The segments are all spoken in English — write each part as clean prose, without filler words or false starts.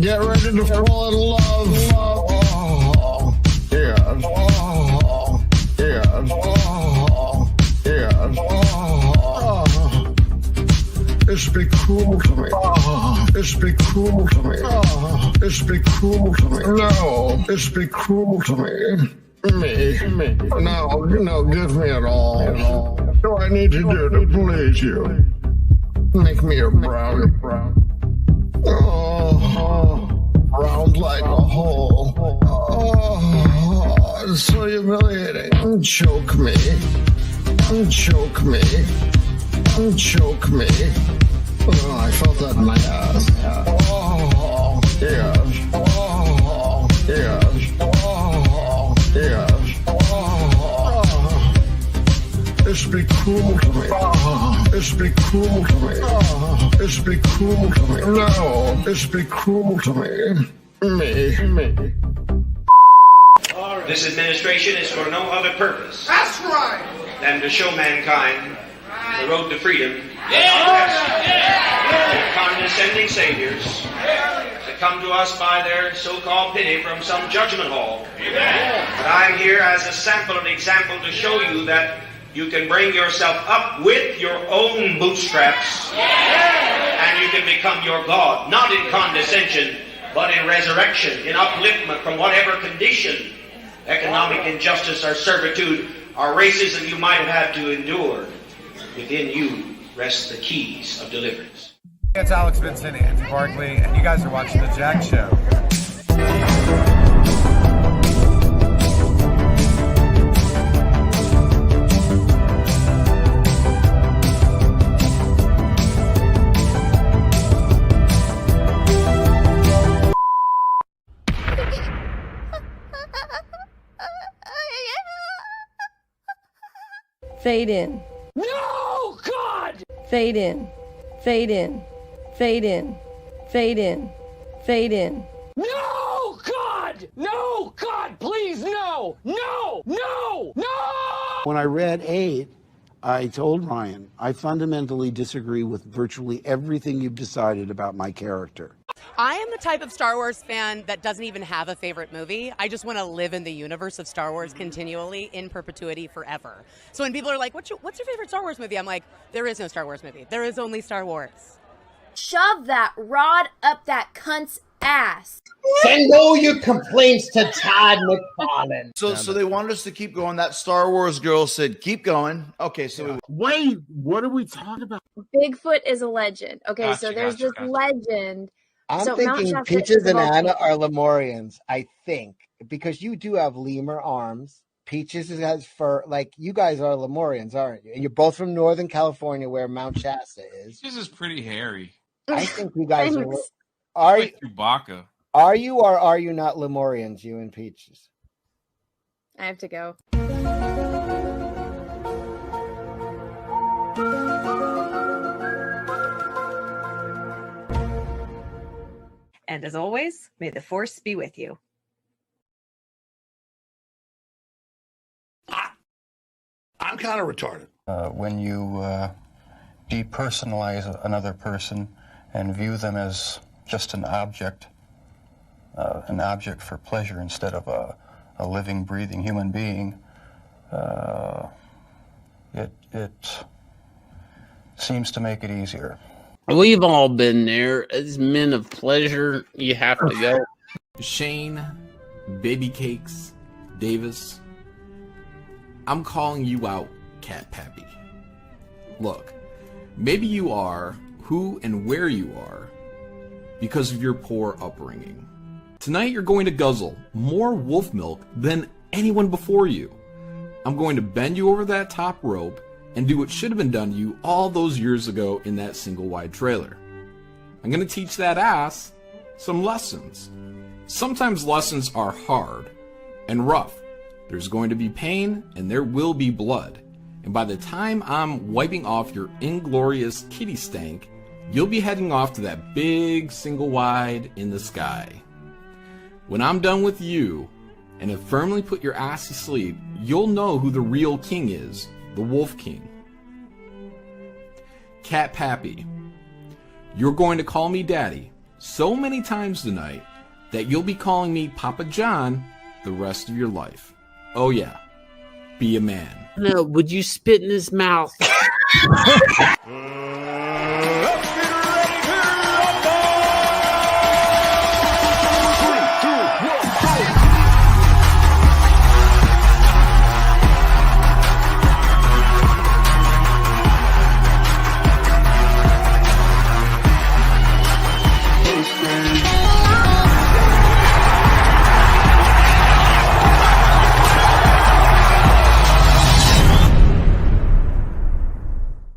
Get ready to fall in love. Oh, yes. Oh, yes. Oh, yes. Oh, it's be cool to me. Oh, it's be cool to me. Oh, it's be cool to me. No, it's be cool to me. Me. No, give me it all. What do I need to do to please you? Make me a brownie. Oh, round like a hole. Oh, it's so humiliating. Choke me. Oh, I felt that in my ass. Oh, yes. Oh, yes. Oh, yes. Oh, it's be cool to me. Oh, it's be cool to me. Oh, it's be cool to me. No, it's be cool to me. Me. This administration is for no other purpose. That's right. Than to show mankind the road to freedom. Condescending saviors that come to us by their so-called pity from some judgment hall. But I'm here as a sample and example to show you that you can bring yourself up with your own bootstraps, and you can become your God, not in condescension, but in resurrection, in upliftment from whatever condition, economic injustice or servitude or racism you might have had to endure. Within you rest the keys of deliverance. It's Alex Vincent, Andrew Barkley, and you guys are watching The Jack Show. Fade in. No, God! Fade in. Fade in. Fade in. Fade in. Fade in. No, God! No, God, please, no! No! No! No! When I read 8, I told Ryan, I fundamentally disagree with virtually everything you've decided about my character. I am the type of Star Wars fan that doesn't even have a favorite movie. I just want to live in the universe of Star Wars continually, in perpetuity, forever. So when people are like, what's your favorite Star Wars movie? I'm like, there is no Star Wars movie. There is only Star Wars. Shove that rod up that cunt's ass. Send all your complaints to Todd McFarlane. So they wanted us to keep going. That Star Wars girl said, keep going. Okay, so Wait, what are we talking about? Bigfoot is a legend. Okay, so there's this legend. I'm So thinking Mount Shasta Peaches is and a Anna volcano. are Lemurians, I think, because you do have lemur arms. Peaches has fur. Like, you guys are Lemurians, aren't you? And you're both from Northern California, where Mount Shasta is. This is pretty hairy. I think you guys are. Thanks. Are Like Chewbacca. are you or are you not Lemurians, you and Peaches? I have to go. And as always, may the force be with you. I'm kind of retarded. When you depersonalize another person and view them as just an object for pleasure instead of a living, breathing human being, it seems to make it easier. We've all been there. As men of pleasure, you have to go. Shane, Baby Cakes, Davis, I'm calling you out, Cat Pappy. Look, maybe you are who and where you are because of your poor upbringing. Tonight you're going to guzzle more wolf milk than anyone before you. I'm going to bend you over that top rope and do what should have been done to you all those years ago in that single wide trailer. I'm going to teach that ass some lessons. Sometimes lessons are hard and rough. There's going to be pain and there will be blood. And by the time I'm wiping off your inglorious kitty stank, you'll be heading off to that big single wide in the sky. When I'm done with you and have firmly put your ass to sleep, you'll know who the real king is. The Wolf King. Cat Pappy, you're going to call me Daddy, so many times tonight that you'll be calling me Papa John the rest of your life. Oh yeah, be a man. No, would you spit in his mouth?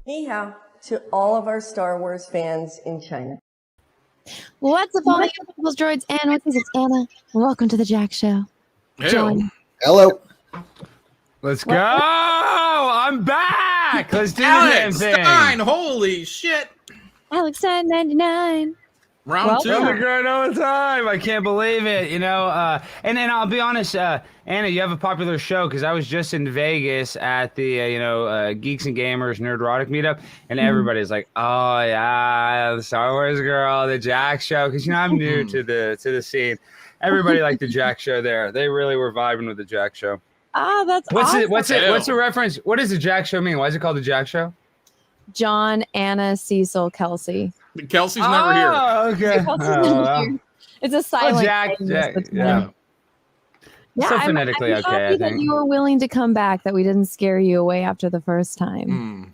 Ni hao to all of our Star Wars fans in China. What's up, all you people's droids? And with us, it's Anna. Welcome to the Jack Show. John. Hello. Let's go. I'm back. Let's do Alex the damn thing. Stein, holy shit. Alex Stein 99. Round two. We're going all the time. I can't believe it. You know, and I'll be honest, Anna, you have a popular show because I was just in Vegas at the Geeks and Gamers Nerdrotic meetup, and everybody's like, "Oh yeah, the Star Wars girl, the Jack Show," because I'm new to the scene. Everybody liked the Jack Show there. They really were vibing with the Jack Show. Ah, that's awesome. What's the reference? What does the Jack Show mean? Why is it called the Jack Show? John, Anna, Cecil, Kelsey. Kelsey's never here. Okay. Kelsey's never here. It's a silent Jack, name, yeah. Yeah, So I'm phonetically happy okay, I that think. you were willing to come back, that we didn't scare you away after the first time.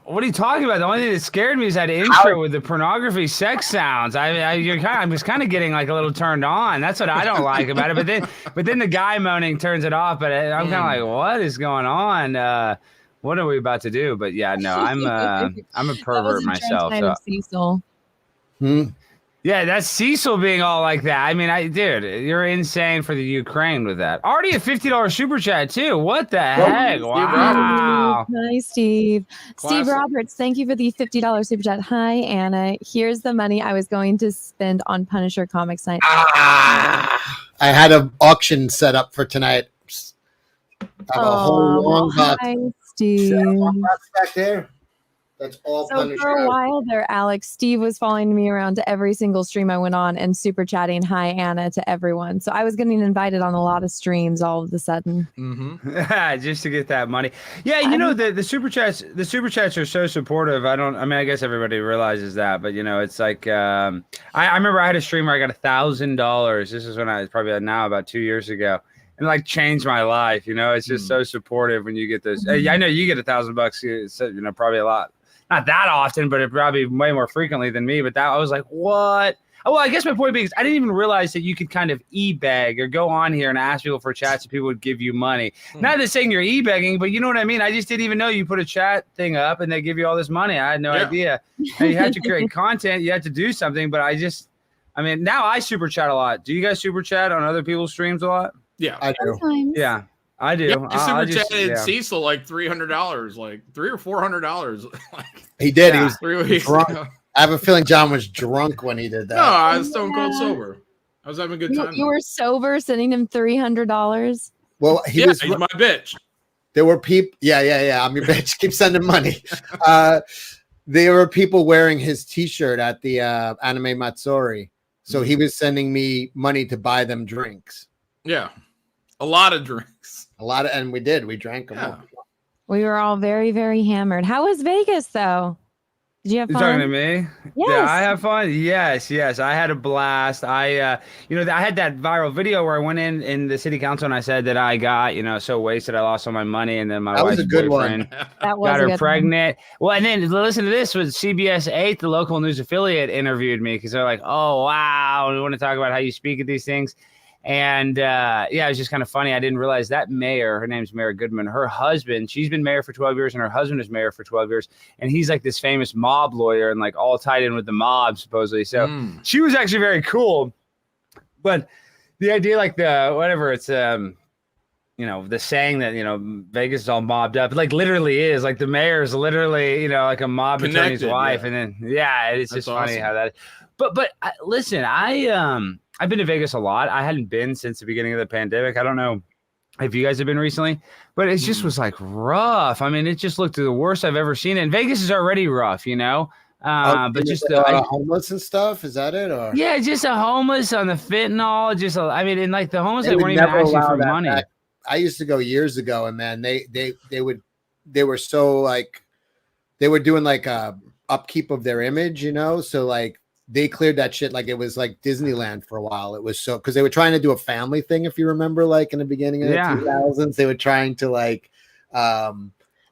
What are you talking about? The only thing that scared me is that intro with the pornography sex sounds. I'm just kind of getting like a little turned on. That's what I don't like about it. But then the guy moaning turns it off. But I'm kind of like, what is going on? What are we about to do? But yeah, no, I'm a pervert myself. So. Cecil. Yeah, that's Cecil being all like that. I mean, dude, you're insane for the Ukraine with that. Already a $50 super chat too. What the heck? Wow. Hi, Steve. Classic. Steve Roberts, thank you for the $50 super chat. Hi, Anna. Here's the money I was going to spend on Punisher Comics Night. I had an auction set up for tonight. I have a whole long box. Hi, Steve. Back there. That's all So Punisher. for a while there, Alex, Steve was following me around to every single stream I went on and super chatting "Hi Anna" to everyone. So I was getting invited on a lot of streams all of a sudden. Just to get that money. Yeah, you know the super chats. The super chats are so supportive. I guess everybody realizes that, but it's like I remember I had a stream where I got $1,000. This is when I was probably now about 2 years ago. And like changed my life. It's just so supportive when you get those. I know you get $1,000. So, probably a lot. Not that often, but it probably way more frequently than me. But that I was like, what? Oh, well, I guess my point being is I didn't even realize that you could kind of e-beg or go on here and ask people for chats and people would give you money. Not that saying you're e-begging, but you know what I mean? I just didn't even know you put a chat thing up and they give you all this money. I had no idea. And you had to create content. You had to do something. But now I super chat a lot. Do you guys super chat on other people's streams a lot? Yeah. I do. Sometimes. Yeah. I do. Yeah, I super chatted Cecil like $300, like $300 or $400. He did. Yeah. He was 3 weeks drunk. ago. I have a feeling John was drunk when he did that. No, I was stone cold sober. I was having a good time. You were sober, sending him $300. Well, he's my bitch. There were people. Yeah. I'm your bitch. Keep sending money. There were people wearing his T-shirt at the Anime Matsuri, so he was sending me money to buy them drinks. Yeah, a lot of drinks. And we did. We drank them all. We were all very, very hammered. How was Vegas, though? Did you have You're fun? talking to me? Yes. Yeah, I have fun. Yes. I had a blast. I had that viral video where I went in the city council and I said that I got, so wasted. I lost all my money. And then my wife's boyfriend got her pregnant. Well, and then listen to this was CBS 8, the local news affiliate interviewed me because they're like, oh, wow. We want to talk about how you speak at these things. And it was just kind of funny. I didn't realize that mayor, her name's Mayor Goodman, her husband, she's been mayor for 12 years and her husband is mayor for 12 years. And he's like this famous mob lawyer and like all tied in with the mob, supposedly. So she was actually very cool. But the idea, like the saying that, Vegas is all mobbed up, like literally is like the mayor is literally, like a mob attorney's wife. Yeah. And then, it's just funny how that, but listen, I've been to Vegas a lot. I hadn't been since the beginning of the pandemic. I don't know if you guys have been recently, but it just was like rough. I mean, it just looked the worst I've ever seen. And Vegas is already rough, But just homeless and stuff. Is that it? Or yeah, just a homeless on the fentanyl. I mean, and like the homeless, they weren't even asking for money. Back. I used to go years ago, and man, they were so like they were doing like a upkeep of their image, you know. So like they cleared that shit like it was like Disneyland for a while. It was so because they were trying to do a family thing, if you remember, like in the beginning of the 2000s, they were trying to like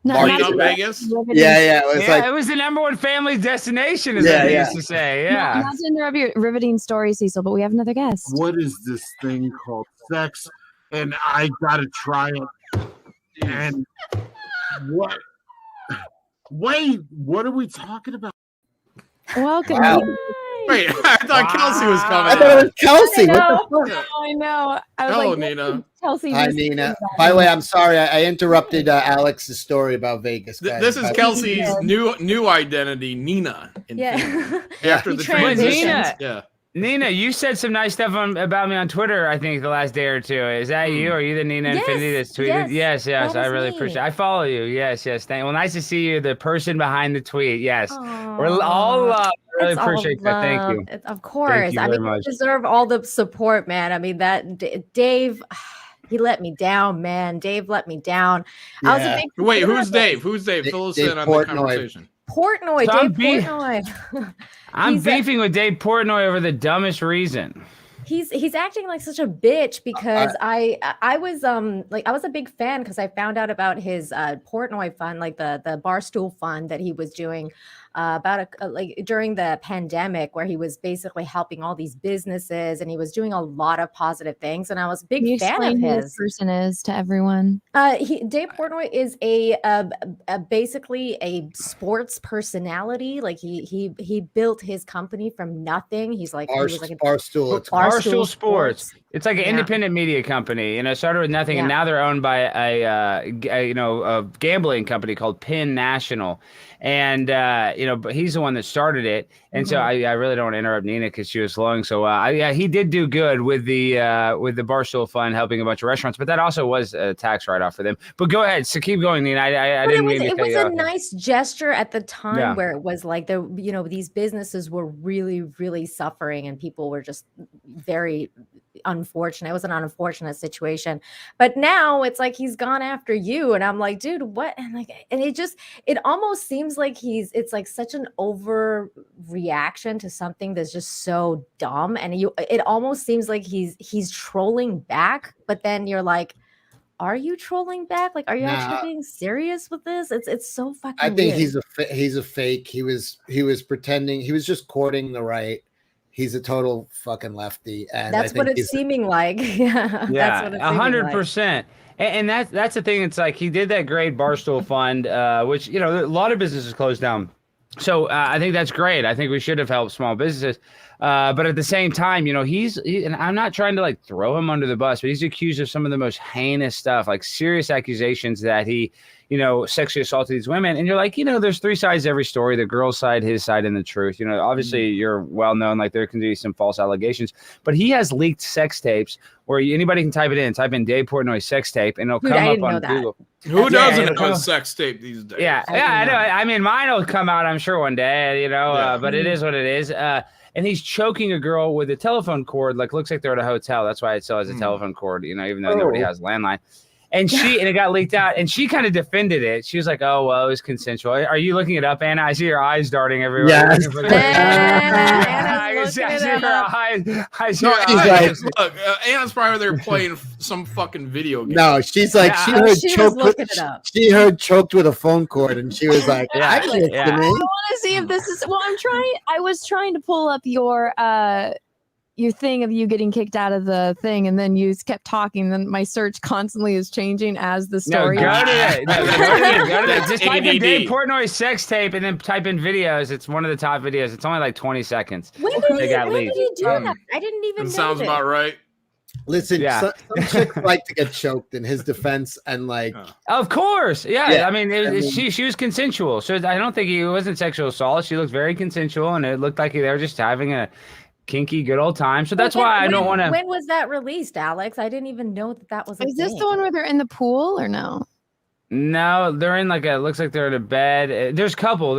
Vegas. Yeah. It was the #1 family destination, as they used to say. Yeah. Not to interrupt your riveting story, Cecil, but we have another guest. What is this thing called sex? And I gotta try it. And what? Wait, what are we talking about? Welcome. Wait, I thought Kelsey was coming. I thought it was Kelsey. I know. I was like, Nina. Kelsey. Hi, Nina. By the way, I'm sorry. I interrupted Alex's story about Vegas. Guys. This is Kelsey's new identity, Nina. After the transition. Nina, you said some nice stuff about me on Twitter, I think, the last day or two. Is that you? Are you the Nina Infinity that's tweeted? Yes. I really appreciate it. I follow you. Yes. Well, nice to see you, the person behind the tweet. Yes. We're all love. I really appreciate that. Thank you. Of course. I mean, you deserve all the support, man. I mean, that Dave, he let me down, man. Dave let me down. Yeah. I was a big Wait, who's Dave? Who's Dave? Fill us in on the conversation. Portnoy, So Dave Portnoy. I'm beefing with Dave Portnoy over the dumbest reason. He's acting like such a bitch because I was I was a big fan because I found out about his Portnoy fund, like the Barstool fund that he was doing about during the pandemic, where he was basically helping all these businesses and he was doing a lot of positive things, and I was a big fan of his. Who this person is to everyone? Dave Portnoy is a basically a sports personality. Like he built his company from nothing. He's like Barstool Sports. It's like an independent media company, started with nothing, and now they're owned by a gambling company called Penn National, and but he's the one that started it, and so I really don't want to interrupt Nina because she was flowing so well. He did do good with the Barstool Fund, helping a bunch of restaurants, but that also was a tax write-off for them. But go ahead, so keep going, Nina. I didn't mean to cut you off. It was a nice gesture at the time where it was like these businesses were really, really suffering, and people were just very unfortunate. It was an unfortunate situation, but now it's like he's gone after you, and I'm like, dude, what? And it almost seems like it's like such an overreaction to something that's just so dumb, and it almost seems like he's trolling back, but then you're like, are you trolling back? Like, are you actually being serious with this? It's so fucking I think weird. he's a fake. He was pretending. He was just courting the right. He's a total fucking lefty, and that's what it's seeming like. That's what it's 100%. And that's the thing. It's like he did that great Barstool Fund, which a lot of businesses closed down. So I think that's great. I think we should have helped small businesses. But at the same time, and I'm not trying to like throw him under the bus, but he's accused of some of the most heinous stuff, like serious accusations that he, sexually assaulted these women. And you're like, there's three sides to every story: the girl's side, his side, and the truth. Obviously you're well known, like there can be some false allegations, but he has leaked sex tapes where anybody can type in Dave Portnoy sex tape, and it'll come up on Google. Who doesn't have a sex tape these days? Yeah, I know. I mean, mine will come out, I'm sure, one day, but it is what it is. And he's choking a girl with a telephone cord, like looks like they're at a hotel. That's why it still has a telephone cord, even though nobody has landline. And it got leaked out, and she kind of defended it. She was like, "Oh, well, it was consensual." Are you looking it up, Anna? I see your eyes darting everywhere. Yes. I see your eyes. Look, Anna's probably there playing some fucking video game. No, she's like, she heard choked with a phone cord, and she was like, I want to see if this is. Well, I was trying to pull up your thing of you getting kicked out of the thing, and then you kept talking. Then my search constantly is changing as the story. No, go to it. Just type in Dave Portnoy sex tape and then type in videos. It's one of the top videos. It's only like 20 seconds. When did you do that? I didn't even know. Sounds about right. Listen, some chicks like to get choked in his defense, and like, of course, I mean, she was consensual, so I don't think it wasn't sexual assault. She looked very consensual, and it looked like they were just having a kinky good old time. So that's why I don't want to. When was that released, Alex? I didn't even know that was. Is this the one where they're in the pool or no? No, they're in like looks like they're in a bed. There's a couple,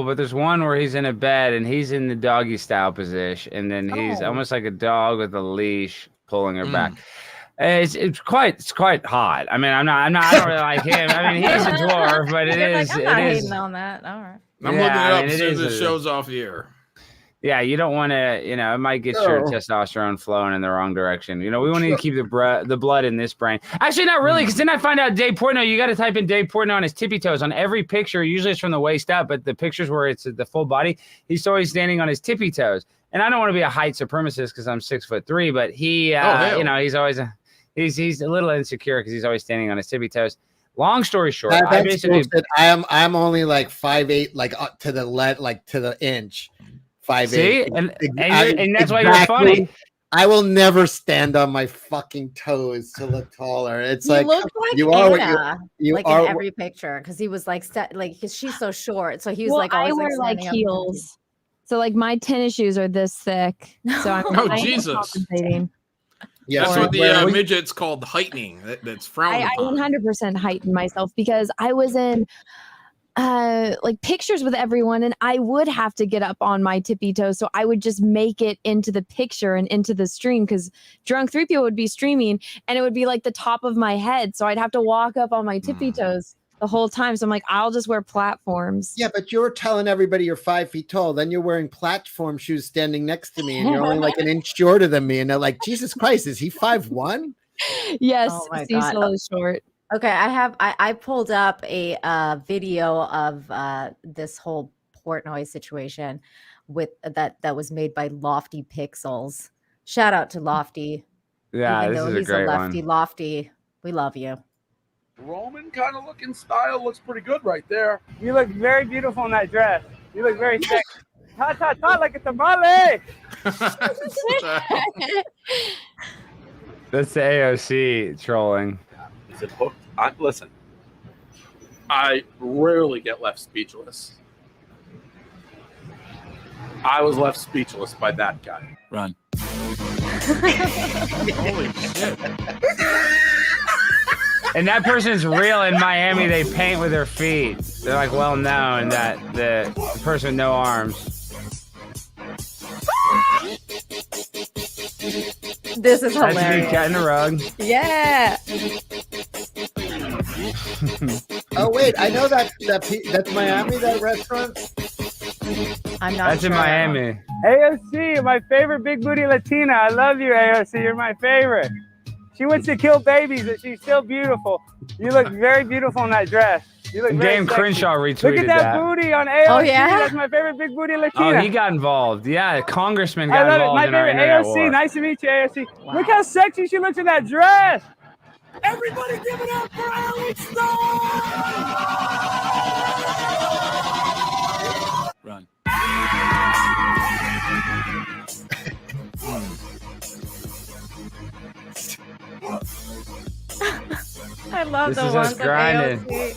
but there's one where he's in a bed and he's in the doggy style position, and then he's almost like a dog with a leash pulling her back. It's quite hot. I mean, I don't really like him. I mean, he's a dwarf, but it is. I'm not hating on that. All right. I'm looking it up as soon as the show's off the air. Yeah, you don't want to, it might get your testosterone flowing in the wrong direction. We want to keep the blood in this brain. Actually, not really, because then I find out Dave Portnoy, you got to type in Dave Portnoy on his tippy toes. On every picture, usually it's from the waist up, but the pictures where it's the full body, he's always standing on his tippy toes. And I don't want to be a height supremacist because I'm 6'3", but he, he's always, he's a little insecure because he's always standing on his tippy toes. Long story short, I'm only like 5'8", like to the inch. 5'8". See, and that's why you're funny. I will never stand on my fucking toes to look taller. It's He like looked like you are what Anna, you like are. in every picture, because he was like cause she's so short, so he was Well, like always I wear like standing up. heels, so like my tennis shoes are this thick. So I'm Oh, Jesus. compensating. Yeah, That's what the midget's called heightening. That's frowned I upon. 100% heightened myself because I was in like pictures with everyone, and I would have to get up on my tippy toes, so I would just make it into the picture and into the stream, because drunk 3 people would be streaming and it would be like the top of my head, so I'd have to walk up on my tippy toes the whole time. So I'm like, I'll just wear platforms. Yeah, but you're telling everybody you're 5 feet tall, then you're wearing platform shoes standing next to me, and you're only like an inch shorter than me, and they're like, Jesus Christ, is he 5'1"? Yes, Oh my Cecil God. is short. Okay, I pulled up a video of this whole Portnoy situation with that was made by Lofty Pixels. Shout out to Lofty. Yeah, Even this though is a he's great lefty, one. Lofty, we love you. Roman kind of looking style looks pretty good right there. You look very beautiful in that dress. You look very sexy. Ta ta ta like a tamale. That's the AOC trolling. Is it hooked? Listen, I rarely get left speechless. I was left speechless by that guy. Run. Holy shit. And that person's real in Miami. They paint with their feet. They're like well known that the person with no arms. This is That's hilarious. me cutting the rug. Yeah. Oh wait, I know that's Miami, that restaurant. I'm not That's sure. in Miami. AOC, my favorite big booty Latina. I love you, AOC. You're my favorite. She wants to kill babies, but she's still beautiful. You look very beautiful in that dress. You look very Dan sexy. Crenshaw retweeted Look at that booty on AOC. Oh, yeah? That's my favorite big booty Latina. Oh, he got involved. Yeah, the congressman I got love it. involved My in our favorite internet AOC. war. Nice to meet you, AOC. Look how sexy she looks in that dress. Everybody give it up for Alex Stein! Run. I love This the is ones us of grinding. AOC.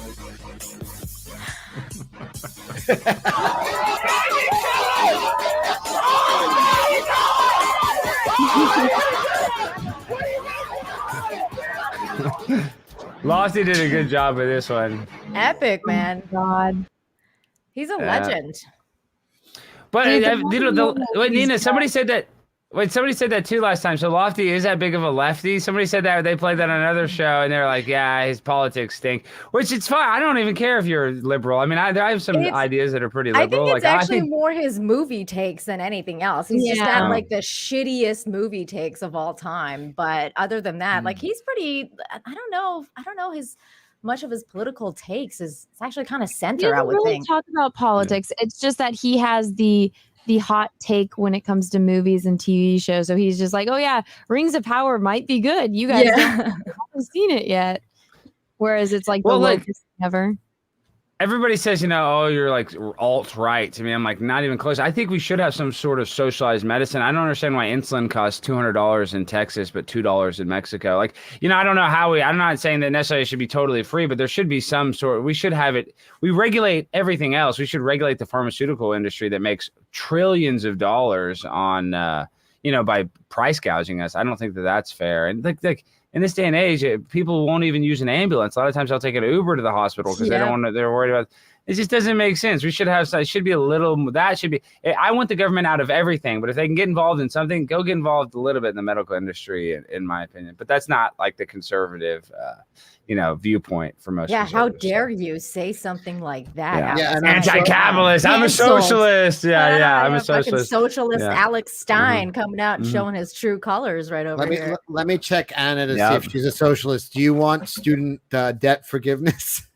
Lofty did a good job with this one. Epic, man. God. He's a legend. But Dude, wait, Nina, somebody said that. Wait, somebody said that too last time. So Lofty is that big of a lefty? Somebody said that they played that on another show, and they're like, "Yeah, his politics stink." Which it's fine. I don't even care if you're liberal. I mean, I have some ideas that are pretty liberal. I think it's like, actually more his movie takes than anything else. He's just got like the shittiest movie takes of all time. But other than that, like he's pretty. I don't know his much of his political takes is it's actually kind of center. I would think. Talk about politics. It's just that he has the hot take when it comes to movies and TV shows. So he's just like, oh yeah, Rings of Power might be good. You guys haven't seen it yet. Whereas it's like the lowest ever. Everybody says, oh, you're like alt-right to me. I'm like, not even close. I think we should have some sort of socialized medicine. I don't understand why insulin costs $200 in Texas, but $2 in Mexico. Like, I don't know how I'm not saying that necessarily it should be totally free, but there should be some sort. We should have it. We regulate everything else. We should regulate the pharmaceutical industry that makes trillions of dollars on, by price gouging us. I don't think that that's fair. And in this day and age, people won't even use an ambulance. A lot of times they'll take an Uber to the hospital because they don't want to, they're worried about, it just doesn't make sense. We should have, it should be a little, that should be, I want the government out of everything, but if they can get involved in something, go get involved a little bit in the medical industry, in my opinion. But that's not like the conservative, viewpoint for most. Yeah, how dare you say something like that? Yeah, I'm anti-capitalist. I'm a socialist. I'm a socialist. Socialist Alex Stein coming out and showing his true colors right over here. Let me check Anna to see if she's a socialist. Do you want student debt forgiveness?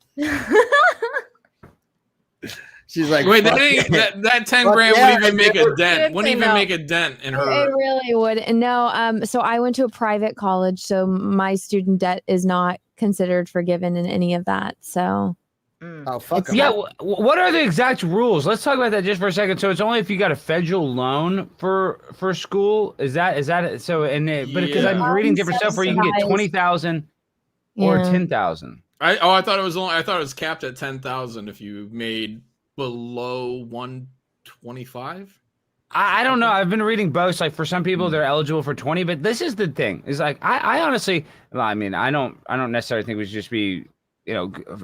She's like, wait, that 10 grand wouldn't even make a dent. Wouldn't even make a dent in her. It really would. No, so I went to a private college, so my student debt is not considered forgiven in any of that. So, oh fuck. Yeah, what are the exact rules? Let's talk about that just for a second. So it's only if you got a federal loan for school. Is that so? But because I'm reading different stuff where you can get 20,000 or 10,000. I thought it was capped at 10,000 if you made below 125. I don't know. I've been reading both. Like for some people, they're eligible for 20, but this is the thing. Is like I honestly, I mean, I don't necessarily think we should just be,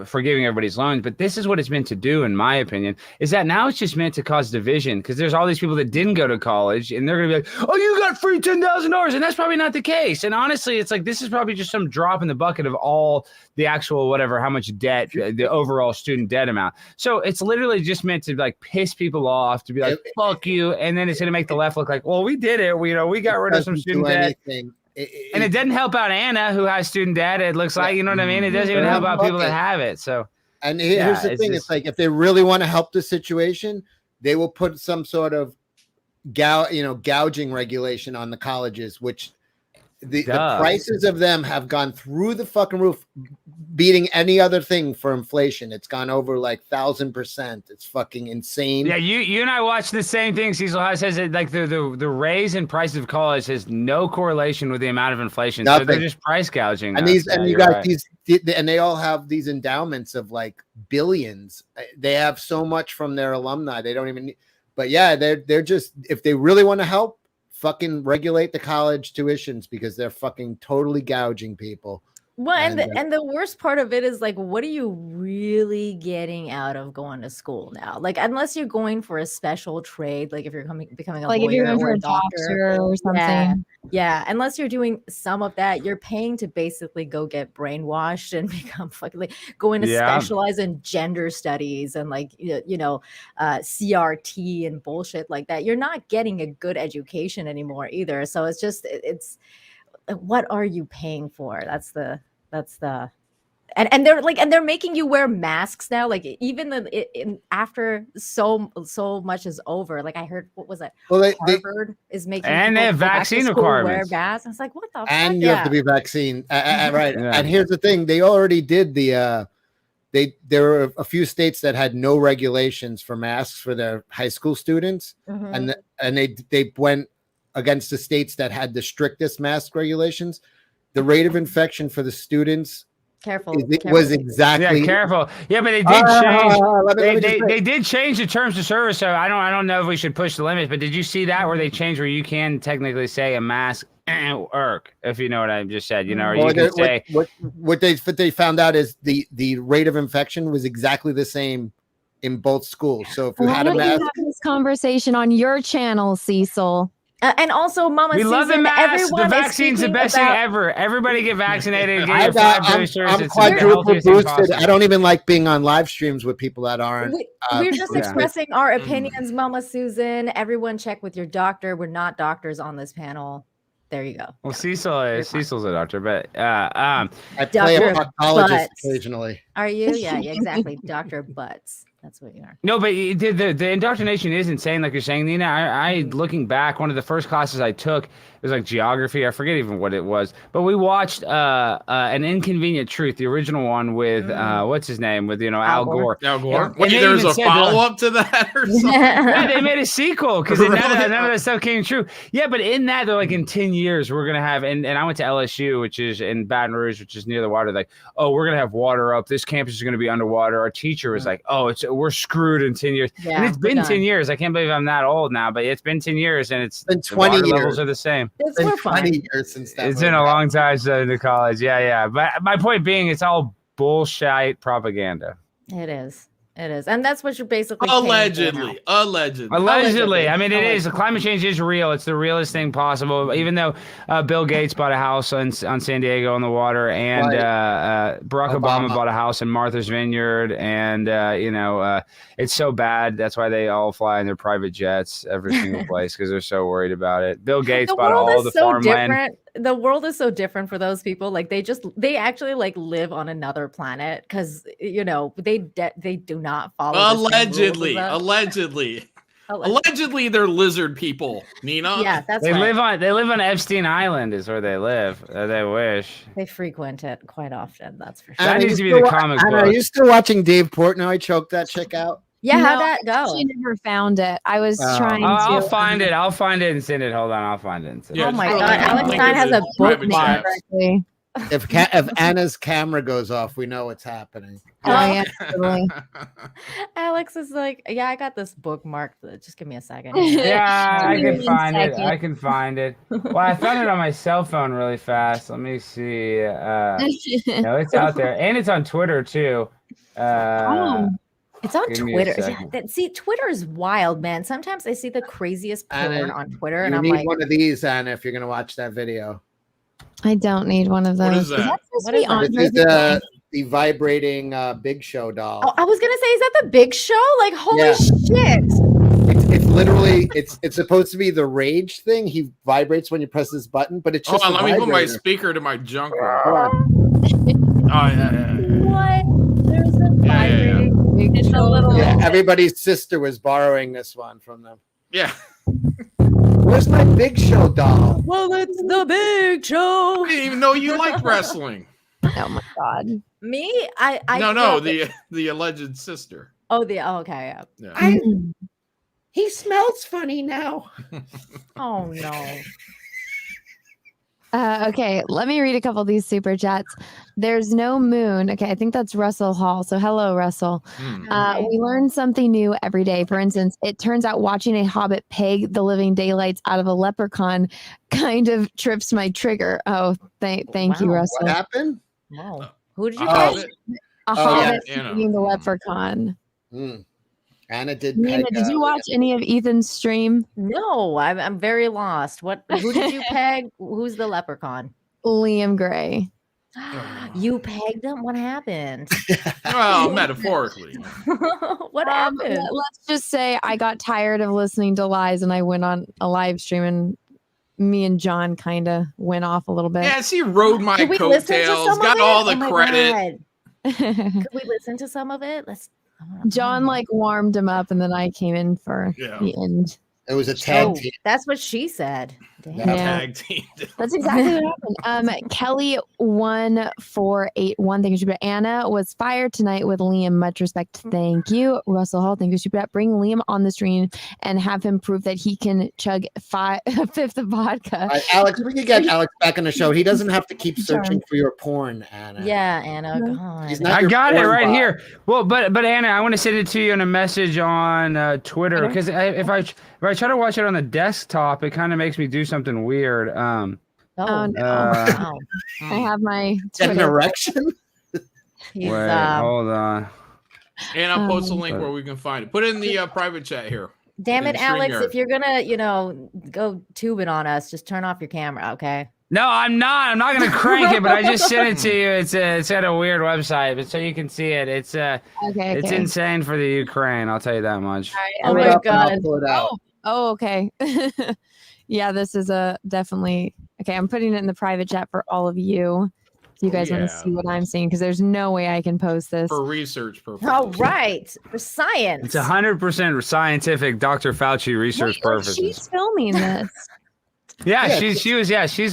forgiving everybody's loans, but this is what it's meant to do, in my opinion. Is that now it's just meant to cause division because there's all these people that didn't go to college and they're gonna be like, oh, you got free $10,000, and that's probably not the case. And honestly, it's like this is probably just some drop in the bucket of all the actual whatever, how much debt, the overall student debt amount. So it's literally just meant to like piss people off, to be like, fuck you, and then it's gonna make the left look like, well, we did it. We got rid of some student debt. And it doesn't help out Anna, who has student debt. It looks like, you know what I mean? It doesn't even help out people that have it. So, and here's the thing: it's like if they really want to help the situation, they will put some sort of gouging regulation on the colleges, which the prices of them have gone through the fucking roof, beating any other thing for inflation. It's gone over like 1,000%. It's fucking insane. Yeah, you and I watched the same thing. Cecil says it like the raise in prices of college has no correlation with the amount of inflation. Nothing. So they're just price gouging. And and they all have these endowments of like billions. They have so much from their alumni. They don't even. But yeah, they're just, if they really want to help, fucking regulate the college tuitions because they're fucking totally gouging people. Well, and the worst part of it is like, what are you really getting out of going to school now? Like, unless you're going for a special trade, like if you're becoming a lawyer, if you're going for or a doctor or something. Yeah, unless you're doing some of that, you're paying to basically go get brainwashed and become fucking like going to specialize in gender studies and like CRT and bullshit like that. You're not getting a good education anymore either. So it's just what are you paying for? That's the and they're making you wear masks now. Like even after so much is over. Like I heard, what was it? Well, Harvard is making, and they have vaccine requirements. Wear masks. I was like, what the? And fuck? you have to be vaccine, right? Yeah. And here's the thing: they already did there were a few states that had no regulations for masks for their high school students, and they went against the states that had the strictest mask regulations. The rate of infection for the students was exactly careful. Yeah, but they did change. They did change the terms of service. So I don't know if we should push the limits. But did you see that where they changed where you can technically say a mask if you know what I just said? Or you can say what they found out is the rate of infection was exactly the same in both schools. So if you had a mask, have this conversation on your channel, Cecil. And also, Mama, we love the mask. The vaccine's the best thing ever. Everybody get vaccinated. Get your 5 boosters. I'm quadruple boosted. I don't even like being on live streams with people that aren't. We're just expressing our opinions, Mama Susan. Everyone check with your doctor. We're not doctors on this panel. There you go. Well, Cecil's a doctor, but I play a proctologist occasionally. Are you? Yeah, exactly. Dr. Butts. That's what you are. No, but the indoctrination is insane, like you're saying, Nina. I looking back, one of the first classes I took, it was like geography. I forget even what it was, but we watched An Inconvenient Truth, the original one with what's his name, with Al Gore. Al Gore. Wait, there was a follow up to that or something? Yeah, they made a sequel because none of that stuff came true. Yeah, but in that, they're like, in 10 years we're gonna have, and I went to LSU, which is in Baton Rouge, which is near the water. Like, oh, we're gonna have water up this this campus is going to be underwater. Our teacher was like, oh, we're screwed in 10 years. Yeah, and it's been we're 10 done. years. I can't believe I'm that old now, but it's been 10 years and it's been the 20 water years. levels are the same. It's been 20 years since that. It's been a long time since the college. Yeah. But my point being, it's all bullshit propaganda. It is. It is. And that's what you're basically paying for now. Allegedly. I mean, it is. Climate change is real. It's the realest thing possible. Even though Bill Gates bought a house on San Diego on the water, and Barack Obama bought a house in Martha's Vineyard, and it's so bad. That's why they all fly in their private jets every single place because they're so worried about it. Bill Gates bought all the farmland. The world is so different for those people. Like they actually like live on another planet because they do not follow. Allegedly, they're lizard people. Nina. Yeah, that's they right. live on Epstein Island is where they live. They wish They frequent it quite often. That's for sure. That needs to be the comic book. Are you still watching Dave Portnoy choke that chick out? Yeah, how'd No, that I go? actually never found it. I was trying to. I'll find it. I'll find it and send it. Hold on, I'll find it and send it. Oh my God, Alex Stein has a bookmark. If Anna's camera goes off, we know what's happening. Oh yeah, totally. Alex is like, yeah, I got this bookmark. Just give me a second. Yeah, I can find it. I can find it. Well, I found it on my cell phone really fast. Let me see. No, it's out there, and it's on Twitter too. It's on Give me a Twitter. second. Yeah, see, Twitter is wild, man. Sometimes I see the craziest porn Anna, on Twitter, and you I'm need like, one of these, Anna, if you're going to watch that video. I don't need one of those. What is that? supposed to be on This is the vibrating Big Show doll. oh, I was gonna say, is that the Big Show? Like, holy Yeah. shit! It's literally it's supposed to be the rage thing. He vibrates when you press this button, but it's Hold just on, a let me put my vibrator. speaker to my junk. Hold on. Oh yeah. What? There's a vibrating. It's a little. Yeah, everybody's sister was borrowing this one from them. Yeah. Where's my Big Show doll? Well, it's the Big Show. I didn't even know you liked wrestling. Oh my God. Me? I No, the alleged sister. Oh, okay, yeah. Yeah. He smells funny now. Oh no. Okay, let me read a couple of these super chats. There's no moon. Okay, I think that's Russell Hall. So hello, Russell. We learn something new every day. For instance, it turns out watching a hobbit peg the living daylights out of a leprechaun kind of trips my trigger. Oh, thank you, Russell. What happened? Wow. Who did you Oh. peg? A hobbit yeah, Anna. pegging the leprechaun. Anna did. Nina, peg, did you watch any of Ethan's stream? No, I'm very lost. Who did you peg? Who's the leprechaun? Liam Gray. You pegged him? What happened? Well, metaphorically. What happened? Let's just say I got tired of listening to lies and I went on a live stream and me and John kind of went off a little bit. Yeah, she rode my Could we listen to coattails, some of got it? all the Oh my credit. God. Could we listen to some of it? John like warmed him up and then I came in for the end. It was a tag Oh, team. that's what she said. Damn. Yeah. Tag team. That's exactly what happened. Kelly 1481. Thank you, Super. Anna was fired tonight with Liam. Much respect. Thank you. Russell Hall. Thank you, Super. Bring Liam on the stream and have him prove that he can chug a fifth of vodka. Alex, we can get Alex back on the show. He doesn't have to keep searching for your porn, Anna. Yeah, Anna. God. He's not I your got it porn right bot. here. Well, but Anna, I want to send it to you in a message on Twitter because if I try to watch it on the desktop, it kind of makes me do something weird. Oh no! Wow. I have my Get an Twitter. erection. He's, Wait, hold on. And I'll post a link where we can find it. Put it in the private chat here. Damn it, In Alex! StreamYard. If you're gonna, go tubing on us, just turn off your camera, okay? No, I'm not. I'm not gonna crank it, but I just sent it to you. It's at a weird website, but so you can see it. It's it's insane for the Ukraine. I'll tell you that much. Oh Pull it my up and I'll God! pull it out. Oh, okay. Yeah, this is definitely okay. I'm putting it in the private chat for all of you. If you guys want to see what I'm seeing, because there's no way I can post this. For research purposes. All right, for science. It's 100% scientific, Dr. Fauci research purposes. She's filming this. Yeah, she's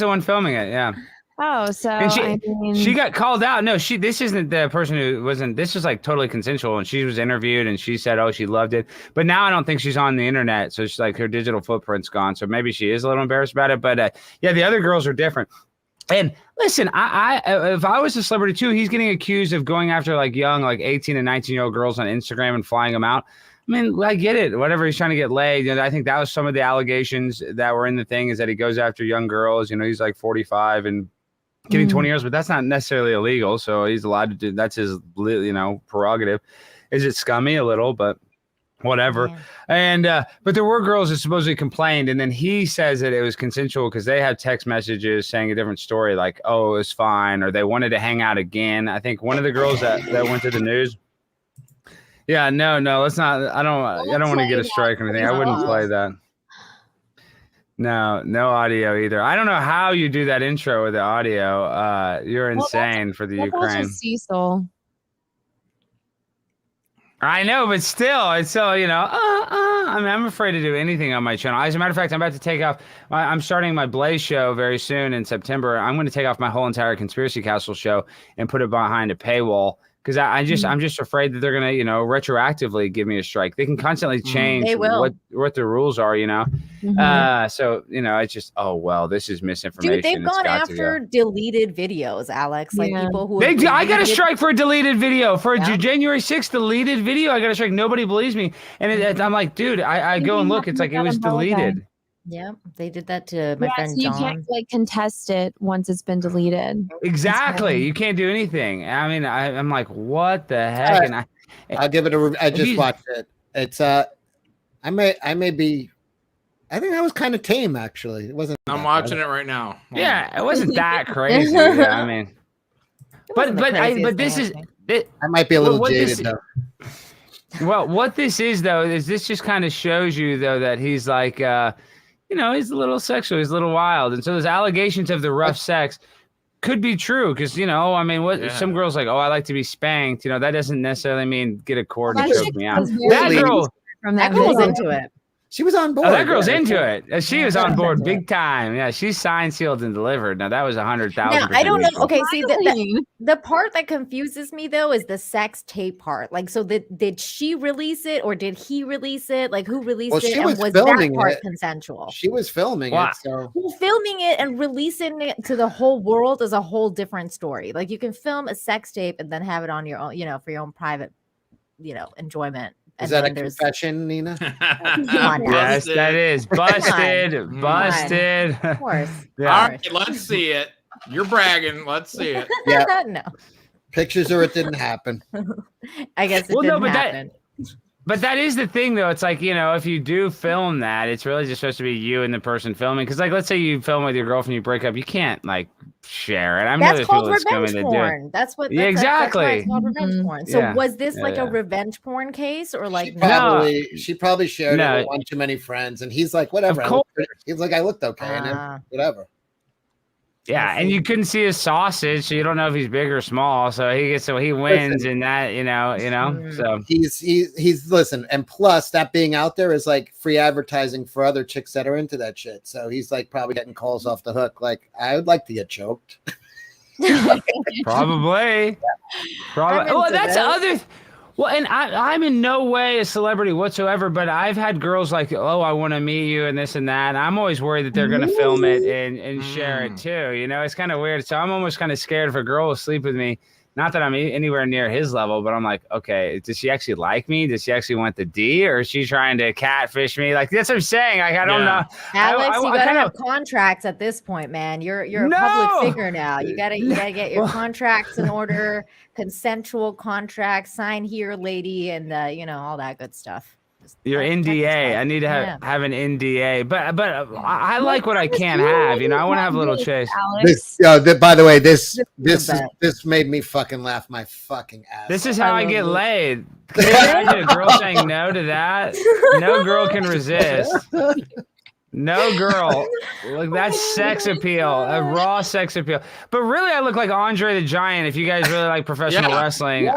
the one filming it. Yeah. Oh, so And I mean, she got called out. No, this isn't the person who wasn't. This was like totally consensual, and she was interviewed, and she said, "Oh, she loved it." But now I don't think she's on the internet, so she's like her digital footprint's gone. So maybe she is a little embarrassed about it. But yeah, the other girls are different. And listen, I if I was a celebrity too, he's getting accused of going after like young, like 18 and 19-year-old girls on Instagram and flying them out. I mean, I get it. Whatever, he's trying to get laid. I think that was some of the allegations that were in the thing, is that he goes after young girls. He's like 45 and getting 20 years, but that's not necessarily illegal. So he's allowed to do. That's his, prerogative. Is it scummy a little, but whatever. Yeah. And but there were girls that supposedly complained, and then he says that it was consensual because they have text messages saying a different story, like, oh, it was fine, or they wanted to hang out again. I think one of the girls that went to the news. Yeah, no, let's not. I don't want to get a strike or anything. I wouldn't play that. No audio either. I don't know how you do that intro with the audio. You're insane for the Ukraine. Cecil. I know, but still, it's so, I mean, I'm afraid to do anything on my channel. As a matter of fact, I'm about to take off. I'm starting my Blaze show very soon in September. I'm going to take off my whole entire Conspiracy Castle show and put it behind a paywall. Because I'm just afraid that they're gonna, retroactively give me a strike. They can constantly change what the rules are, So it's just, oh well, this is misinformation. Dude, they've gone after deleted videos, Alex. Like people who I got a strike for a deleted video for a January 6th deleted video. I got a strike. Nobody believes me, and I'm like, dude, I go and look. It's like it was deleted. Yeah, they did that to my friend so John. You can't contest it once it's been deleted. Exactly, you can't do anything. I mean, I'm like, what the heck? And I'll give it a. I just watched it. It's I may be. I think that was kind of tame, actually. It wasn't. I'm watching it right now. Yeah, it wasn't that crazy. I mean, but this is. I might be a little jaded though. Well, what this is though is this just kind of shows you though that he's like. He's a little sexual, he's a little wild. And so those allegations of the rough sex could be true. Because, some girls like, oh, I like to be spanked. That doesn't necessarily mean get a cord and choke me out. That girl was into it. She was on board. Oh, that girl's into it. She was on board big time. Yeah, she's signed, sealed, and delivered. Now, that was 100,000. Now, I don't know. Okay, see, the part that confuses me, though, is the sex tape part. Like, so did she release it or did he release it? Like, who released it? And was that part consensual? She was filming it. So filming it and releasing it to the whole world is a whole different story. Like, you can film a sex tape and then have it on your own, for your own private, enjoyment. Is that a confession, Nina? Yes, that is. Busted. Of course. Yeah. All right, let's see it. You're bragging. Let's see it. Yeah. No. Pictures or it didn't happen. I guess it didn't happen. But that is the thing, though. It's like, if you do film that, it's really just supposed to be you and the person filming. Because, let's say you film with your girlfriend, you break up, you can't, share it. That's called revenge porn. That's what. Exactly. That's called revenge porn. So was this a revenge porn case or She probably shared it with one too many friends, and he's like, whatever. He's like, I looked okay, and whatever. Yeah, and you couldn't see his sausage, so you don't know if he's big or small. So he wins in that, So he's listen, and plus that being out there is like free advertising for other chicks that are into that shit. So he's like probably getting calls off the hook. Like, I would like to get choked. Probably. Well, that's other. Well, and I'm in no way a celebrity whatsoever, but I've had girls like, oh, I want to meet you and this and that. And I'm always worried that they're going to film it and share it too. It's kind of weird. So I'm almost kind of scared if a girl will sleep with me. Not that I'm anywhere near his level, but I'm like, okay, does she actually like me? Does she actually want the D, or is she trying to catfish me? Like, that's what I'm saying. Like, I don't know. Alex, you gotta have contracts at this point, man. You're a public figure now. You gotta get your contracts in order, consensual contracts, sign here, lady, and all that good stuff. Your NDA. I need to have an NDA, but I like what I can have. I want to have a little chase. By the way, this made me fucking laugh my fucking ass. This is how I get laid. Can you imagine a girl saying no to that? No girl can resist. No girl. Like, that's sex appeal, a raw sex appeal. But really, I look like Andre the Giant. If you guys really like professional wrestling,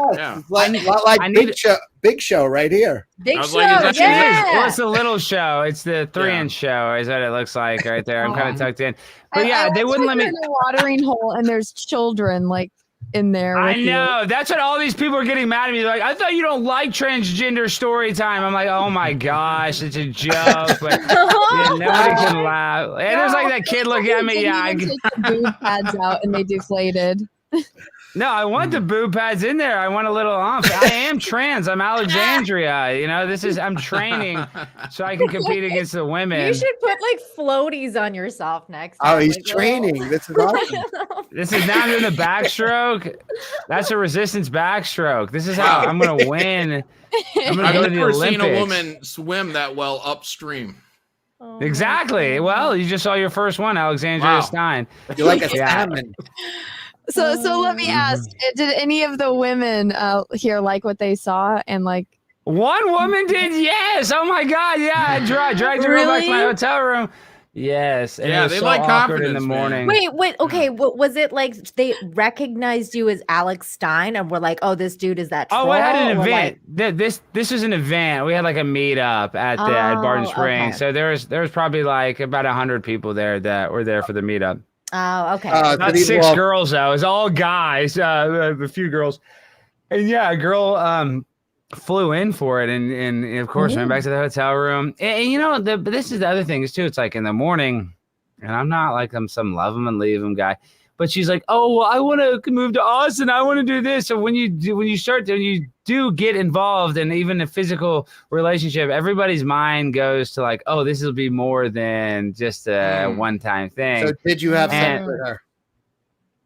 Big Show right here. Big Show, Well, it's the little show. It's the 3-inch show. Is what it looks like right there. I'm kind of tucked in. But they wouldn't let me. In a watering hole, and there's children. Like, in there. I with you. know. That's what all these people are getting mad at me. Like, I thought you don't like transgender story time. I'm like, oh my gosh, it's a joke. But yeah, nobody can laugh. And there's like that kid looking at me. Yeah, Take the boob pads out and they deflated. no, I want the boob pads in there. I want a little umph. I am trans. I'm Alexandria. You know, I'm training so I can compete against the women. You should put like floaties on yourself next Oh, time. he's like, training. This is awesome. This is now doing the backstroke. That's a resistance backstroke. This is how I'm going to win. I'm going to go to the never Olympics. seen a woman swim that well upstream. Exactly. Well, you just saw your first one, Alexandria Stein. You're like a salmon. So let me ask: did any of the women here like what they saw and like? One woman did, yes. Oh my God, yeah. I dragged her back to my hotel room. Yes. And Yeah, it was they so like awkward in confidence, the man. morning. Wait, okay. Was it like they recognized you as Alex Stein and were like, "Oh, this dude is that"? Oh, I had an troll? Or, event. like- This was an event. We had like a meetup at Barton Springs. okay. So there was probably like about 100 people there that were there for the meetup. Oh, okay. Not 6 girls though. It was all guys. A few girls. And yeah, a girl flew in for it, and of course went back to the hotel room. And you know, but this is the other thing is too. It's like in the morning, and I'm not like I'm some love them and leave them guy. But she's like, oh, well, I want to move to Austin. I want to do this. So when you do get involved in even a physical relationship, everybody's mind goes to like, oh, this will be more than just a one-time thing. So did you have sex with her?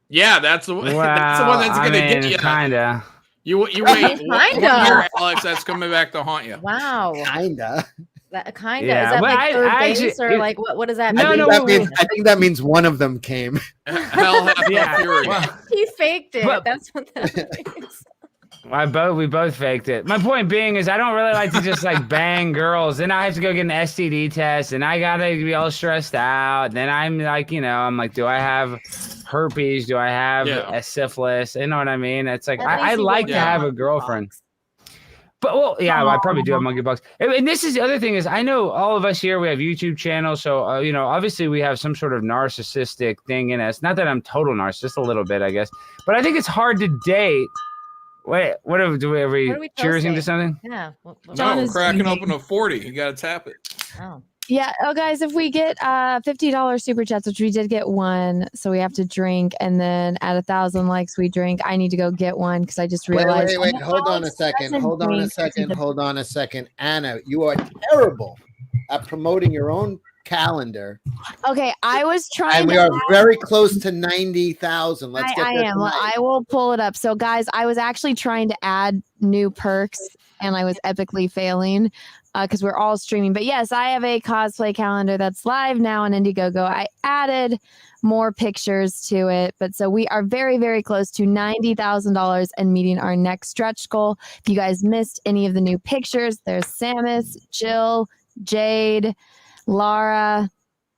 Yeah, that's the one. Well, That's the one that's gonna get you. Kinda. You wait. Kinda. 1 year, Alex. That's coming back to haunt you. Wow. Kinda. Kinda. Yeah, Is that well, like third I base actually- or like what does that No, mean? no, I think that means one of them came. Hell hath no Yeah. fury. He faked it. But- That's what that means. We both faked it. My point being is I don't really like to just like bang girls. Then I have to go get an STD test, and I gotta be all stressed out. Then I'm like, I'm like, do I have herpes? Do I have a syphilis? You know what I mean? It's like I like to have a girlfriend. But well, yeah, I probably do have monkeypox. And this is the other thing is I know all of us here, we have YouTube channels. So, obviously we have some sort of narcissistic thing in us. Not that I'm total narcissist, just a little bit, I guess. But I think it's hard to date. Wait, what are we cheersing to something? Yeah. John is cracking open a 40. You got to tap it. Oh. Yeah. Oh, guys, if we get $50 super chats, which we did get one, so we have to drink, and then at 1,000 likes we drink. I need to go get one because I just realized. Wait. Hold on a second. Hold on a second. Anna, you are terrible at promoting your own calendar. Okay, I was trying. And we are very close to 90,000. Let's get I there am. tonight. I will pull it up. So, guys, I was actually trying to add new perks, and I was epically failing because we're all streaming. But yes, I have a cosplay calendar that's live now on Indiegogo. I added more pictures to it, but so we are very, very close to $90,000 and meeting our next stretch goal. If you guys missed any of the new pictures, there's Samus, Jill, Jade, Laura,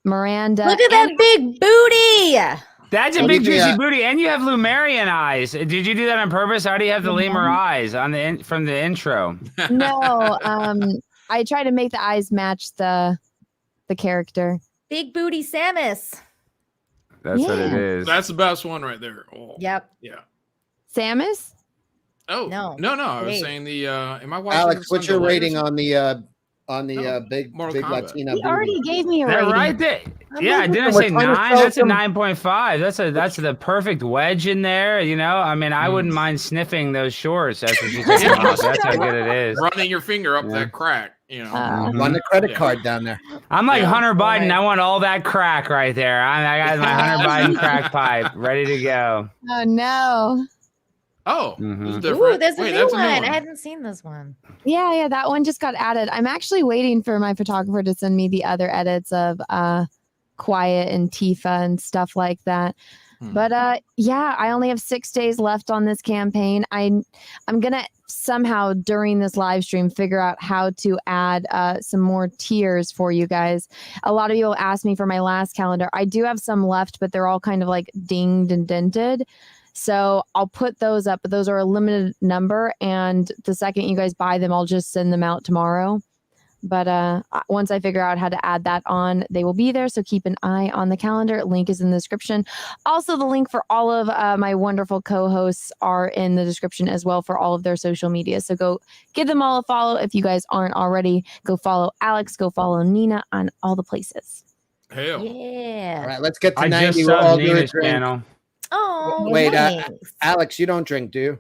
Miranda. Look at that big booty. That's a big juicy booty, and you have Lumerian eyes. Did you do that on purpose? How do you have the lemur eyes from the intro? No, I try to make the eyes match the character. Big booty Samus. That's what it is. That's the best one right there. Oh. Yep. Yeah. Samus? Oh no. I was saying the. Am I watching? Alex, what's your rating on the big Mortal Kombat. Latina? He already gave me a They're rating. right there. Yeah, didn't I say 9? That's a 9.5. That's the perfect wedge in there. I mean, I wouldn't mind sniffing those shorts. That's what you said. That's how good it is. Running your finger up that crack. Run the credit card down there. I'm like Hunter Biden. I want all that crack right there. I got my Hunter Biden crack pipe ready to go. Oh no. Oh, Ooh, there's a new one. I hadn't seen this one. Yeah, that one just got added. I'm actually waiting for my photographer to send me the other edits of Quiet and Tifa and stuff like that. But I only have 6 days left on this campaign. I'm gonna somehow during this live stream figure out how to add some more tiers for you guys. A lot of you will ask me for my last calendar. I do have some left, but they're all kind of like dinged and dented. So I'll put those up, but those are a limited number. And the second you guys buy them, I'll just send them out tomorrow. But once I figure out how to add that on, they will be there. So keep an eye on the calendar. Link is in the description. Also, the link for all of my wonderful co-hosts are in the description as well for all of their social media. So go give them all a follow if you guys aren't already. Go follow Alex. Go follow Nina on all the places. Hell. Yeah. All right, let's get to I 90. just We'll all subbed do a Nina's drink. channel. Oh, Wait, thanks. Alex, you don't drink, do you?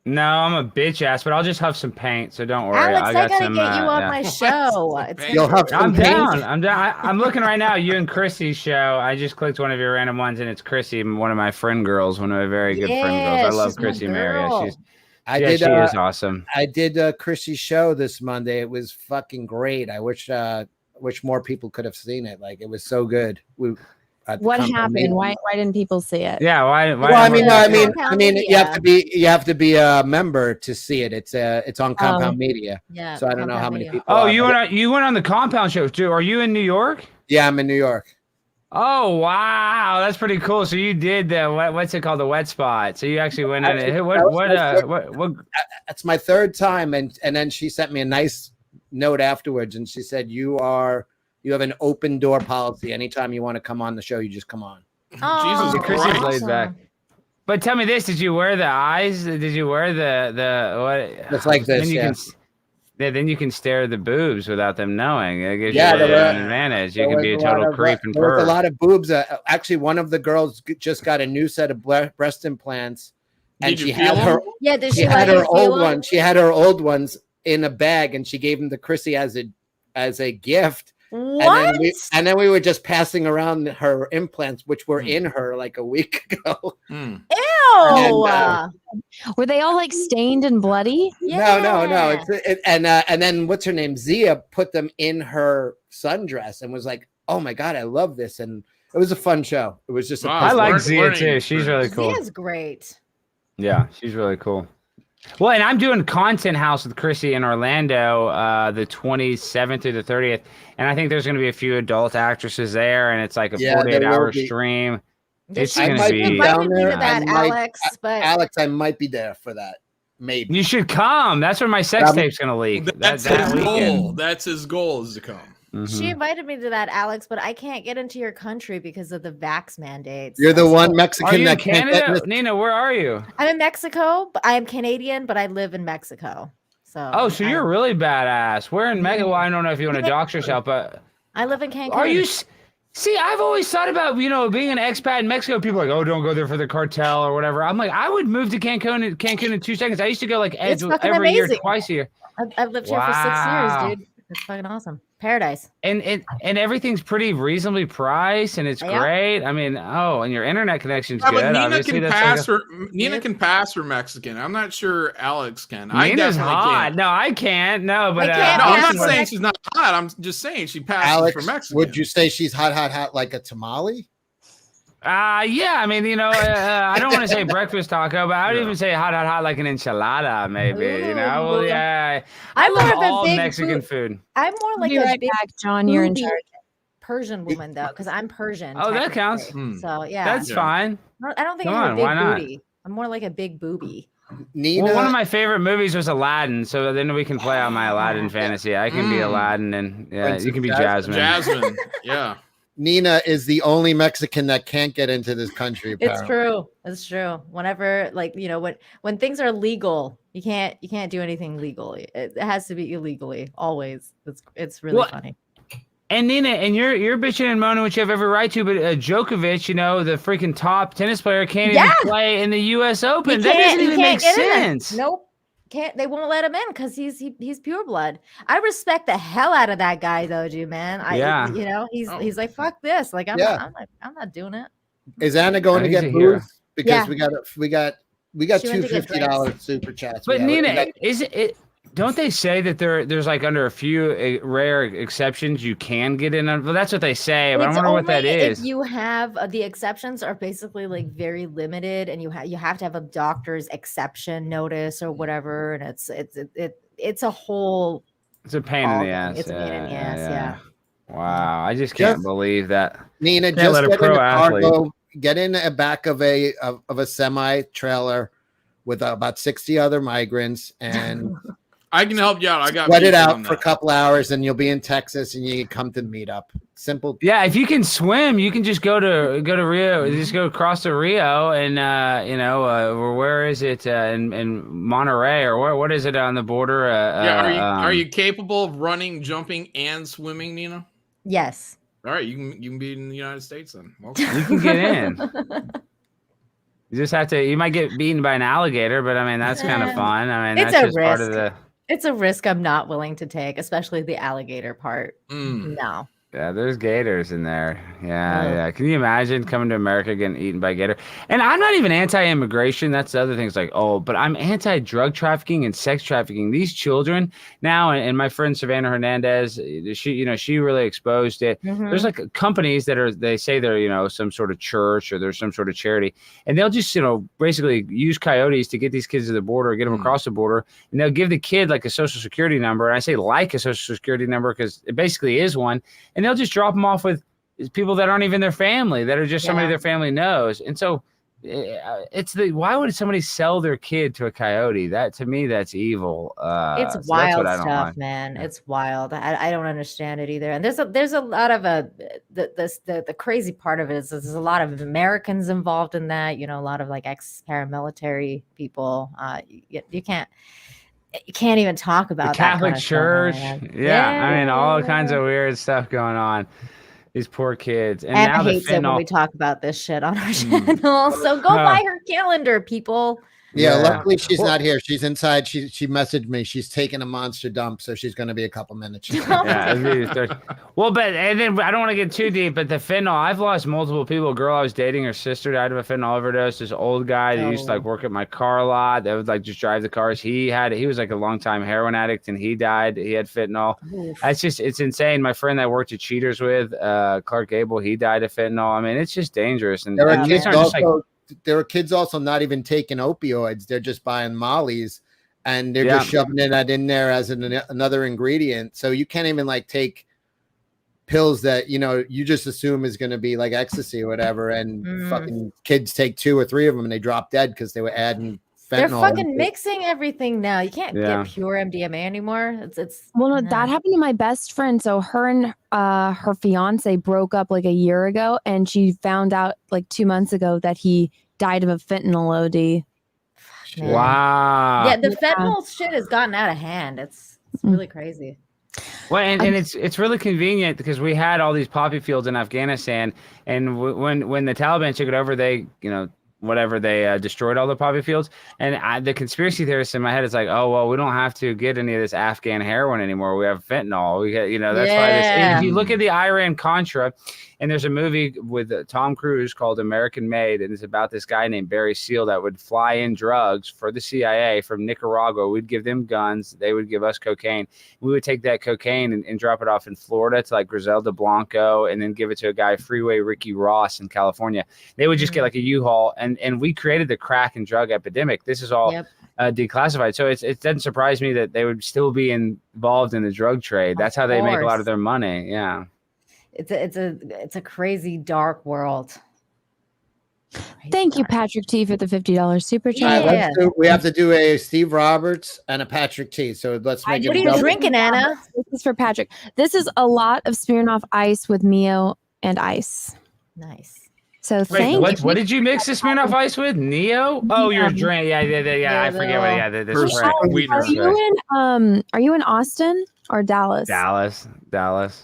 No, I'm a bitch ass, but I'll just huff some paint, so don't worry. Alex, I got gotta some, get you on yeah. my show. You'll have some I'm paint? down. I'm down. I'm looking right now. You and Chrissy's show. I just clicked one of your random ones, and it's Chrissy, one of my friend girls, one of my very good friend girls. I love she's my Chrissy Maria. girl. She is awesome. I did Chrissy's show this Monday. It was fucking great. I wish more people could have seen it. Like, it was so good. What happened? Why didn't people see it? Yeah, why Well, I mean, you have to be a member to see it. It's on Compound Media. Yeah. So I don't know how many people. Oh, you went on the Compound show too. Are you in New York? Yeah, I'm in New York. Oh wow, that's pretty cool. So you did the what's it called, the wet spot? So you actually went on it. What? That's my third time, and then she sent me a nice note afterwards, and she said you have an open door policy. Anytime you want to come on the show, you just come on. Oh, Jesus Christ, laid back. But tell me this: did you wear the eyes? Did you wear the what? It's like this. Then you can stare at the boobs without them knowing. It gives Yeah, you there an advantage. You can be a total creep and There was perv. a lot of boobs. Actually, one of the girls just got a new set of breast implants, and she had her. Yeah, did she she had let you her old feel ones. She had her old ones in a bag, and she gave them to Chrissy as a gift. What? And then we were just passing around her implants, which were in her like a week ago. Ew! And, were they all like stained and bloody? No. And then what's her name? Zia put them in her sundress and was like, "Oh my god, I love this!" And it was a fun show. It was just. I like Zia too. She's really cool. Zia's great. Yeah, she's really cool. Well, and I'm doing Content House with Chrissy in Orlando, the 27th through the 30th, and I think there's going to be a few adult actresses there, and it's like a 48-hour stream. It's going to be down there. Alex, but Alex, I might be there for that. Maybe you should come. That's where my sex tape's going to leak. That's his goal. That's his goal, is to come. She invited me to that, Alex, but I can't get into your country because of the vax mandates. You're the one Mexican are you that in Canada? Nina, where are you? I'm in Mexico, but I am Canadian, but I live in Mexico. So so you're really badass. Where in Mexico? Well, I don't know if you want to dox yourself, but I live in Cancun. Are you? See, I've always thought about, being an expat in Mexico. People are like, oh, don't go there for the cartel or whatever. I'm like, I would move to Cancun in 2 seconds. I used to go like every year, twice a year. I've lived here for 6 years, dude. It's fucking awesome. Paradise. And everything's pretty reasonably priced, and it's great. I mean, and your internet connection's good. But Nina Obviously, can pass for Nina can pass for Mexican. I'm not sure Alex can. I Nina's definitely hot. can't. No, I can't. No, but I'm not saying she's not hot. I'm just saying she passes Alex, for Mexican. would you say she's hot like a tamale? Yeah. I mean, I don't want to say breakfast taco, but I would even say hot like an enchilada, maybe. Well, yeah. I'm more of a all big Mexican food. I'm more like Be a right big back, John. You're in booby charge. Persian woman though, because I'm Persian. Oh, that counts. technically. So yeah, That's fine. I don't think Come I'm on, a big why not? booty. I'm more like a big booby. Nina, Well, one of my favorite movies was Aladdin, so then we can play on my Aladdin fantasy. I can be Aladdin, and you can be Jasmine. Jasmine, yeah. Nina is the only Mexican that can't get into this country. It's true. It's true. Whenever, when things are legal, you can't do anything legally. It has to be illegally always. It's really funny. And Nina, and you're bitching and moaning, which you have every right to, but Djokovic, the freaking top tennis player, can't even play in the U.S. Open. That doesn't even make sense. Nope. They won't let him in because he's pure blood. I respect the hell out of that guy though, dude, man. He's like, fuck this. Like I'm not doing it. Is Anna going to get booze? Because we got She went to get $250 super chats. But Nina, is it? Don't they say that there's like under a few rare exceptions you can get in? Well, that's what they say, but I wonder what that is. If you have the exceptions are basically like very limited, and you have to have a doctor's exception notice or whatever, and it's a whole. It's a pain in the ass. It's a pain in the ass. Yeah. Wow, I just can't believe that. Nina, Can't let a pro athlete get in the back of a semi trailer with about 60 other migrants and I can help you out. I got sweat it people out on for a that. couple hours, and you'll be in Texas, and you can come to the meetup. Simple. Yeah, if you can swim, you can just go to Rio. Just go across to Rio, and or where is it in Monterey, or what is it on the border? Are you capable of running, jumping, and swimming, Nina? Yes. All right, you can be in the United States then. You can get in. You just have to. You might get beaten by an alligator, but I mean that's kind of fun. I mean It's that's a just risk. part of the. It's a risk I'm not willing to take, especially the alligator part. No. Yeah, there's gators in there. Yeah. Can you imagine coming to America getting eaten by a gator? And I'm not even anti-immigration. That's the other thing. It's like, but I'm anti-drug trafficking and sex trafficking. These children now, and my friend Savannah Hernandez, she really exposed it. There's like companies they say they're, some sort of church or there's some sort of charity, and they'll just, basically use coyotes to get these kids to the border, get them across the border, and they'll give the kid like a social security number. And I say like a social security number because it basically is one. And they'll just drop them off with people that aren't even their family, that are just somebody their family knows. And so why would somebody sell their kid to a coyote? That to me, that's evil. It's wild stuff, man. Yeah. It's wild. I don't understand it either. And there's a lot of the crazy part of it is there's a lot of Americans involved in that. A lot of like ex-paramilitary people. You can't even talk about the Catholic that Church. Stuff, I mean, all kinds of weird stuff going on. These poor kids. And Anna now hates it when we talk about this shit on our channel. So go buy her calendar, people. Yeah, luckily she's not here. She's inside. She messaged me. She's taking a monster dump, so she's going to be a couple minutes. Well, and then I don't want to get too deep, but the fentanyl, I've lost multiple people. A girl I was dating, her sister died of a fentanyl overdose. This old guy that used to like work at my car lot, that would like just drive the cars. He was like a longtime heroin addict, and he died. He had fentanyl. It's insane. My friend that I worked at Cheaters with, Clark Gable, he died of fentanyl. I mean, it's just dangerous. And there are kids also not even taking opioids. They're just buying Mollies, and they're just shoving that in there as another ingredient. So you can't even like take pills that, you just assume is going to be like ecstasy or whatever. And fucking kids take 2 or 3 of them and they drop dead because they were adding fentanyl. They're fucking mixing everything now. You can't get pure MDMA anymore. No, that happened to my best friend. So her and her fiance broke up like a year ago, and she found out like 2 months ago that he died of a fentanyl OD. Wow. Yeah, the fentanyl shit has gotten out of hand. It's really crazy. Well, and it's really convenient because we had all these poppy fields in Afghanistan, and when the Taliban took it over, they they destroyed all the poppy fields. And the conspiracy theorist in my head is like, oh well, we don't have to get any of this Afghan heroin anymore. We have fentanyl. We get, that's why this. And if you look at the Iran Contra, and there's a movie with Tom Cruise called American Made, and it's about this guy named Barry Seal that would fly in drugs for the CIA from Nicaragua. We'd give them guns. They would give us cocaine. We would take that cocaine and drop it off in Florida to like Griselda Blanco, and then give it to a guy, Freeway Ricky Ross in California. They would just get like a U-Haul, and we created the crack and drug epidemic. This is all declassified. So it doesn't surprise me that they would still be involved in the drug trade. That's how they make a lot of their money. Yeah. It's a crazy dark world. Thank you, Patrick T, for the $50 super chat. We have to do a Steve Roberts and a Patrick T. So let's make it. What are you drinking, Anna? This is for Patrick. This is a lot of Smirnoff Ice with Neo and ice. Nice. So thank you. What did you mix the Smirnoff Ice with? Neo? Oh, you're drinking. Yeah. I forget what. Yeah, this Are you in Austin or Dallas? Dallas.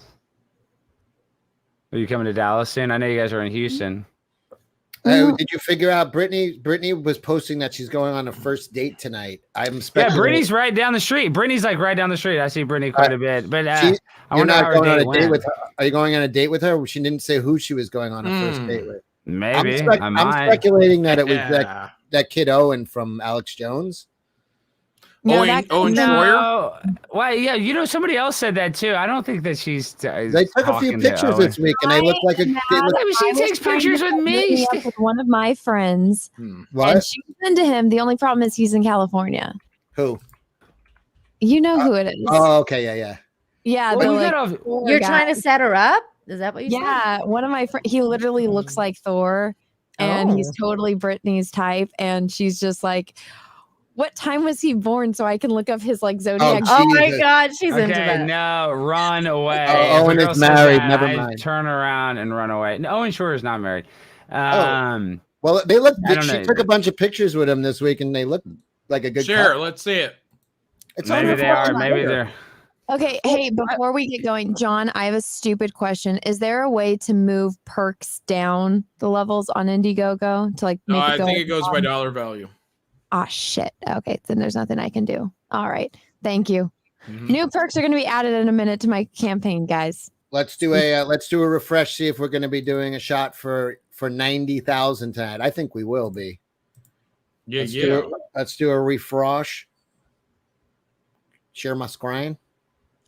Are you coming to Dallas soon? I know you guys are in Houston. Did you figure out Brittany? Brittany was posting that she's going on a first date tonight. I'm speculating. Yeah, Brittany's right down the street. Brittany's like right down the street. I see Brittany quite a bit. But I wonder how her date went. With her. Are you going on a date with her? She didn't say who she was going on a first date with. Maybe. I'm speculating that it was that kid Owen from Alex Jones. Owen Schroyer? Why? Yeah, somebody else said that too. I don't think that she's. They took a few pictures this week, and they look like a. She takes pictures with me. With one of my friends, What? and she's into him. The only problem is he's in California. Who? You know who it is. Oh, okay, yeah. Yeah, you're trying to set her up. Is that what you said? Yeah, one of my friends. He literally looks like Thor, and he's totally Brittany's type, and she's just like, what time was he born so I can look up his like zodiac? Oh my God, she's into Okay, that. no, run away. Oh, If a Owen girl is says married, that, never I'd mind. turn around and run away. No, Owen Shore is not married. Well, they look. I don't She know. took a bunch of pictures with him this week, and they look like a good. Sure, couple. let's see it. It's Maybe they are. Maybe they're. Okay, hey, before we get going, John, I have a stupid question. Is there a way to move perks down the levels on Indiegogo to like make it I go? think it goes by dollar value. Ah, shit. Okay, then there's nothing I can do. All right, thank you. Mhm. New perks are going to be added in a minute to my campaign, guys. Let's do a refresh. See if we're going to be doing a shot for 90,000 tonight. I think we will be. Yeah, Let's do a refresh. Share my screen.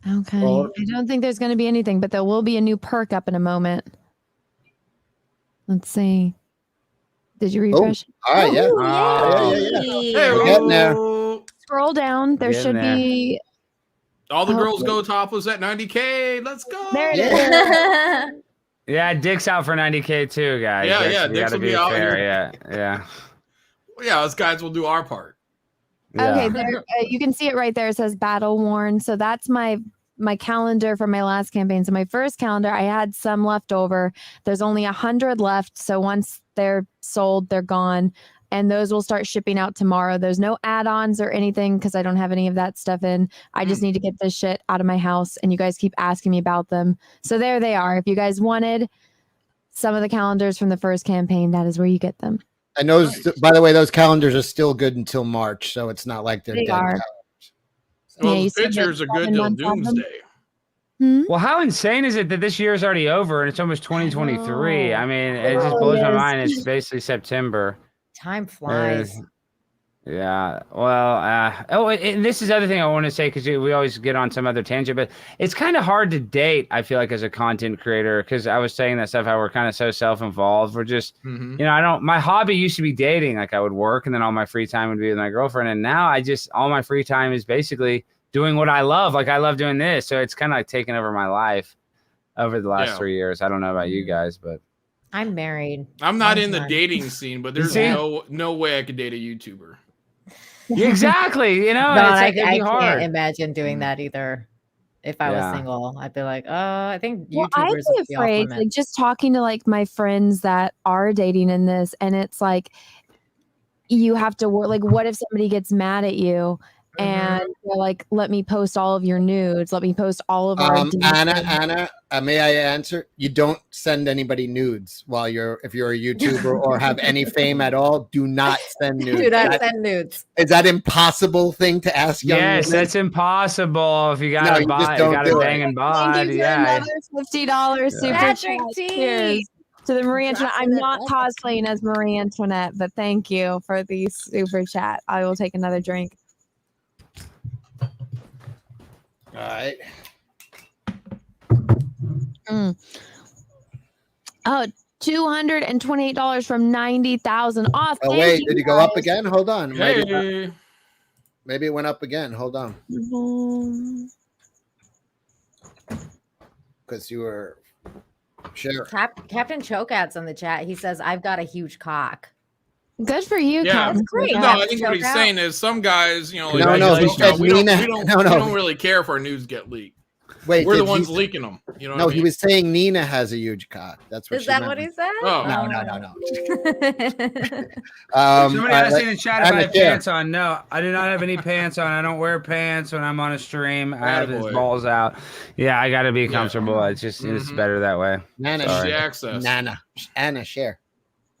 Okay. Or- I don't think there's going to be anything, but there will be a new perk up in a moment. Let's see. Did you refresh? All right, yeah. Yeah. We're getting there. Scroll down. There Getting should there. be. All the Oh. girls go topless at 90K. Let's go. There it is. Yeah, Dick's out for 90K too, guys. Yeah, That's- yeah, we Dick's gotta will be out fair. here. Yeah. Yeah, us guys will do our part. Okay, there, you can see it right there. It says battle worn. So that's my calendar for my last campaign. So my first calendar, I had some left over. There's only 100 left. So once they're sold, they're gone. And those will start shipping out tomorrow. There's no add-ons or anything because I don't have any of that stuff in. I just need to get this shit out of my house. And you guys keep asking me about them. So there they are. If you guys wanted some of the calendars from the first campaign, that is where you get them. And those, by the way, those calendars are still good until March, so it's not like they're They dead. are. Well, Yeah, the you still get pictures are good 7 till months of them. doomsday. Well, how insane is it that this year's already over and it's almost 2023? I mean, it just blows my mind. It's basically September. Time flies. Yeah. Well, and this is the other thing I want to say because we always get on some other tangent, but it's kind of hard to date, I feel like, as a content creator, because I was saying that stuff, how we're kind of so self-involved. We're just, you know, my hobby used to be dating. Like I would work and then all my free time would be with my girlfriend. And now all my free time is basically doing what I love. Like I love doing this. So it's kind of like taking over my life over the last 3 years. I don't know about you guys, but. I'm married. I'm not I'm in the done. dating scene, but there's see? no way I could date a YouTuber. Exactly. You know, No, it'd be I hard. can't imagine doing that either. If I was Yeah. single, I'd be like, I think Well, I'd YouTubers would be be off afraid, limits. like just talking to like my friends that are dating in this, and it's like you have to work. Like, what if somebody gets mad at you and they're like, "Let me post all of your nudes. Let me post all of our." Anna, may I answer? You don't send anybody nudes if you're a YouTuber or have any fame at all. Do not send nudes. Do not send nudes. Is that impossible thing to ask? Young Yes, women? that's impossible. If you got No, a you just bot, you don't got do a it. banging bot. Thank you for Yeah. another $50 super Patrick chat. T. Cheers to the Marie Antoinette. I'm not cosplaying as Marie Antoinette, but thank you for the super chat. I will take another drink. All right. Oh, $228 from 90,000 off. Oh Thank wait, you did it go up guys. again? Hold on. Hey. Maybe it went up again. Hold on, because you were sharing. Captain Chokat's on the chat. He says, "I've got a huge cock." Good for you, Yeah, Captain. great. No, Captain I think what he's Chokout. saying is some guys, you know, like, No, he said we don't Nina. really care if our news get leaked. Wait, We're the did he ones say- leaking them. You know No, what I he mean? was saying Nina has a huge cock. That's what Is she that meant. what he said? Oh. No. Somebody asked in the chat if I have Anna, pants on. No, I do not have any pants on. I don't wear pants when I'm on a stream. I have his Attaboy. balls out. Yeah, I got to be comfortable. It's just it's better that way. Nana, Sorry. access. Anna, share.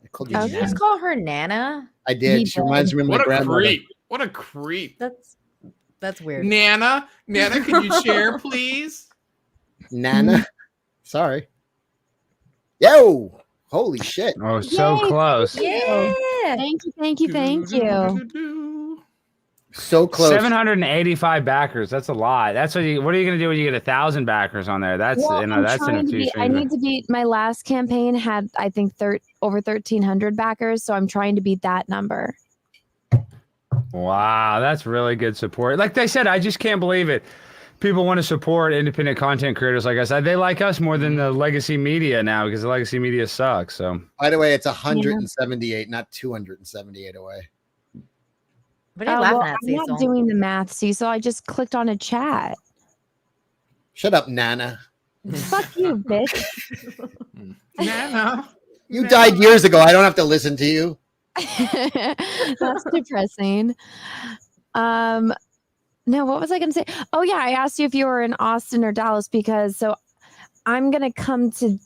I called you Did you Nana. just call her Nana? I did. She reminds me of my What a grandmother. creep. What a creep. That's weird. Nana, can you share, please? Nana. Sorry. Yo, holy shit. Oh, so close. Yeah. Thank you. So close. 785 backers. That's a lot. That's what are you gonna do when you get 1,000 backers on there? That's Well, I'm that's trying in a to few beat, I streams. need to beat my last campaign had I think over 1,300 backers, so I'm trying to beat that number. Wow, that's really good support. Like they said, I just can't believe it. People want to support independent content creators like us. They like us more than the legacy media now because the legacy media sucks. So, By the way, it's 178, not 278 away. What are you laughing at, I'm not Cecil? doing the math, Cecil. I just clicked on a chat. Shut up, Nana. Fuck you, bitch. Nana. You died years ago. I don't have to listen to you. That's depressing. No, what was I going to say? Oh yeah, I asked you if you were in Austin or Dallas because I'm going to come to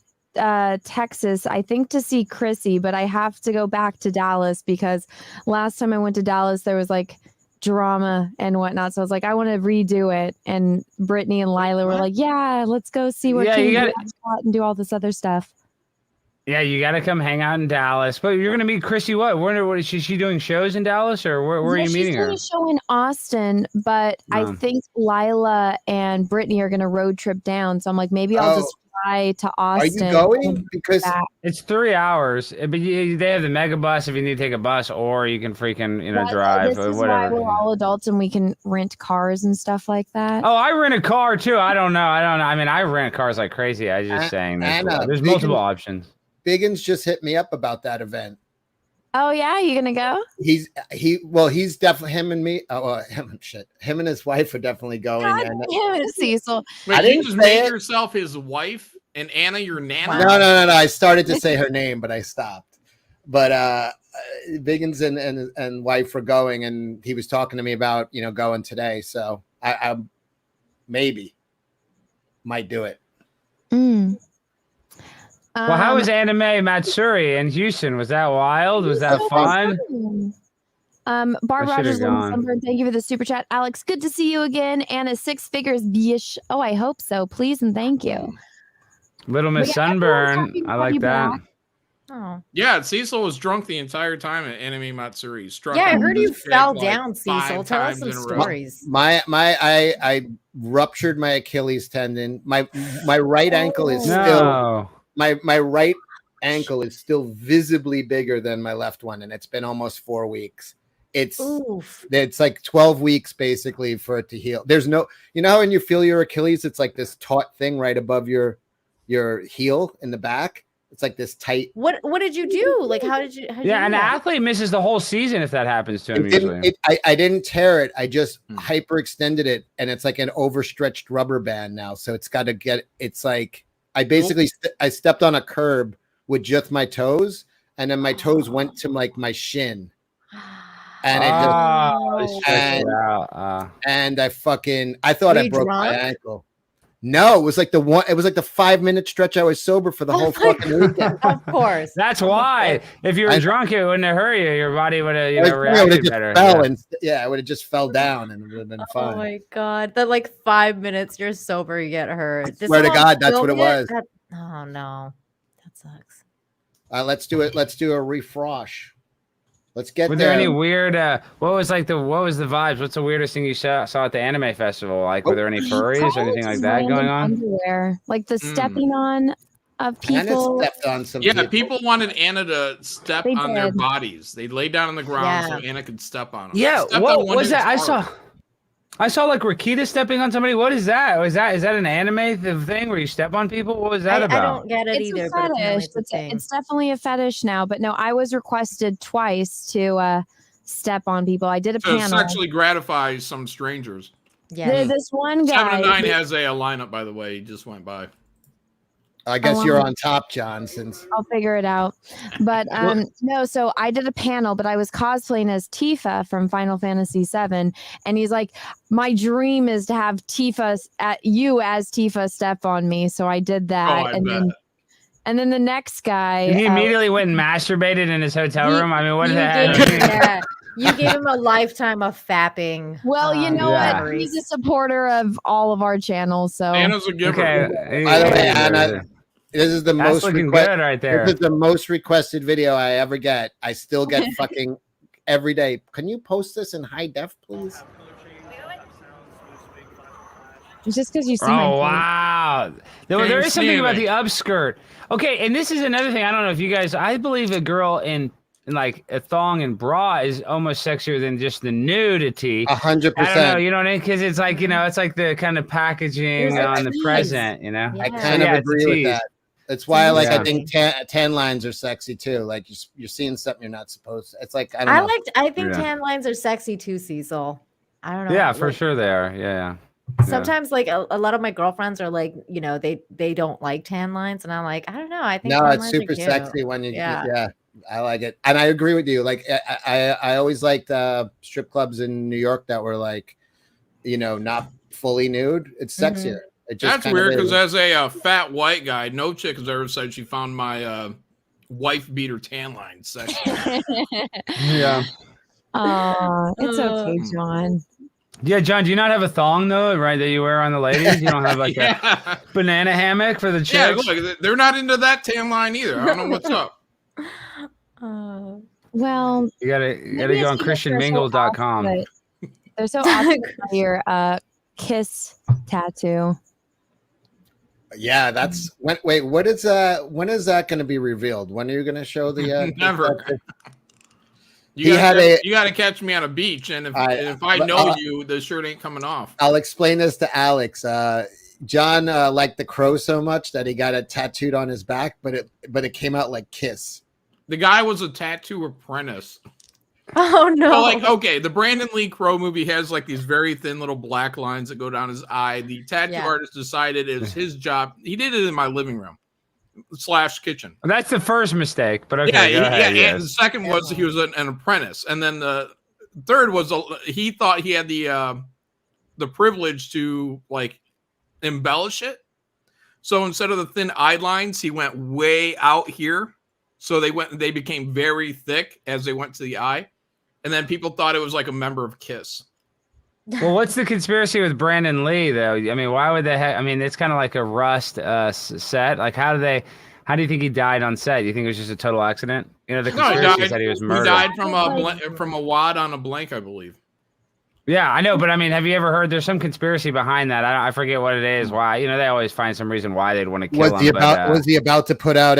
Texas, I think to see Chrissy, but I have to go back to Dallas because last time I went to Dallas, there was like drama and whatnot. So I was like, I want to redo it. And Brittany and Lila were like, yeah, let's go see where King and do all this other stuff. Yeah, you got to come hang out in Dallas. But you're going to meet Chrissy what? What is she doing shows in Dallas or where are you meeting her? She's doing a show in Austin, but I think Lila and Brittany are going to road trip down. So I'm like, maybe I'll just fly to Austin. Are you going? Because it's 3 hours, but they have the mega bus if you need to take a bus, or you can freaking drive this or is whatever. why we're all adults and we can rent cars and stuff like that. Oh, I rent a car too. I don't know. I mean, I rent cars like crazy. I was just saying there's multiple options. Biggins just hit me up about that event. Oh yeah, you gonna go? He's definitely him and me. Him and his wife are definitely going. God damn it, Cecil. Wait, you just made yourself his wife and Anna your nana? No. I started to say her name, but I stopped. But Biggins and wife are going, and he was talking to me about going today. So I maybe might do it. Well, how was Anime Matsuri in Houston? Was that wild? Was that fun? Barb Rogers, thank you for the super chat. Alex, good to see you again. Anna, 6 figures. Bish. Oh, I hope so. Please and thank you. Little Miss Sunburn. I like that. Oh. Yeah, Cecil was drunk the entire time at Anime Matsuri. Yeah, I heard you fell down, Cecil. Tell us some stories. I ruptured my Achilles tendon. My right ankle is still my right ankle is still visibly bigger than my left one, and it's been almost 4 weeks. It's like 12 weeks basically for it to heal. There's no, how when you feel your Achilles, it's like this taut thing right above your heel in the back. It's like this tight. What did you do? Like, how did you? An athlete misses the whole season if that happens to him. I didn't tear it. I just hyperextended it, and it's like an overstretched rubber band now. So it's got to get. It's like I basically I stepped on a curb with just my toes, and then my toes went to like my shin, and and I thought I broke my ankle. No, it was like the 5-minute stretch I was sober for the whole fucking weekend. Of course. That's why. If you were drunk, it wouldn't have hurt you. Your body would have reacted better. I would have just fell down and it would have been fine. Oh my God. That like 5 minutes you're sober, you get hurt. Swear to God, that's what it was. Oh no. That sucks. Let's do it. Let's do a refresh. Let's get Were there any weird what was the vibes? What's the weirdest thing you saw at the anime festival? Like were there any furries or anything like that going on? Underwear. Like the stepping on of people. Anna stepped on some people wanted Anna to step on their bodies. They laid down on the ground so Anna could step on them. Yeah, what was that? I saw like Rakita stepping on somebody. What is that? Is that an anime thing where you step on people? What was that about? I don't get it either. A fetish. It's definitely a fetish now. But no, I was requested twice to step on people. I did a panel. Sexually gratify some strangers. Yeah. This one guy. 7 to 9 has a lineup, by the way. He just went by. I guess you're on top, John, since I'll figure it out. But no, so I did a panel, but I was cosplaying as Tifa from Final Fantasy VII. And he's like, my dream is to have Tifa you as Tifa step on me. So I did that. And then the next guy. And he immediately went and masturbated in his hotel room. I mean, what is that? Yeah. You gave him a lifetime of fapping. Well, you know what? He's a supporter of all of our channels. So Anna's a giver. Okay. By the way, Anna, this is the most good right there. This is the most requested video I ever get. I still get fucking every day. Can you post this in high def, please? Just because you see my wow. There is something about the upskirt. Okay, and this is another thing. I don't know if you guys. I believe a girl in like a thong and bra is almost sexier than just the nudity. 100%. I don't know, you know what I mean? Because it's like it's like the kind of packaging on the present. I kind of agree with that. It's why I think tan lines are sexy too. Like you're seeing something you're not supposed to. It's like I don't know. I think tan lines are sexy too, Cecil. I don't know. Yeah, for sure they are. Yeah. Sometimes like a lot of my girlfriends are like, they don't like tan lines, and I'm like, I don't know. I think it's super sexy when you I like it, and I agree with you. Like I always liked strip clubs in New York that were like, not fully nude. It's sexier. That's weird because as a fat white guy, no chick has ever said she found my wife beater tan line sexy. Yeah. It's okay, John. Yeah, John, do you not have a thong though, right? That you wear on the ladies? You don't have like a banana hammock for the chicks? Yeah, look, they're not into that tan line either. I don't know what's up. Well, you gotta go on christianmingle.com. They're so awesome about your kiss tattoo. Yeah, that's wait, what is when is that going to be revealed? When are you going to show the never? You got to catch me on a beach, and if I know you, the shirt ain't coming off. I'll explain this to Alex. John liked the Crow so much that he got it tattooed on his back, but it came out like Kiss. The guy was a tattoo apprentice. Oh no! So, like, okay, the Brandon Lee Crow movie has like these very thin little black lines that go down his eye. The tattoo artist decided it was his job. He did it in my living room / kitchen. That's the first mistake, but okay. And the second was he was an apprentice, and then the third was he thought he had the privilege to like embellish it. So instead of the thin eye lines, he went way out here. So they became very thick as they went to the eye. And then people thought it was like a member of Kiss. Well, what's the conspiracy with Brandon Lee, though? I mean, why would they have? I mean, it's kind of like a Rust set. Like, how do you think he died on set? Do you think it was just a total accident? The conspiracy is that he was murdered. He died from a wad on a blank, I believe. Yeah, I know, but I mean, have you ever heard? There's some conspiracy behind that. I forget what it is. Why? They always find some reason why they'd want to kill him. Was he about to put out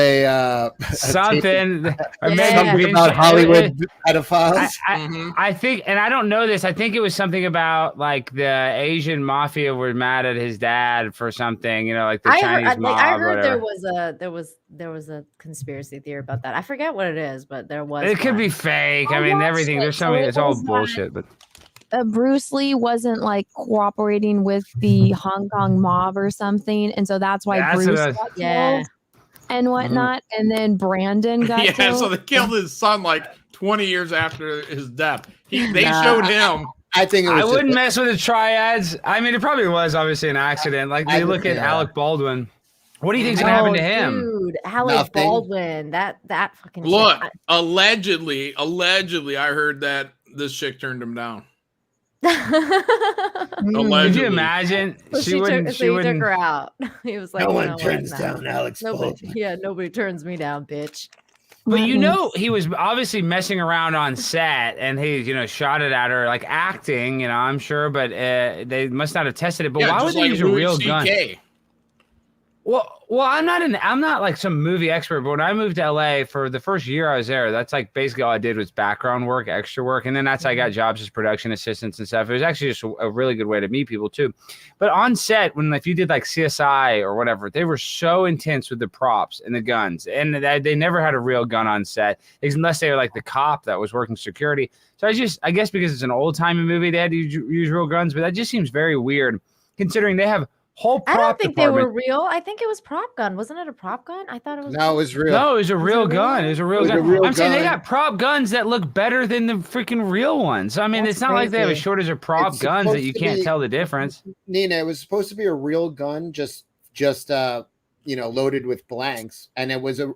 something? Something about Hollywood pedophiles? I think, and I don't know this. I think it was something about like the Asian mafia were mad at his dad for something. Like the Chinese mob. I heard there was a conspiracy theory about that. I forget what it is, but there was. It could be fake. I mean, everything. There's something. It's all bullshit, but. Bruce Lee wasn't like cooperating with the Hong Kong mob or something, and so that's why Bruce got killed and whatnot. And then Brandon got killed. So they killed his son like 20 years after his death. They showed him. I think I wouldn't mess with the triads. I mean, it probably was obviously an accident. Like they look at Alec Baldwin. What do you think's gonna happen to him? Dude, Alec Baldwin. That fucking look. Shit. Allegedly, I heard that this chick turned him down. Could you imagine? She took her out. He was like, "No one turns down Alex Baldwin." Yeah, nobody turns me down, bitch. But he was obviously messing around on set, and he, shot it at her like acting. I'm sure, but they must not have tested it. But why would they use a real gun? Well, I'm not like some movie expert, but when I moved to LA for the first year I was there, that's like basically all I did was background work, extra work. And then that's how I got jobs as production assistants and stuff. It was actually just a really good way to meet people too. But on set, if you did like CSI or whatever, they were so intense with the props and the guns. And they never had a real gun on set, unless they were like the cop that was working security. So I guess because it's an old timey movie, they had to use real guns, but that just seems very weird considering they have whole prop I don't think department. they were real. I think it was prop gun. Wasn't it a prop gun? I thought it was. No, it was real. No, it was a real gun. It was a real gun. I'm saying they got prop guns that look better than the freaking real ones. I mean, it's not like they have a shortage of prop guns that you can't tell the difference. Nina, it was supposed to be a real gun, just loaded with blanks, and it was a.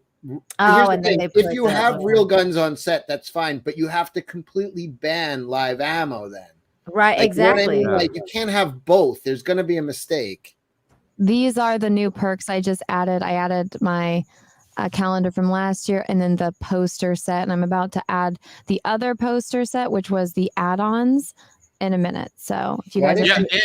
If you have real guns on set, that's fine, but you have to completely ban live ammo then. Right, exactly. You know what I mean? Like, you can't have both. There's going to be a mistake. These are the new perks I just added. I added my calendar from last year and then the poster set. And I'm about to add the other poster set, which was the add-ons, in a minute. So if you guys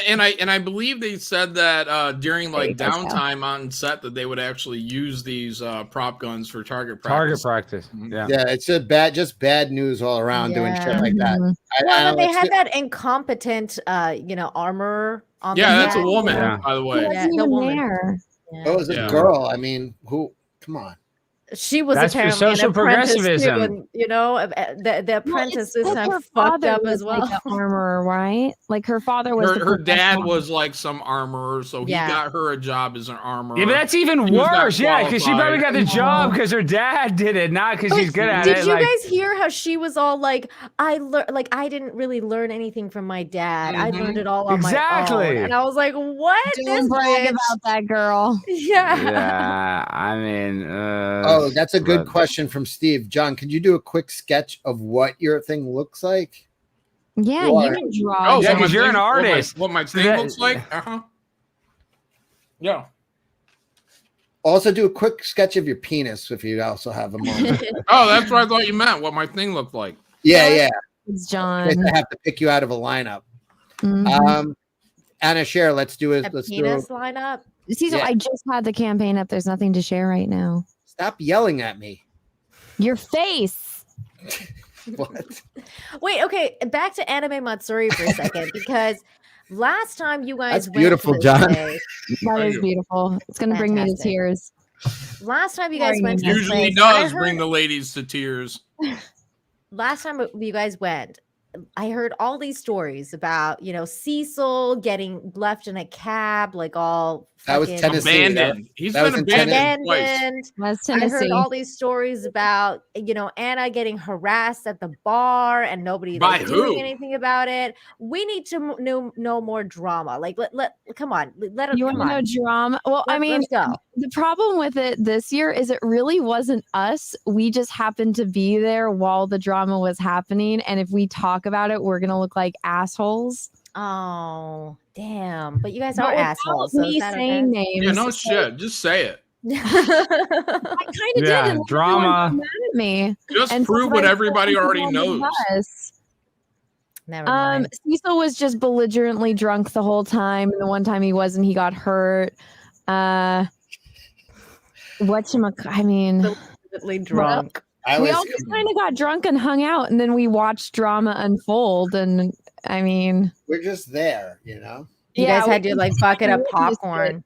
and I believe they said that during like downtime on set that they would actually use these prop guns for target practice. Yeah, it's just bad news all around doing shit like that. Well, they had that incompetent armor on that's a woman, by the way. Yeah, the woman. It was a girl. I mean, who Come on. She was That's for apparently an social apprentice too, progressivism. and the apprentice this time her fucked father up as was, well. like, the armorer, right? Like her father was the Her dad professional- was like some armorer, so he Yeah. got her a job as an armorer. Yeah, but that's even She was not worse. Yeah, because she probably got the qualified. job because her dad did it, not because she's good at Did it. you like, guys hear how she was all like, I didn't really learn anything from my dad. I learned it all on my own. Exactly. And I was like, what? Don't This brag bitch? about that girl. Yeah. yeah, I mean, Oh, that's a good question from Steve. John, could you do a quick sketch of what your thing looks like? Yeah, Or- you can draw. Oh, yeah, what my because you're an thing- artist. What my So thing that- looks like? Yeah. Also, do a quick sketch of your penis if you also have a moment. Oh, that's what I thought you meant. What my thing looked like. Yeah. It's In John. case I have to pick you out of a lineup. Mhm. Anna, share. Let's do it. A Let's do penis it. lineup. Cecil, Yeah. I just had the campaign up. There's nothing to share right now. Stop yelling at me. Your face. What? Wait, okay, back to Anime Matsuri for a second, because last time you guys That's went to beautiful, this John. place- That is beautiful. It's gonna bring me to Fantastic. tears. last time you guys went to this Usually place, I does heard- bring the ladies to tears. last time you guys went, I heard all these stories about, Cecil getting left in a cab, like all That was fucking Tennessee. Abandoned. He's that been was in abandoned twice. abandoned. That's I heard Tennessee. all these stories about, Anna getting harassed at the bar and nobody By doing who? anything about it. We need to know more drama. Like, come on, let us. You want come to know on. drama? Well, I mean, Let's go. the problem with it this year is it really wasn't us. We just happened to be there while the drama was happening. And if we talk about it, we're going to look like assholes. Oh, damn! But you guys But are without assholes. So me is that saying okay? names. Yeah, no shit. Just say it. I kind of Yeah, did. And drama. everyone got mad at me. Just And so prove then what I everybody put already people on the knows. bus. Never mind. Cecil was just belligerently drunk the whole time, and the one time he wasn't, he got hurt. I mean, Belligerently drunk. we all just kind of got drunk and hung out, and then we watched drama unfold. And I mean, We're just there, you know? You yeah, guys had we your like just bucket of witnessed it. popcorn.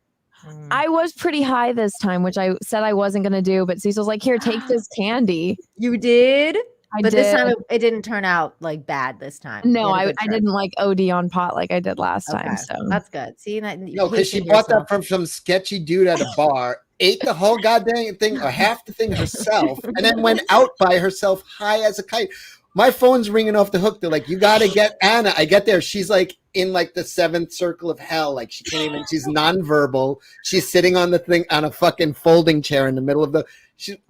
I was pretty high this time, which I said I wasn't going to do, but Cecil's like, here, take this candy. You did? I But did. this time it didn't turn out like bad this time. No, You had a I good trip. didn't like OD on pot like I did last time. Okay, So that's good. See, that No, because she bought that from some sketchy dude at a bar, ate the whole goddamn thing or half the thing herself, and then went out by herself high as a kite. My phone's ringing off the hook. They're like, you got to get Anna. I get there. She's like in like the seventh circle of hell. Like she can't even, she's nonverbal. She's sitting on the thing on a fucking folding chair in the middle of the,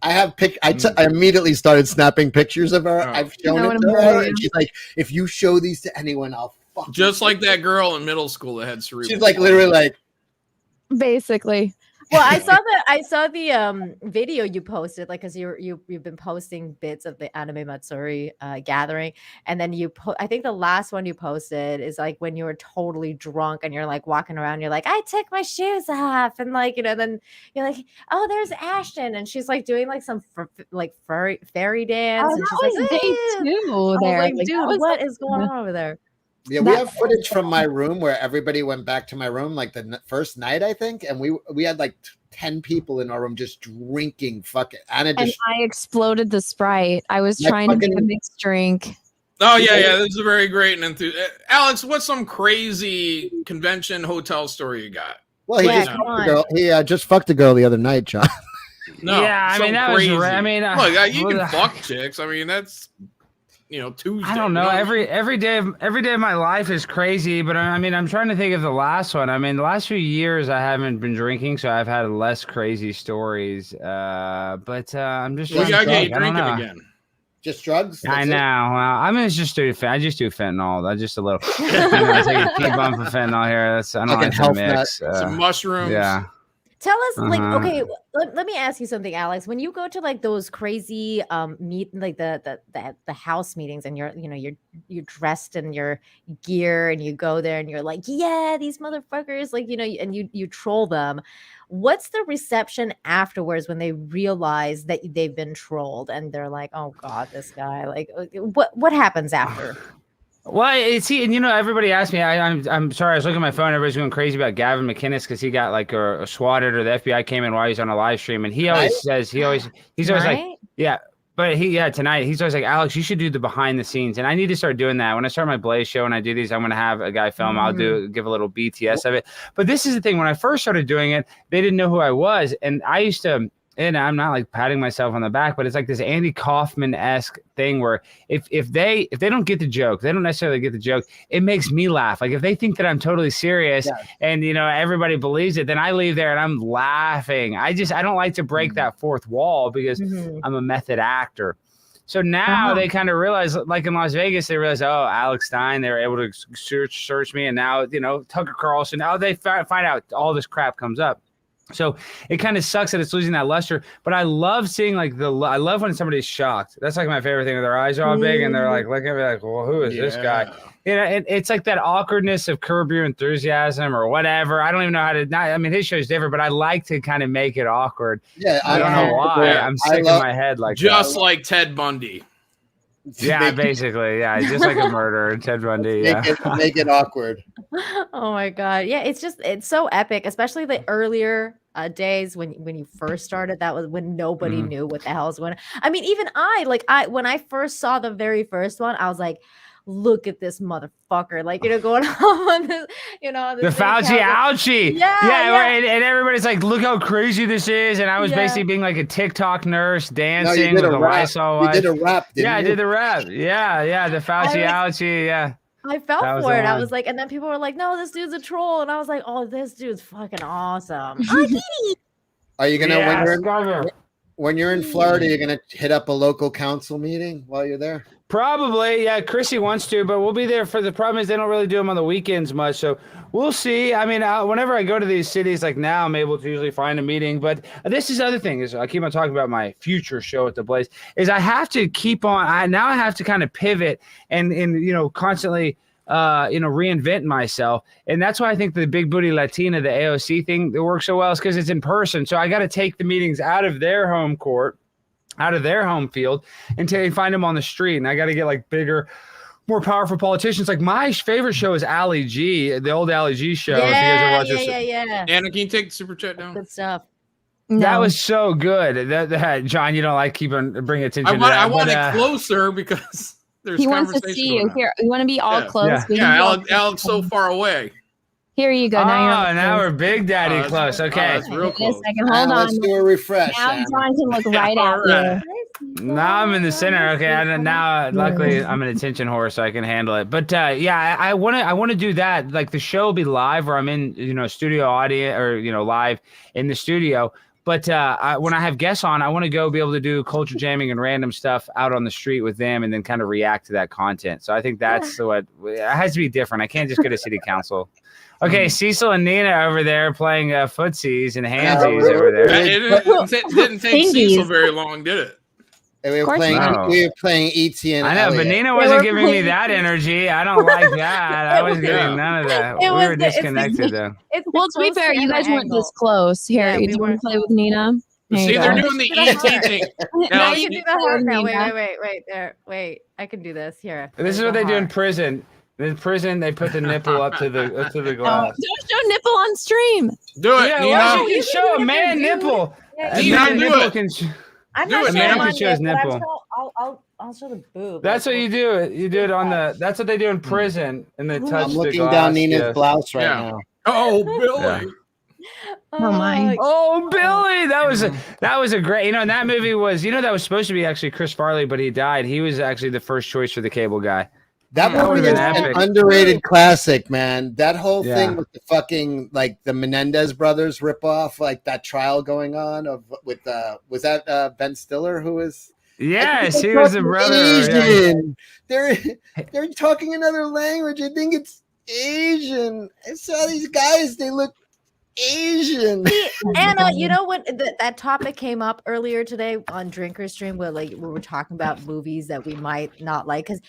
I immediately started snapping pictures of her. I've shown it to her. And she's like, if you show these to anyone, I'll fuck Just like that girl in middle school that had cerebral. She's like literally like, basically. Well, I saw the video you posted, like, because you've been posting bits of the Anime Matsuri gathering, and then I think the last one you posted is like when you were totally drunk and you're like walking around, you're like, I took my shoes off, and like, then you're like, oh, there's Ashton, and she's like doing like some fairy dance, Oh, and that she's was like, day "Ah." two I was there. like, Like, dude, that was what like- is going on over there? yeah, we have footage from my room where everybody went back to my room like the first night, I think, and we had like 10 people in our room just drinking. Fuck it, Anna And just I exploded the Sprite. I was Like trying to make a fucking- mixed drink. Oh yeah. This is a very great and Alex, what's some crazy convention hotel story you got? well, he just fucked a girl. He just fucked a girl the other night, John. No, Yeah, I mean, some that was crazy. I mean, look, you can well, fuck chicks. I mean, that's Tuesday. I don't know. you Every day of my life is crazy, but I mean, I'm trying to think of the last one. I mean, the last few years I haven't been drinking, so I've had less crazy stories. But I'm just Well, trying you gotta to get think. you I don't drinking know. again. Just drugs. I That's it? know. Well, I mean, it's just I just do fentanyl. That's just a little. I take a key bump of fentanyl here. I don't Fucking like to health mix. nut. Some mushrooms. Yeah. Tell us, like, Uh-huh. okay, let me ask you something, Alex. When you go to like those crazy like the house meetings, and you're dressed in your gear, and you go there, and you're like, yeah, these motherfuckers, like, and you troll them. What's the reception afterwards when they realize that they've been trolled, and they're like, oh God, this guy, like, what happens after? Well, it's he, and everybody asked me. I'm sorry, I was looking at my phone. Everybody's going crazy about Gavin McInnes because he got like a swatted, or the FBI came in while he's on a live stream, and he always says he's always like, yeah, but tonight he's always like, Alex, you should do the behind the scenes, and I need to start doing that. When I start my Blaze show and I do these, I'm gonna have a guy film. I'll give a little BTS of it. But this is the thing: when I first started doing it, they didn't know who I was, and I used to. And I'm not like patting myself on the back, but it's like this Andy Kaufman-esque thing where if they don't get the joke, they don't necessarily get the joke, it makes me laugh. Like if they think that I'm totally serious and everybody believes it, then I leave there and I'm laughing. I don't like to break that fourth wall because I'm a method actor. So now they kind of realize, like in Las Vegas, they realize, oh, Alex Stein, they were able to search me, and now Tucker Carlson. Now they find out all this crap comes up. So it kind of sucks that it's losing that luster, but I love seeing I love when somebody's shocked. That's like my favorite thing. Their eyes are all big and they're like looking at me like, well, who is this guy? It's like that awkwardness of Curb Your Enthusiasm or whatever. I don't even know how to. I mean, his show's different, but I like to kind of make it awkward. Yeah, I don't know why. I'm sick in my head like just like Ted Bundy. Yeah, basically, just like a murderer, Ted Bundy. Make it awkward. Oh my god, yeah, it's so epic, especially the earlier days when you first started. That was when nobody knew what the hell was going on. I mean, even when I first saw the very first one, I was like, look at this motherfucker, going on this, the Fauci ouchie. And everybody's like, look how crazy this is. And I was basically being like a TikTok nurse dancing with a Lysol. You did a rap, didn't you? I did the rap. Yeah, the Fauci ouchie, yeah. I fell for it. I was like, and then people were like, no, this dude's a troll. And I was like, oh, this dude's fucking awesome. Are you gonna when you're in Florida, you're gonna hit up a local council meeting while you're there? Probably, yeah. Chrissy wants to, but we'll be there for the problem is they don't really do them on the weekends much, so we'll see. I mean, whenever I go to these cities, like now, I'm able to usually find a meeting. But this is the other thing is I keep on talking about my future show at the Blaze. Is I have to keep on. I have to kind of pivot and constantly reinvent myself, and that's why I think the Big Booty Latina, the AOC thing, that works so well is because it's in person. So I got to take the meetings out of their home court, out of their home field, and find them on the street. And I got to get like bigger, more powerful politicians. Like my favorite show is Ali G, the old Ali G show. Yeah. Anna, can you take the super chat down? Good stuff. That was so good. That John, you don't like bringing attention. I want it closer because there's he wants to see you here. You want to be all close. Yeah, Alex so far away. Here you go. Now we're Big Daddy close. Okay. That's real close. Hold on. Let's do a refresh. Now John can look right at you. Now I'm in the center. Okay. Now, luckily, I'm an attention whore, so I can handle it. But I want to do that. Like the show will be live, where I'm in studio audience or live in the studio. But when I have guests on, I want to be able to do culture jamming and random stuff out on the street with them, and then kind of react to that content. So I think that's what it has to be different. I can't just go to city council. Okay, Cecil and Nina over there playing footsies and handsies over there. It didn't take Cecil very long, did it? We were playing E.T. and I know, Elliot. but Nina wasn't giving me that energy. I don't like that. I was getting none of that. We were disconnected though. Well, to be fair, you guys weren't this close. Here, do you want to play with Nina? See, they're doing the E.T. thing. Now you can do the heart now. Wait. I can do this. Here. This is what they do in prison. In prison, they put the nipple up to the glass. Don't show nipple on stream. Do it. Yeah, you can show a man nipple. A man nipple can. I'm not showing my nipple. I'll show the boob. That's what you do. You do it on the. That's what they do in prison, and they touch the glass. I'm looking down Nina's blouse right now. Oh, Billy. Oh my! Oh, Billy! That was a great. And that movie was. that was supposed to be actually Chris Farley, but he died. He was actually the first choice for the cable guy. That movie is an underrated classic, man. That whole thing with the fucking the Menendez brothers ripoff, like that trial going on with was that Ben Stiller who was? Yes, he was the brother. Asian. Yeah. They're talking another language. I think it's Asian. I saw these guys. They look Asian. Anna, when that topic came up earlier today on Drinker Stream, where we were talking about movies that we might not like, because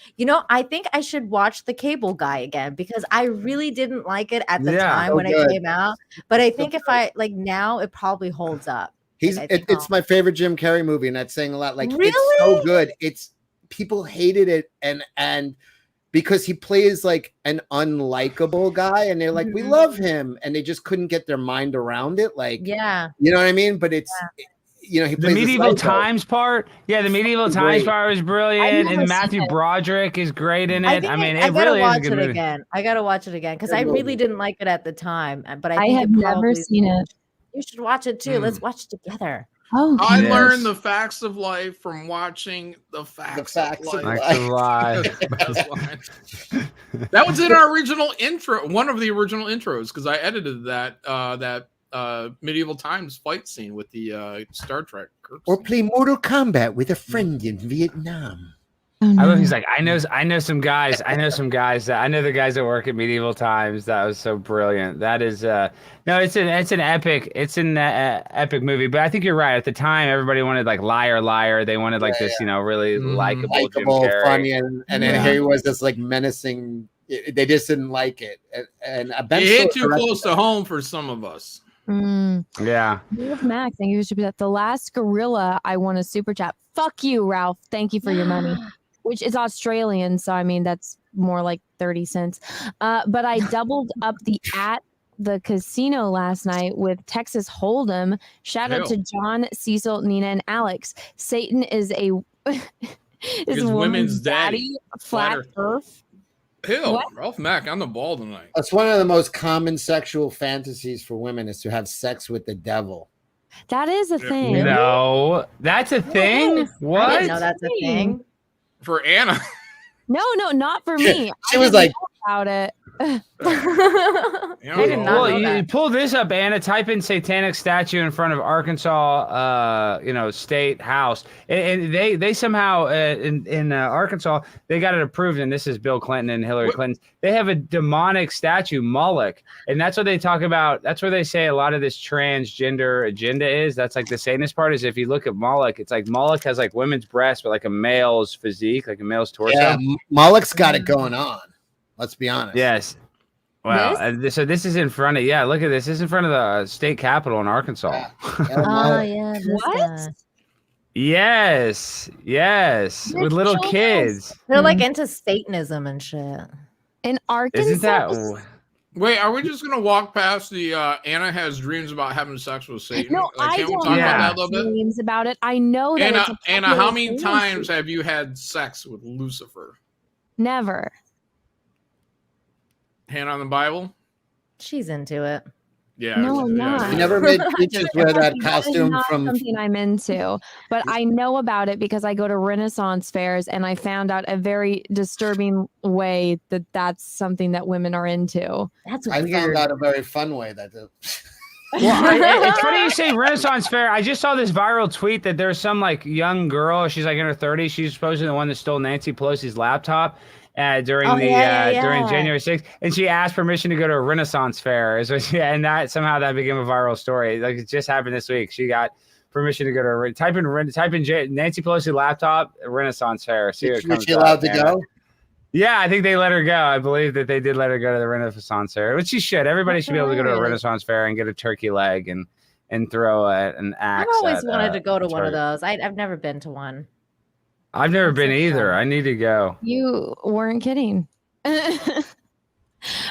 I think I should watch The Cable Guy again, because I really didn't like it at the time when it came out, but I think if I now, it probably holds up. It's my favorite Jim Carrey movie, and that's saying a lot. Really? It's so good. It's people hated it, and because he plays like an unlikable guy, and they're like, we love him, and they just couldn't get their mind around it. Like, yeah, you know what I mean? But it's, you know, he The plays medieval times part. Yeah, the medieval times Great. part was brilliant, and Matthew Broderick is great in it. I mean, it gotta really is a watch good it movie. again. I gotta watch it again because I really didn't like it at the time, but I I think have it never probably, seen it. You should watch it too. Let's watch it together. Oh, I learned the facts of life from watching the facts of life. Facts of life. That was in our original intro, one of the original intros, because I edited that medieval times fight scene with the Star Trek. Or play Mortal Kombat with a friend in Vietnam. I love. He's like, I know some guys. I know the guys that work at medieval times. That was so brilliant. That is no, it's an epic epic movie. But I think you're right. At the time, everybody wanted like liar, liar. They wanted like this, you know, really likable, funny, and then here he was this like menacing. They just didn't like it, and it hit too close to home for some of us. Yeah. Max, thank you for that. The last gorilla I want a super chat. Fuck you, Ralph. Thank you for your money. Which is Australian, so I mean that's more like 30 cents. But I doubled up at the casino last night with Texas Hold'em. Shout out to John, Cecil, Nina, and Alex. Satan is a woman's daddy. Flat Earth. Hell, Ralph Mack on the ball tonight. That's one of the most common sexual fantasies for women is to have sex with the devil. That is a thing. No, that's a thing. What? I didn't know that's a thing. For Anna. No, not for me. She was like about it. You pull this up, Anna. Type in satanic statue in front of Arkansas, state house, and they somehow in Arkansas they got it approved. And this is Bill Clinton and Hillary Clinton. They have a demonic statue, Moloch, and that's what they talk about. That's where they say a lot of this transgender agenda is. That's like the Satanist part. Is if you look at Moloch, it's like Moloch has like women's breasts, but like a male's physique, like a male's torso. Yeah, Moloch's got it going on. Let's be honest. Yes. Wow. So this is in front of, look at this. This is in front of the state capitol in Arkansas. Oh, yeah. What? Yes. With little kids. They're like into Satanism and shit. In Arkansas? Isn't that... Wait, are we just going to walk past the Anna has dreams about having sex with Satan? No, I don't have dreams about it. I know that Anna, how many times have you had sex with Lucifer? Never. Hand on the Bible? She's into it. Yeah. No, I'm not. You never made creatures wear that costume not from something I'm into, but I know about it because I go to Renaissance fairs and I found out a very disturbing way that that's something that women are into. That's I found out a very fun way that it's funny you say Renaissance Fair. I just saw this viral tweet that there's some like young girl. She's like in her 30s. She's supposedly the one that stole Nancy Pelosi's laptop during during January 6th, and she asked permission to go to a Renaissance Fair. And that somehow that became a viral story. Like it just happened this week. She got permission to go to type in Nancy Pelosi laptop Renaissance Fair. See what was she allowed to go? Yeah, I think they let her go. I believe that they did let her go to the Renaissance Fair, which she should. Everybody should be able to go to a Renaissance Fair and get a turkey leg and throw an axe. I've always wanted to go to one of those. I've never been to one. I've never been either. I need to go. You weren't kidding. No,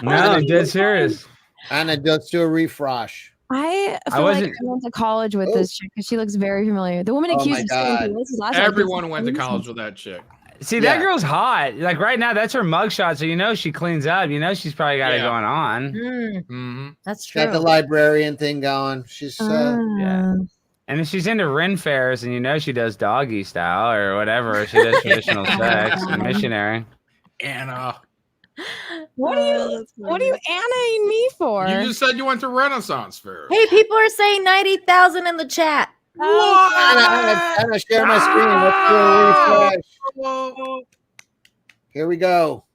I'm dead serious. Anna, let's do a refresh. I feel like I went to college with this chick because she looks very familiar. The woman accused of everyone went to college with that chick. See, that girl's hot. Like right now, that's her mugshot. So you know she cleans up. You know she's probably got it going on. That's true. Got the librarian thing going. She's yeah. And if she's into Ren fairs, and you know she does doggy style or whatever, she does traditional sex and missionary. Anna. What are you Anna-ing me for? You just said you went to Renaissance Fair. Hey, people are saying 90,000 in the chat. Anna, share my screen. Let's do a refresh. Here we go.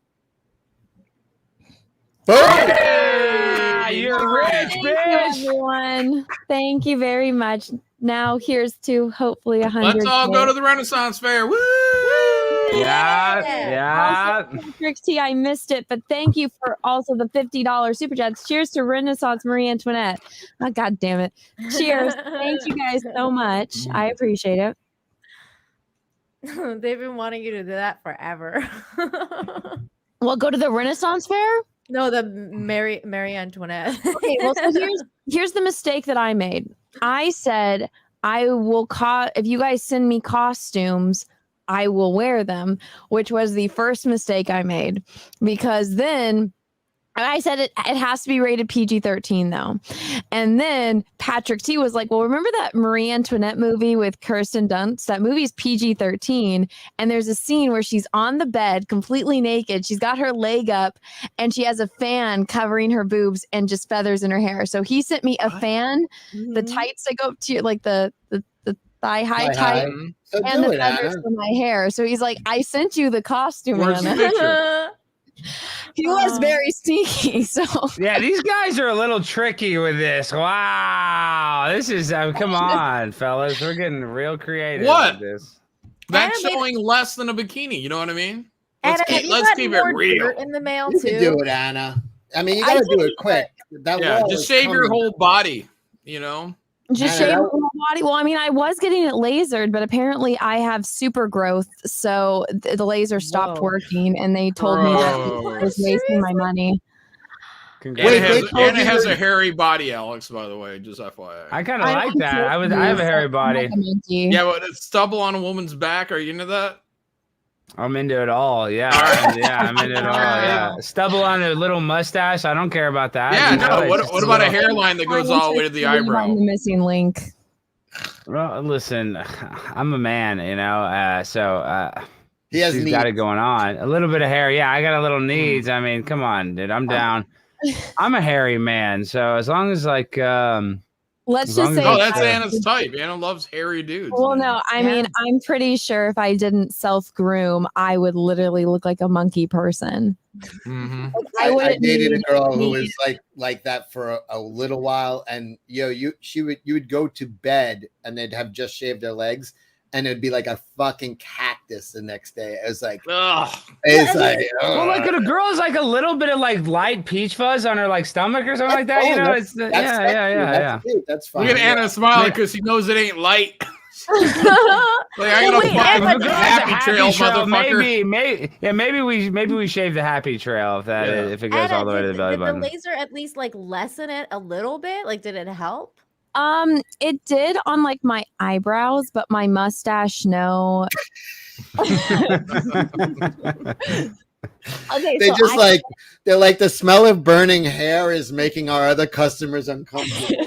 You're rich, bitch. Everyone. Thank you very much. Now here's to hopefully 100. Let's all go to the Renaissance Fair. Woo! Yeah. Tricks T, I missed it, but thank you for also the $50 super chats. Cheers to Renaissance Marie Antoinette. Oh, God damn it. Cheers. Thank you guys so much. I appreciate it. They've been wanting you to do that forever. What Well, go to the Renaissance Fair? No, the Marie Antoinette. Okay, well, so here's the mistake that I made. I said I will if you guys send me costumes, I will wear them, which was the first mistake I made, because then I said it has to be rated PG-13 though. And then Patrick T was like, well, remember that Marie Antoinette movie with Kirsten Dunst? That movie's PG-13. And there's a scene where she's on the bed completely naked. She's got her leg up and she has a fan covering her boobs and just feathers in her hair. So he sent me a fan, the tights that go up to like the thigh high tight, So and do the it, feathers Anna. for my hair. So he's like, I sent you the costume, Where's the Anna. picture? He was very sneaky. So Yeah, these guys are a little tricky with this. Wow, this is come on, fellas, we're getting real creative. What? With this. That's showing less than a bikini. You know what I mean? Anna, Let's have keep, you let's gotten keep it more real. dirt in the mail You too? can do it, Anna. I mean, you gotta do it quick. That Yeah, wall just is shave your coming. whole body. You know. just Anna, shave that- my body. Well, I mean, I was getting it lasered, but apparently I have super growth, so the laser stopped Whoa. working, and they told me that I was wasting my money. Anna has a hairy body, Alex. By the way, just FYI. I kind of like that. I have a hairy body. Yeah, but it's stubble on a woman's back. Are you into that? I'm into it all. Yeah, I'm into it all. Yeah, stubble on a little mustache. I don't care about that. Yeah, You know, no. it's What just about a little- hairline that goes all the way to the I'm eyebrow? the missing link. Well, listen, I'm a man, you know, so he has she's needs. got it going on. A little bit of hair, yeah. I got a little needs. I mean, come on, dude. I'm down. I'm a hairy man, so as long as like, Let's as just long say, as Oh, it's, that's Anna's type. Anna loves hairy dudes. well, no, I mean, I'm pretty sure if I didn't self groom, I would literally look like a monkey person. Mm-hmm. I I wouldn't dated a need- girl who was like that for a little while, and you would go to bed and they'd have just shaved their legs, and it'd be like a fucking cactus the next day. It was like, it's like, well, like a girl is like a little bit of like light peach fuzz on her like stomach or something like that. You know, it's yeah. That's fine. Look at Anna smiling because she knows it ain't light. Like, I gotta Wait, find Anna, the happy trail, motherfucker. Maybe we shave the happy trail if it goes Anna, all the way to the belly did the button. laser at least like lessen it a little bit? Like, did it help? It did on like my eyebrows, but my mustache, no. Okay, They just they're like the smell of burning hair is making our other customers uncomfortable.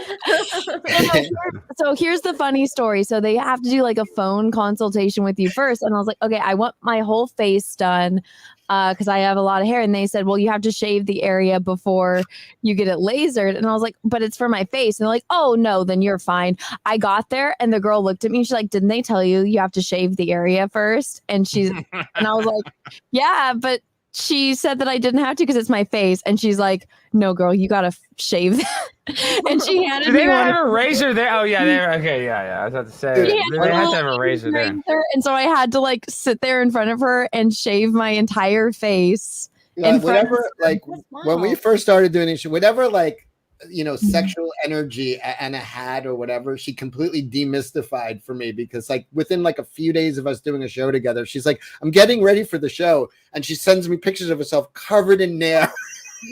So here's the funny story. So they have to do like a phone consultation with you first, and I was like, okay, I want my whole face done because I have a lot of hair, and they said, well, you have to shave the area before you get it lasered, and I was like, but it's for my face, and they're like, oh no, then you're fine. I got there, and the girl looked at me, she's like, didn't they tell you have to shave the area first? And and I was like, yeah, but she said that I didn't have to because it's my face. And she's like, no, girl, you got to shave that. And she handed Do me they one. have a razor there? Oh, yeah. They're okay. Yeah. I was about to say, She they handed have me to have a razor there. And so I had to like sit there in front of her and shave my entire face. Whatever, like when we first started doing this, whatever, like, you know, sexual energy Anna had or whatever, she completely demystified for me because like within like a few days of us doing a show together, she's like, I'm getting ready for the show, and she sends me pictures of herself covered in nail.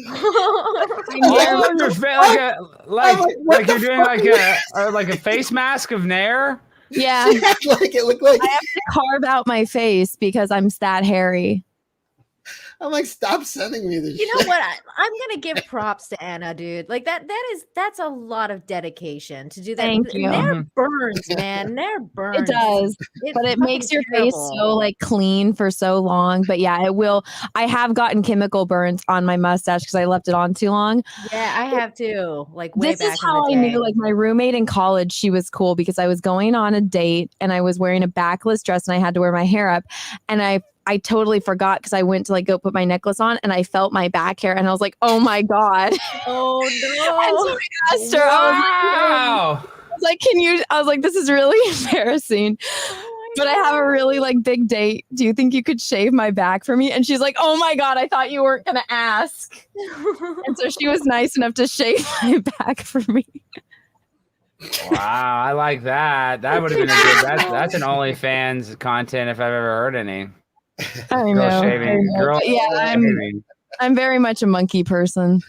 Oh, your like you're doing like a face mask of Nair. Yeah. Like it looked like I have to carve out my face because I'm that hairy. I'm like, stop sending me this. You know what? I'm gonna give props to Anna, dude. Like that's a lot of dedication to do that. Thank you. Nair burns, man. Nair burns. It does, but it makes your face so like clean for so long. But yeah, it will. I have gotten chemical burns on my mustache because I left it on too long. Yeah, I have too. Like way This back is how in I the day. knew. Like my roommate in college, she was cool because I was going on a date and I was wearing a backless dress and I had to wear my hair up, and I totally forgot because I went to like go put my necklace on and I felt my back hair and I was like, oh my God. Oh no. And so I asked her, I was like, can you, I was like, this is really embarrassing. But I have a really like big date. Do you think you could shave my back for me? And she's like, oh my God, I thought you weren't going to ask. And so she was nice enough to shave my back for me. Wow, I like that. That would have been a good. That's an OnlyFans content if I've ever heard any. I Girl know. shaving. Girl Yeah, shaving. I'm very much a monkey person.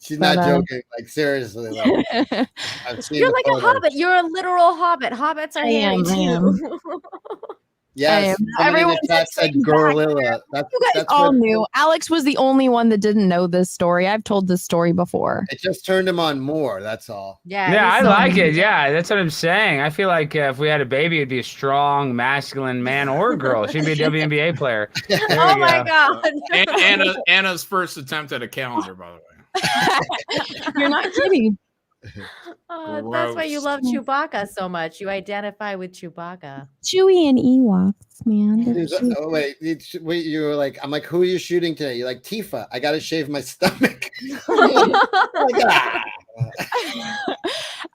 She's But, not joking. Like seriously, like I've seen You're the like a photos. hobbit. You're a literal hobbit. Hobbits are hairy too. Yes, someone in Everyone the chat said gorilla. That's You guys that's all what knew. Alex was the only one that didn't know this story. I've told this story before. it just turned him on more. That's all. Yeah, I like it. Yeah, that's what I'm saying. I feel like if we had a baby, it'd be a strong, masculine man or girl. She'd be a WNBA player. Oh my god! Anna's first attempt at a calendar, by the way. You're not kidding. Oh, that's why you love Chewbacca so much. You identify with Chewbacca. Chewie and Ewoks, man. They're cute. Oh wait, you were like, I'm like, who are you shooting today? You're like Tifa. I gotta shave my stomach.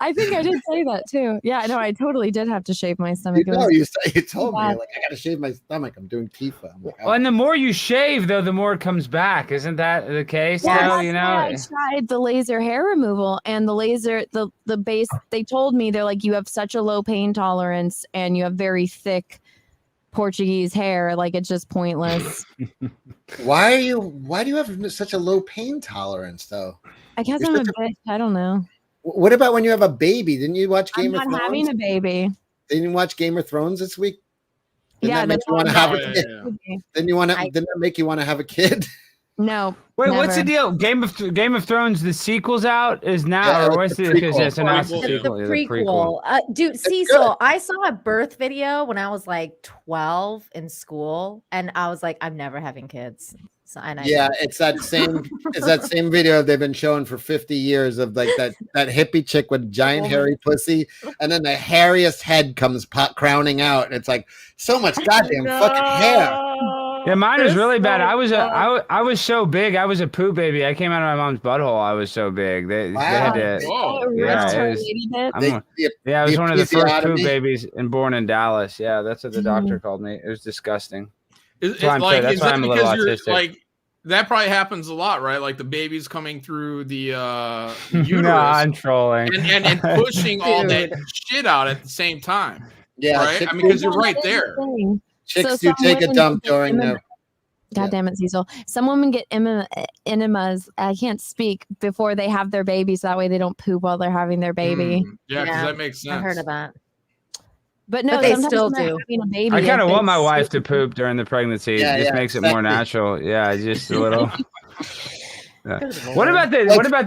I think I did say that too. Yeah, I know. I totally did have to shave my stomach. You know, you told me, you're like, I gotta shave my stomach. I'm doing Tifa. I'm like, Well, and the more you shave, though, the more it comes back. Isn't that the case? Yeah, though, that's you why know. I tried the laser hair removal, and the base. They told me they're like, you have such a low pain tolerance, and you have very thick Portuguese hair. Like it's just pointless. why do you have such a low pain tolerance though? I guess You're I'm a such bitch. I don't know. What about when you have a baby? Didn't you watch Game of I'm Thrones? not having a baby. Didn't you watch Game of Thrones this week? Yeah, that make that's you want to why have I'm a not kid? having a baby. Didn't that make you want to have a kid? No. Wait, what's the never. deal? Game of Thrones, the sequel's out is now, Yeah, or like what's the the? prequel. Yeah, so now it's the The sequel. Yeah, the prequel. Dude, Cecil, I saw a birth video when I was like 12 in school, and I was like, I'm never having kids. So, and Yeah, it's that same video they've been showing for 50 years of like that hippie chick with giant hairy pussy, and then the hairiest head comes crowning out, and it's like so much goddamn fucking hair. Yeah, mine was really bad. so I was so big. I was a poop baby. I came out of my mom's butthole. I was so big. They had to. Oh, Yeah, ripped her it was- lady bit. I was one of the first poop episiotomy. babies and born in Dallas. Yeah, that's what the doctor called me. It was disgusting. Is That's why that I'm a little because you're autistic. like that probably happens a lot, right? Like the baby's coming through the uterus No, I'm trolling. and pushing all that Dude. shit out at the same time. Yeah, right? chicks I mean, because do- you're right there. Chicks So do take a some dump women during the. God damn it, Cecil. Some women get enemas. I can't speak before they have their baby, so that way they don't poop while they're having their baby. Yeah, because that makes sense. I heard of that. But no, But they sometimes still when they're do. having a baby, I kind of if want my they wife to sleep- poop during the pregnancy. Yeah, It just yeah, makes it more exactly. natural. Yeah, just a little. Yeah. What about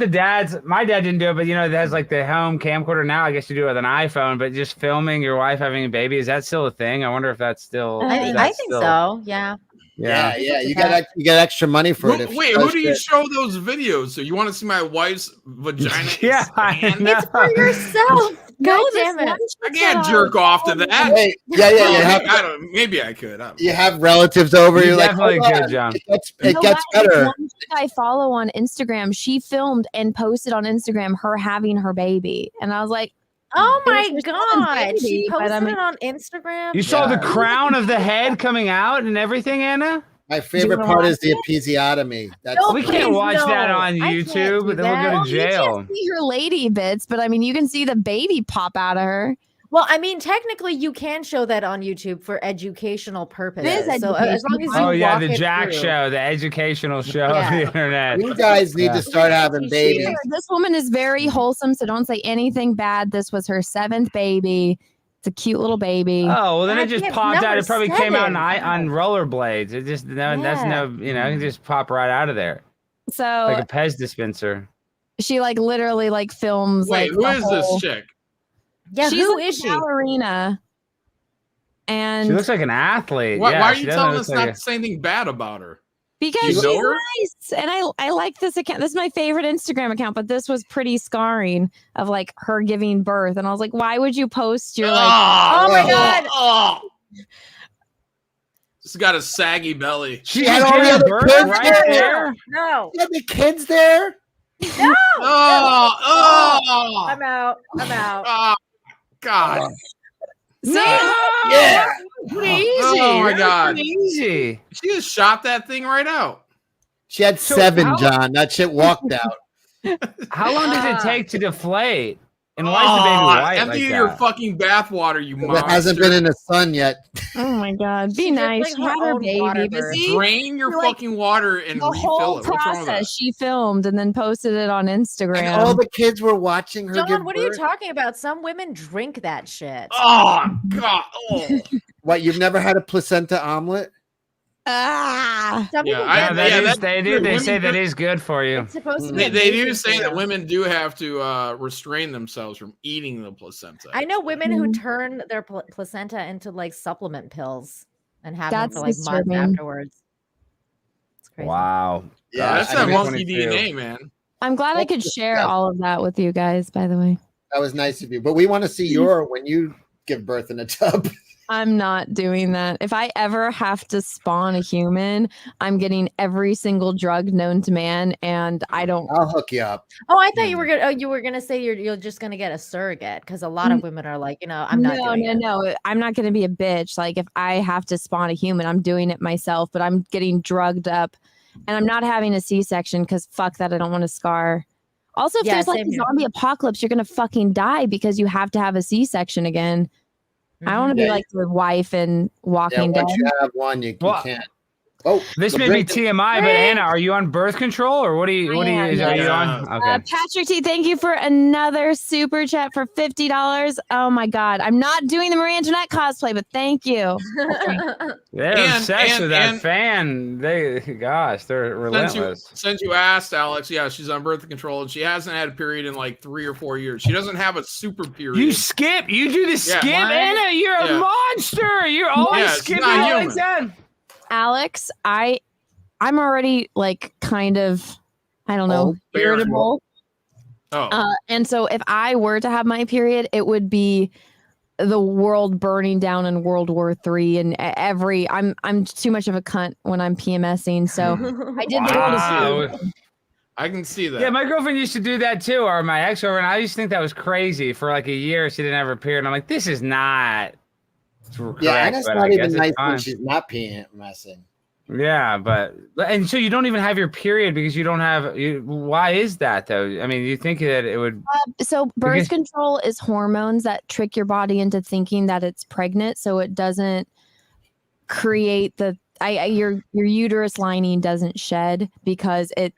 the dads? My dad didn't do it, but you know, it has like the home camcorder now. I guess you do it with an iPhone, but just filming your wife having a baby, is that still a thing? I wonder if that's still. I think so. Yeah. Yeah, you get extra money for it. Wait, who do you show those videos to? You want to see my wife's vagina? Yeah, I know. It's for yourself. God damn it. I can't jerk off to that. Hey, yeah, I don't. Maybe I could. I don't know. You have relatives over. You You're like, definitely "Hold could, on, John." It No, gets guys, better. One chick I follow on Instagram, she filmed and posted on Instagram her having her baby, and I was like, Oh It my was her son's god. baby, She but posted I mean- it on Instagram. You saw the Yeah. crown of the head coming out and everything, Anna? My favorite part is the episiotomy. That's No, We can't please, watch that no. on I can't YouTube. do Then we'll that. go to you jail. can't see her lady bits, but I mean, you can see the baby pop out of her. Well, I mean, technically, you can show that on YouTube for educational purposes. So as long as you Oh yeah, walk the it Jack through. show, the educational show of Yeah. the internet. You guys need to start having babies. This woman is very wholesome, so don't say anything bad. This was her 7th baby. It's a cute little baby. Oh well, then I it just can't- popped out. number It probably came out 7. on rollerblades. It just that's Yeah. no, you know, it can just pop right out of there So like a Pez dispenser. she like literally like films Wait, like who the is this whole- chick? Yeah, She's who like is a she? ballerina. And She looks like an athlete. Why, Yeah, why are she you doesn't telling look us like not a- to say anything bad about her? because You she's know her? nice, and I like this account. This is my favorite Instagram account, but this was pretty scarring of like her giving birth, and I was like, why would you post your like? Oh my god. Oh. She's got a saggy belly. She had just all the gave other birth kids right there. there. No. You have the kids there? No. Oh, I'm out. I'm out. oh, God. No. Yeah. Pretty easy. Oh, my That was God. pretty easy. She just shot that thing right out. She had So 7, how- John. That shit walked out. How long does it take to deflate? And why is the baby white Empty like your that? fucking bathwater, you monster. It hasn't been in the sun yet. Oh my God. Be She did, nice. like, She her had her own baby. water But birth. see, Drain your like, fucking water and the refill whole it. What's wrong with that? process she filmed and then posted it on Instagram. And all the kids were watching her give John, what are you birth. talking about? Some women drink that shit. Oh God! Oh. What? You've never had a placenta omelet? Some people I know get that is, they do. They women say that do- is good for you. It's supposed to be. They do amazing say for that you. women do have to restrain themselves from eating the placenta. I know women who turn their placenta into like supplement pills and have them That's for like months disturbing. afterwards. It's crazy. Wow. Yeah, That's I that mean, monkey 22. DNA, man. I'm glad I could share all of that with you guys, by the way. That was nice of you. But we want to see your when you give birth in a tub. I'm not doing that. If I ever have to spawn a human, I'm getting every single drug known to man, and I don't. I'll hook you up. Oh, I thought you were gonna. Oh, you were gonna say you're just gonna get a surrogate because a lot of women are like, I'm not doing it. No. I'm not gonna be a bitch. Like if I have to spawn a human, I'm doing it myself. But I'm getting drugged up, and I'm not having a C-section because fuck that. I don't want to scar. Also, if Yeah, there's like same a here. zombie apocalypse, you're gonna fucking die because you have to have a C-section again. I don't want to be Yeah, like the wife in Walking Dead. once you have one, you Well, can't. Oh, This the may be break- TMI, but Anna, are you on birth control or what are you? Are you on? Okay. Patrick T, thank you for another super chat for $50. Oh my God, I'm not doing the Marie Antoinette cosplay, but thank you. They're obsessed with that fan. They're relentless. Since you asked, Alex, yeah, she's on birth control and she hasn't had a period in like 3 or 4 years. She doesn't have a super period. You skip. You do the skip, Anna. You're a monster. You're always skipping like that. Alex, I'm already like kind of, I don't know, irritable. And so if I were to have my period, it would be the world burning down in World War III and I'm too much of a cunt when I'm PMSing. So I did the I can see that. Yeah, my girlfriend used to do that too, or my ex-girlfriend. I used to think that was crazy. For like a year, she didn't have her period. And I'm like, this is not correct. Yeah, and it's but not I even guess it's nice fine. when she's not PMSing. Yeah, and so you don't even have your period because you don't have. Why is that though? I mean, you think that it would. So birth control is hormones that trick your body into thinking that it's pregnant, so it doesn't create your uterus lining doesn't shed because it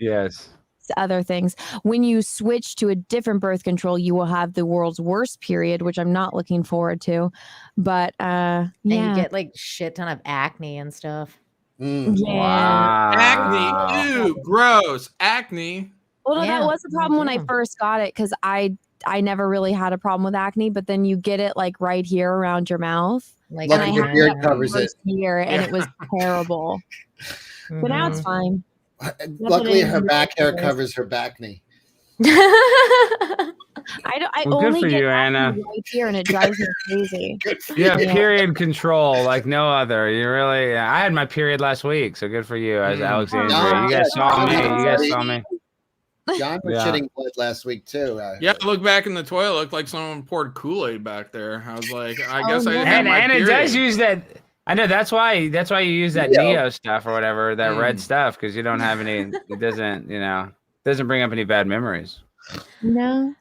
other things. When you switch to a different birth control, you will have the world's worst period, which I'm not looking forward to. But And you get like shit ton of acne and stuff. Wow. Acne. Ew, gross. Acne. Well, that was the problem when I first got it because I never really had a problem with acne, but then you get it like right here around your mouth. Like and I your had beard that covers first it. year, and it was terrible. But now it's fine. Luckily, her back hair covers her back knee. I Well, good only for get you, acne Anna. right here, and it drives me crazy. You have period control like no other. You really. I had my period last week, so good for you, as Alexandria. You guys saw me. You guys saw me. John was shitting blood last week too. Yeah, I looked back in the toilet, looked like someone poured Kool-Aid back there. I was like, I guess I didn't have And my Anna period. does use that. I know that's why you use that Neo stuff or whatever, that red stuff, because you don't have any. It doesn't bring up any bad memories. No.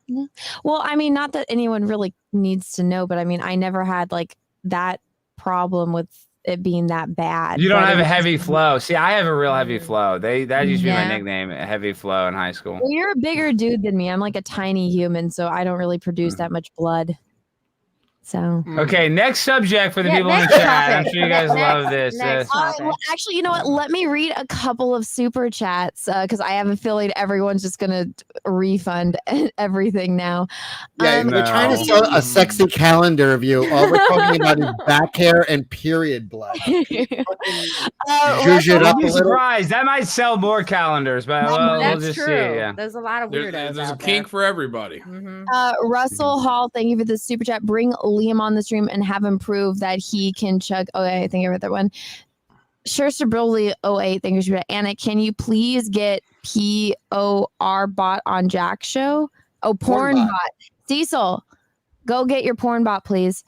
Well, I mean, not that anyone really needs to know, but I mean, I never had like that problem with it being that bad. You don't but have it a was heavy just- flow. See, I have a real heavy flow. That used to be my Yeah. nickname, heavy flow in high school. Well, you're a bigger dude than me. I'm like a tiny human, so I don't really produce that much blood. So Okay, next subject for the Yeah, people in the next chat. I'm topic. sure you guys love this. Well, actually, you know what? Let me read a couple of super chats because I have a feeling everyone's just gonna refund everything now. Yeah, we're trying to sell a sexy calendar of you. All we're talking about is back hair and period blood. Zhuzh it up I'd a be little. surprised. That might sell more calendars, but we'll That's just true. see. Yeah. There's a lot of weirdos There's a out kink for everybody. Russell Hall, thank you for the super chat. Bring Liam on the stream and have him prove that he can chug. Oh, I think I read that one. Scherster Broly 08, thank you for that. Anna, can you please get POR bot on Jack show? Oh, porn bot. Cecil, go get your porn bot, please.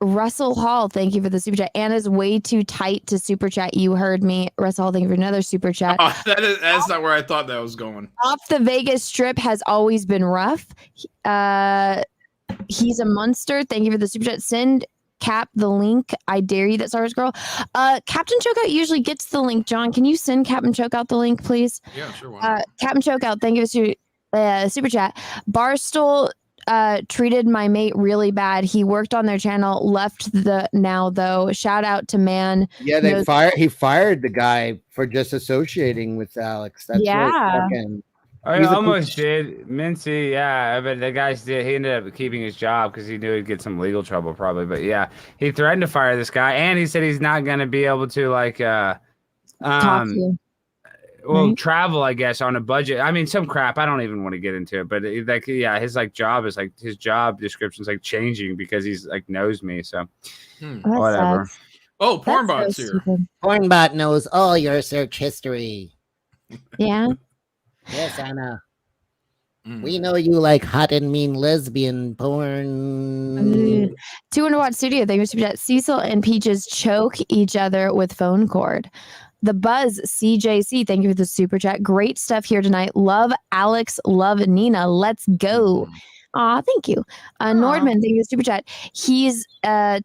Russell Hall, thank you for the super chat. Anna's way too tight to super chat. You heard me. Russell Hall, thank you for another super chat. Oh, that's not where I thought that was going. Off the Vegas Strip has always been rough. He's a monster. Thank you for the super chat. Send Cap the link. I dare you, that Star Wars girl. Captain Chokeout usually gets the link. John, can you send Captain Chokeout the link, please? Yeah, sure. Why Captain Chokeout, thank you for super chat. Barstool treated my mate really bad. He worked on their channel, left now though. Shout out to man. Yeah, he fired the guy for just associating with Alex. That's I almost did. Mincy, yeah, but the guys did. He ended up keeping his job because he knew he'd get some legal trouble probably. But yeah, he threatened to fire this guy, and he said he's not going to be able to talk to you. Well, right? travel, I guess, on a budget. I mean, some crap. I don't even want to get into it, but like, yeah, his job is his job description's changing because he's knows me. So whatever. Sucks. Oh, Pornbot's here. Pornbot knows all your search history. Yeah. Yes, Anna. We know you like hot and mean lesbian porn. 200 Watt Studio. Thank you for that. Cecil and Peaches choke each other with phone cord. The Buzz CJC. Thank you for the super chat. Great stuff here tonight. Love Alex. Love Nina. Let's go. Aw, thank you. Nordman, thank you for the super chat. He's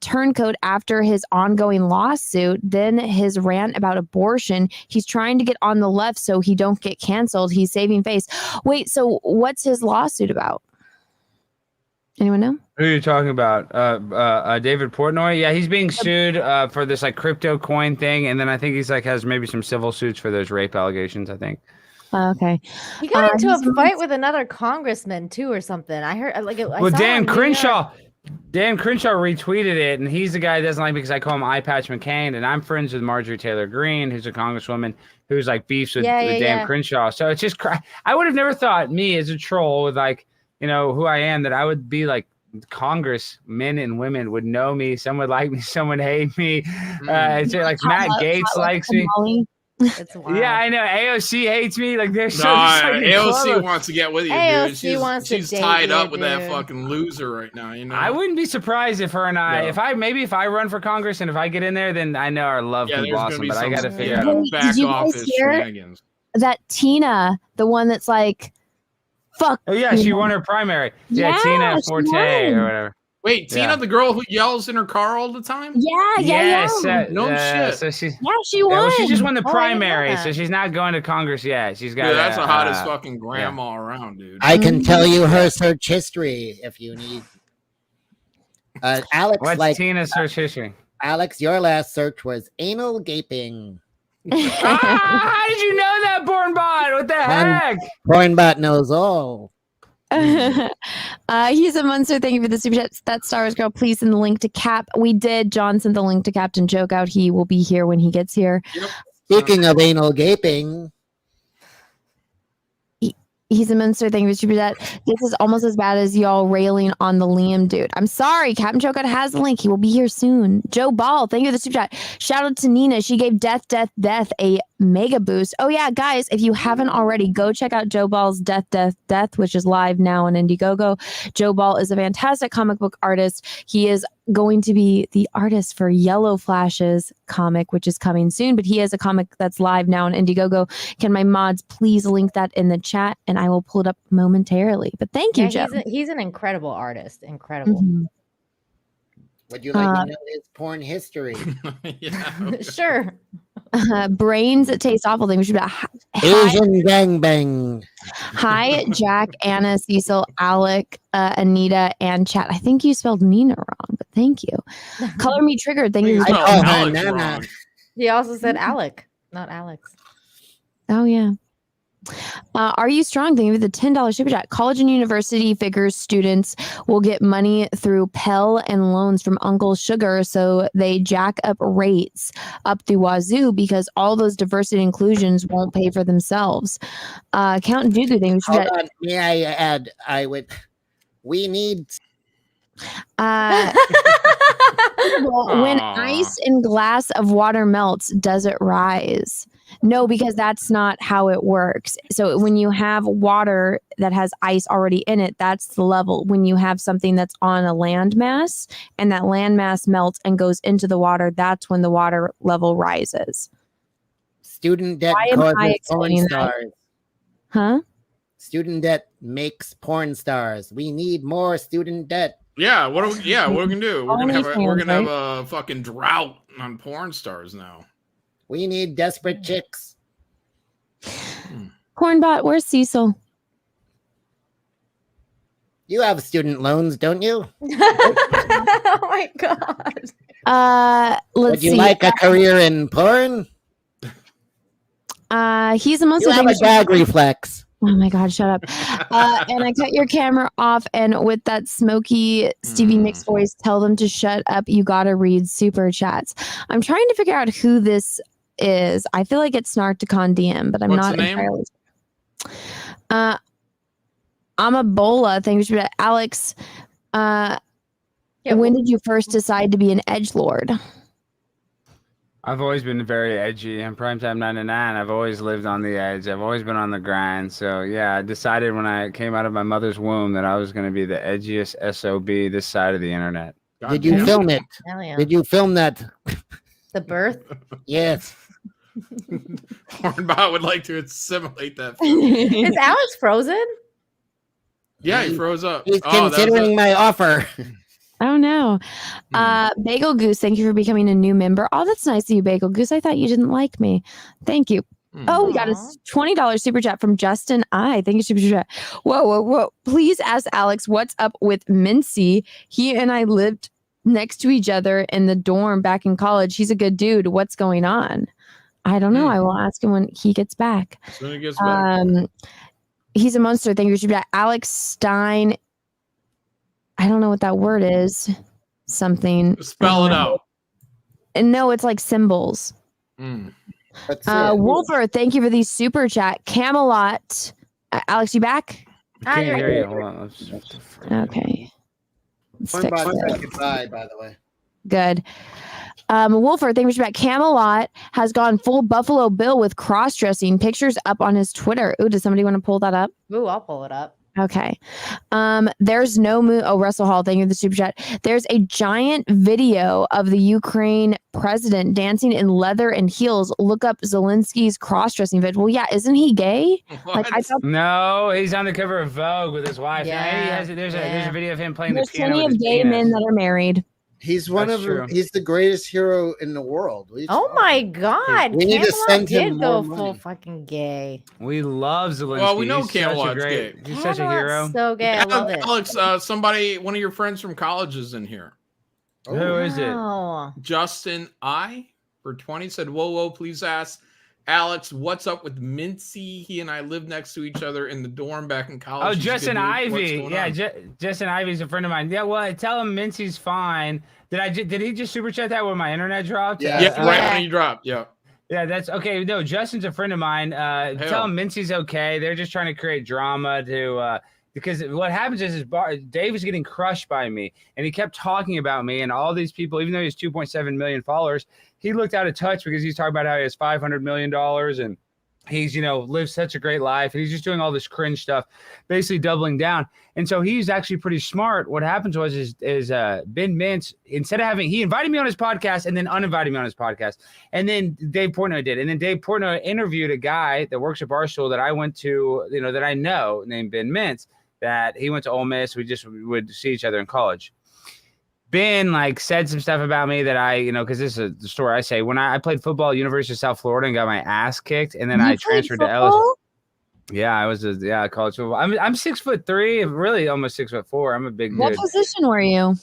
turncoat after his ongoing lawsuit, then his rant about abortion. He's trying to get on the left so he don't get canceled. He's saving face. Wait, so what's his lawsuit about? Anyone know? Who are you talking about? David Portnoy? Yeah, he's being sued for this crypto coin thing, and then I think he's has maybe some civil suits for those rape allegations, I think. Okay. He got into a fight with another congressman too, or something. I heard Dan Crenshaw retweeted it, and he's the guy that doesn't like me because I call him Eye Patch McCain, and I'm friends with Marjorie Taylor Greene, who's a congresswoman who's beefs with Dan Crenshaw. So it's just I would have never thought me as a troll with who I am, that I would be Congress men and women would know me. Some would like me, some would hate me. It's Matt Gaetz likes me. It's wild. Yeah, I know. AOC hates me. There's AOC wants to get with you, AOC dude. She's tied up with that fucking loser right now. I wouldn't be surprised if her and if I run for Congress and if I get in there, then I know our love can blossom. But I got to figure out back office shenanigans. That Tina, the one that's fuck. Oh yeah, she won her primary. Yeah, Tina Forte or whatever. Wait, Tina, the girl who yells in her car all the time? Yeah. No shit. So she won. Well, she just won the primary, so she's not going to Congress yet. She's got. That's the hottest fucking grandma around, dude. I can tell you her search history if you need. Alex, what's Tina's search history? Alex, your last search was anal gaping. How did you know that, Pornbot? What the heck? Pornbot knows all. He's a monster. Thank you for the super chat. That Star Wars girl, please send the link to Cap. John sent the link to Captain Chokeout. He will be here when he gets here. Yep. Speaking of anal gaping, he's a monster. Thank you for the super chat. This is almost as bad as y'all railing on the Liam dude. I'm sorry. Captain Chokeout has the link. He will be here soon. Joe Ball, thank you for the super chat. Shout out to Nina. She gave Death a mega boost. Oh yeah, guys, if you haven't already, go check out Joe Ball's Death, which is live now on Indiegogo. Joe Ball is a fantastic comic book artist. He is going to be the artist for Yellow Flash's comic, which is coming soon, but he has a comic that's live now on Indiegogo. Can my mods please link that in the chat, and I will pull it up momentarily. But thank you, Joe. He's an incredible artist. Incredible. Mm-hmm. Would you like to know his porn history? Sure. Brains that taste awful. Thing. Asian gangbang. Hi, Jack, Anna, Cecil, Alec, Anita, and Chat. I think you spelled Nina wrong, but thank you. Color me triggered. Thank you. He also said Alec, not Alex. Oh yeah. Are you strong? Thank you for the $10 super chat. College and university figures students will get money through Pell and loans from Uncle Sugar, so they jack up rates up the wazoo because all those diversity inclusions won't pay for themselves. Count Dooku, thank you for Hold on. May I add? We need. When ice in glass of water melts, does it rise? No, because that's not how it works. So when you have water that has ice already in it, that's the level. When you have something that's on a landmass and that landmass melts and goes into the water, that's when the water level rises. Student debt Why am I causes porn explaining that? stars. Huh? Student debt makes porn stars. We need more student debt. Yeah, what are we gonna do? We're gonna OnlyFans, have right? a fucking drought on porn stars now. We need desperate chicks. Cornbot, where's Cecil? You have student loans, don't you? Oh my god. Let's Would you see. like a career in porn? He's a monster. You have a gag reflex. Oh my god, shut up. And I cut your camera off, and with that smoky Stevie Nicks voice, tell them to shut up. You gotta read super chats. I'm trying to figure out who this is. I feel like it's Snarkticon DM, but I'm What's not the name? entirely. I'm a Bola. Thank you for that. Alex. When did you first decide to be an edgelord? I've always been very edgy. In Primetime 99, I've always lived on the edge. I've always been on the grind. So, yeah, I decided when I came out of my mother's womb that I was going to be the edgiest SOB this side of the internet. Did you film it? Hell yeah. Did you film that? The birth? Yes. Cornbot would like to assimilate that. Is Alex frozen? Yeah, he froze up. He's Oh, that was considering it. my offer. Oh no. Bagel Goose, thank you for becoming a new member. Oh, that's nice of you, Bagel Goose. I thought you didn't like me. Thank you. Oh, we got a $20 super chat from Justin I. Thank you, super chat. Whoa. Please ask Alex what's up with Mincy. He and I lived next to each other in the dorm back in college. He's a good dude. What's going on? I don't know. I will ask him when he gets back. Soon he gets back. He's a monster. Thank you, super chat. Alex Stein. I don't know what that word is. Something. Spell it out. And no, it's like symbols. Wolfer, thank you for the super chat. Camelot. Alex, you back? I can't hear you. Hold on. Okay. Let's fix Cornbot this. said goodbye, by the way. Good. Wolfer, thank you for that. Camelot has gone full Buffalo Bill with cross-dressing. Pictures up on his Twitter. Ooh, does somebody want to pull that up? Ooh, I'll pull it up. Okay. There's no moon. Oh, Russell Hall, thank you for the super chat. There's a giant video of the Ukraine president dancing in leather and heels. Look up Zelensky's cross-dressing video. Well, yeah, isn't he gay? Like I thought. No, he's on the cover of Vogue with his wife. Yeah. There's a video of him playing There's the piano. plenty with of his gay penis. men that are married. He's one That's of true. them. He's the greatest hero in the world. What are you Oh talking my god. We need to Camelot send him did go more full money. fucking gay. We love Zelensky. Well, we know He's such a Camelot's great- gay. He's such a hero. So gay. I love it. Alex, somebody, one of your friends from college is in here. Who is it? Wow. Justin I for 20 said, whoa, please ask Alex, what's up with Mincy? He and I lived next to each other in the dorm back in college. Oh, He's a good Justin dude. What's Ivy. going Yeah, on? Justin Ivy's a friend of mine. Yeah, well, tell him Mincy's fine. Did he just super chat that when my internet dropped? Yeah, right when he dropped. Yeah. Yeah, that's okay. No, Justin's a friend of mine. Tell him Mincy's okay. They're just trying to create drama to because what happens is Dave was getting crushed by me, and he kept talking about me and all these people. Even though he has 2.7 million followers, he looked out of touch because he's talking about how he has $500 million and he's, lived such a great life. And he's just doing all this cringe stuff, basically doubling down. And so he's actually pretty smart. What happens was Ben Mintz, instead of he invited me on his podcast and then uninvited me on his podcast. And then Dave Portnoy did. And then Dave Portnoy interviewed a guy that works at Barstool that I went to, that I know, named Ben Mintz, that he went to Ole Miss. We just would see each other in college. Ben said some stuff about me that I, because this is the story I say. When I played football at University of South Florida and got my ass kicked, and then I transferred to LSU. Yeah, I was college football. I'm 6'3", really almost 6'4". I'm a big What dude. position were you?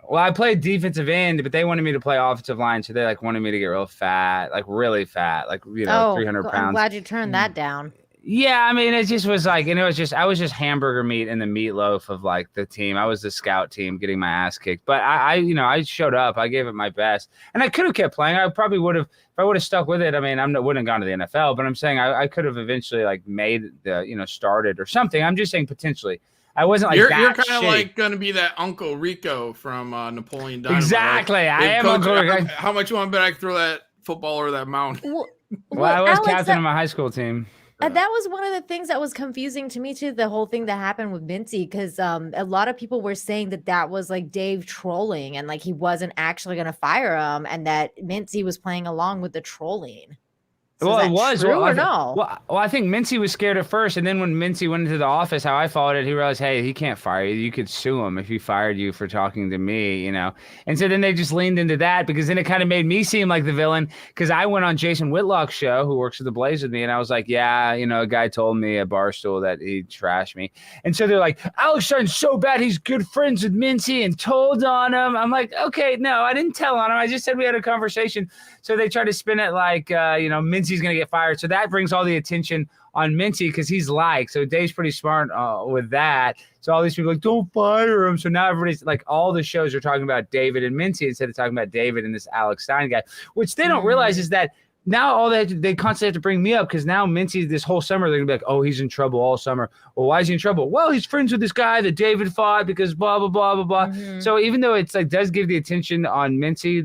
Well, I played defensive end, but they wanted me to play offensive line, so they wanted me to get real fat, really fat, 300 pounds. I'm glad you turned that down. Yeah, I mean, it just was I was just hamburger meat in the meatloaf of the team. I was the scout team getting my ass kicked, but I showed up. I gave it my best, and I could have kept playing. I probably would have if I would have stuck with it. I mean, wouldn't have gone to the NFL, but I'm saying I could have eventually made the started or something. I'm just saying potentially. I wasn't You're that kind of shitty. going to be that Uncle Rico from Napoleon Dynamite. Exactly. I Hey, am Coach, Uncle Rico. How much you want to bet I can throw that football or that mound? Well, Well, I was Alex, captain of my high school team. That was one of the things that was confusing to me too, the whole thing that happened with Mincy, because a lot of people were saying that was like Dave trolling and like he wasn't actually going to fire him and that Mincy was playing along with the trolling. So Well, is it that was. true Well, or no? Well, I think Mincy was scared at first, and then when Mincy went into the office, how I followed it, he realized, hey, he can't fire you. You could sue him if he fired you for talking to me, you know. And so then they just leaned into that because then it kind of made me seem like the villain because I went on Jason Whitlock's show, who works at the Blaze with me, and I was like, yeah, you know, a guy told me at Barstool that he trashed me. And so they're like, Alex Stein's so bad, he's good friends with Mincy and told on him. I'm like, okay, no, I didn't tell on him. I just said we had a conversation. So they try to spin it like, you know, Mincy's going to get fired. So that brings all the attention on Mincy because he's liked. So Dave's pretty smart with that. So all these people are like, don't fire him. So now everybody's like, all the shows are talking about David and Mincy instead of talking about David and this Alex Stein guy. Which they don't realize is that now all they constantly have to bring me up because now Mincy this whole summer they're gonna be like, oh, he's in trouble all summer. Well, why is he in trouble? Well, he's friends with this guy that David fought because blah blah blah blah blah. So even though it's like does give the attention on Mincy,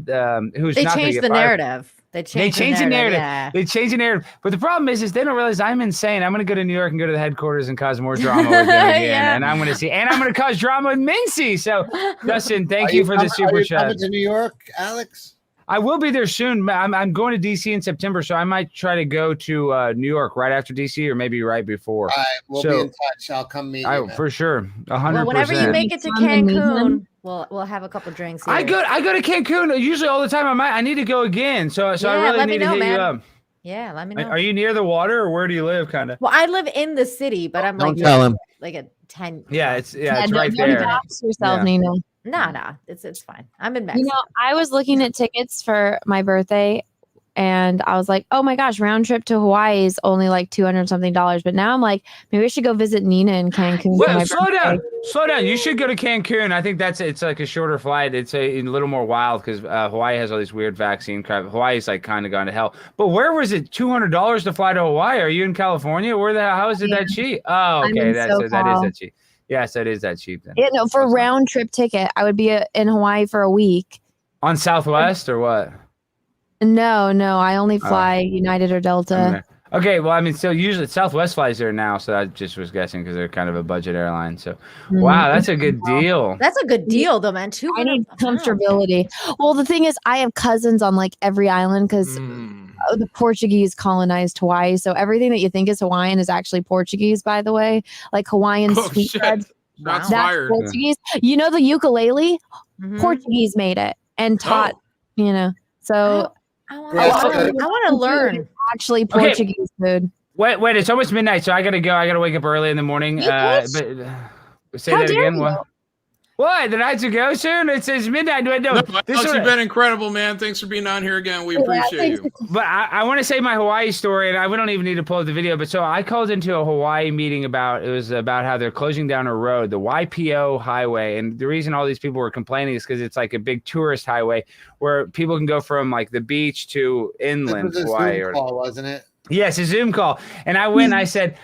who's They not changed the narrative. They changed the narrative. Yeah. They changed the narrative. But the problem is they don't realize I'm insane. I'm going to go to New York and go to the headquarters and cause more drama with them again. Yeah. And I'm going to cause drama with Mincy. So, Dustin, thank you for the super chat. Coming to New York, Alex? I will be there soon. I'm going to DC in September, so I might try to go to New York right after DC or maybe right before. All right, we'll be in touch. I'll come meet you. For sure, 100%. Well, whenever you make it to Cancun, we'll have a couple drinks. Here. I go to Cancun usually all the time. I need to go again, so I really need to hit you up. Yeah, let me know. Are you near the water or where do you live? Kind of. Well, I live in the city, but I'm Don't tell him. like a 10. Yeah, it's right there. Don't dox yourself, Nina. Nah, it's fine. I'm in Mexico. You know, I was looking at tickets for my birthday and I was like, oh my gosh, round trip to Hawaii is only like $200 something. But now I'm like, maybe I should go visit Nina in Cancun. Well, slow down. You should go to Cancun. I think it's like a shorter flight. It's a little more wild because Hawaii has all these weird vaccine crap. Hawaii's like kind of gone to hell. But where was it $200 to fly to Hawaii? Are you in California? How is it that cheap? Oh, okay. That is that cheap. Yes, it is that cheap then. Yeah, no, for a round trip ticket, I would be in Hawaii for a week. On Southwest or what? No, I only fly United or Delta. Okay, well, I mean, so usually Southwest flies there now, so I just was guessing because they're kind of a budget airline. So, wow, that's a good deal. That's a good deal, though, man. I need comfortability. Well, the thing is, I have cousins on like every island because the Portuguese colonized Hawaii. So everything that you think is Hawaiian is actually Portuguese, by the way. Like Hawaiian sweetbread. That's fired. Portuguese. You know the ukulele? Portuguese made it and taught, you know. So I want to learn. Actually Portuguese food. Wait, it's almost midnight, so I gotta go. I gotta wake up early in the morning. But say that again. What? The nights ago soon? It says midnight. No, Alex, you've been incredible, man. Thanks for being on here again. We appreciate you. But I want to say my Hawaii story, and we don't even need to pull up the video. But so I called into a Hawaii meeting about how they're closing down a road, the YPO highway, and the reason all these people were complaining is because it's like a big tourist highway where people can go from like the beach to inland Hawaii. Zoom call, wasn't it? Yes, a Zoom call. And I went and I said,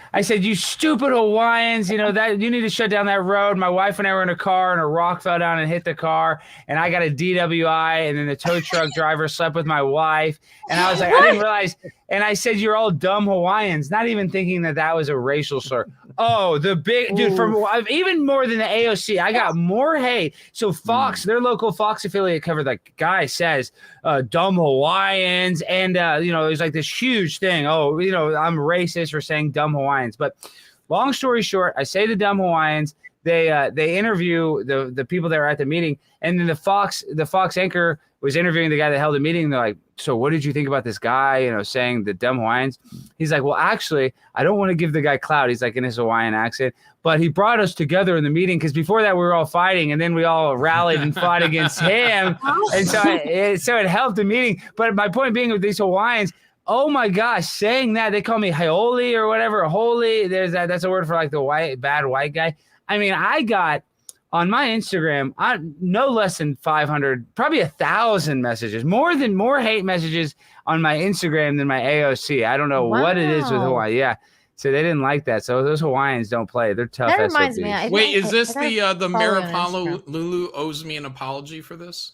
you stupid Hawaiians, you know, that you need to shut down that road. My wife and I were in a car and a rock fell down and hit the car. And I got a DWI and then the tow truck driver slept with my wife. And I was like, I didn't realize. And I said, you're all dumb Hawaiians, not even thinking that was a racial slur. Oh, the big dude from even more than the AOC. I got more hate. So Fox, their local Fox affiliate covered like guy says, dumb Hawaiians. And, you know, it was like this huge thing. Oh, you know, I'm racist for saying dumb Hawaiians. But long story short, I say the dumb Hawaiians. They interview the people that were at the meeting. And then the Fox anchor was interviewing the guy that held the meeting. They're like, so what did you think about this guy, you know, saying the dumb Hawaiians? He's like, well, actually, I don't want to give the guy clout. He's like in his Hawaiian accent, but he brought us together in the meeting because before that we were all fighting and then we all rallied and fought against him. And so it helped the meeting. But my point being with these Hawaiians, oh my gosh, saying that, they call me Haoli or whatever, holy. That's a word for like the bad white guy. I mean, I got on my Instagram, no less than 500, probably 1,000 messages, more hate messages on my Instagram than my AOC. I don't know what it is with Hawaii. Yeah. So they didn't like that. So those Hawaiians don't play. They're tough. That reminds me. Wait, is this the mayor of Honolulu owes me an apology for this?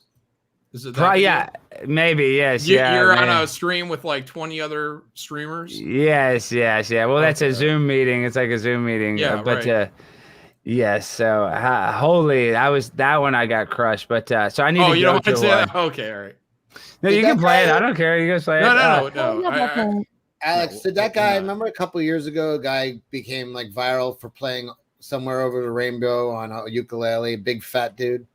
Is it that? Yeah, maybe. Yes. You're man. on a stream with like 20 other streamers. Yes. Yeah. Well, that's a Zoom meeting. It's like a Zoom meeting. Yeah, but right. yes. So holy, that one I got crushed. But so I need to go. You don't want to say one. that? Okay, all right. No, you can play it. I don't care. You guys play it. No. Alex, did that guy remember a couple years ago? A guy became like viral for playing Somewhere Over the Rainbow on a ukulele. Big fat dude.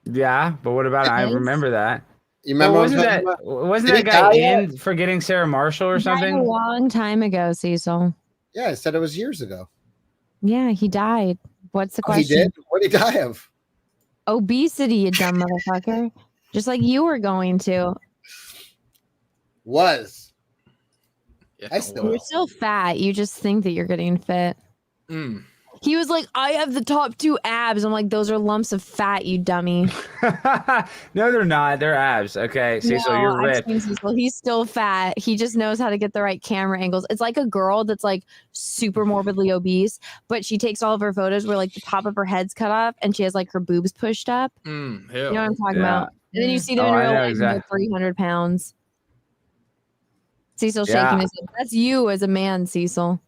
Yeah, but what about? I remember that. You remember? Wasn't that guy in for getting Sarah Marshall or something? A long time ago, Cecil. Yeah, I said it was years ago. Yeah, he died. What's the question? He did? What did he die of? Obesity, you dumb motherfucker. Just like you were going to. I still. You're still fat. You just think that you're getting fit. He was like, I have the top 2 abs. I'm like, those are lumps of fat, you dummy. No, they're not. They're abs. Okay, Cecil, you're ripped. Cecil. He's still fat. He just knows how to get the right camera angles. It's like a girl that's like super morbidly obese, but she takes all of her photos where like the top of her head's cut off and she has like her boobs pushed up. You know what I'm talking about? And then you see them in real life, exactly. 300 pounds. Cecil shaking his head. That's you as a man, Cecil.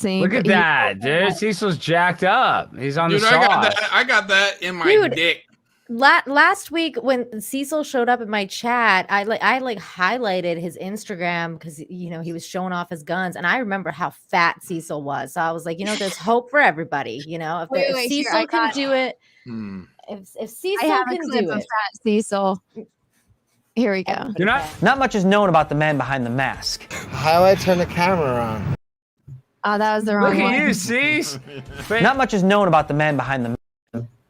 Look at that, dude. Cecil's jacked up. He's on the sauce. I got that in my dick. Last week when Cecil showed up in my chat, I highlighted his Instagram because he was showing off his guns, and I remember how fat Cecil was. So I was like, there's hope for everybody. If Cecil can do it, if Cecil can do it, fat Cecil. Here we go. Not much is known about the man behind the mask. How do I turn the camera on? Oh, that was the wrong one. Look at you, Cease. Not much is known about the man behind the mask.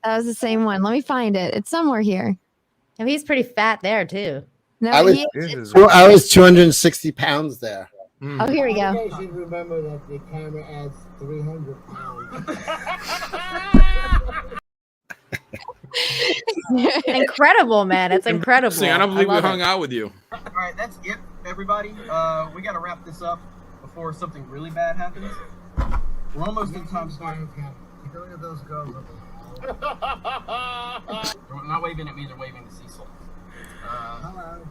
That was the same one. Let me find it. It's somewhere here. And he's pretty fat there too. No, I was 260 pounds there. Oh, here we go. You guys should remember that the camera adds 300 pounds. Incredible, man. It's incredible. See, I don't believe we hung out with you. All right, that's it, everybody. We got to wrap this up before something really bad happens. We're almost in time. Look at those girls. They're not waving at me, they're waving to Cecil. Hello.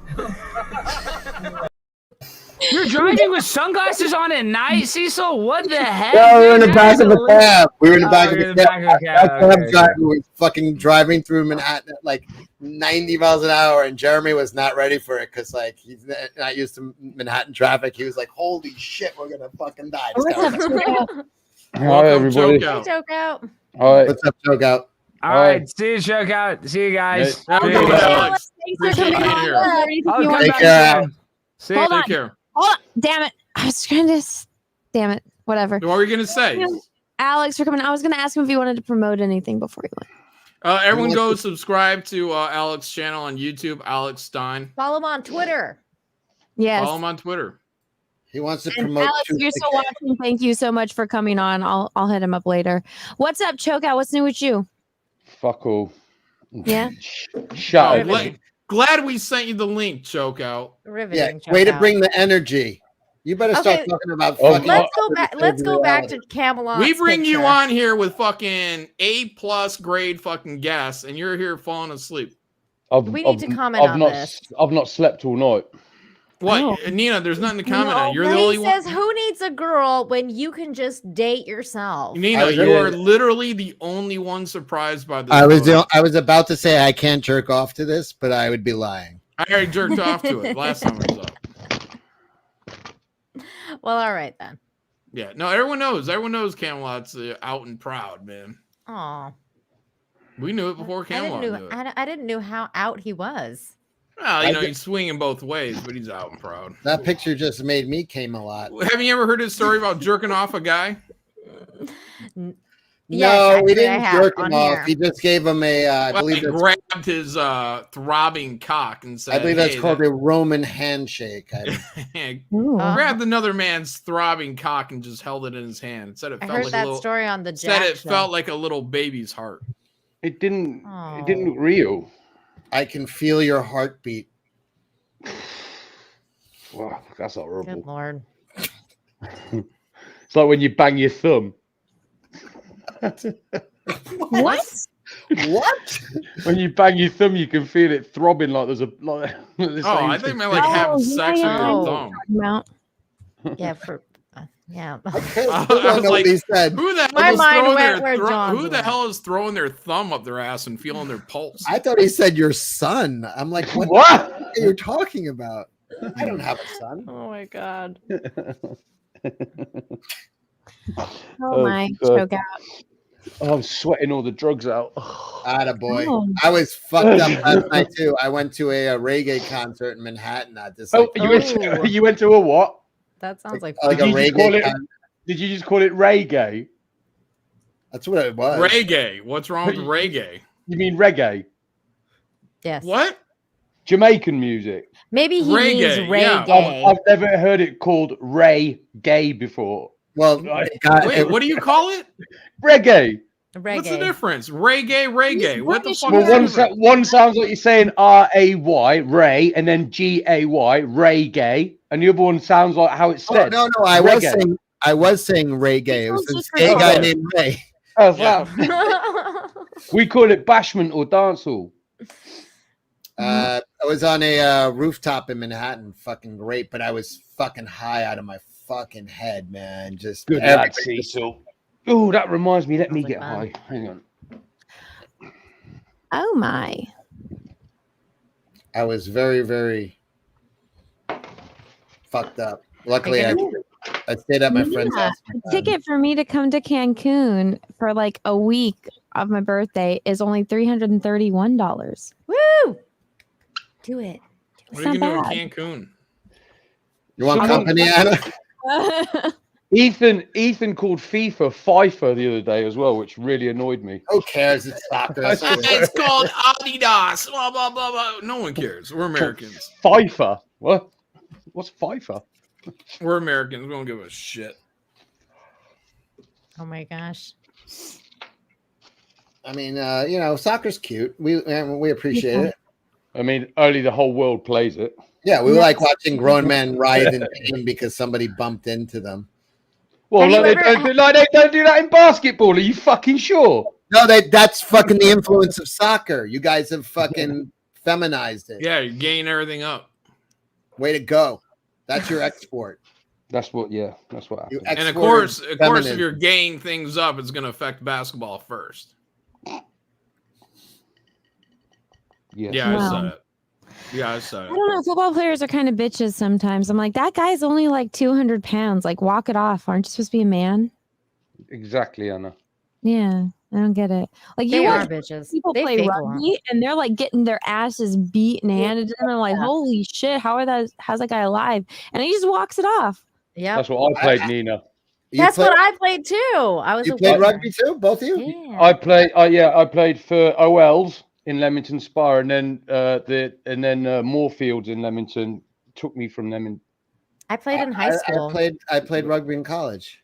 You're driving with sunglasses on at night, Cecil? What the heck? Yeah, we were in the back of the cab. We were in the back of the cab. That cab driver was fucking driving through Manhattan at like 90 miles an hour, and Jeremy was not ready for it because like he's not used to Manhattan traffic. He was like, "Holy shit, we're gonna fucking die." Hi, everybody. Choke out. All right. What's up, Choke Out? All right, see you, Choke Out. See you guys. Alex. Appreciate you being here. Take care. See you. Take care. Hold on. Damn it. I was trying to. Damn it. Whatever. What were you going to say? Alex, for coming. I was going to ask him if he wanted to promote anything before he went. Everyone go subscribe to Alex's channel on YouTube, Alex Stein. Follow him on Twitter. Yes. Follow him on Twitter. He wants to and promote. Alex, if you're still watching, thank you so much for coming on. I'll hit him up later. What's up, Choke Out? What's new with you? Fuck all. Yeah. Shut up. Glad we sent you the link, Choke Out. Riveting. Yeah, way to bring the energy. You better start talking about. Let's go back to Camelot. We bring you on here with fucking A+ grade fucking guests, and you're here falling asleep. We need to comment on this. I've not slept all night. What, Nina? There's nothing to comment on. You're the only one. He says, "Who needs a girl when you can just date yourself?" Nina, you are literally the only one surprised by this. I was about to say I can't jerk off to this, but I would be lying. I already jerked off to it last time I was up. Well, all right then. Yeah, no, everyone knows. Everyone knows Camelot's out and proud, man. Aw. We knew it before Camelot knew it. I didn't know how out he was. Well, he's swinging both ways, but he's out and proud. That picture just made me Camelot. Have you ever heard his story about jerking off a guy? No, we didn't jerk him off. He just gave him a. I believe he grabbed his throbbing cock and said, I believe that's called a Roman handshake. Grabbed another man's throbbing cock and just held it in his hand. Said it felt heard like that a little, story on the said Jack it show. felt like a little baby's heart. It didn't. It didn't look real. I can feel your heartbeat. Wow, that's horrible. Good Lord. It's like when you bang your thumb. What? What? When you bang your thumb, you can feel it throbbing like there's a like. I think man like have sex with your thumb. Yeah, for yeah. I I don't was know like, what he said. who the My hell is mind throwing went their where John's who the went. hell is throwing their thumb up their ass and feeling their pulse? I thought he said your son. I'm like, what? What? Are you talking about? I don't have a son. Oh my god. Oh my, God. choke out. Oh, I'm sweating all the drugs out. Attaboy. Oh. I was fucked up last night too. I went to a reggae concert in Manhattan. You went to a what? That sounds like a Did you just reggae call it? concert. Did you just call it reggae? That's what it was. Reggae. What's wrong with reggae? You mean reggae? Yes. What? Jamaican music. Maybe he means Reggae, reggae. yeah. I've never heard it called reggae before. Well, Wait, what do you call it? Reggae. Reggae. What's the difference? Reggae. What the fuck? Well, is the difference? one sounds like you're saying R-A-Y, Ray, and then G-A-Y, reggae, and the other one sounds like how it's said. No, I was saying reggae. It was this gay guy named Ray. Oh, wow. We call it bashment or dancehall. I was on a rooftop in Manhattan, fucking great, but I was fucking high out of my fucking head, man. Just Good lad, Cecil. Oh, that reminds me. Let me get high. Hang on. Oh my. I was very, very fucked up. Luckily, I stayed at my friend's house. A ticket for me to come to Cancun for like a week of my birthday is only $331. Woo! Do it. What are you gonna do in Cancun? You want company, Anna? Ethan called FIFA Pfeiffer the other day as well, which really annoyed me. Who cares? It's soccer. It's called Adidas. Blah, blah, blah, blah. No one cares. We're Americans. Pfeiffer? What? What's Pfeiffer? We're Americans. We don't give a shit. Oh my gosh. I mean, soccer's cute. We appreciate it. I mean, only the whole world plays it. Yeah, we like watching grown men writhe in pain because somebody bumped into them. Well, they don't do that in basketball. Are you fucking sure? No, that's fucking the influence of soccer. You guys have fucking feminized it. Yeah, you're gaining everything up. Way to go. That's your export. That's what happens. And of course, if you're gaining things up, it's going to affect basketball first. Yes. Yeah, I said it. Yeah, I said I it. don't know. Football players are kind of bitches sometimes. I'm like, that guy's only like 200 pounds. Like, walk it off. Aren't you supposed to be a man? Exactly, Anna. Yeah, I don't get it. Like, They you are watch bitches. people They play fake a rugby and they're like getting their asses beat and handed to them. I'm like, holy shit, how's that guy alive? And he just walks it off. Yeah, That's what I played, Nina. That's what I played too. I was. You played rugby too, both of you? Yeah. I played for OLs in Leamington Spa, and then Moorfields in Leamington took me from them. I played in high school. I played rugby in college.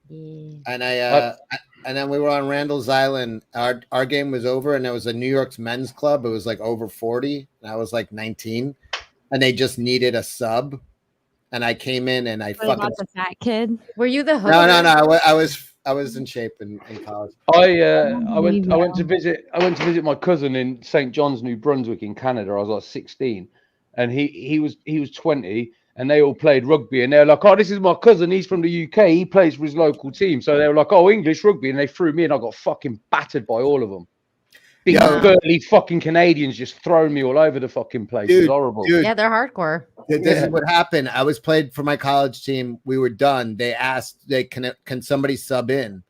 Yeah. And and then we were on Randall's Island. Our game was over, and there was a New York's men's club. It was like over 40, and I was like 19, and they just needed a sub. And I came in and I fucking the fat kid. Were you the host? No. I was in shape in college. I went to visit my cousin in St. John's, New Brunswick in Canada. I was like 16, and he was 20, and they all played rugby, and they were like, "Oh, this is my cousin. He's from the UK. He plays for his local team." So they were like, "Oh, English rugby," and they threw me, and I got fucking battered by all of them. Big burly fucking Canadians just throwing me all over the fucking place. It was horrible. Yeah, they're hardcore. This is what happened. I was played for my college team. We were done. They asked, can somebody sub in?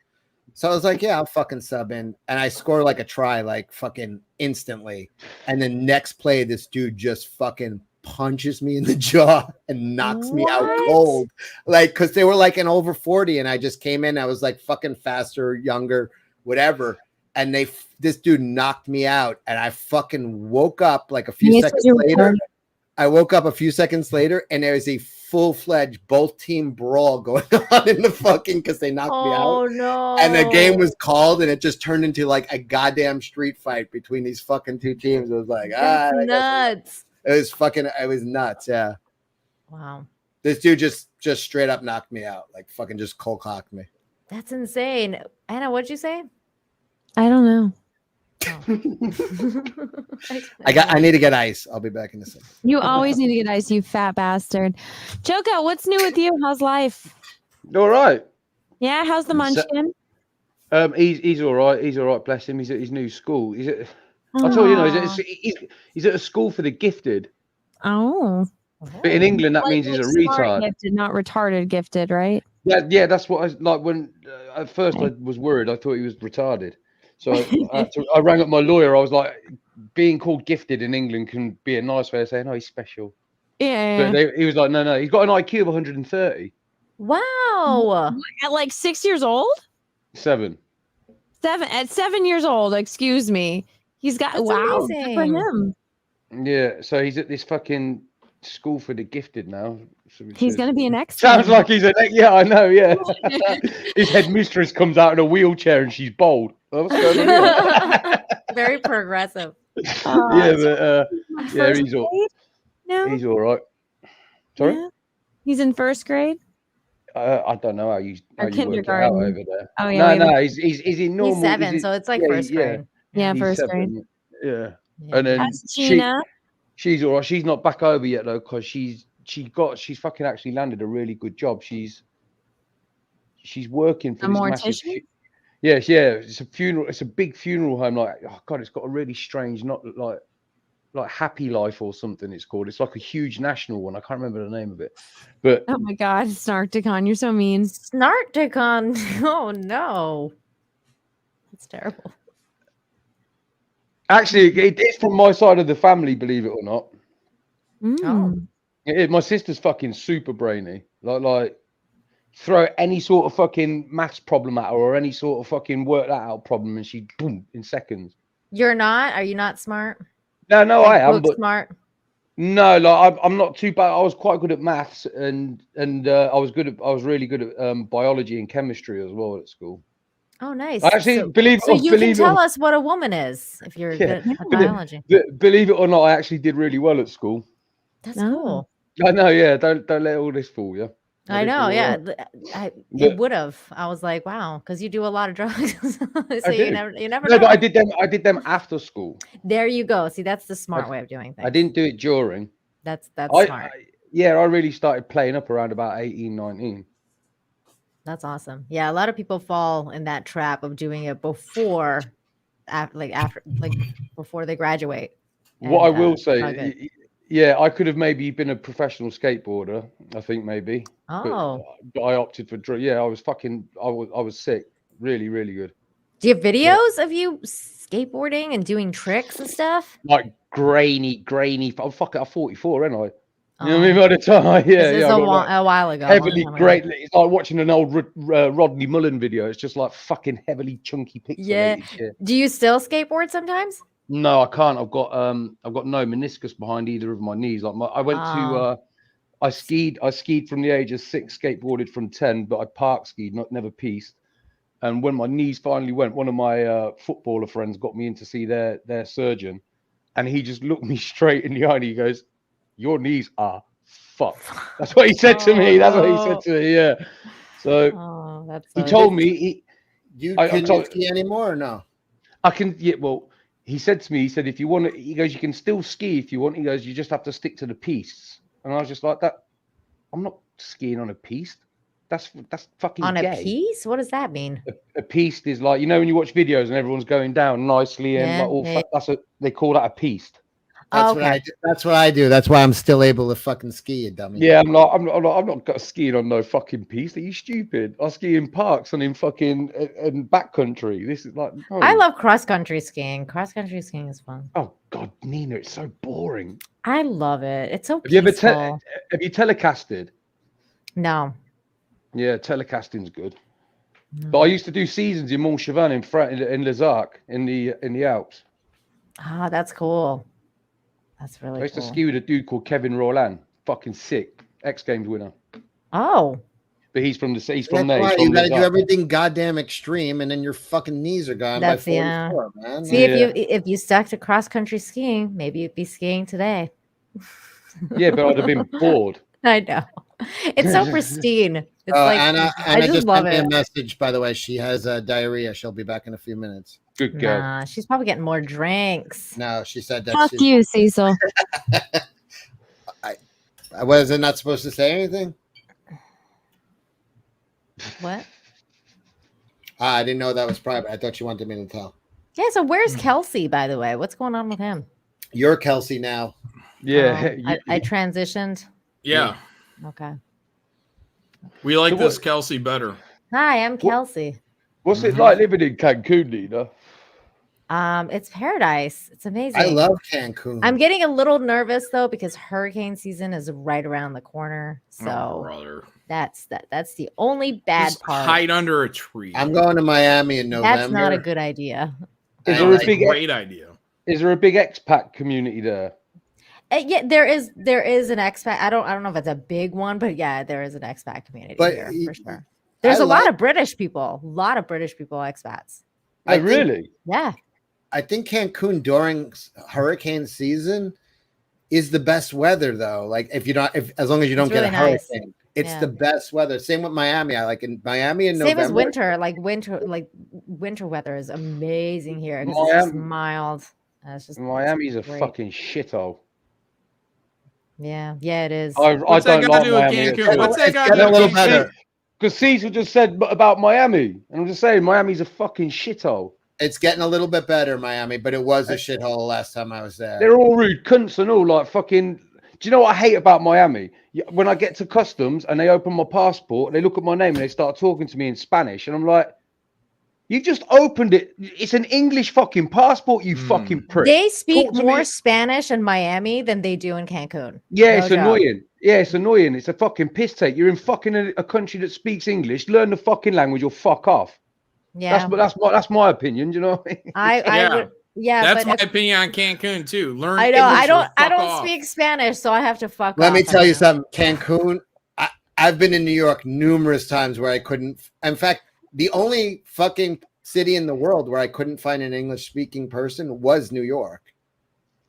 So I was like, yeah, I'll fucking sub in. And I score like a try, like fucking instantly. And then next play, this dude just fucking punches me in the jaw and knocks me out cold. Like, cause they were like an over 40, and I just came in. I was like fucking faster, younger, whatever. And this dude knocked me out, and I fucking woke up like a few seconds later. I woke up a few seconds later, and there's a full-fledged both team brawl going on in the fucking, because they knocked me out. Oh no! And the game was called, and it just turned into like a goddamn street fight between these fucking two teams. It was like, nuts. It was nuts. Yeah. Wow. This dude just straight up knocked me out, like fucking just cold cocked me. That's insane. Anna, what'd you say? I don't know. I need to get ice. I'll be back in a second. You always need to get ice, you fat bastard. Joko, what's new with you? How's life? All right. Yeah, how's the munchkin? He's all right. He's all right. Bless him. He's at his new school. I'll tell you, he's at a school for the gifted. Oh. But in England, that means he's a smart retard. Gifted, not retarded gifted, right? Yeah, that's what I like. When at first I was worried. I thought he was retarded. So I rang up my lawyer. I was like, being called gifted in England can be a nice way of saying, oh, he's special. Yeah. But he was like, no, he's got an IQ of 130. Wow. At like 6 years old? 7. At 7 years old, excuse me. He's got wow. Good for him. Yeah, so he's at this fucking school for the gifted now. He's going to be an expert. Sounds like he's yeah, I know, yeah. His headmistress comes out in a wheelchair and she's bold. Oh, what's going on here? Very progressive. Yeah, but he's all right. Sorry? Yeah. He's in first grade? I don't know how you work it out over there. Oh yeah. No, he's in normal. He's 7, so it's like first grade. Yeah, he's first 7. grade. Yeah. And then she's all right. She's not back over yet though, because she's fucking actually landed a really good job. She's working for a this mortician. massive. Yeah. It's a funeral. It's a big funeral home. Like, oh god, it's got a really strange, not like Happy Life or something. It's called. It's like a huge national one. I can't remember the name of it. But oh my god, Snarkticon, you're so mean. Snarkticon. Oh no, that's terrible. Actually, it's from my side of the family, believe it or not. Oh. My sister's fucking super brainy. Like throw any sort of fucking maths problem at her or any sort of fucking work that out problem, and she boom in seconds. You're not? Are you not smart? No, like, I am. But smart. No, like I'm not too bad. I was quite good at maths, and I was really good at biology and chemistry as well at school. Oh, nice. I actually so you can tell us what a woman is if you're good at biology. Believe it or not, I actually did really well at school. That's cool. I know, yeah. Don't let all this fool you. I know, yeah. It would have. I was like, wow, because you do a lot of drugs. So you never know. No, but I did them after school. There you go. See, that's the smart way of doing things. I didn't do it during. That's smart. I really started playing up around about 18, 19. That's awesome. Yeah, a lot of people fall in that trap of doing it before before they graduate. What I will say, yeah, I could have maybe been a professional skateboarder. I think maybe. Oh. But I opted for drugs. Yeah, I was sick. Really, really good. Do you have videos of you skateboarding and doing tricks and stuff? Like grainy. Oh fuck it, I'm 44, ain't I? You know what I mean? By the time, This is a while ago. Heavily great. It's like watching an old Rodney Mullen video. It's just like fucking heavily chunky pixelated. Yeah. Shit. Do you still skateboard sometimes? No, I can't. I've got no meniscus behind either of my knees. Like I skied from the age of 6, skateboarded from 10, but I park skied, never pieced. And when my knees finally went, one of my footballer friends got me in to see their surgeon, and he just looked me straight in the eye and he goes, "Your knees are fucked." That's what he said to me. That's what he said to me. Yeah. So he told me can you ski anymore or no? I can. Yeah. Well, he said to me, he said, if you want to, he goes, you can still ski if you want. He goes, you just have to stick to the piste. And I was just like, that. I'm not skiing on a piste. That's fucking on gay. A piste? What does that mean? A piste is like, you know, when you watch videos and everyone's going down nicely and they call that a piste. That's what I do. That's why I'm still able to fucking ski, you dummy. Yeah, I'm not skiing on no fucking piste. Are you stupid? I ski in parks and in fucking and backcountry. This is like no. I love cross country skiing. Cross country skiing is fun. Oh god, Nina, it's so boring. I love it. It's so peaceful. Have you telecasted? No. Yeah, telecasting's good. But I used to do seasons in Montcheval in Les Arcs in the Alps. Ah, that's cool. That's really cool. I used to ski with a dude called Kevin Roland. Fucking sick. X Games winner. Oh. But he's from there. That's why you gotta do everything goddamn extreme, and then your fucking knees are gone by 44, man. See, if you stuck to cross country skiing, maybe you'd be skiing today. Yeah, but I'd have been bored. I know. It's so pristine. It's like Anna I just love sent me a it. message, by the way. She has diarrhea. She'll be back in a few minutes. Good girl. Nah, she's probably getting more drinks. No, she said that. Fuck you, Cecil. I wasn't not supposed to say anything. What? I didn't know that was private. I thought you wanted me to tell. Yeah, so where's Kelsey, by the way? What's going on with him? You're Kelsey now. Yeah. I transitioned. Yeah. Okay. We like So this Kelsey better. Hi, I'm Kelsey. What's it like living in Cancun, Nina? It's paradise. It's amazing. I love Cancun. I'm getting a little nervous though because hurricane season is right around the corner. So brother. that's the only bad Just part. hide under a tree. I'm going to Miami in November. That's not a good idea. Is there a big great idea? Is there a big expat community there? Yeah, there is an expat. I don't know if it's a big one, but yeah, there is an expat community here for sure. There's a lot of British people, expats. Really? Yeah. I think Cancun during hurricane season is the best weather though. Like as long as you don't It's get really a nice. hurricane, it's Yeah. the best weather. Same with Miami. I like in Miami in Same November. as winter weather is amazing here because it's just mild. It's just Miami's a great. fucking shithole. Yeah, it is. I What's that don't got like to do with Miami. Cancun? What's that got to getting do a little with better. Because Cecil just said about Miami, and I'm just saying Miami's a fucking shithole. It's getting a little bit better, Miami, but it was a shithole last time I was there. They're all rude cunts and all like fucking. Do you know what I hate about Miami? When I get to customs and they open my passport, they look at my name and they start talking to me in Spanish, and I'm like, "You just opened it. It's an English fucking passport, you fucking prick." They speak Talk to more me. Spanish in Miami than they do in Cancun. Yeah, No it's joke. annoying. Yeah, it's annoying. It's a fucking piss take. You're in fucking a country that speaks English. Learn the fucking language or fuck off. Yeah, That's my opinion. Do you know what I mean? I would. Yeah, That's but my opinion on Cancun too. Learn. I know. English or I fuck don't off. speak Spanish, so I have to fuck. Let me off, tell I you know. something. Cancun, I've been in New York numerous times where I couldn't. In fact, the only fucking city in the world where I couldn't find an English speaking person was New York.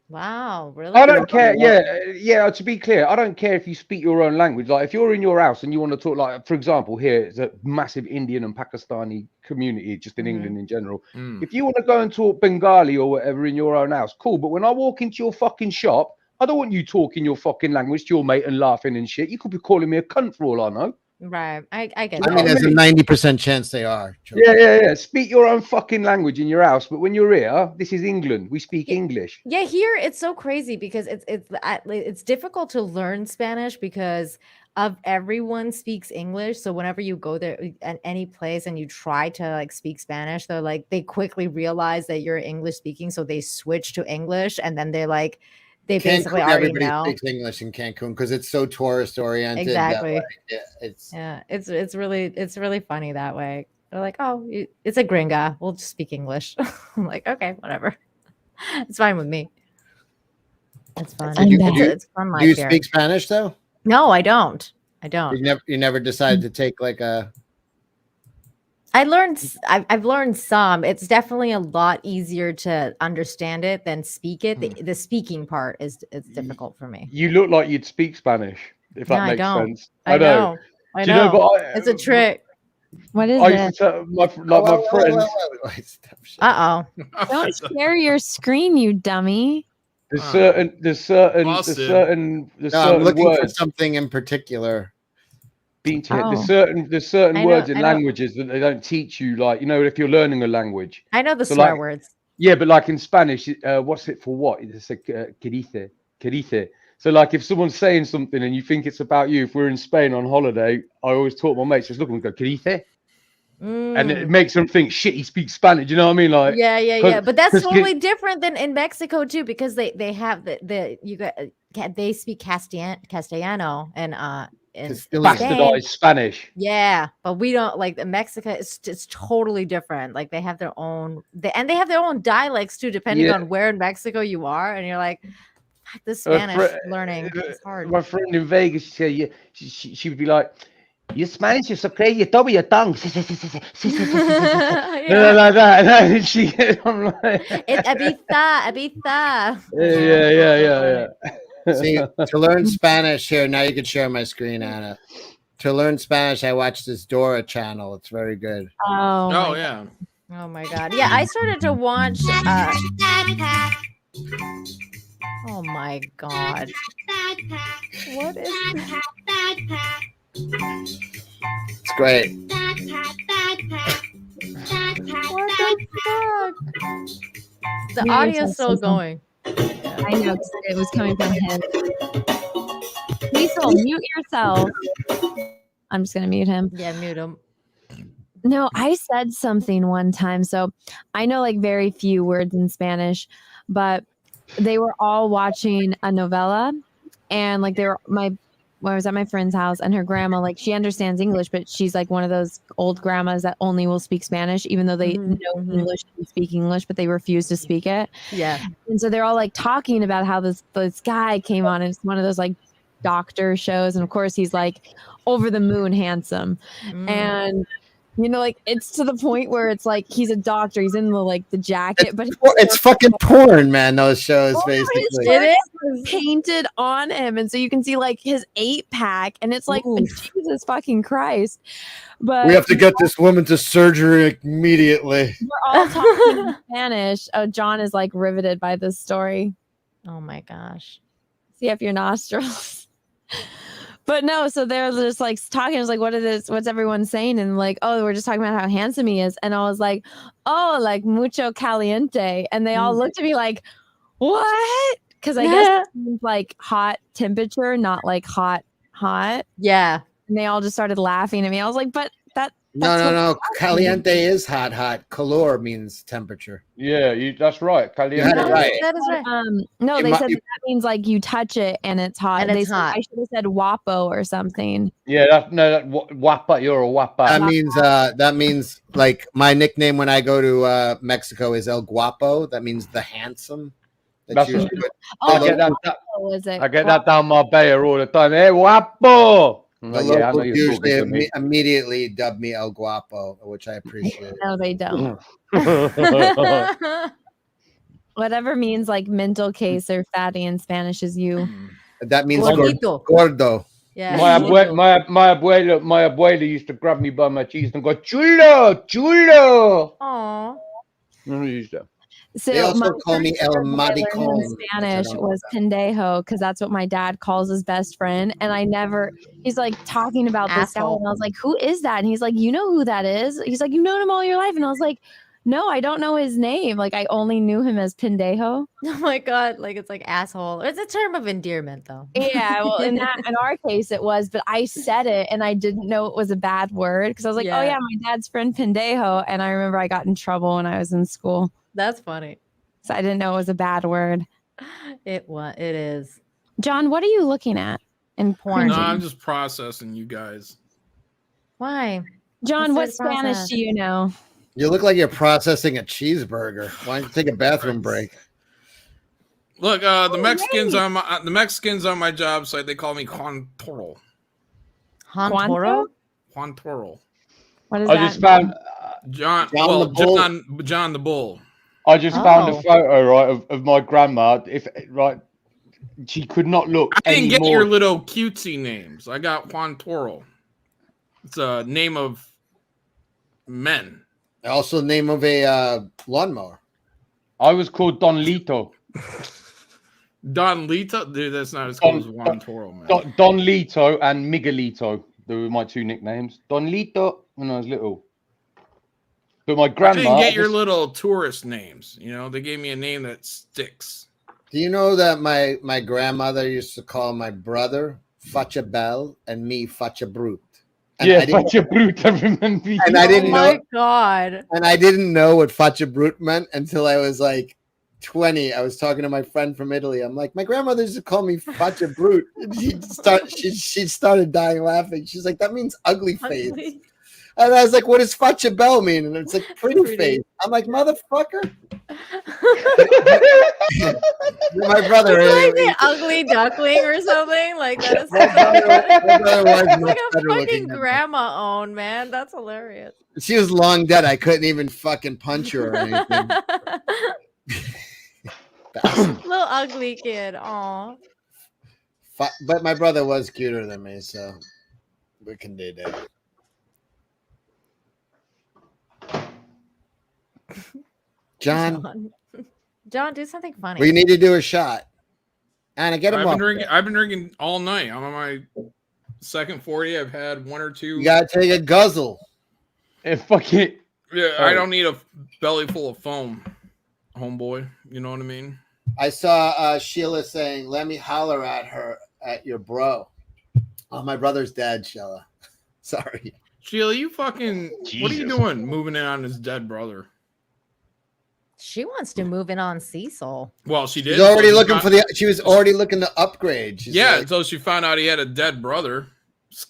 Wow, really? I don't care. Yeah. To be clear, I don't care if you speak your own language. Like if you're in your house and you want to talk, like for example, here it's a massive Indian and Pakistani community, just in England in general. If you want to go and talk Bengali or whatever in your own house, cool. But when I walk into your fucking shop, I don't want you talking your fucking language to your mate and laughing and shit. You could be calling me a cunt for all I know. Right. I get I mean, that. there's a 90% chance they are. Yeah. Speak your own fucking language in your house, but when you're here, this is England. We speak English. Yeah, here it's so crazy because it's difficult to learn Spanish because of everyone speaks English. So whenever you go there at any place and you try to like speak Spanish, they're like they quickly realize that you're English speaking, so they switch to English, and then they're like they basically already everybody know. speaks English in Cancun because it's so tourist oriented. Exactly. It's It's really funny that way. They're like, oh, it's a gringa. We'll just speak English. I'm like, okay, whatever. It's fine with me. It's fun. It's fun life Do you here. speak Spanish though? No, I don't. You never decided to take like a. I've learned some. It's definitely a lot easier to understand it than speak it. The speaking part is difficult for me. You look like you'd speak Spanish, if that No, I makes don't. sense. I know. Do you know, but It's a trick. What is I it? used to tell my friends. Don't share your screen, you dummy. There's certain No, I'm looking for words. something in particular. There's Oh. certain I know- words in I know. languages that they don't teach you. Like, you know, if you're learning a language. I know the So, swear like, words. Yeah, but like in Spanish, what's it for what? It's like querice. So like if someone's saying something and you think it's about you, if we're in Spain on holiday, I always talk to my mates, just look and go, querice. And it makes them think, shit, he speaks Spanish. You know what I mean? Like, Yeah. But that's 'cause totally different than in Mexico too, because they have they speak Castellano and in bastardized Spanish. Yeah, but we don't like Mexico. It's totally different. Like they have their own, they have their own dialects too, depending Yeah. on where in Mexico you are. And you're like, fuck, this Spanish learning is hard. My friend in Vegas, she would be like, "Your Spanish is so crazy. You double your tongue." Like that. And she, I'm like, It's Ibiza. yeah. See, to learn Spanish here, now you can share my screen, Anna. To learn Spanish, I watched this Dora channel. It's very good. Oh yeah. Oh my god. Yeah, I started to watch oh my god. What is It's great. what the fuck? The Mute audio's yourself, still Cecil. going. I know 'cause it was coming from him. Cecil, mute yourself. I'm just gonna mute him. Yeah, mute him. No, I said something one time. So I know like very few words in Spanish, but they were all watching a novella, and like they were when I was at my friend's house, and her grandma, like she understands English, but she's like one of those old grandmas that only will speak Spanish, even though they know English and speak English, but they refuse to speak it. Yeah. And so they're all like talking about how this guy came on, and it's one of those like doctor shows, and of course he's like over the moon handsome, and you know, like it's to the point where it's like he's a doctor, he's in the jacket, but It's fucking porn, man. Those shows, basically. it is painted on him, and so you can see like his 8-pack, and it's like Jesus fucking Christ. But We have to get this woman to surgery immediately. we're all talking in Spanish. Oh, John is like riveted by this story. Oh my gosh. See up your nostrils. But no, so they're just like talking. I was like, what's everyone saying? And like, oh, we're just talking about how handsome he is. And I was like, oh, like mucho caliente. And they all looked at me like, what? Because I guess it means like hot temperature, not like hot. Yeah. And they all just started laughing at me. I was like, but that's No. Caliente is hot. Calor means temperature. Yeah, that's right. Caliente. You had it right. That is right. No, they said that means like you touch it and it's hot. And it's said, hot. I should have said wapo or something. Yeah, wappa. You're a wappa. That means like my nickname when I go to Mexico is El Guapo. That means the handsome. That's usually I get that down Marbella all the time. Hey, guapo. The Yeah, I know locals you're usually talking to me. immediately dub me El Guapo, which I appreciate. No, they don't. Whatever means like mental case or fatty in Spanish is you. That means Gordito. gordo. Yeah. My abuela used to grab me by my cheeks and go, chulo. Aw. So They also my call me first El word that I learned Maricon. in Spanish was pendejo, because that's what my dad calls his best friend. And he's like talking about this guy, and I was like, who is that? And he's like, you know who that is? He's like, you've known him all your life. And I was like, no, I don't know his name. Like I only knew him as pendejo. Oh my god, like it's like asshole. It's a term of endearment though. Yeah, well, in our case it was, but I said it and I didn't know it was a bad word because I was like, oh yeah, my dad's friend pendejo, and I remember I got in trouble when I was in school. That's funny. So I didn't know it was a bad word. It is. John, what are you looking at in porn? No, I'm just processing you guys. Why? John, what Spanish do you know? You look like you're processing a cheeseburger. Why don't you take a bathroom break? Look, the Mexicans on my job site, they call me Juan Toro. Juan Toro? Juan Toro. What is I that? just found John the Bull. I just found a photo right of my grandma. She could not look. I didn't get more... your little cutesy names. I got Juan Toro. It's a name of men. Also, the name of a lawnmower. I was called Don Lito. Don Lito, dude, that's not as cool as Juan Toro, man. Don Lito and Miguelito. They were my two nicknames. Don Lito when I was little. But my grandma. I didn't get your little tourist names. You know, they gave me a name that sticks. Do you know that my grandmother used to call my brother Faccia Bell and me Faccia Brute? And yeah, Faccia Brute. I remember. And I didn't know. Oh my god! And I didn't know what Faccia Brute meant until I was like 20. I was talking to my friend from Italy. I'm like, my grandmother used to call me Faccia Brute. And she started dying laughing. She's like, that means ugly face. And I was like, what does Faccia Bell mean? And it's like pretty face. I'm like, motherfucker. My brother Like an ugly duckling or something. Like that is like a fucking grandma owned, man. That's hilarious. She was long dead. I couldn't even fucking punch her or anything. Little ugly kid. Aw. But my brother was cuter than me, so We can do that. John, do something funny. we need to do a shot. Anna, get him I've off. been drinking all night. I'm on my second 40. I've had one or two. You gotta take a guzzle. Fuck it. Yeah, I don't need a belly full of foam, homeboy. You know what I mean? I saw Sheila saying, "Let me holler at your bro." Oh, my brother's dead, Sheila. Sorry, Sheila. You fucking. What are you doing? Moving in on his dead brother. She wants to move in on Cecil. Well, she did. She's already looking for she was already looking to upgrade. She's yeah, like, until she found out he had a dead brother.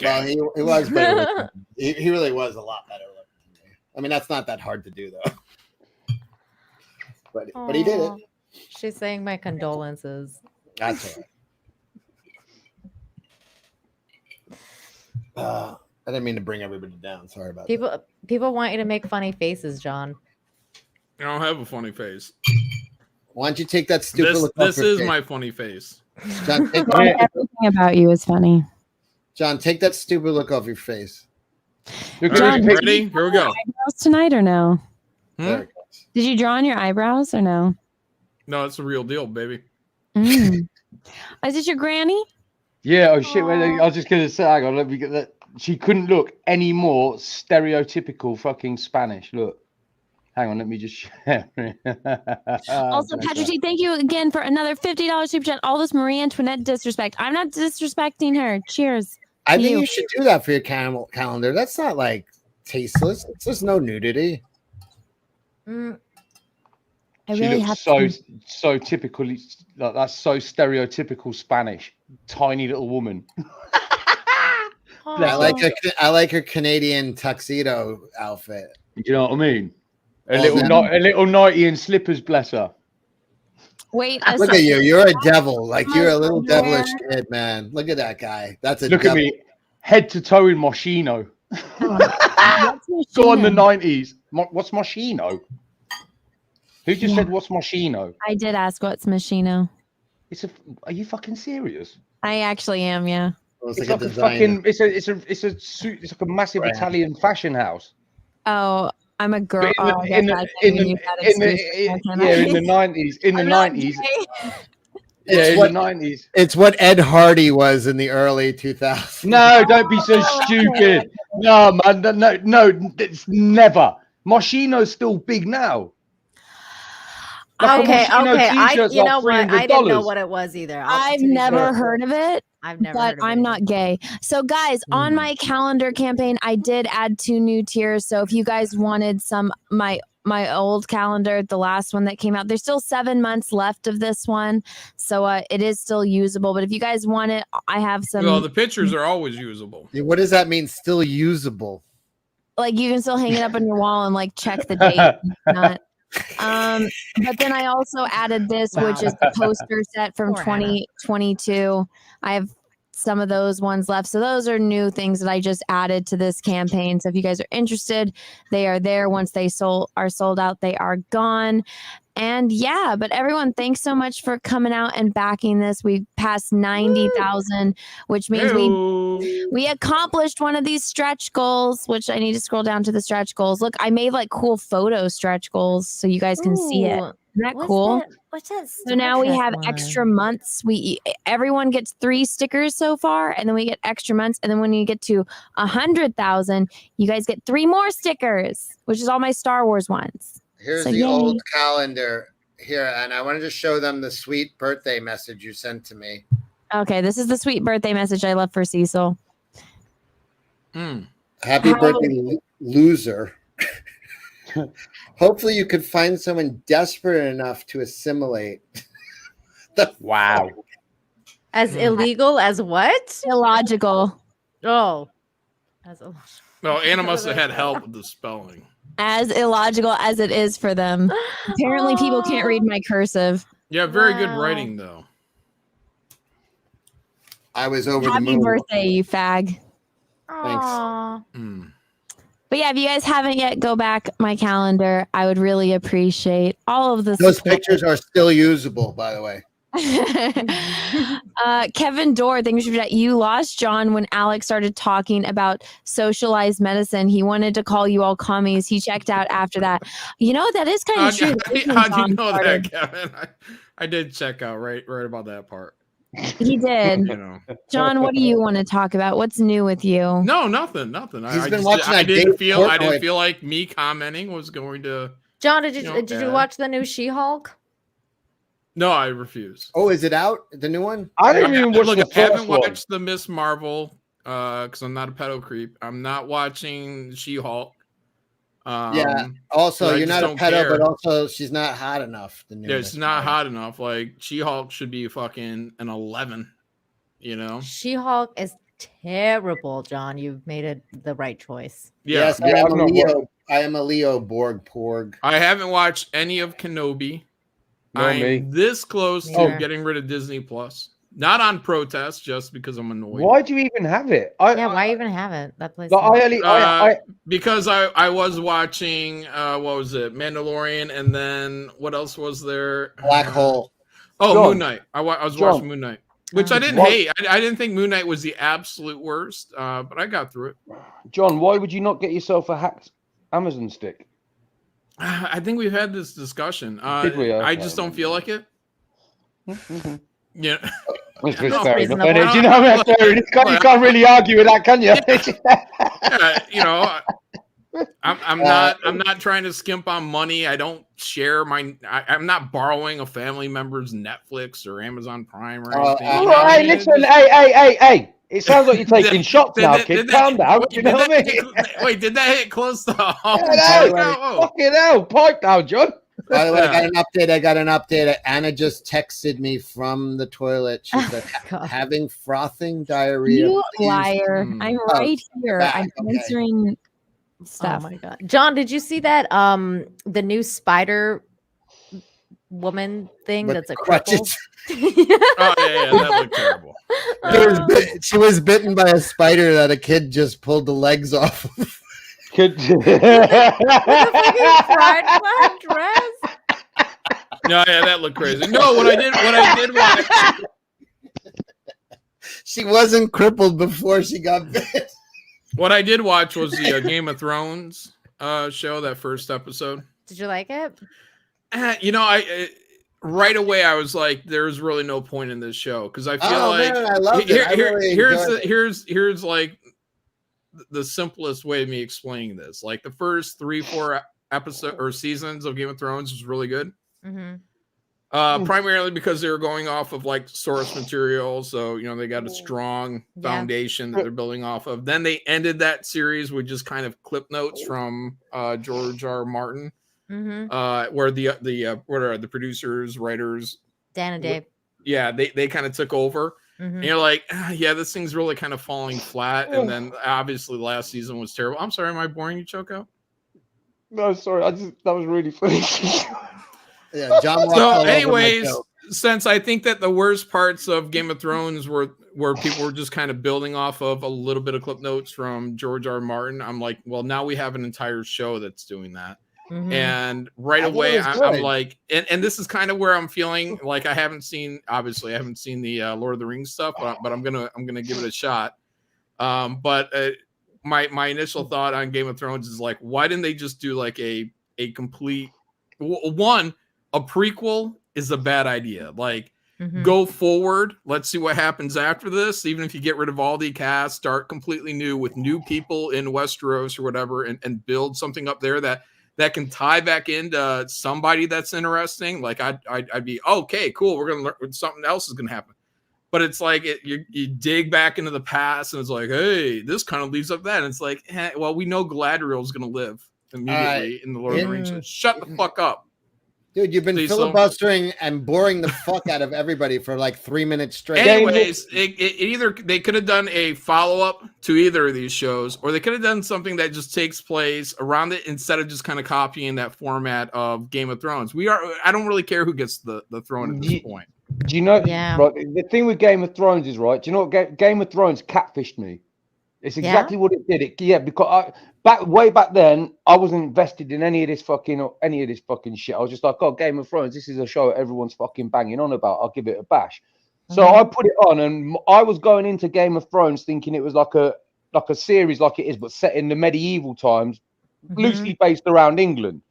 Well, he was better looking. He really was a lot better looking than me. I mean, that's not that hard to do, though. But he did it. She's saying my condolences. That's all right. I didn't mean to bring everybody down. Sorry about that. People want you to make funny faces, John. I don't have a funny face. Why don't you take that stupid look off This your is face? my funny face. John, Everything about you is funny. John, take that stupid look off your face. John, ready? Here we go. Eyebrows tonight or no? There it goes. Did you draw on your eyebrows or no? No, it's a real deal, baby. Mm. Is it your granny? Yeah, oh shit. Well, I was just going to say, hang on, let me get that. She couldn't look any more stereotypical fucking Spanish. Look. Hang on, let me just share it. Also, Patrick T, thank you again for another $50 super chat. All this Marie Antoinette disrespect. I'm not disrespecting her. Cheers. I think you should do that for your calendar. That's not like tasteless. It's just no nudity. I She really looks have so typically like that's so stereotypical Spanish. Tiny little woman. I like her Canadian tuxedo outfit. You know what I mean? A little nighty and slippers, bless her. Wait, look at you. You're a devil. Like you're a little devilish kid, man. Look at that guy. That's a look devil. at me, head to toe in Moschino. Go on the 90s. What's Moschino? Who just said what's Moschino? I did ask what's Moschino. Are you fucking serious? I actually am, yeah. It's like a fucking. It's like a massive Italian fashion house. Oh, I'm a girl. In the 90s. In the 90s. Yeah, in the 90s. It's what Ed Hardy was in the early 2000s. No, don't be so stupid. No, man. No, it's never. Moschino's still big now. Like okay. You know what? I didn't know $300. what it was either. I've never heard of it. I've never but heard of I'm it. not gay. So guys, on my calendar campaign, I did add 2 new tiers. So if you guys wanted my old calendar, the last one that came out, there's still 7 months left of this one. So it is still usable. But if you guys want it, I have some. Well, the pictures are always usable. What does that mean? Still usable? Like you can still hang it up on your wall and like check the date. Not. But then I also added this, which is the poster set from 2022. I have some of those ones left. So those are new things that I just added to this campaign. So if you guys are interested, they are there. Once they are sold out, they are gone. And yeah, but everyone, thanks so much for coming out and backing this. We passed 90,000, which means we accomplished one of these stretch goals, which I need to scroll down to the stretch goals. Look, I made like cool photo stretch goals so you guys can see it. Isn't that cool? What's that? So now we have extra months. Everyone gets 3 stickers so far, and then we get extra months. And then when you get to 100,000, you guys get 3 more stickers, which is all my Star Wars ones. Here's So the yay. old calendar here, and I wanted to show them the sweet birthday message you sent to me. Okay, this is the sweet birthday message I left for Cecil. Happy birthday, loser. Hopefully you could find someone desperate enough to assimilate. Wow. As illegal as what? Illogical. Oh. As illogical. No, Anna must have had help with the spelling. As illogical as it is for them. Apparently people can't read my cursive. Yeah, very good writing though. I was over the Happy moon. birthday, you fag. Thanks. But yeah, if you guys haven't yet, go back my calendar. I would really appreciate all of this. Those pictures are still usable, by the way. Kevin Dorr, thanks for that. You lost John when Alex started talking about socialized medicine. He wanted to call you all commies. He checked out after that. You know, that is kind of true. How'd you know that, Kevin? I did check out right about that part. He did. You know. John, what do you want to talk about? What's new with you? No, nothing. He's been watching that I didn't feel Portnoy. like me commenting was going to. John, did you watch the new She-Hulk? No, I refuse. Oh, is it out? The new one? I didn't even watch Look, the I first haven't one. watched the Miss Marvel because I'm not a pedo creep. I'm not watching She-Hulk. Yeah. Also, you're not a pedo, care. but also she's not hot enough. Yeah, she's not hot enough. Like She-Hulk should be fucking an 11. You know, She-Hulk is terrible, John. You've made it the right choice. Yes, I am a Leo. I am a Leo Borg Porg. I haven't watched any of Kenobi. I'm this close to getting rid of Disney Plus. Not on protest, just because I'm annoyed. Why do you even have it? Why even have it? That place. Because I was watching what was it, Mandalorian, and then what else was there? Black Hole. Oh, John, Moon Knight. I was watching Moon Knight, which I didn't hate. I didn't think Moon Knight was the absolute worst, but I got through it. John, why would you not get yourself a hacked Amazon stick? I think we've had this discussion. Did we? Okay. I just don't feel like it. Yeah. That's fair enough. Do you know what I mean? You can't really argue with that, can you? Yeah, you know, I'm not trying to skimp on money. I don't share I'm not borrowing a family member's Netflix or Amazon Prime or anything. Hey, listen, hey. It sounds like you're taking shots now, kid. Calm down. You know what I mean? Wait, did that hit close to home? Fucking hell. Pipe down, John. By the way, I got an update. Anna just texted me from the toilet. She said, having frothing diarrhea. You liar. I'm right here. I'm answering stuff. Oh my God. John, did you see that the new Spider Woman thing that's a crutches? Oh yeah, that looked terrible. She was bitten by a spider that a kid just pulled the legs off of. No, yeah, that looked crazy. No, what I did watch. She wasn't crippled before she got bit. What I did watch was the Game of Thrones show, that first episode. Did you like it? You know, right away I was like, "There's really no point in this show," because I feel like man, I loved it. Here's like the simplest way of me explaining this. Like the first 3-4 episode or seasons of Game of Thrones was really good. Primarily because they were going off of like source material, so you know they got a strong foundation that they're building off of. Then they ended that series with just kind of clip notes from George R. Martin, where the producers, writers, Dan and Dave, they kind of took over. And you're like, yeah, this thing's really kind of falling flat. And then obviously last season was terrible. I'm sorry, am I boring you, Choco? No, sorry, that was really funny. Yeah, John. So, anyways, since I think that the worst parts of Game of Thrones were where people were just kind of building off of a little bit of clip notes from George R. Martin, I'm like, well, now we have an entire show that's doing that. And right away, I'm like, and this is kind of where I'm feeling like I haven't seen the Lord of the Rings stuff, but I'm gonna give it a shot. But my initial thought on Game of Thrones is like, why didn't they just do like a complete a prequel is a bad idea. Like, go forward. Let's see what happens after this. Even if you get rid of all the cast, start completely new with new people in Westeros or whatever, and build something up there that can tie back into somebody that's interesting. Like I'd be okay, cool. We're gonna learn something else is gonna happen. But it's like you dig back into the past, and it's like, hey, this kind of leads up that, and it's like, well, we know Galadriel's gonna live immediately in the Lord of the Rings. So shut the fuck up. Dude, you've been filibustering and boring the fuck out of everybody for like 3 minutes straight. Anyways, either they could have done a follow-up to either of these shows, or they could have done something that just takes place around it instead of just kind of copying that format of Game of Thrones. I don't really care who gets the throne at this point. Do you know? Yeah. Right, the thing with Game of Thrones is, right, do you know what? Game of Thrones catfished me. It's exactly what it did. Because way back then, I wasn't invested in any of this fucking shit. I was just like, oh, Game of Thrones, this is a show everyone's fucking banging on about. I'll give it a bash. So I put it on, and I was going into Game of Thrones thinking it was like a series like it is, but set in the medieval times, loosely based around England,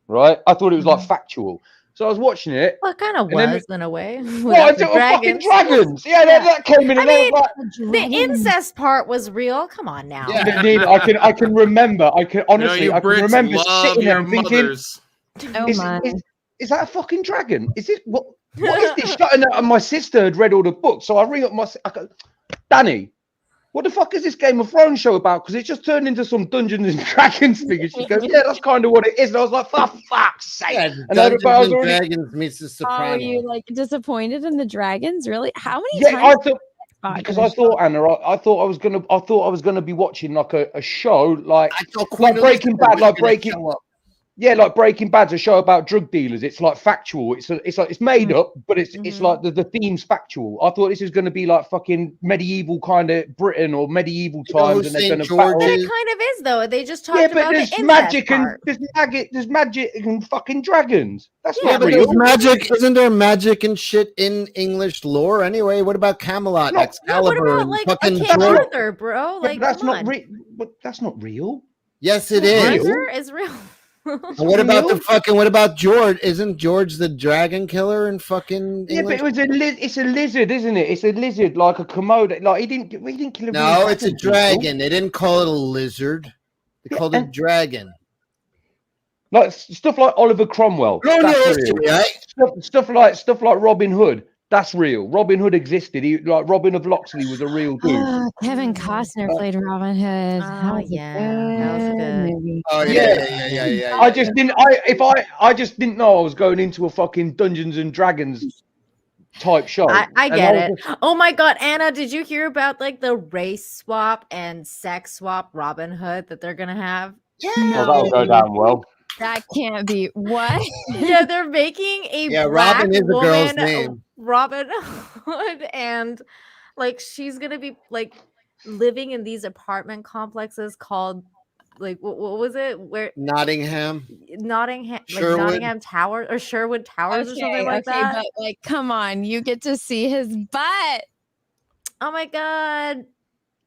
right? I thought it was like factual. So I was watching it. Well, it kind of was in a way. Well, fucking dragons. Yeah, that came in. I And mean, like, the incest part was real. Come on now. yeah. I can remember. I can honestly, you I can Brits remember love sitting there your and thinking, mothers. is that a fucking dragon? Is it what is this? And my sister had read all the books, so I ring up I go, Danny, what the fuck is this Game of Thrones show about? Because it just turned into some Dungeons and Dragons thing. And she goes, yeah, that's kind of what it is. And I was like, for fuck's sake. Yeah, and Dungeons and Dragons meets The Are Sopranos. you like disappointed in the dragons? Really? How many Yeah, times? I thought, Anna, I thought I was gonna be watching like a show like Breaking Bad, like Breaking Bad's a show about drug dealers. It's like factual. It's made up, but it's like the theme's factual. I thought this was going to be like fucking medieval kind of Britain or medieval times, and they're going to battle. But it kind of is though. They just talked but about there's the magic part. and there's magic and fucking dragons. That's Yeah, not but real. there's magic. Isn't there magic and shit in English lore anyway? What about Camelot, Excalibur, and fucking King Arthur, bro? Like, that's come not on. real. But that's not real. Yes, it is. Arthur is real. And what about George? Isn't George the dragon killer in fucking English? Yeah, but it's a lizard, isn't it? It's a lizard, like a Komodo. Like he didn't kill a No, real it's a dragon. They didn't call it a lizard. They called it a dragon. Like stuff like Oliver Cromwell. No, That's history, real. right? Stuff like Robin Hood. That's real. Robin Hood existed. Robin of Locksley was a real dude. Oh, Kevin Costner played Robin Hood. Oh yeah, that was good. Movie. Oh yeah. I just didn't. I just didn't know I was going into a fucking Dungeons and Dragons type show. I get it. Oh my god, Anna, did you hear about like the race swap and sex swap Robin Hood that they're gonna have? Yeah, that'll go down well. That can't be what? Yeah, they're making a black Robin is a woman, girl's name. Robin Hood, and like she's gonna be like living in these apartment complexes called like what was it? Where Nottingham, Sherwood. Nottingham Tower or Sherwood Towers or something like that. But like, come on, you get to see his butt. Oh my god.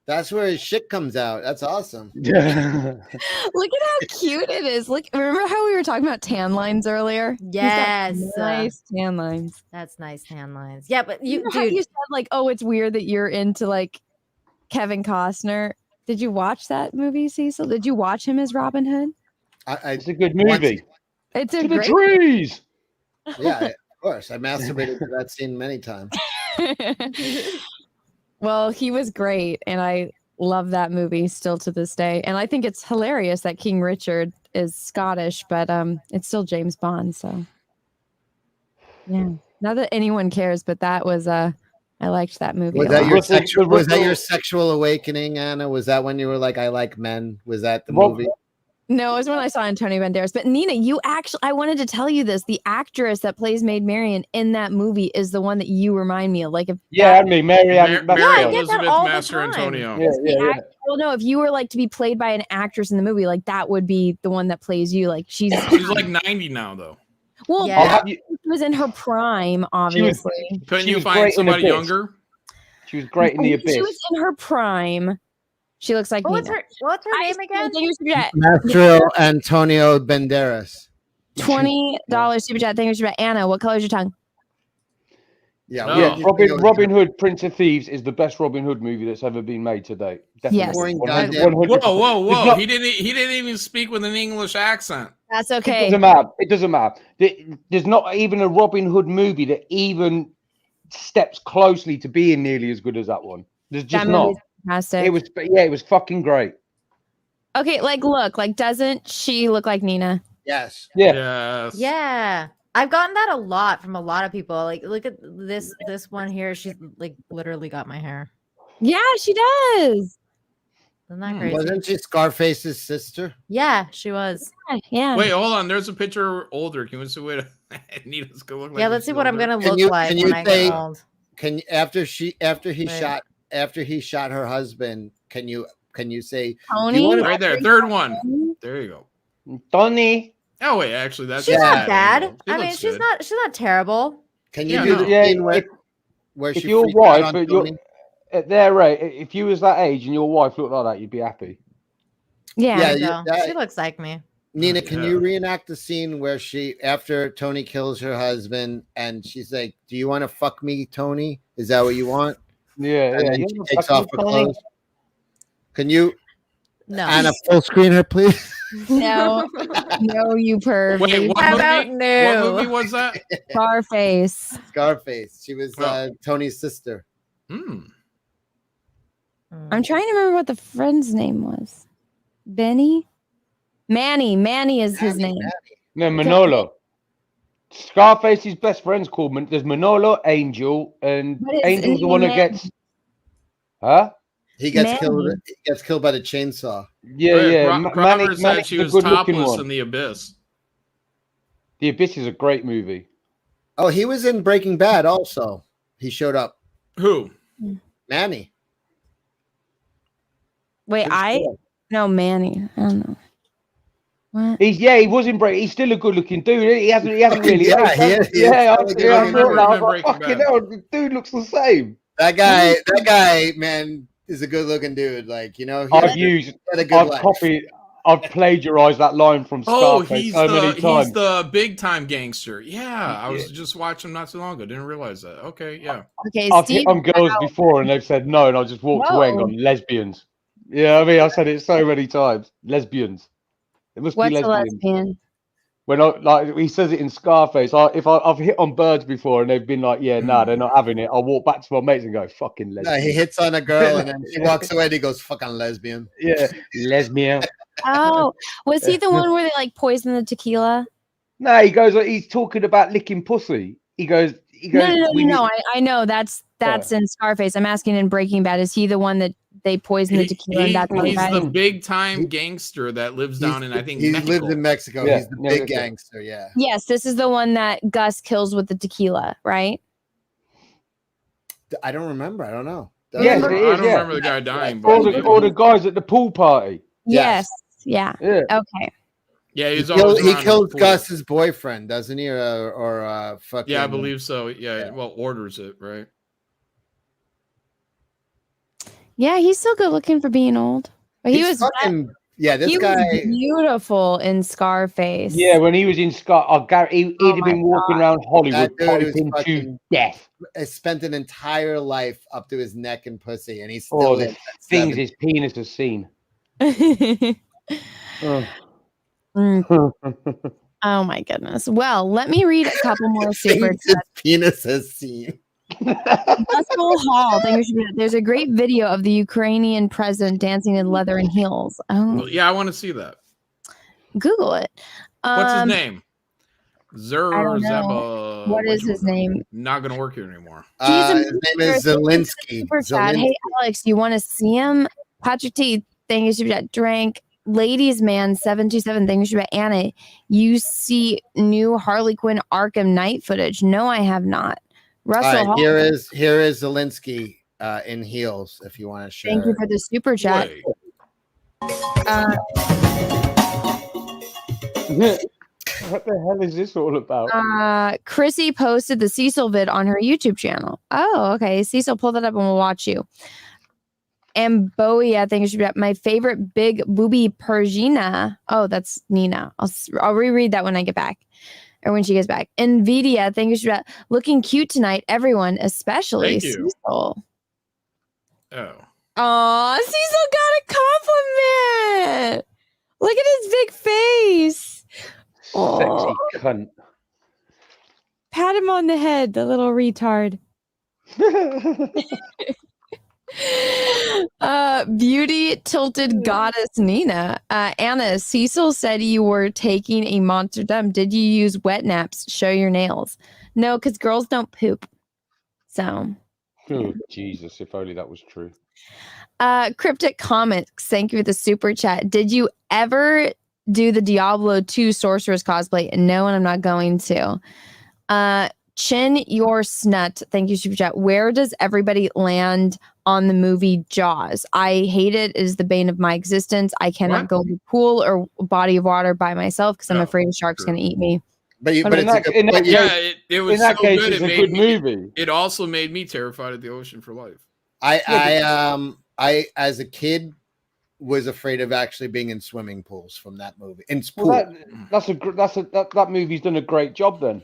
That's where his shit comes out. That's awesome. Look at how cute it is. Look, remember how we were talking about tan lines earlier? Yes, nice tan lines. That's nice tan lines. Yeah, but you said like, oh, it's weird that you're into like Kevin Costner. Did you watch that movie, Cecil? Did you watch him as Robin Hood? It's a good movie. It's a the great trees. Yeah, of course. I masturbated to that scene many times. Well, he was great, and I love that movie still to this day. And I think it's hilarious that King Richard is Scottish, but it's still James Bond. So, yeah, not that anyone cares, but that was I liked that movie. Was that your sexual awakening, Anna? Was that when you were like, I like men? Was that the movie? No, it was when I saw Antonio Banderas. But Nina, I wanted to tell you this. The actress that plays Maid Marian in that movie is the one that you remind me of. Like, I mean, Mary Elizabeth Master Antonio. Yeah. Well, no, if you were like to be played by an actress in the movie, like that would be the one that plays you. Like she's like 90 now, though. Well, she was in her prime, obviously. Couldn't you find somebody younger? She was great in The Abyss. She was in her prime. She looks like what's her name again? Master Antonio Banderas. $20 super chat. Thank you, super chat. Anna, what color is your tongue? Yeah. Robin Hood, Prince of Thieves is the best Robin Hood movie that's ever been made today. Definitely. Yes. 100%. Whoa! He didn't even speak with an English accent. That's okay. It doesn't matter. There's not even a Robin Hood movie that even steps closely to being nearly as good as that one. There's just not. Fantastic. It was fucking great. Okay, look, doesn't she look like Nina? Yes. Yeah. Yeah. I've gotten that a lot from a lot of people. Like, look at this one here. She's like literally got my hair. Yeah, she does. Isn't that crazy? Wasn't she Scarface's sister? Yeah, she was. Yeah. Wait, hold on. There's a picture older. Can we see what Nina's gonna look like? Yeah, let's see what I'm gonna look like when I get old. After he shot her husband, can you Can you say Tony? Right there, third one. There you go. Tony. Oh wait, actually, that's She's not bad. She I mean, looks she's good. not terrible. Can you Yeah, do no. the scene where if she your freaked out wife, on Tony? at their rate, if you was that age and your wife looked like that, you'd be happy. Yeah. She looks like me. Nina, can you reenact the scene where after Tony kills her husband, and she's like, "Do you want to fuck me, Tony? Is that what you want?" Yeah, and yeah. then You she wanna takes fuck off me, her Tony? clothes. Can you, No. Anna, full screen her, please? No, no, you perv. Wait, what How movie? about no? What movie was that? Scarface. Scarface. She was Tony's sister. I'm trying to remember what the friend's name was. Benny? Manny is his name. No, Manolo. Scarface's best friend's called there's Manolo, Angel, and What is- Angel's the is one he that gets. Huh? He gets Manny. killed. He gets killed by the chainsaw. Yeah, yeah. Robert said Manny's she the was good-looking topless one. in The Abyss. The Abyss is a great movie. Oh, he was in Breaking Bad also. He showed up. Who? Manny. Wait, no, Manny. I don't know. What? He was in Breaking. He's still a good-looking dude. He hasn't really. Yeah, aged, he has is. he? Yeah, I Really thought that. I was like, Breaking fucking Bad. hell, the dude looks the same. That guy, man, is a good-looking dude. Like, he had a good life. I've plagiarized that line from Oh, Scarface so many times. he's the big time gangster. Yeah, I was just watching him not too long ago. Didn't realize that. Okay, yeah. Okay, I've Steve. hit on girls before and they've said no, and I just walked away and Whoa. gone lesbians. Yeah, I mean, I've said it so many times. Lesbians. It must What's be a lesbians. lesbian? When he says it in Scarface, I've hit on birds before and they've been like, yeah, nah, they're not having it. I'll walk back to my mates and go, fucking lesbian. No, he hits on a girl and then he walks away and he goes, fucking lesbian. Yeah, lesbian. Oh, was he the one where they like poisoned the tequila? No, he goes. He's talking about licking pussy. He goes. No. I know that's in Scarface. I'm asking in Breaking Bad. Is he the one that they poisoned the tequila? And that's He's the big time gangster that lives down in, I think, he Mexico. lives in Mexico. Yeah, He's the big gangster. Yeah. Yes, this is the one that Gus kills with the tequila, right? I don't remember. I don't know. Yes, it is, I don't remember the guy dying. All the guys at the pool party. Yes. Yeah. Okay. Yeah, he always kills Gus's boyfriend, doesn't he? Or fucking. Yeah, I believe so. Yeah, well, orders it, right? Yeah, he's still good looking for being old. But he He's was fucking. Yeah, this he guy. was beautiful in Scarface. Yeah, when he was in he'd have been walking around Hollywood piping to death. Spent an entire life up to his neck and pussy, and he's still the things his penis has seen. Oh my goodness. Well, let me read a couple more super Things his penis has seen. Russell Hall, there's a great video of the Ukrainian president dancing in leather and heels. Oh, Well, yeah, I want to see that. Google it. What's his name? I don't know. What is his name? Not gonna work here anymore. His name is Zelensky. Super sad. Hey, Alex, you want to see him? Patrick T, thank you, super chat. Drank. Ladies Man 727, thank you, super chat. Anna, you see new Harley Quinn Arkham Knight footage? No, I have not. Russell Hall. Here is Zelensky in heels. If you want to share. Thank you for the super chat. What the hell is this all about? Chrissy posted the Cecil vid on her YouTube channel. Oh, okay. Cecil, pull that up and we'll watch you. And Bowie, I think it should be my favorite big booby Pergina. Oh, that's Nina. I'll reread that when I get back. Or when she gets back. Nvidia, I think it should be looking cute tonight, everyone, especially Cecil. Oh. Aw, Cecil got a compliment. Look at his big face. Sexy cunt. Pat him on the head, the little retard. Beauty tilted goddess Nina. Anna, Cecil said you were taking a monster dump. Did you use wet naps? Show your nails. No, because girls don't poop. So. Oh, Jesus, if only that was true. Cryptic Comics, thank you for the super chat. Did you ever do the Diablo 2 Sorceress cosplay? No, and I'm not going to. Chin Your Snut, thank you, super chat. Where does everybody land on the movie Jaws. I hate it. It is the bane of my existence. I cannot go to a pool or body of water by myself because I'm afraid a shark's going to eat me. But What it's about- a good, it was in that so case, good. it's It a made good me, movie. It also made me terrified of the ocean for life. I as a kid was afraid of actually being in swimming pools from that movie. In pool. Well, that movie's done a great job then.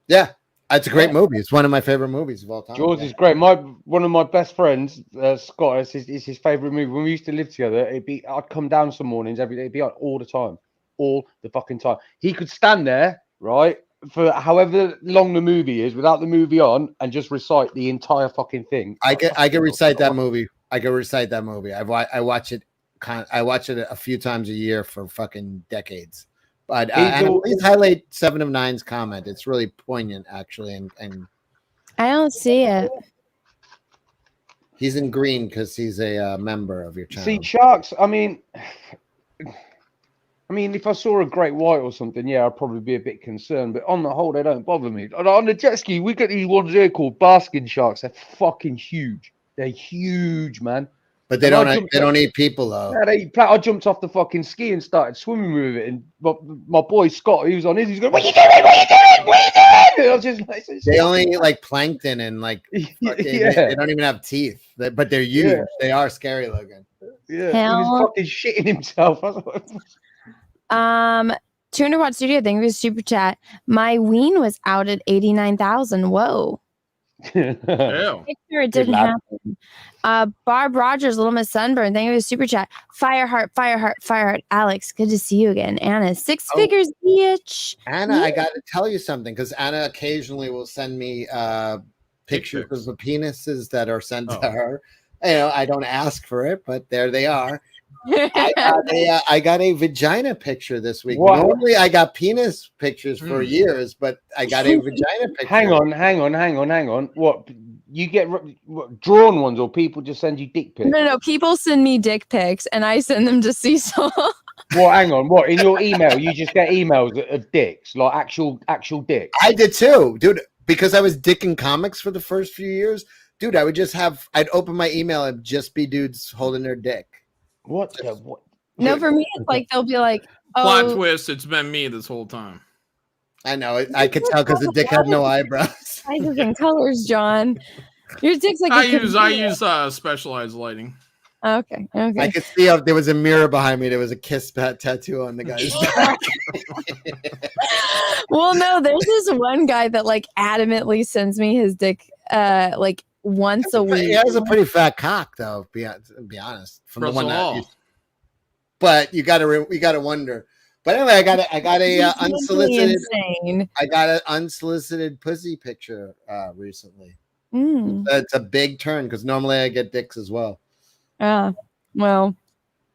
Yeah, it's a great movie. It's one of my favorite movies of all time. Jaws is great. One of my best friends, Scott, is his favorite movie. When we used to live together, I'd come down some mornings every day. It'd be on all the fucking time. He could stand there, right, for however long the movie is, without the movie on, and just recite the entire fucking thing. I can recite that movie. I watch it. I watch it a few times a year for fucking decades. But please highlight 7 of 9's comment. It's really poignant, actually, and I don't see it. he's in green because he's a member of your channel. See, sharks. I mean, if I saw a great white or something, yeah, I'd probably be a bit concerned. But on the whole, they don't bother me. On the jet ski, we get these ones here called basking sharks. They're fucking huge. They're huge, man. But they don't eat people though. Yeah, I jumped off the fucking ski and started swimming with it. And my boy Scott, he was on his, he's going, "What are you doing? What are you doing? What are you doing?" And I was just like, they only eat like plankton and like they don't even have teeth. But they're huge. Yeah. They are scary looking. Yeah, he was fucking shitting himself. 200 Watt Studio, thank you for the super chat. My ween was out at 89,000. Whoa. Picture, it didn't happen. Barb Rogers, Little Miss Sunburn, thank you for the super chat. Fireheart. Alex, good to see you again. Anna, 6 figures each. Anna, I got to tell you something because Anna occasionally will send me pictures of the penises that are sent to her. You know, I don't ask for it, but there they are. I got a vagina picture this week. What? Normally, I got penis pictures for years, but I got a vagina picture. Hang on. What, you get drawn ones, or people just send you dick pics? No, people send me dick pics and I send them to Cecil. What? Hang on. What, in your email you just get emails of dicks, like actual dicks? I did too, dude. Because I was dicking comics for the first few years, dude. I'd open my email and just be dudes holding their dick. What? No, for me, it's like they'll be like, Plot twist, it's been me this whole time. I know. I could tell because the dick had no eyebrows. Sizes and colors, John. Your dick's like I use specialized lighting. Okay. I could see if there was a mirror behind me. There was a kiss tattoo on the guy's back. Well, no, there's this one guy that like adamantly sends me his dick like once a week. He has a pretty fat cock, though. Be honest, from the one that. But you gotta wonder. But anyway, I got a unsolicited. Insane. I got an unsolicited pussy picture recently. It's a big turn because normally I get dicks as well. Well,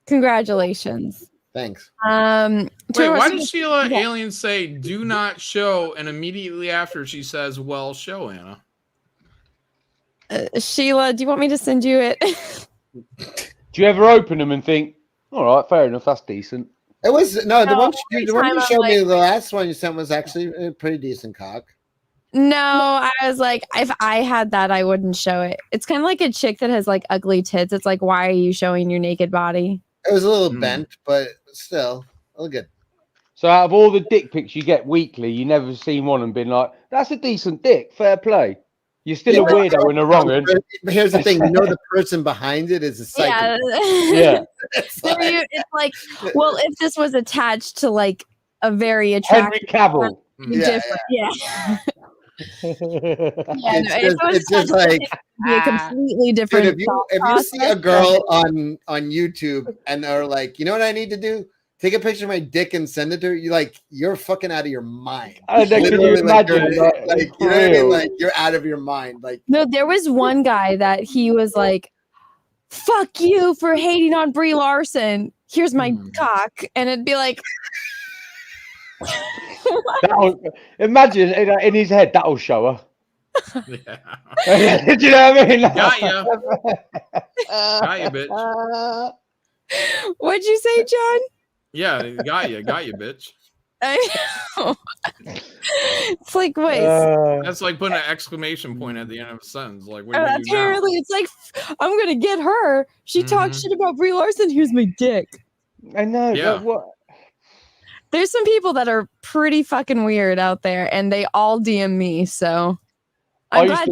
congratulations. Thanks. Wait, why did Sheila Alien say "do not show" and immediately after she says, "Well, show Anna"? Sheila, do you want me to send you it? Do you ever open them and think, all right, fair enough, that's decent? It was the one you showed me. The last one you sent was actually a pretty decent cock. No, I was like, if I had that, I wouldn't show it. It's kind of like a chick that has like ugly tits. It's like, why are you showing your naked body? It was a little bent, but still, look good. So out of all the dick pics you get weekly, you never seen one and been like, that's a decent dick, fair play. You're still a weirdo and a wrong one. But here's the thing, the person behind it is a psycho. Yeah. It's like, well, if this was attached to like a very attractive Henry Cavill. Yeah. It's just like be a completely different. Dude, if you see a girl on YouTube and they're like, you know what I need to do? Take a picture of my dick and send it to her. You're fucking out of your mind. Can you imagine? You know what I mean? Like you're out of your mind. Like no, there was one guy that he was like, "Fuck you for hating on Brie Larson. Here's my cock," and it'd be like. Imagine in his head that'll show her. Yeah. Do you know what I mean? Got you, bitch. What'd you say, John? Yeah, got you, bitch. I know. It's like, wait. That's like putting an exclamation point at the end of a sentence. Like, what do you do now? Apparently, it's like, I'm gonna get her. She talked shit about Brie Larson. Here's my dick. I know. Yeah. But what? There's some people that are pretty fucking weird out there, and they all DM me. So I'm glad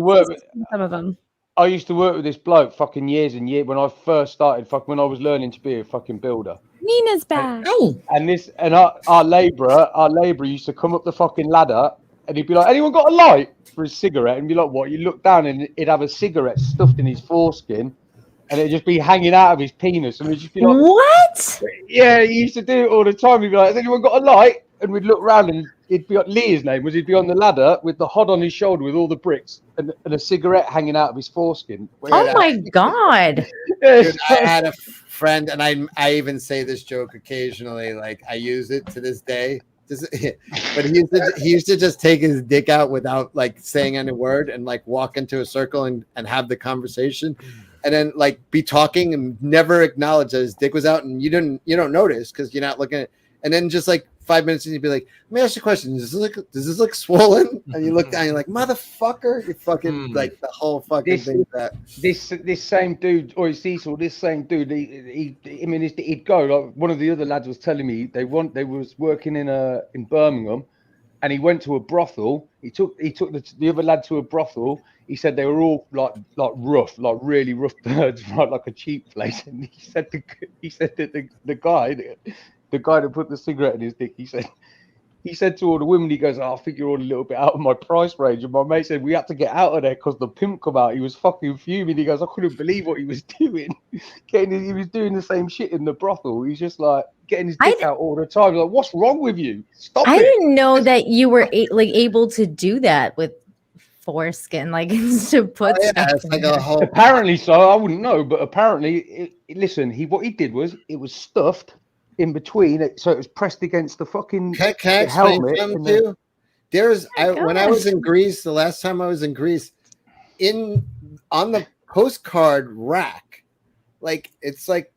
some of them. I used to work with this bloke fucking years and years when I first started. When I was learning to be a fucking builder. Nina's back. And our labourer used to come up the fucking ladder, and he'd be like, "Anyone got a light for a cigarette?" And be like, "What?" You look down, and he'd have a cigarette stuffed in his foreskin, and it'd just be hanging out of his penis, and we'd just be like, "What?" Yeah, he used to do it all the time. He'd be like, "Has anyone got a light?" And we'd look around, and it'd be Leah's name was he'd be on the ladder with the hod on his shoulder with all the bricks and a cigarette hanging out of his foreskin. Oh my god! Dude, I had a friend, and I even say this joke occasionally. Like I use it to this day. But he used to just take his dick out without like saying any word and like walk into a circle and have the conversation, and then like be talking and never acknowledge that his dick was out, and you don't notice because you're not looking at it. And then just like 5 minutes, and you'd be like, "Let me ask you a question. Does this look swollen?" And you look down, you're like, "Motherfucker!" You fucking like the whole fucking thing. This same dude, or Cecil, this same dude, he'd go. Like one of the other lads was telling me they was working in Birmingham, and he went to a brothel. He took the other lad to a brothel. He said they were all like rough, like really rough birds, right, like a cheap place. And he said that the guy that put the cigarette in his dick, he said to all the women, he goes, "Oh, I think you're all a little bit out of my price range." And my mate said, "We had to get out of there because the pimp come out." He was fucking fuming. He goes, "I couldn't believe what he was doing." He was doing the same shit in the brothel. He's just like getting his dick out all the time. Like, what's wrong with you? Stop it. I didn't know that you were able to do that with foreskin, like to put stuff it's like a whole. Apparently so. I wouldn't know, but apparently, listen, what he did was it was stuffed in between it, so it was pressed against the fucking can I explain something to you? When I was in Greece, the last time I was in Greece, on the postcard rack, like it's like,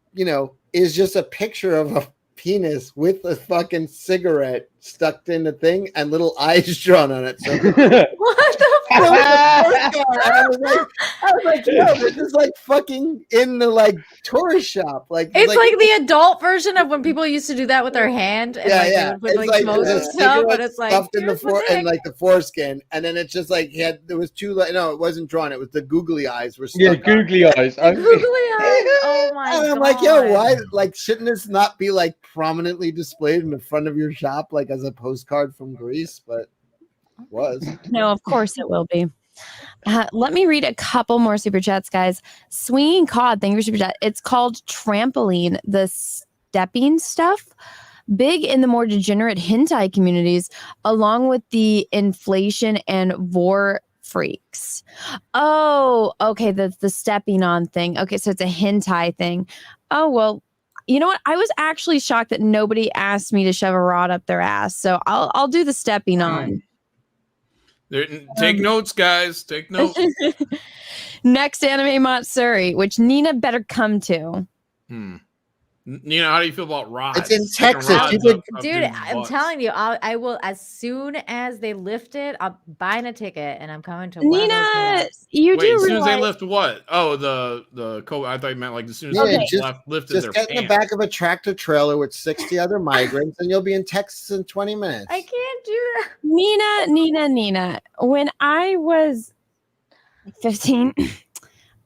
is just a picture of a penis with a fucking cigarette stuck in the thing and little eyes drawn on it. So what the I was like, yo, this is like fucking in the like tourist shop. Like it's like the adult version of when people used to do that with their hand and they would put like smoke and stuff, but it's like stuffed in the foreskin, and then it's just like there was two. No, it wasn't drawn. It was the googly eyes were stuck. Yeah, googly eyes. Googly eyes. Oh my god! And I'm like, yo, why? Like, shouldn't this not be like prominently displayed in the front of your shop, like as a postcard from Greece? But it was. No, of course it will be. Let me read a couple more super chats, guys. Swinging Cod, thank you for super chat. It's called Trampoline, the stepping stuff. Big in the more degenerate hentai communities, along with the inflation and vor freaks. Oh, okay. The stepping on thing. Okay, so it's a hentai thing. Oh, well, you know what? I was actually shocked that nobody asked me to shove a rod up their ass. So I'll do the stepping on. Take notes, guys. Take notes. Next anime Matsuri, which Nina better come to. Nina, how do you feel about rods? It's in Texas. Dude, I'm telling you, I will, as soon as they lift it, I'm buying a ticket and I'm coming to Nina, you Wait, do as soon realize... as they lift what? Oh, the COVID. I thought you meant like as soon as they lifted their get in the pants. back of a tractor trailer with 60 other migrants, and you'll be in Texas in 20 minutes. I can't do that. Nina. When I was 15,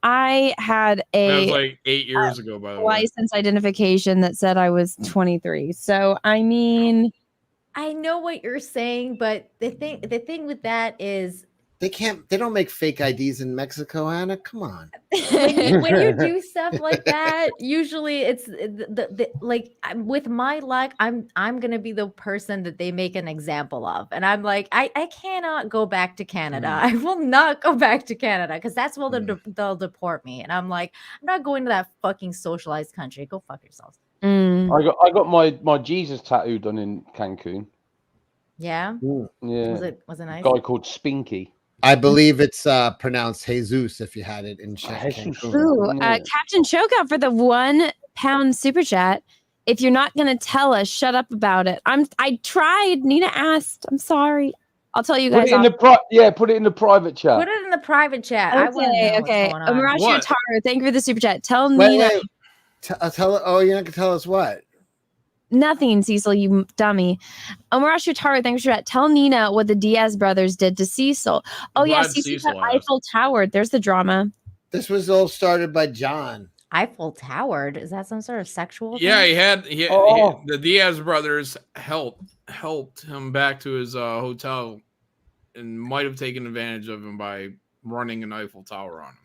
I had That was like 8 years ago, by the way. License identification that said I was 23. So I mean, I know what you're saying, but the thing with that is they don't make fake IDs in Mexico, Anna. Come on. when you do stuff like that, usually it's with my luck, I'm gonna be the person that they make an example of, and I'm like, I cannot go back to Canada. I will not go back to Canada because that's where they'll deport me, and I'm like, I'm not going to that fucking socialized country. Go fuck yourselves. I got my Jesus tattoo done in Cancun. Yeah. Yeah. Was it nice? A guy called Spinky. I believe it's pronounced Jesus if you had it in Ooh, Captain Chokeout for the £1 super chat. If you're not going to tell us, shut up about it. I tried. Nina asked. I'm sorry. I'll tell you Put guys. it in the put it in the private chat. Put it in the private chat. I want to know what's Okay. going on. Amarashi Taro, thank you for the super chat. Tell Wait, Nina. wait. Tell. Oh, you're not gonna tell us what? Nothing, Cecil, you dummy. Amarashi Taro, thanks for that. Tell Nina what the Diaz brothers did to Cecil. Oh, yeah, Cecil got Eiffel Towered. There's the drama. This was all started by John. Eiffel Towered? Is that some sort of sexual Yeah, thing? the Diaz brothers helped him back to his hotel and might have taken advantage of him by running an Eiffel Tower on him.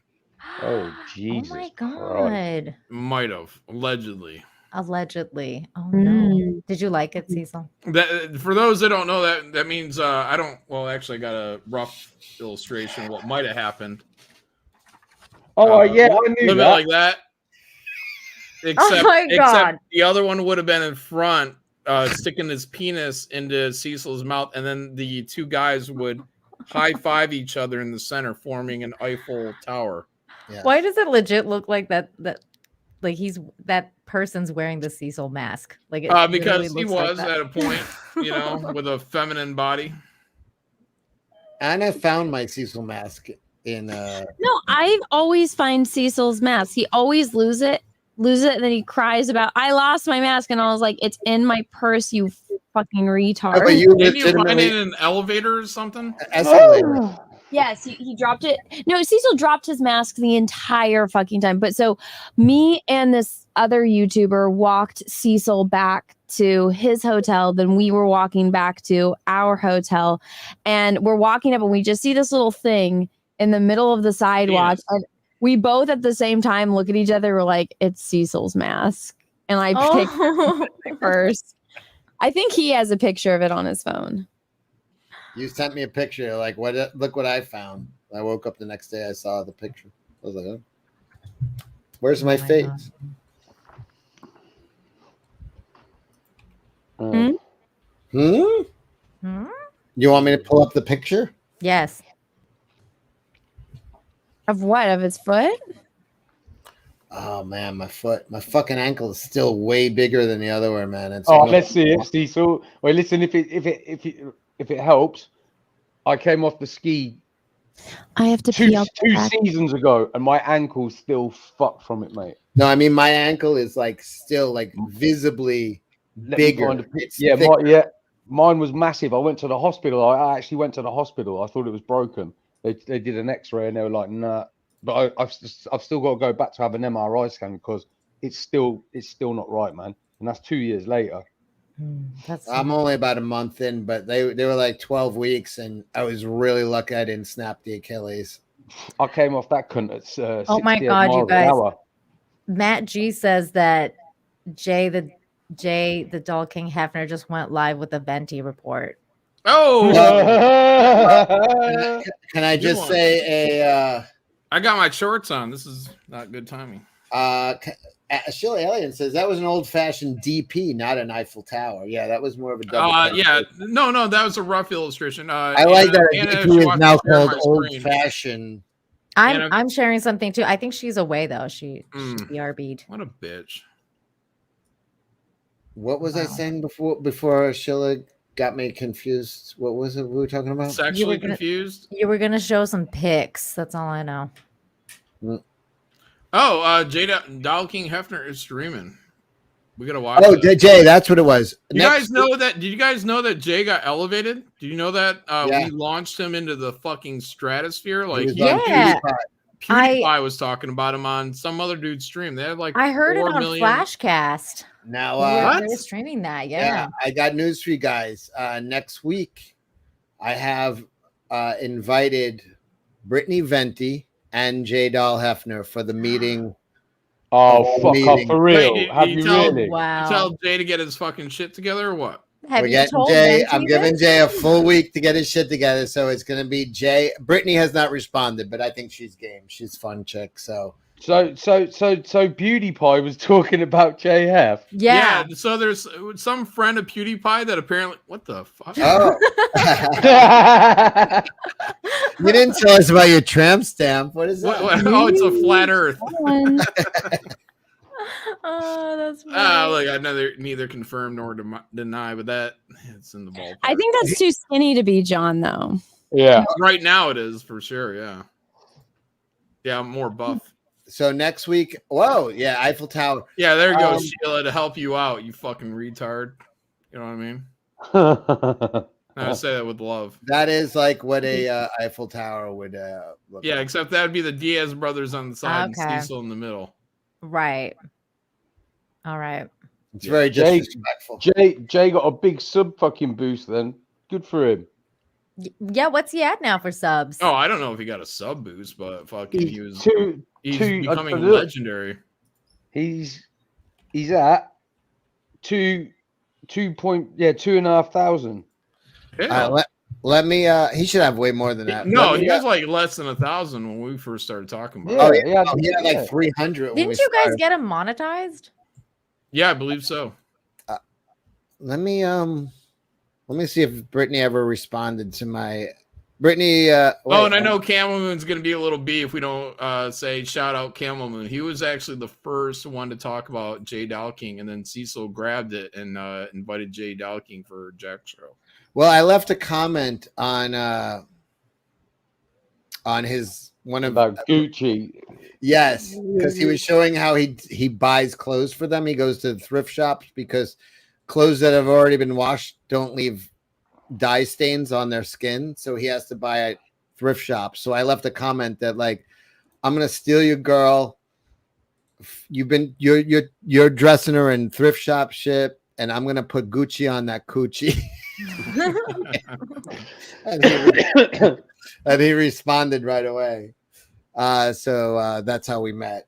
Oh, Jesus. Oh, my God. Might have, allegedly. Allegedly. Oh, no. Did you like it, Cecil? For those that don't know, that means I don't. Well, actually, I got a rough illustration of what might have happened. Oh, yeah, I knew little bit like that. Except the other one would have been in front, sticking his penis into Cecil's mouth, and then the two guys would high five each other in the center, forming an Eiffel Tower. Yeah. Why does it legit look like that? Like that person's wearing the Cecil mask? Like because he was at a point, with a feminine body. And I found my Cecil mask in. No, I've always find Cecil's mask. He always loses it, and then he cries about, I lost my mask, and I was like, it's in my purse, you fucking retard. Didn't you find it in an elevator or something? Escalator. Yes, he dropped it. No, Cecil dropped his mask the entire fucking time. But so me and this other YouTuber walked Cecil back to his hotel. Then we were walking back to our hotel. And we're walking up and we just see this little thing in the middle of the sidewalk. Yes. And we both at the same time look at each other. We're like, it's Cecil's mask. And I picked it first. I think he has a picture of it on his phone. You sent me a picture, like look what I found. I woke up the next day, I saw the picture. I was like, oh, where's my face? You want me to pull up the picture? Yes. Of what? Of his foot? Oh man, my foot, my fucking ankle is still way bigger than the other one, man. Let's see it, Cecil. Well, listen, if it helps, I came off the ski. I have to two seasons ago, and my ankle's still fucked from it, mate. No, I mean my ankle is like still like visibly bigger. Mine was massive. I went to the hospital. I actually went to the hospital. I thought it was broken. They did an X-ray, and they were like, nah. But I've still got to go back to have an MRI scan because it's still not right, man. And that's 2 years later. I'm only about a month in, but they were like 12 weeks, and I was really lucky I didn't snap the Achilles. I came off that cunt at oh my God, you guys! Matt G says that Jay the Doll King Hefner just went live with a Venti report. Oh, can I just say I got my shorts on. This is not good timing. Shill Alien says that was an old-fashioned DP, not an Eiffel Tower. Yeah, that was more of a double. No, that was a rough illustration. I like that DP is now called old-fashioned. I'm sharing something too. I think she's away though. She BRB'd. What a bitch. What was I saying before Sheila got me confused? What was it we were talking about? Sexually confused? You were gonna show some pics. That's all I know. Oh, Doll King Hefner is streaming. We gotta watch. Oh, Jay, that's what it was. Did you guys know that Jay got elevated? Do you know that we launched him into the fucking stratosphere? Like, PewDiePie was talking about him on some other dude's stream. They had like I heard it on Flashcast. Now, they're streaming that. Yeah, I got news for you guys. Next week, I have invited Brittany Venti and J. Doll Hefner for the meeting. Oh, fuck off, for real? Have you really? Wow. You tell Jay to get his fucking shit together or what? Have you told Jay? Venti I'm giving Jay a full week to get his shit together, so it's gonna be Jay. Brittany has not responded, but I think she's game. She's a fun chick. So PewDiePie was talking about JF. Yeah. So there's some friend of PewDiePie that apparently what the fuck? Oh. You didn't tell us about your tramp stamp. What is that? Oh, it's a flat Earth. Oh, that's funny. Like I neither confirm nor deny, but that it's in the ballpark. I think that's too skinny to be John, though. Yeah. Right now it is for sure. Yeah. Yeah, I'm more buff. So next week, whoa, yeah, Eiffel Tower. Yeah, there you go, Sheila, to help you out, you fucking retard. You know what I mean? I say that with love. That is like what a Eiffel Tower would look Yeah, like. except that'd be the Diaz brothers on the side Okay. and Cecil in the middle. Right. All right. It's very disrespectful. Jay got a big sub fucking boost then. Good for him. Yeah, what's he at now for subs? Oh, I don't know if he got a sub boost, but fucking he's becoming look, legendary. He's at 2,500. Yeah. Let me. He should have way more than that. No, he was like less than 1,000 when we first started talking about. Oh, it. yeah, he had like 300. Didn't you guys get him monetized? Yeah, I believe so. Let me see if Brittany ever responded to my Brittany. And I know Camel Moon's gonna be a little B if we don't say shout out Camel Moon. He was actually the first one to talk about J.A.C.K, and then Cecil grabbed it and invited J.A.C.K for Jack show. Well, I left a comment on his one of about Gucci. Yes, because he was showing how he buys clothes for them. He goes to the thrift shops because clothes that have already been washed don't leave dye stains on their skin, so he has to buy at thrift shops. So I left a comment that like, I'm gonna steal your girl. You're dressing her in thrift shop shit, and I'm gonna put Gucci on that coochie. and he responded right away. So that's how we met.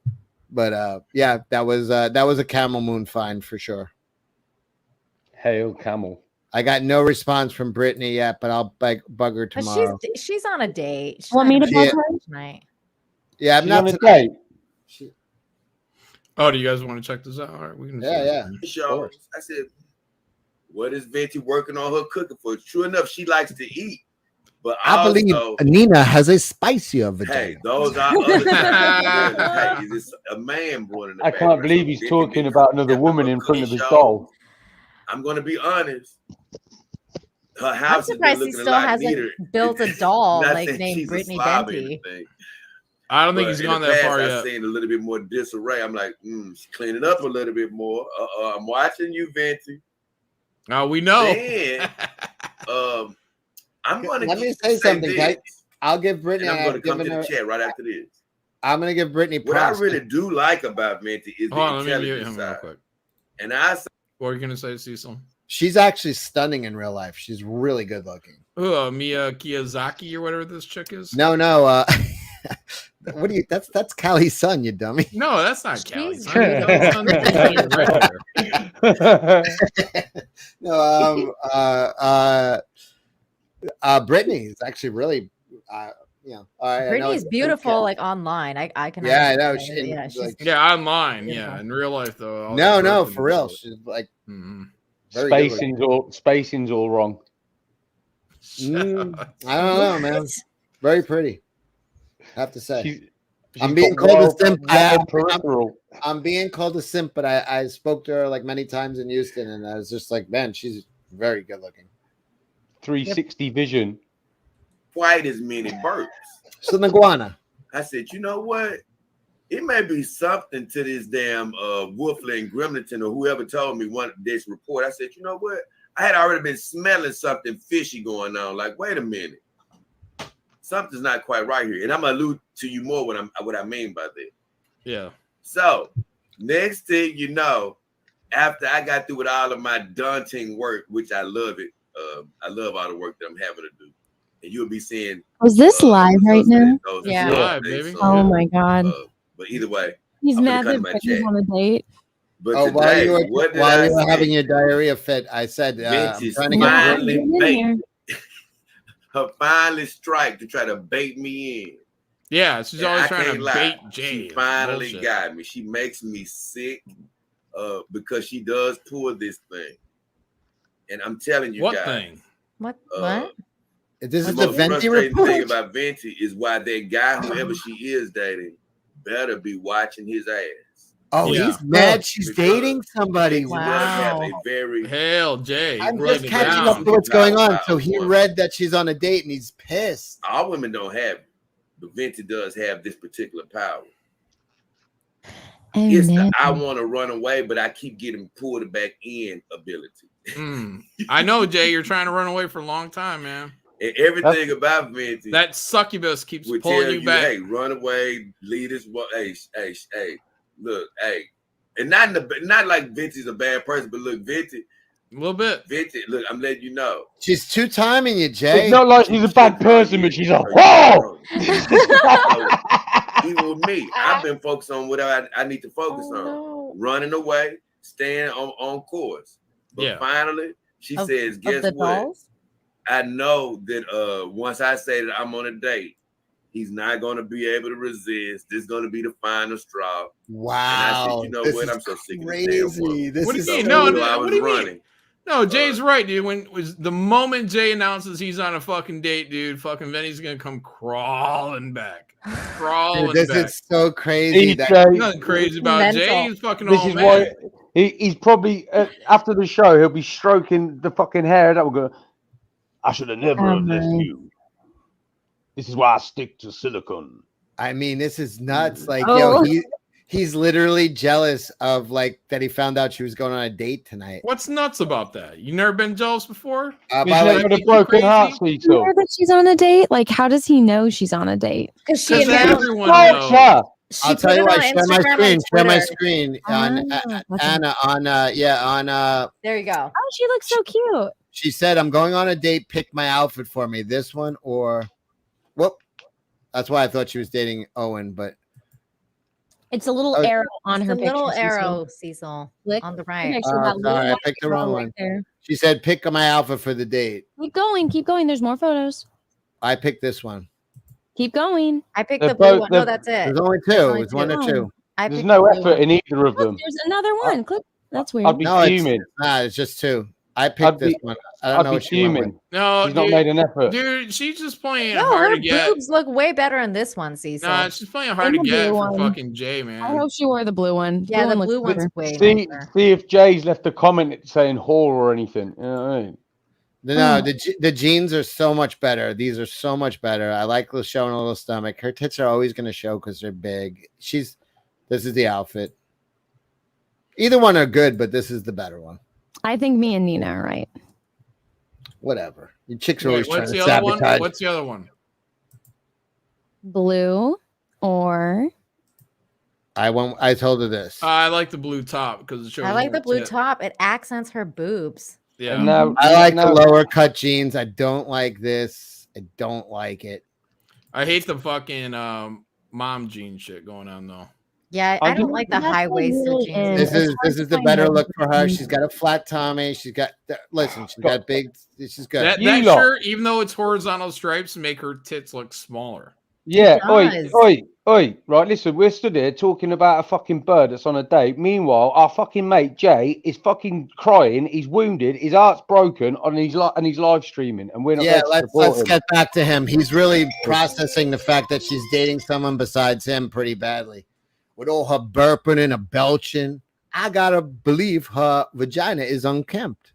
But yeah, that was a Camel Moon find for sure. Hail Camel. I got no response from Brittany yet, but I'll bug her tomorrow. She's on a date. She's Want me to bug her tonight? Yeah, I'm She's not on a tonight. date. Oh, do you guys want to check this out? All right, we can. Yeah. Show. I said, what is Venti working on her cooking for? True enough, she likes to eat. But I believe Nina has a spicier vagina. Hey, those are other things. Hey, it's a man born in the I can't believe he's talking about another woman in front of his doll. I'm going to be honest. Her I'm house is surprised he looking a still lot hasn't neater. built a doll Not like saying named she's a Brittany slob or Venti. anything. I don't think But he's in gone the that past, far I've yet. seen a little bit more disarray. I'm like, she's cleaning up a little bit more. I'm watching you, Venti. Now we know. Then, I'm going to Let me say something, guys. I'll give Brittany. And I'm going to come to given the her- chat right after this. I'm going to give Brittany What I props. really do like about Venti is the Hold on, let me mute intelligence him real side. quick. And I What are you gonna say, Cecil? She's actually stunning in real life. She's really good looking. Mia Kiyazaki or whatever this chick is. No. What do you? That's Callie's son, you dummy. No, that's not Kelly. No, Brittany is actually really, Brittany's beautiful, like online. I can. Yeah, I know. understand. Yeah, she's online. beautiful. Yeah, in real life though. No, for real. She's like very good Spacing's all wrong. I don't know, man. Very pretty. I have to say. I'm being called a simp. I'm being called a simp, but I spoke to her like many times in Houston, and I was just like, man, she's very good looking. 360 vision. White as many burps. So the iguana. I said, you know what? It may be something to this damn Wolfley and Grimlington or whoever told me this report. I said, you know what? I had already been smelling something fishy going on. Like, wait a minute. Something's not quite right here. And I'm going to allude to you more what I mean by that. Yeah. So, next thing you know, after I got through with all of my daunting work, which I love it. I love all the work that I'm having to do. And you'll be seeing. Was this live right now? Yeah. Live, baby. Oh my god. But either way, He's I'm mad gonna that cut my Brittany's check. on a date. But while today, you were, what did while I you were say? having your diarrhea fit, I said, I'm Vintage trying to get finally Brittany. bait. Her finally strike to try to bait me in. Yeah, she's And always I trying can't to lie. bait Jay. She It's finally bullshit. got me. She makes me sick because she does pull this thing. And I'm telling you What guys. thing? What? This The is the most Venti frustrating report. thing about Venti is why that guy, whoever she is dating, better be watching his ass. Oh, Yeah. he's mad she's dating somebody. Venti does have a very Hell, Jay. I'm breaking just it catching down. up to what's going on. Power So he woman. read that she's on a date and he's pissed. All women don't have it, but Venti does have this particular power. Oh, It's no. the I want to run away, but I keep getting pulled back in ability. I know, Jay. You're trying to run away for a long time, man. And everything about Venti, That succubus keeps would pulling tell you you, back. hey, run away, lead us. Hey, look, hey, and not like Venti's a bad person, but look, Venti, a little bit. Venti, look, I'm letting you know. She's two-timing you, Jay. It's not like she's a bad person, but she's a whore. Even with me, I've been focused on what I need to focus on. Running away, staying on course. But finally, she says, guess what? Dolls? I know that once I say that I'm on a date, he's not going to be able to resist. This is going to be the final straw. Wow. And I said, you know what? I'm so sick of this damn woman. This What do is you mean? so No, I what was do you running. mean? No, Jay's right, dude. When was the moment Jay announces he's on a fucking date, dude, fucking Venti's gonna come crawling back. Crawling Dude, this back. is so crazy. Nothing crazy about Jay. He's fucking This all is mad. why he's probably after the show he'll be stroking the fucking hair. That will go. I should have never have left you. This is why I stick to silicone. I mean, this is nuts. Like, yo, he's literally jealous of like that he found out she was going on a date tonight. What's nuts about that? You never been jealous before? By He's the way, never had a broken heart, You Cecil. know that she's on a date? Like, how does he know she's on a date? Because she 'Cause announced. everyone knows. I'll She tell put you it why. on Share my Instagram screen. and Share my Twitter. screen on Anna on There you go. Oh, she looks so cute. She said, "I'm going on a date. Pick my outfit for me. This one or whoop." That's why I thought she was dating Owen, but It's a little Oh, arrow on It's her a picture. little Cecil. arrow, Cecil, Click. on the And right. actually that little sorry, I white picked the arrow wrong right one. there. She said, "Pick my outfit for the date." Keep going. Keep going. There's more photos. I picked this one. Keep going. I picked They're the blue both- one. No, they're- that's it. There's only There's two. only It's one or two. two. I There's picked no the blue effort one. in either of Look, them. there's another one. Click. That's weird. I'd be No, it's fuming. it's just two. I I'd picked this be- one. I don't I'd know be what she went with. fuming. No, She's not dude, made an effort. dude, she's just playing No, hard her to get. boobs look way better in this one, Cecil. Nah, she's playing hard In to the get blue for one. fucking Jay, I man. hope she wore the blue one. Yeah, the looks blue one's better. way See nicer. if Jay's left a comment saying whore or anything. You know what I mean? No, the jeans are so much better. These are so much better. I like showing a little stomach. Her tits are always going to show because they're big. This is the outfit. Either one are good, but this is the better one. I think me and Nina are right. Whatever. You chicks are Wait, always trying what's to the other one? sabotage. What's the other one? Blue or I told her this. I like the blue top because it shows. I like more the blue tit. top. It accents her boobs. Yeah. And now, I like the now- lower cut jeans. I don't like this. I don't like it. I hate the fucking mom jean shit going on though. Yeah, I don't like the That's high waisted really jeans. is. This It's is hard to the find better those look for her. jeans. She's got a flat tummy. She's got she's got big. She's good. That You lot. shirt, even though it's horizontal stripes, make her tits look smaller. Yeah, oi, does. oi. Right, listen, we're stood here talking about a fucking bird that's on a date. Meanwhile, our fucking mate Jay is fucking crying. He's wounded. His heart's broken, and he's live streaming, and we're not. Yeah, there to let's support him. get back to him. He's really processing the fact that she's dating someone besides him pretty badly. With all her burping and her belching, I gotta believe her vagina is unkempt.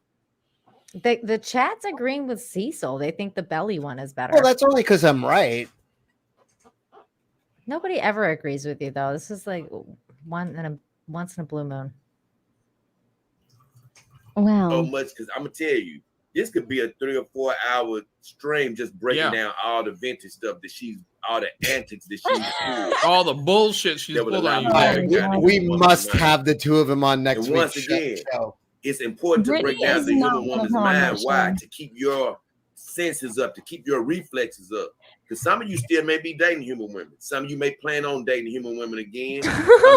The chat's agreeing with Cecil. They think the belly one is better. Well, that's only because I'm right. Nobody ever agrees with you though. This is like once in a blue moon. Wow. So much because I'm gonna tell you, this could be a 3 or 4 hour stream just breaking down all the vintage stuff that all the antics that she's pulled. All the bullshit she's That would pulled allow on you. me Jay. to break We down the must woman's have the two of them on mind. next And once week's again, show. it's important to break Brittany down is the not human gonna woman's come on mind. that Why? show. To keep your senses up, to keep your reflexes up. Because some of you still may be dating human women. Some of you may plan on dating human women again. Some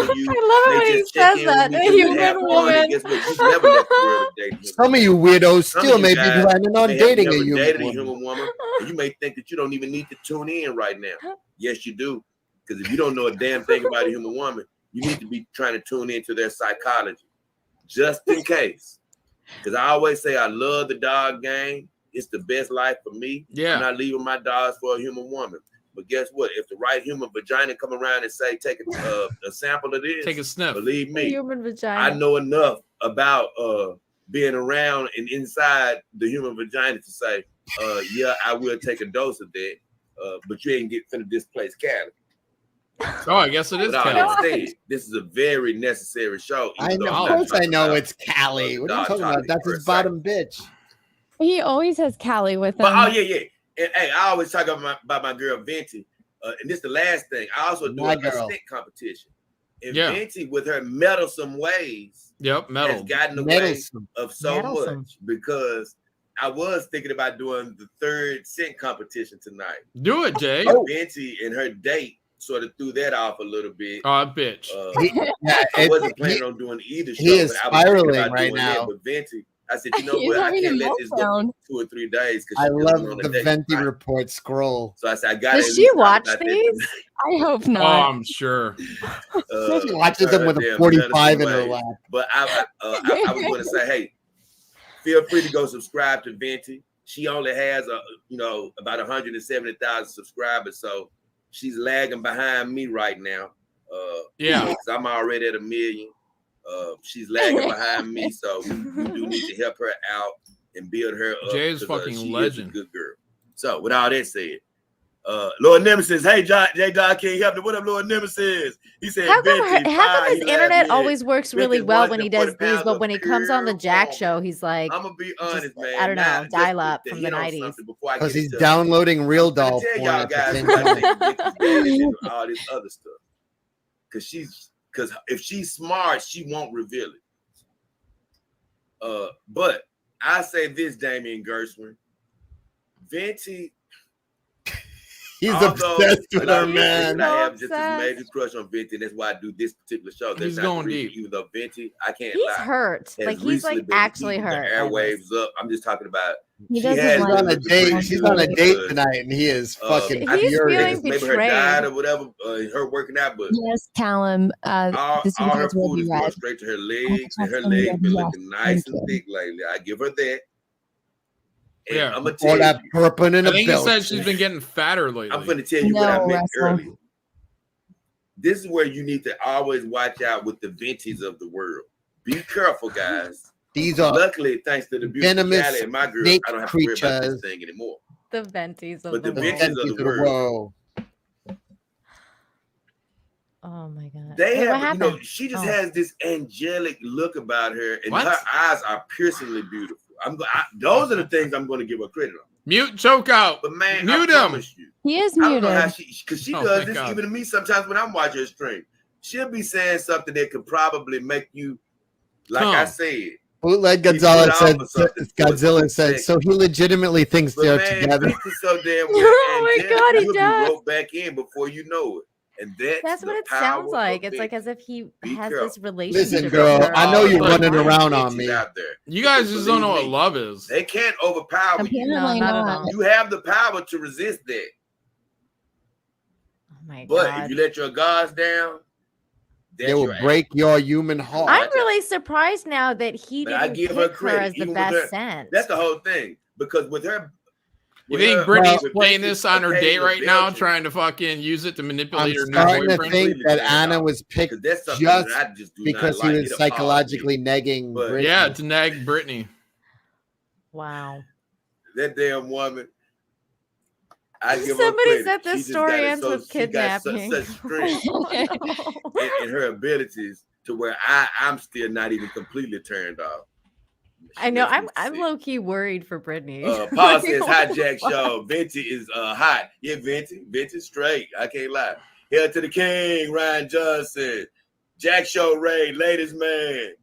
of you I love it may when he just check says in that. with A me just to have human fun. And woman. guess what? You've never left the world of dating. Some of you weirdos Some still of you may be guys planning on may have dating a never human dated woman. a human woman, and you may think that you don't even need to tune in right now. Yes, you do. Because if you don't know a damn thing about a human woman, you need to be trying to tune into their psychology, just in case. Because I always say I love the dog game. It's the best life for me. Yeah. I'm not leaving my dogs for a human woman. But guess what? If the right human vagina come around and say, take a sample of this, take a sniff. Believe me, Human vagina. I know enough about being around and inside the human vagina to say, yeah, I will take a dose of that. But you ain't finna displace Cali. Oh, I guess it is Cali. This is a very necessary show. I know, of course I know it's Cali. What are you talking about? That's his bottom bitch. He always has Callie with him. But oh yeah. And hey, I always talk about my girl Venti. And this is the last thing. I also do a stick competition. And Venti, with her meddlesome ways, has gotten away of so much because I was thinking about doing the third scent competition tonight. Do it, Jay. Venti and her date sort of threw that off a little bit. Oh, bitch. I wasn't planning on doing either show. He is but I was spiraling right now. But Venti, I said, you know what? I can't let this go 2 or 3 days. I love the Venti report scroll. So I said, I got Does she watch these? I hope not. Oh, I'm sure. She watches them with a 45 in her lap. But I was going to say, hey, feel free to go subscribe to Venti. She only has about 170,000 subscribers, so she's lagging behind me right now. Because I'm already at 1 million. She's lagging behind me, so we do need to help her out and build her up. Jay's fucking she legend. Is a good girl. So with all that said, Lord Nemesis, hey J.A.C.K, help me. What up, Lord Nemesis? He said, how come his internet always works really well when he does these, but when he comes on the Jack show, he's like, I'm gonna be honest, man. I don't know, dial up from the 90s. Because he's downloading real doll porn at the same time. All this other stuff. Because if she's smart, she won't reveal it. But I say this, Damian Gershwin, Venti. He's obsessed with her, man. I have just a major crush on Venti. That's why I do this particular show. He's going deep. Even though Venti, I can't he's lie. hurt. Like he's like actually hurt. Airwaves up. I'm just talking about. She's on a date. She's on a date tonight, and he is fucking furious. Maybe her diet or whatever. Her working out, but yes, Callum. All her food is going straight to her legs, and her legs been looking nice and thick lately. I give her that. And I'm gonna tell all that purple in I a think belt. he said she's been getting fatter lately. I'm gonna tell you what I meant earlier. This is where you need to always watch out with the Ventis of the world. Be careful, guys. These are luckily, thanks to the beautiful Callie and my girl, I don't have to worry about this thing anymore. The Ventis of But the the world. Ventis of the world. Oh my god. They Wait, what have, happened? she just has this angelic look about her, and her eyes are piercingly beautiful. Those are the things I'm going to give her credit on. Mute, choke out. But man, mute I him. promise you, he is I muted. don't know how because she does this even to me sometimes when I'm watching her stream. She'll be saying something that could probably make you, like I said. Bootleg Gonzalez said, Godzilla said, so he legitimately thinks they're together. So damn oh my god, he you'll does. be roped back in before you know it. And that's what it sounds like. It's like as if he has this relationship. Listen, girl, with her. I know you're running around on me. Out there. You guys just don't know what love is. They can't overpower you. No, not at all. You have the power to resist that. Oh my but god. if you let your guards down, they will break your human heart. I'm really surprised now that he didn't pick her as the best scent. That's the whole thing. Because with her, you think Brittany's playing this on her date right now, trying to fucking use it to manipulate her new boyfriend? I'm starting to think that Anna was picked just because he was psychologically negging Brittany. Yeah, to nag Brittany. Wow. That damn woman. Somebody said this story ends with kidnapping. Such strength in her abilities to where I'm still not even completely turned off. I know. I'm low key worried for Brittany. Paul says, "Hi, Jack Show. Venti is hot. Yeah, Venti's straight. I can't lie. Hail to the king, Ryan Johnson. Jack Show Ray, ladies man.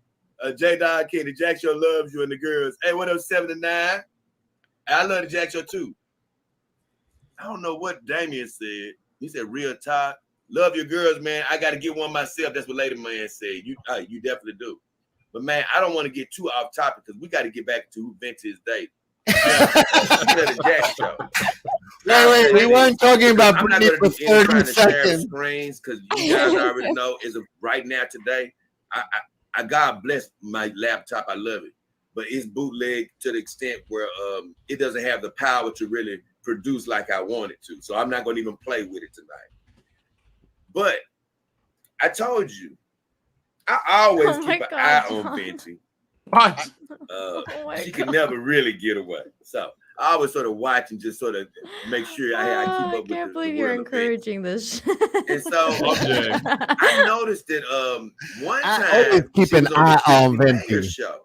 J.A.C.K, the Jack Show loves you and the girls. Hey, what up, 7 to 9? I love the Jack Show too. I don't know what Damien said. He said, real talk. Love your girls, man. I got to get one myself. That's what Lady Man said. You definitely do. But, man, I don't want to get too off topic because we got to get back to who Venti is dating. The Jack Show. Wait, we weren't talking about Brittany for 30 seconds. Screens because you guys already know as of right now today, I God bless my laptop. I love it. But it's bootleg to the extent where it doesn't have the power to really produce like I wanted to. So I'm not going to even play with it tonight. But I told you, I always keep an eye on Venti. What? She can never really get away. So I always sort of watch and just sort of make sure I keep up with the can't believe you're encouraging this. And so I noticed that one time I always keep an eye on Venti. Show.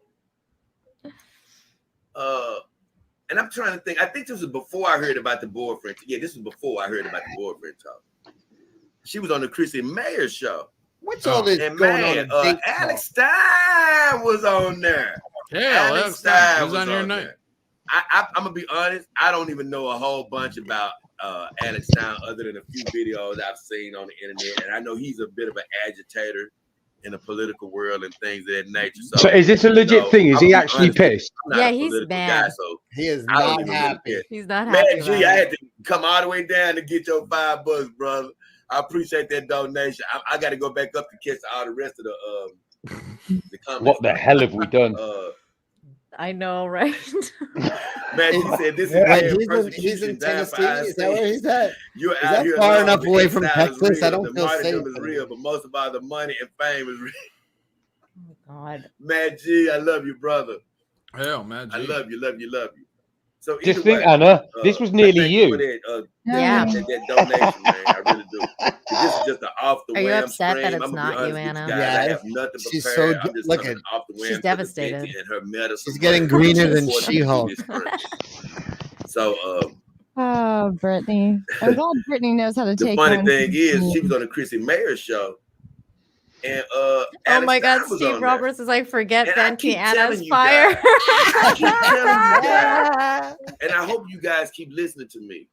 And I'm trying to think. I think this was before I heard about the boyfriend. Yeah, this was before I heard about the boyfriend talk. She was on the Chrissy Mayer show. What's all this and going on? Alex Stein was on there. Yeah, Alex Stein was on your night. I'm gonna be honest. I don't even know a whole bunch about Alex Stein other than a few videos I've seen on the internet, and I know he's a bit of an agitator in the political world and things of that nature. So is this a legit thing? Is he actually pissed? Yeah, he's mad. So he is not happy. He's not happy. Man, G, I had to come all the way down to get your $5, brother. I appreciate that donation. I got to go back up to catch all the rest of the comments. What the hell have we done? I know, right? Man, he said this is he's in Tennessee. Is that where he's at? You're is out that here far alone. enough away from Exile is Texas? real. I don't the feel martyrdom safe. is real, but most of all, the money and fame is real. Oh, God. Mad G, I love you, brother. Hell, Mad G. I love you, love you, love you. So Just think, Anna, this was nearly you. That donation, man. I really do. This is just an off the Are you whim upset stream. that it's I'm not gonna you, be honest Anna? with you guys. I have nothing She's prepared. so I'm just look coming at off the whim. She's devastated. And her medicine. She's getting greener than She-Hulk. So Oh, Brittany. I'm glad Brittany knows how to the take funny one. thing is she was on the Chrissy Mayer show. And Oh Alex my God, Stein was Steve on Roberts is like, forget And I Venti, keep Anna's telling you fire. I keep telling you guys, and I hope you guys keep listening to me.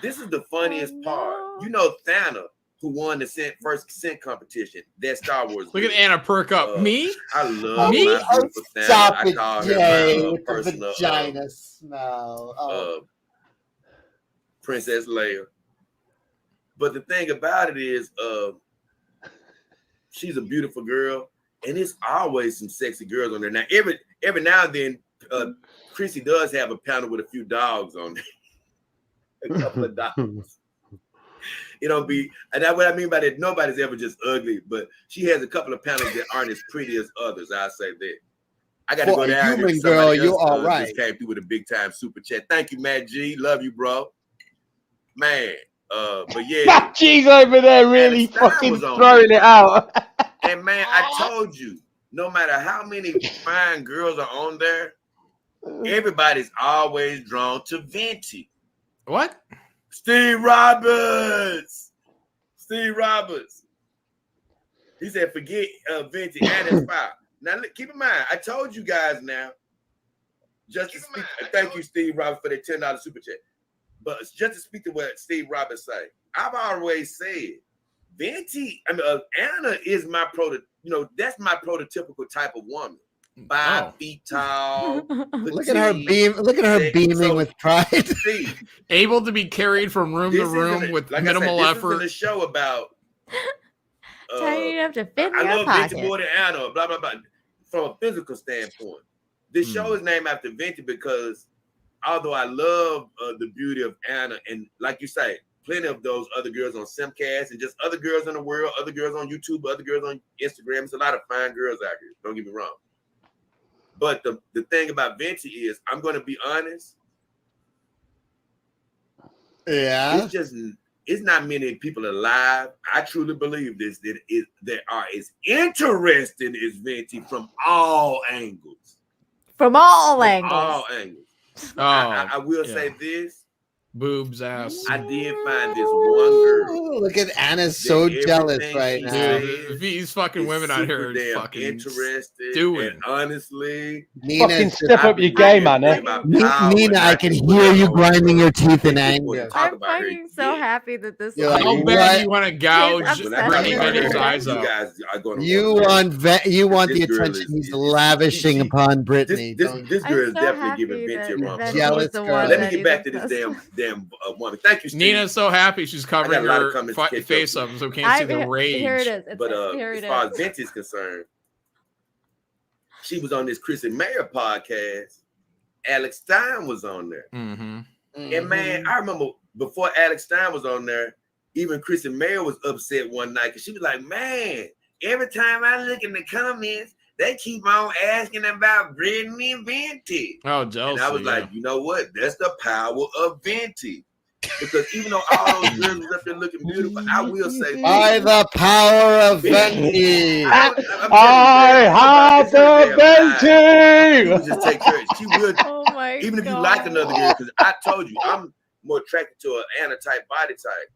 This is the funniest part. You know Thanos, who won the first scent competition, that Star Wars. Look at Anna perk up. Me? I love Me? my beautiful Thanos. Stop I it, call her Jay, my with the personal vagina smell. Princess Leia. But the thing about it is, she's a beautiful girl, and it's always some sexy girls on there. Now, every now and then, Chrissy does have a panel with a few dogs on there. A couple of dogs. It don't be, and that's what I mean by that. Nobody's ever just ugly, but she has a couple of panels that aren't as pretty as others. I say that. I got to go down here. Girl, you all right. Just came through with a big time super chat. Thank you, Matt G. Love you, bro. Man, but yeah, Matt G's over there really fucking throwing it out. And man, I told you, no matter how many fine girls are on there, everybody's always drawn to Venti. What? Steve Roberts. Steve Roberts. He said, forget Venti and his file. Now, keep in mind, I told you guys now, just to speak, thank you, Steve Roberts, for that $10 super chat. But just to speak to what Steve Roberts say, I've always said, Venti, Anna is my that's my prototypical type of woman. 5 feet tall. Look at her beaming with pride. Able to be carried from room to room with minimal effort. This is a show about. You have to fit in I your love Venti pocket. more than Anna. Blah blah blah. From a physical standpoint, this show is named after Venti because, although I love the beauty of Anna, and like you say, plenty of those other girls on Simcast and just other girls in the world, other girls on YouTube, other girls on Instagram. It's a lot of fine girls out here. Don't get me wrong. But the thing about Venti is, I'm going to be honest. Yeah. It's not many people alive. I truly believe this, that are as interested as Venti from all angles. From all angles. All angles. Oh, I will say this. Boobs, ass. I did find this one girl. Look at Anna's so jealous right now. Dude, these fucking women out here are fucking interested. Doing. And honestly, Nina, fucking step up your game, Anna. Nina, I can hear you grinding your teeth in anger. I'm fucking so happy that this is How bad you want to gouge Brittany Bennett's eyes out? You want the attention he's lavishing upon Brittany. This girl is definitely giving Venti a run. Jealous girl. Let me get back to this damn woman. Thank you, Steve. Nina's so happy she's covering her face up, up so we can't see the rage. Here it is. But as far as Venti's concerned, she was on this Chrissy Mayer podcast. Alex Stein was on there. Mm-hmm. And man, I remember before Alex Stein was on there, even Kristen Mayer was upset one night because she was like, man, every time I look in the comments, they keep on asking about Brittany and Venti. Oh, jealousy. And I was like, you know what? That's the power of Venti. Because even though all those girls was up there looking beautiful, I will say, by the power of Venti. I have the Venti. She would just take care. She would. Oh my even if you God. like another girl, because I told you I'm more attracted to an Anna type body type.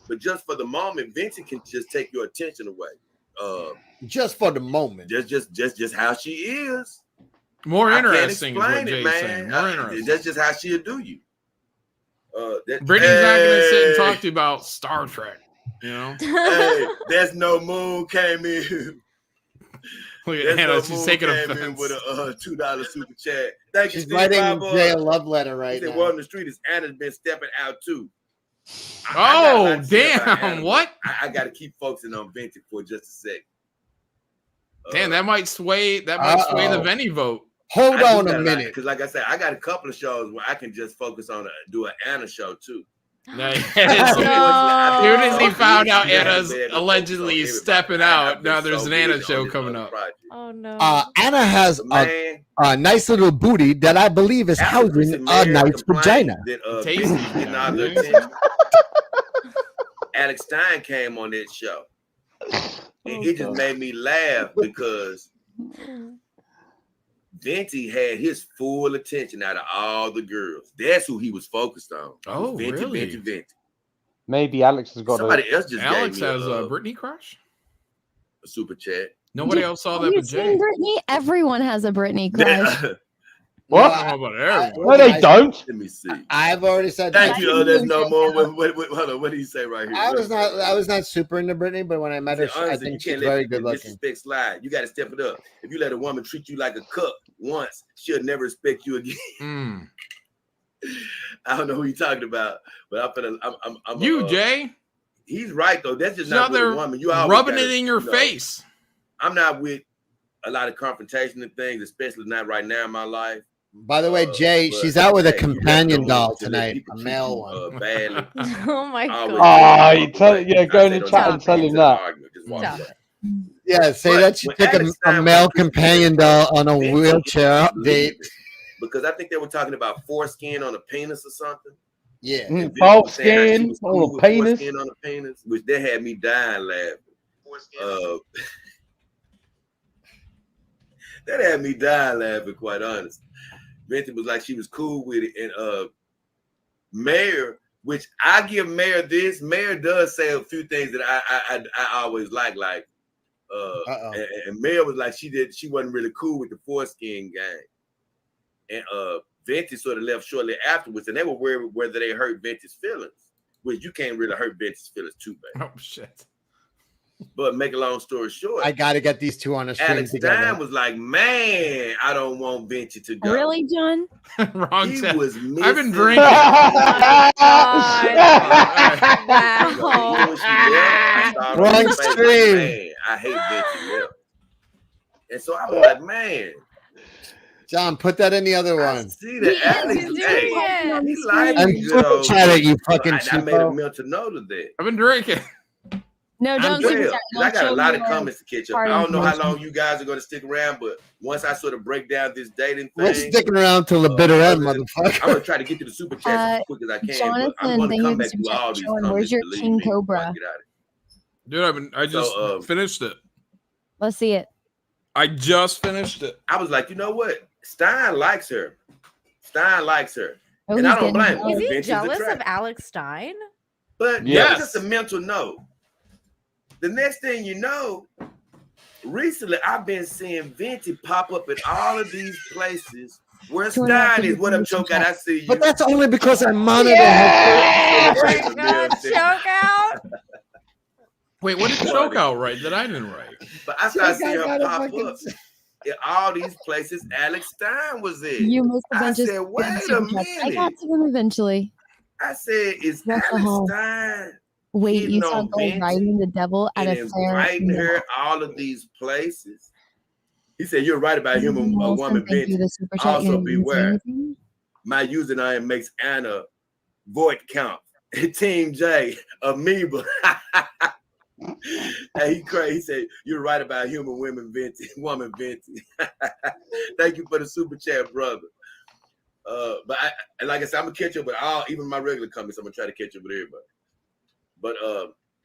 But just for the moment, Venti can just take your attention away. Just for the moment. Just how she is. More I can't interesting is explain what it, Jay's saying. More interesting. That's just how she'll do you. Brittany's not gonna sit and talk to you about Star Trek, you know. Hey, there's no moon came in. Look at There's Hannah, no she's moon taking came in offense. with a $2 super chat. Thank you, She's Steve writing Bravo. Jay a love letter right He said, now. "Well, on the street is Anna's been stepping out too." Oh, damn! What? I got to keep focusing on Venti for just a sec. Damn, that might sway. That might sway the Venti vote. Hold on a minute, because like I said, I got a couple of shows where I can just focus on do an Anna show too. As soon as he found out Anna's allegedly stepping out, now there's an Anna show coming up. Oh no. Anna has a nice little booty that I believe is housing a nice vagina. Alex Stein came on that show. And it just made me laugh because Venti had his full attention out of all the girls. That's who he was focused on. Oh, Venti, really? Venti. Maybe Alex has got Somebody else just Alex gave me has a Britney crush. A super chat. Nobody else saw that Have you but seen Jay. Brittany? Everyone has a Brittany crush. What? I don't know about everyone. No, they don't. Let me see. I've already said Thank that. you. There's no more. Hold on. What did he say right here? I was not super into Brittany, but when I met her, I think she's very good looking. Disrespect slide. You got to step it up. If you let a woman treat you like a cup once, she'll never respect you again. I don't know who you're talking about, but I'm Jay. He's right though. That's just She's not out with there a woman. You always rubbing gotta, it in your you know, face. I'm not with a lot of confrontation and things, especially not right now in my life. By the way, Jay, she's out with a companion doll tonight, a male one. Badly. Oh my God. Go in the chat and tell him that. Yeah, say that she took a male companion doll on a wheelchair update. Because I think they were talking about foreskin on a penis or something. Yeah. Foreskin on a penis. Foreskin on a penis, which they had me dying laughing. That had me dying laughing, quite honest. Venti was like she was cool with it. And Mayor, which I give Mayor this, Mayor does say a few things that I always like and Mayor was like she wasn't really cool with the foreskin gang. And Venti sort of left shortly afterwards, and they were worried whether they hurt Venti's feelings, which you can't really hurt Venti's feelings too bad. Oh shit. But make a long story short, I gotta get these two on a stream Alex together. Stein was like, man, I don't want Venti to go. Really, John? Wrong. He was missing. I've been drinking. Wow. Wrong stream. I hate Venti left. And so I was like, man. John, put that in the other one. See that Alex, he liked I'm me, though. trying to you fucking I made a cheapo. mental note of that. I've been drinking. No, don't do that. I got a lot of comments to catch up. I don't know how information. long you guys are going to stick around, but once I sort of break down this dating thing, We're sticking around till the bitter end, motherfucker. I'm going to try to get to the super chats as quick as I can. Jonathan, but I'm going thank to you come for back the to super all chat. these Sean, comments. where's your believe King me, Cobra? Dude, I just finished it. Let's see it. I just finished it. I was like, you know what? Stein likes her. Stein likes her. Oh, and I don't blame him. Is he Vince's jealous of attractive. Alex Stein? But Yes. that was just a mental note. The next thing you know, recently I've been seeing Venti pop up in all of these places where Stein is. What up, Choke Out? I see you. But that's only because I monitor Choke out. Wait, what did Choke out write that I didn't write? But I started seeing her pop up in all these places Alex Stein was in. You missed a I bunch of said, wait a super chats. I minute. got to them eventually. I said, is What the Alex hell? Stein Wait, hitting you saw on gold Venti riding the devil at and a fair? inviting her all of these places? He said, you're right about him, a woman, Thank you, Venti. the super chat. Also You didn't say beware. anything? My username makes Anna Void count. Team J, amoeba. Hey, he crazy. He said, "You're right about human women, Venti. Woman, Venti." Thank you for the super chat, brother. But like I said, I'm gonna catch up with even my regular comments. I'm gonna try to catch up with everybody. But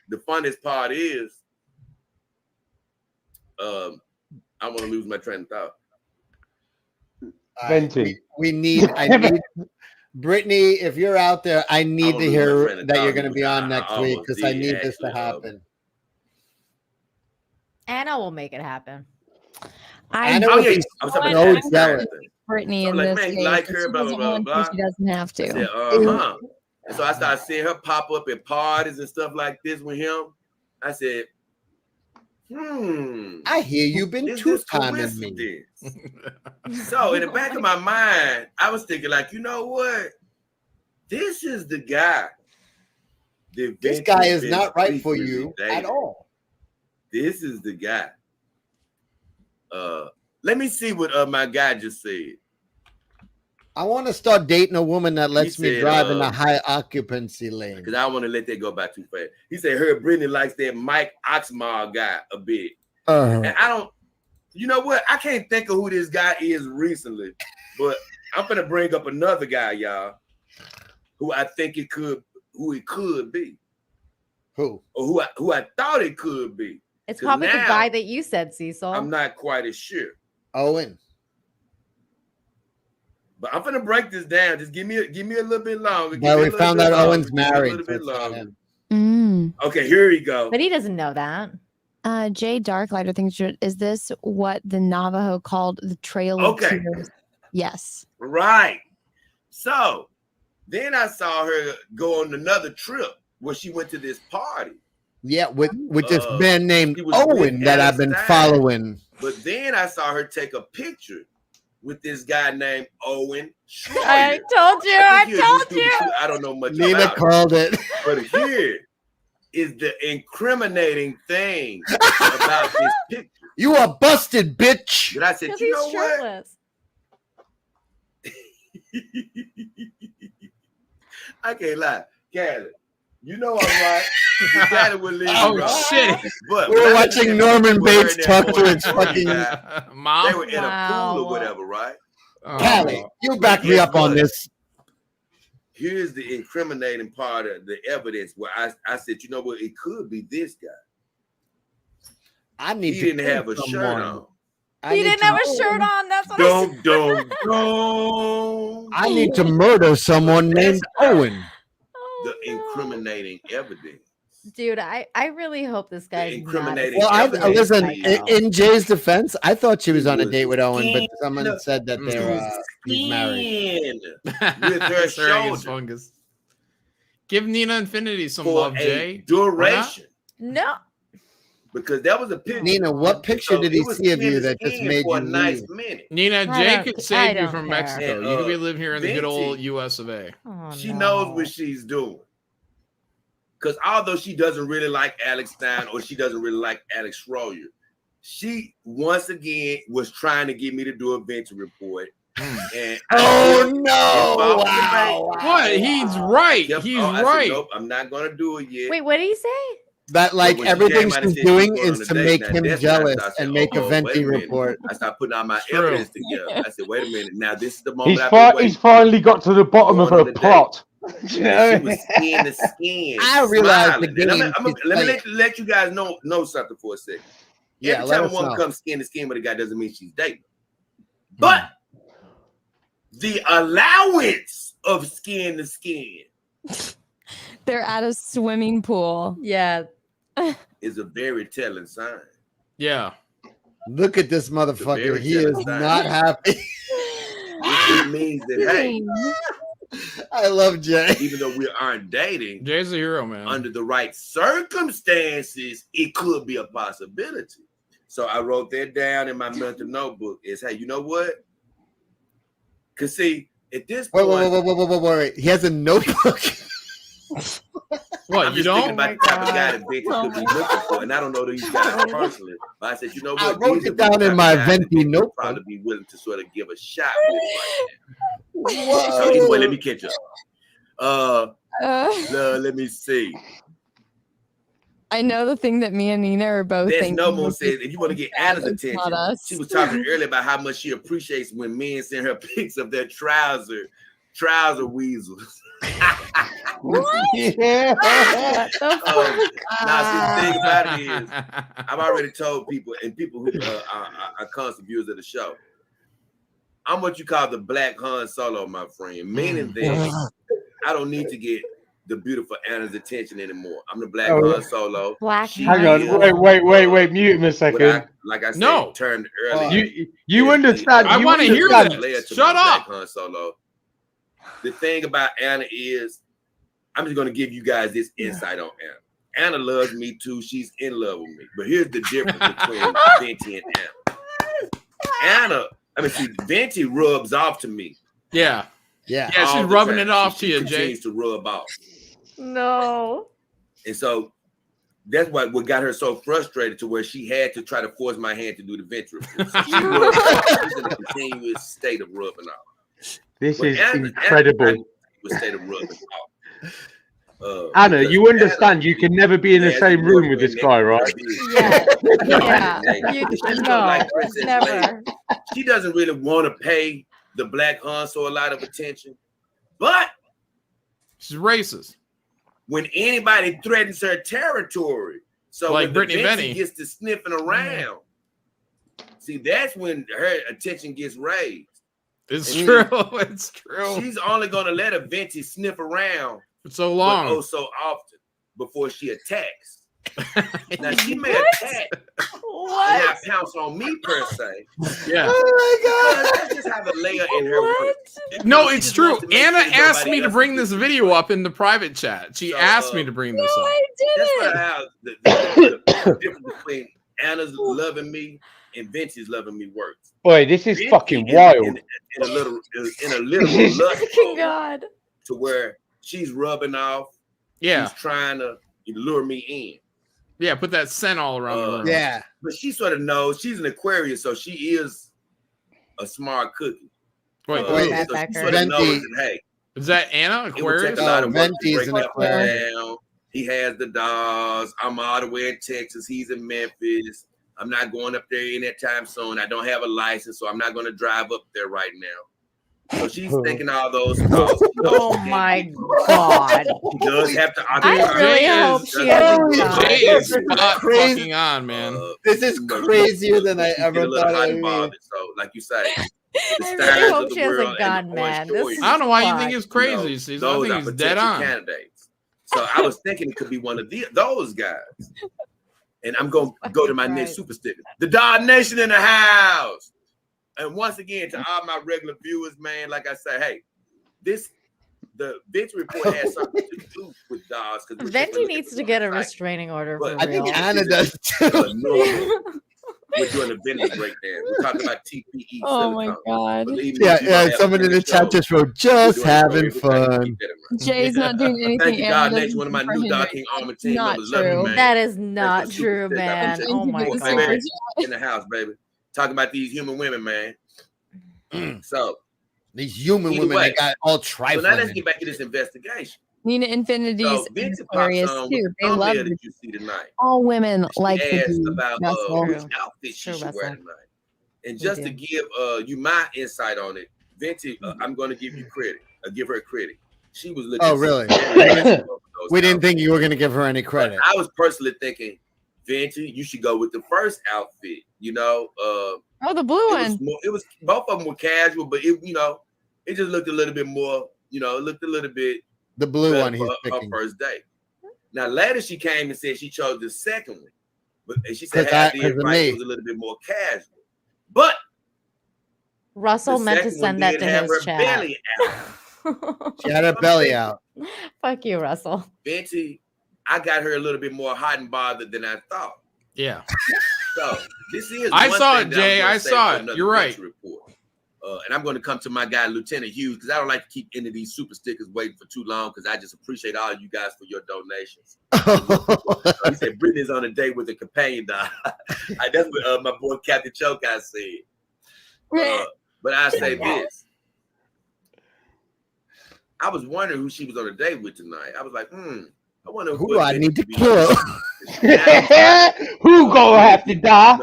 the funniest part is, I want to lose my train of thought. Venti. I need Brittany, if you're out there, I need to hear that you're going to be on next week because I need this to happen. Anna will make it happen. Anna will be so jealous. Brittany So in like, this man, he case, like her, she blah, blah, doesn't blah, want blah. to, she doesn't have to. I said, And so I started seeing her pop up at parties and stuff like this with him. I said, I hear you've been two-timing me. So in the back of my mind, I was thinking, like, you know what? This is the guy. This guy is not right for you at all. This is the guy. Let me see what my guy just said. I want to start dating a woman that lets me drive in a high occupancy lane. Because I don't want to let that go by too fast. He said, "Her Brittany likes that Mike Oxmar guy a bit." And I don't, you know what? I can't think of who this guy is recently, but I'm gonna bring up another guy, y'all, who I think who it could be. Who? Or who I thought it could be. It's probably the guy that you said, Cecil. I'm not quite as sure. Owen. But I'm gonna break this down. Just give me a little bit longer. Well, we found out Owen's married. A little bit longer. Okay, here we go. But he doesn't know that. Jay Darklighter thinks, is this what the Navajo called the Trail of Tears? Yes. Right. So then I saw her go on another trip where she went to this party. Yeah, with this man named Owen that I've been following. But then I saw her take a picture with this guy named Owen Schroyer. I told you. I don't know much Nina about called it. But here is the incriminating thing about this picture. You are busted, bitch. But I said, you know what? I can't lie. Callie, you know I'm right. Callie will leave. Shit. But we're watching Norman Bates talk to his fucking mom. They were in a pool or whatever, right? Callie, you back me up on this. Here's the incriminating part of the evidence where I said, you know what? It could be this guy. He didn't have a shirt on. He didn't have a shirt on. That's what don't. I need to murder someone named Owen. The incriminating evidence. Dude, I really hope this guy's incriminating. Well, listen. In Jay's defense, I thought she was on a date with Owen, but someone said that he's married. With her shoulder. Fungus. Give Nina Infinity some love, Jay. Duration. No. Because that was a picture. Nina, what picture did he see of you that just made you nice minute? Nina, Jay could save you from Mexico. You could be living here in the good old US of A. She knows what she's doing. Because although she doesn't really like Alex Stein or she doesn't really like Alex Schroyer, she once again was trying to get me to do a Venti report. And What? He's right. He's right. Said, nope, I'm not going to do it yet. Wait, what did he say? That like everything she's doing is to make him jealous and make a Venti report. I started putting all my evidence together. I said, wait a minute. Now this is the moment he's finally got to the bottom of her plot. She was skin to skin. I realized the game. Let me let you guys know something for a second. Yeah, every time a woman comes skin to skin with a guy doesn't mean she's dating. But the allowance of skin to skin. They're at a swimming pool. Yeah. Is a very telling sign. Yeah. Look at this motherfucker. He is not happy. It means that, hey, I love Jay. Even though we aren't dating, Jay's a hero, man. Under the right circumstances, it could be a possibility. So I wrote that down in my mental notebook. Is, hey, you know what? Because see, at this point, wait. He has a notebook. What, I'm just thinking about the type of guy that bitches could be looking for, and I don't know these guys personally. But I said, you know what? I wrote it down in my Venti notebook. Probably be willing to sort of give a shot with it right now. So anyway, let me catch up. Let me see. I know the thing that me and Nina are both There's thinking. no more says if you want to get Anna's It's attention, not us. she was talking earlier about how much she appreciates when men send her pics of their trouser weasels. What? Now, see, the thing about it is, I've already told people, and people who are constant viewers of the show, I'm what you call the Black Han Solo, my friend. Meaning that I don't need to get the beautiful Anna's attention anymore. I'm the Black Han Solo. Black Hang on, wait, mute him a second. Like I said, turned earlier. You understand? I want to hear this. Shut up. Han Solo. The thing about Anna is, I'm just going to give you guys this insight on Anna. Anna loves me too. She's in love with me. But here's the difference between Venti and Anna. Venti rubs off to me. Yeah. Yeah. Yeah, she's rubbing it off to you, Jay. Continues to rub off. No. And so that's what got her so frustrated to where she had to try to force my hand to do the Venti report. So she rubs off. She's in a continuous state of rubbing off. This is incredible. State of rubbing off. Anna, you understand you can never be in the same room with this guy, right? Yeah. Never. She doesn't really want to pay the Black Hanso a lot of attention, but she's racist. When anybody threatens her territory, so like when Brittany Venti Venti gets to sniffing around, see, that's when her attention gets raised. It's true. It's true. She's only going to let a Venti sniff around for so long, so often before she attacks. Now she may attack, not pounce on me per se. Yeah. Oh my God! Just have a layer in her. No, it's true. Anna asked me to bring this video up in the private chat. She asked me to bring this up. I That's didn't. what the difference between Anna's loving me and Venti's loving me works. Boy, this is fucking wild. In a little lust God. to where she's rubbing off. Yeah. She's trying to lure me in. Yeah, put that scent all around the room. Yeah. But she sort of knows she's an Aquarius, so she is a smart cookie. Wait, so she sort of knows that, hey, is that Anna it would take Aquarius? a lot of work to Venti's break an that Aquarius. down. He has the dolls. I'm all the way in Texas. He's in Memphis. I'm not going up there anytime soon. I don't have a license, so I'm not going to drive up there right now. So she's thinking all those thoughts. Oh my God. She does have to. I really hope she has Jay is not fucking on, man. This is crazier than I ever thought I would. So, like you say, I really hope she has a gun, man. This I don't know why you think fucked. it's crazy. Steve. I Those think are it's dead potential on. candidates. So I was thinking it could be one of those guys. And I'm going to go to my next super sticker. The Dog Nation in the house. And once again, to all my regular viewers, man, like I say, hey, the Venti report has something to do with dogs. Venti needs to get a restraining order. For I think Anna does too. We're doing a Venti breakdown. We're talking about TPE. Oh my God. Yeah. Someone in the chat just wrote, just having fun. Jay's not doing anything. Thank you, God. Anna Next, one of my new Dog King Armor team Not members. Love you, true. man. That is not true, man. Oh my God. In the house, baby. Talking about these human women, man. So these human women, they got all trifling. So now let's get back to this investigation. Nina Infinity's So Venti Aquarius pops on too. with They the love thumbnail it. that you see tonight. All women like She to asked be about Russell. which outfit she should wear tonight. And just to give you my insight on it, Venti, I'm going to give you credit. Give her credit. She was looking. Oh, really? We didn't think you were going to give her any credit. I was personally thinking, Venti, you should go with the first outfit. You know, the blue one. It was both of them were casual, but it just looked a little bit more. It looked a little bit. The blue one he's her picking. First day. Now later she came and said she chose the second one, but she said the invite was a little bit more casual. But Russell meant to send that to his chat. Belly out. She had her belly out. Fuck you, Russell. Venti, I got her a little bit more hot and bothered than I thought. Yeah. So this is. I saw it, Jay. I saw it. You're right. Report. And I'm going to come to my guy, Lieutenant Hughes, because I don't like to keep any of these super stickers waiting for too long because I just appreciate all you guys for your donations. He said, Brittany's on a date with a companion dog. That's what my boy Captain Choke I said. But I say this. I was wondering who she was on a date with tonight. I was like, I wonder who do I need to kill. Who gonna have to die?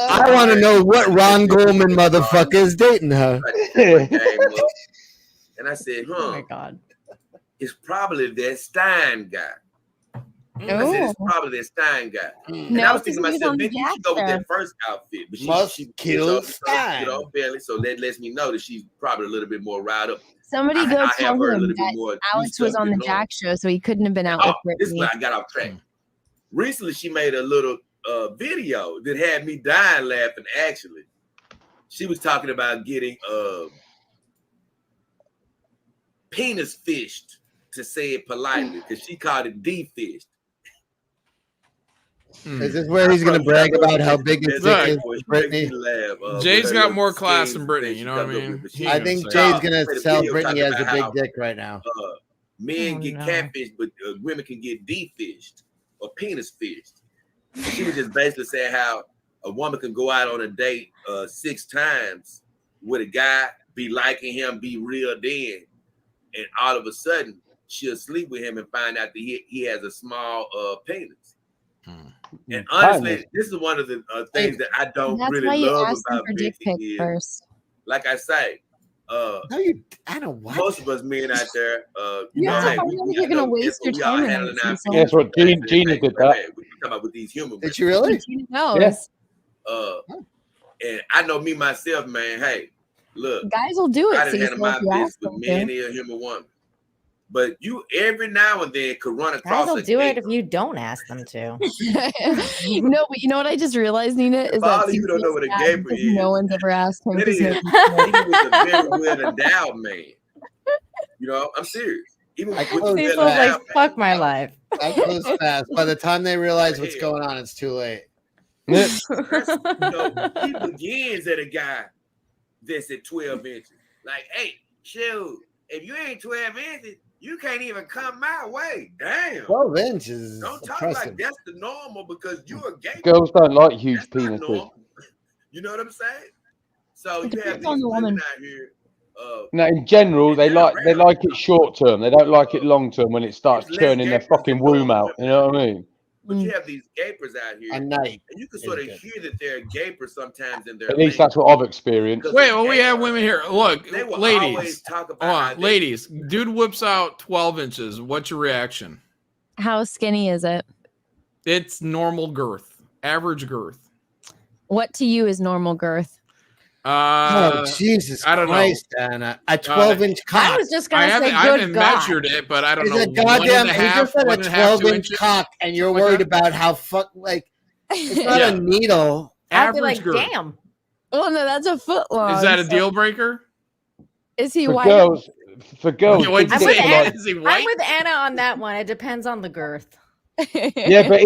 I want to know what Ron Goldman motherfucker is dating her. And I said, Oh my God. It's probably that Stein guy. I said, it's probably that Stein guy. And I was thinking to myself, maybe you should go with that first outfit. But she kill Stein. Get on belly, so that lets me know that she's probably a little bit more riled up. Somebody go tell him that more Alex was on the Jack show, so he couldn't have been out with Brittany. This is where I got off track. Recently, she made a little video that had me dying laughing, actually. She was talking about getting penis fished, to say it politely, because she called it de-fished. Is this where he's going to brag about how big his dick is, Brittany? Jay's got more class than Brittany, you know what I mean? I think Jay's going to tell Brittany has a big dick right now. Men get catfished, but women can get de-fished or penis fished. She was just basically saying how a woman can go out on a date 6 times with a guy, be liking him, be real then, and all of a sudden she'll sleep with him and find out that he has a small penis. And honestly, this is one of the things that I don't really love about Venti is, like I say, most of us men out there, you're gonna waste your time. That's what Gina did that. We talk about with these human. Did you really? Yes. And I know me myself, man. Hey, look, guys will do it. I didn't handle my business with many a human woman. But you every now and then could run across. Guys will do it if you don't ask them to. No, but you know what I just realized, Nina, is that you don't know what a gaper is. No one's ever asked him. He was a very well endowed man. You know, I'm serious. Even Cecil's like, fuck my life. I close fast. By the time they realize what's going on, it's too late. He begins at a guy that's at 12 inches. Like, hey, shoot, if you ain't 12 inches, you can't even come my way. Damn. 12 inches. Don't talk like that's the normal because you're a gay. Girls don't like huge penises. You know what I'm saying? So you have these women out here. No, in general, they like it short term. They don't like it long term when it starts churning their fucking womb out. You know what I mean? But you have these gapers out here, and you can sort of hear that they're gapers sometimes in their. At least that's what I've experienced. Wait, well, we have women here. Look, they will ladies. always talk about ladies. Dude whips out 12 inches. What's your reaction? How skinny is it? It's normal girth, average girth. What to you is normal girth? Jesus I don't Christ, know. Anna. A 12-inch cock. I was just gonna say, I haven't measured it, but I don't know. It's a goddamn. It's just a 12-inch cock, and you're worried about how it's not a needle. I'd be like, damn. Oh no, that's a foot long. Is that a deal breaker? Is he for white? For girls, I'm with Anna on that one. It depends on the girth. yeah, but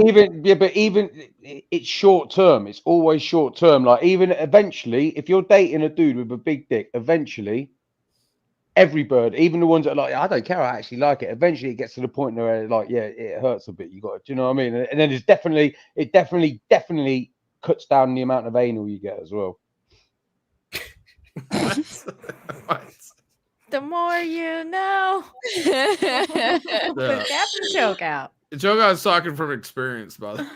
even it's short term. It's always short term. Like even eventually, if you're dating a dude with a big dick, eventually, every bird, even the ones that are like, I don't care, I actually like it. Eventually, it gets to the point where like, yeah, it hurts a bit. You got, do you know what I mean? And then it definitely cuts down the amount of anal you get as well. The more you know. Put that choke out. Joe guy's talking from experience, by the way.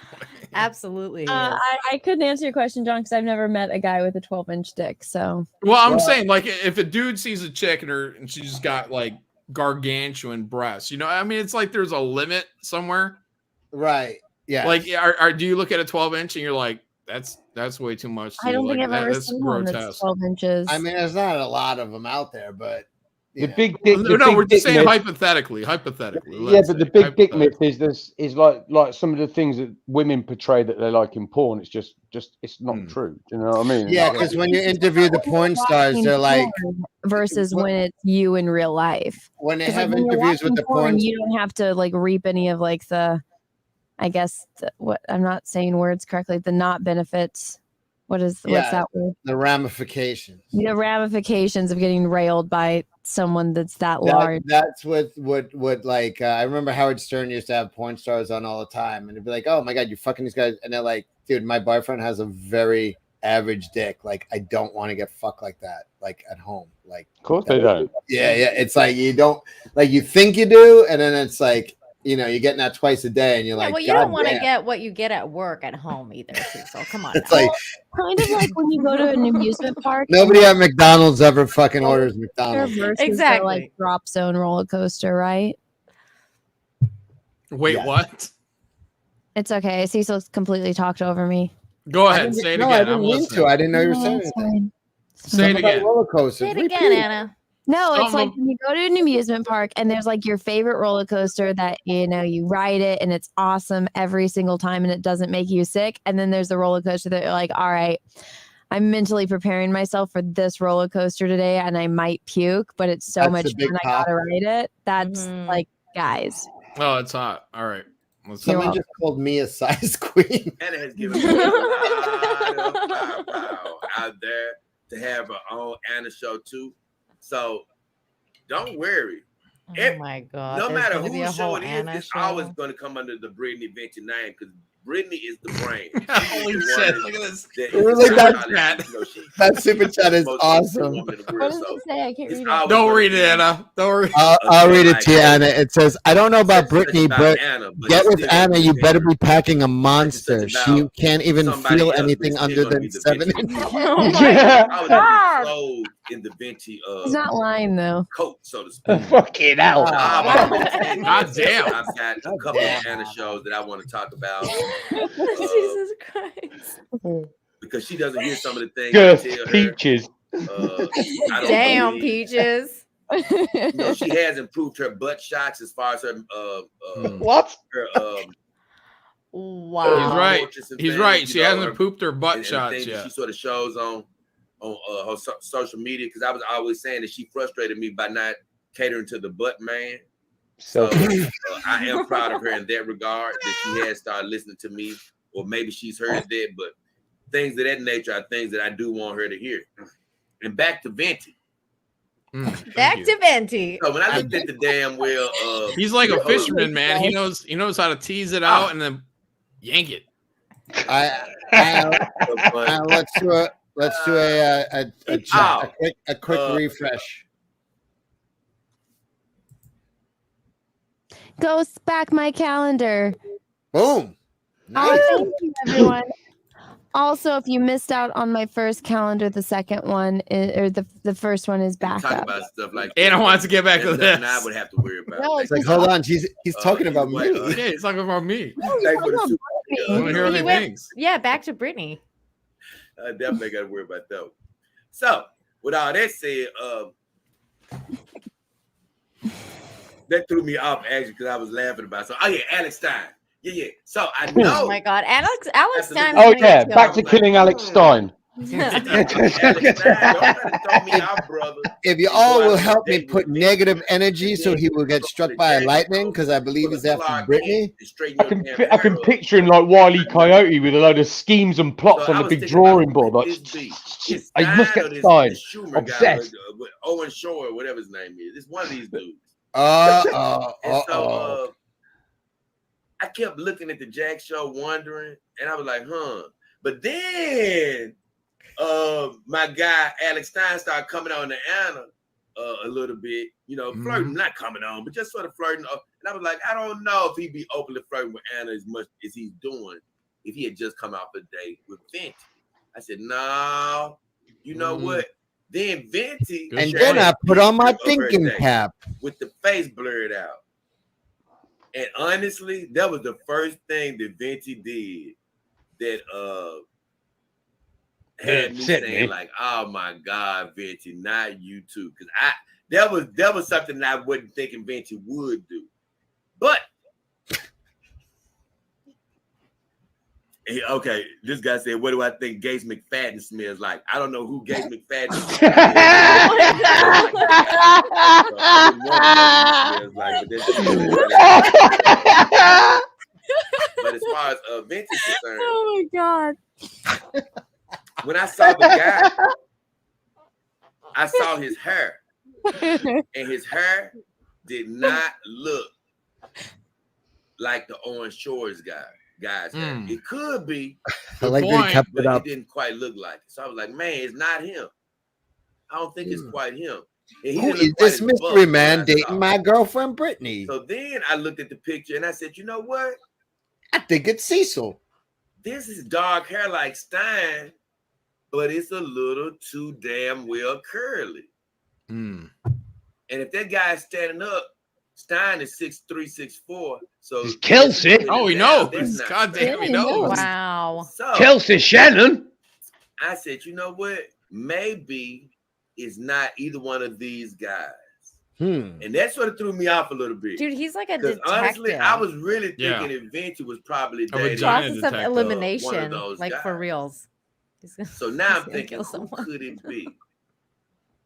Absolutely. I couldn't answer your question, John, because I've never met a guy with a 12-inch dick. So, well, I'm saying, like, if a dude sees a chick and she's got like gargantuan breasts, you know, I mean, it's like there's a limit somewhere, right? Yeah. Like, do you look at a 12-inch and you're like, that's way too much? I don't think I've ever seen one that's 12 inches. I mean, there's not a lot of them out there, but. The big dick. We're just saying hypothetically. Yeah, but the big dick myth is like some of the things that women portray that they like in porn. It's just it's not true. Do you know what I mean? Yeah, because when you interview the porn stars, they're like versus when it's you in real life. When they have interviews with the porn, you don't have to like reap any of like the, I guess what I'm not saying words correctly. The not benefits. What's that word? The ramifications. The ramifications of getting railed by someone that's that large. That's what like I remember Howard Stern used to have porn stars on all the time, and it'd be like, oh my god, you're fucking these guys, and they're like, dude, my boyfriend has a very average dick. Like, I don't want to get fucked like that, like at home. Like, of course they don't. Yeah. It's like you don't, like, you think you do, and then it's like, you know, you're getting that twice a day, and you're Yeah, like, well, you don't want to get what you get at work at home either, Cecil. Come on. It's like kind of like when you go to an amusement park. nobody at McDonald's ever fucking orders McDonald's. Exactly. Like drop zone roller coaster, right? Wait, what? It's okay. Cecil's completely talked over me. Go ahead, say it No, again. I didn't mean to. I didn't know you were saying anything. Say it again. Roller coasters. Say it again, Anna. No, it's like when you go to an amusement park and there's like your favorite roller coaster that, you know, you ride it and it's awesome every single time and it doesn't make you sick. And then there's the roller coaster that you're like, all right, I'm mentally preparing myself for this roller coaster today and I might puke, but it's so much fun. I gotta ride it. That's like, guys. Oh, it's hot. All right. Someone just called me a size queen. Anna has given me a lot of power out there to have her own Anna show too. So don't worry. Oh my God. No There's matter gonna be whose a show whole it is, Anna it's show. always going to come under the Brittany Venti name because Brittany is the brain. Holy shit! Look at this. That super chat is awesome. What does it say? I can't read it. Don't read it, Anna. Don't read. I'll read it to you, Anna. It says, "I don't know about Brittany, but get with Anna. You better be packing a monster. She can't even feel anything under than 7 inches." Oh my God. In the Venti He's not lying though. coat, so to speak. Fucking hell. God damn. I've got a couple of Anna shows that I want to talk about. Jesus Christ. Because she doesn't hear some of the things Yes, I tell her. peaches. I don't Damn, believe- Peaches. You know, she has improved her butt shots as far as her what? Her, wow. He's right. portraits and He's things, right. you She know, hasn't pooped her butt and shots things that yet. she sort of shows on her social media because I was always saying that she frustrated me by not catering to the butt man. So I am proud of her in that regard that she has started listening to me, or maybe she's heard that, but things of that nature are things that I do want her to hear. And back to Venti. Back to Venti. So when I looked at the damn well, He's like a fisherman, man. He knows how to tease it out and then yank it. Let's do a quick refresh. Go back my calendar. Boom. Oh, thank you, everyone. Also, if you missed out on my first calendar, the second one or the first one is back talk up. about stuff like Anna wants to get back to That's this. nothing I would have to worry about. No, It's like, hold on, he's talking about me. Yeah, he's talking about me. Thanks for the I want to hear what he thinks. Yeah, back to Brittany. I definitely got to worry about that. So, with all that said, that threw me off actually because I was laughing about. So, oh yeah, Alex Stein. Yeah. So I know. Oh my God, Alex Stein. Oh yeah, back to killing Alex Stein. If you all will help me put negative energy so he will get struck by lightning, because I believe he's after Brittany. I can picture him like Wile E. Coyote with a load of schemes and plots on the big drawing board. Like, I must get Stein. Obsessed. Owen Shore, whatever his name is. It's one of these dudes. I kept looking at the Jack show, wondering, and I was like, But then my guy Alex Stein started coming on to Anna a little bit, you know, flirting, not coming on, but just sort of flirting. And I was like, I don't know if he'd be openly flirting with Anna as much as he's doing if he had just come off a date with Venti. I said, no, you know what? Then Venti. And then I put on my thinking cap with the face blurred out. And honestly, that was the first thing that Venti did that had me saying, like, oh my God, Venti, not you too. Because that was something that I wasn't thinking Venti would do. But okay, this guy said, what do I think Gates McFadden smells like? I don't know who Gates McFadden smells like. But as far as Venti's concerned, oh my God. When I saw the guy, I saw his hair. And his hair did not look like the Orange Shores guy. guy's hair. It could be. I like that he kept but it up. it didn't quite look like it. So I was like, man, it's not him. I don't think it's quite him. And he Who didn't look is quite this as mystery buff man as I dating thought. my girlfriend Brittany? So then I looked at the picture and I said, you know what? I think it's Cecil. This is dark hair like Stein, but it's a little too damn well curly. And if that guy's standing up, Stein is 6'3", 6'4". So It's Kelsey. Oh, he now, knows. that's not God Stein. damn, he knows. Wow. So Kelsey Shannon. I said, you know what? Maybe it's not either one of these guys. And that sort of threw me off a little bit. Dude, he's like a Because detective. honestly, I was really Yeah. thinking that Venti was probably A dating vagina Process of detective. one of elimination, those like guys. for reals. So now I'm gonna thinking, kill who someone. could it be?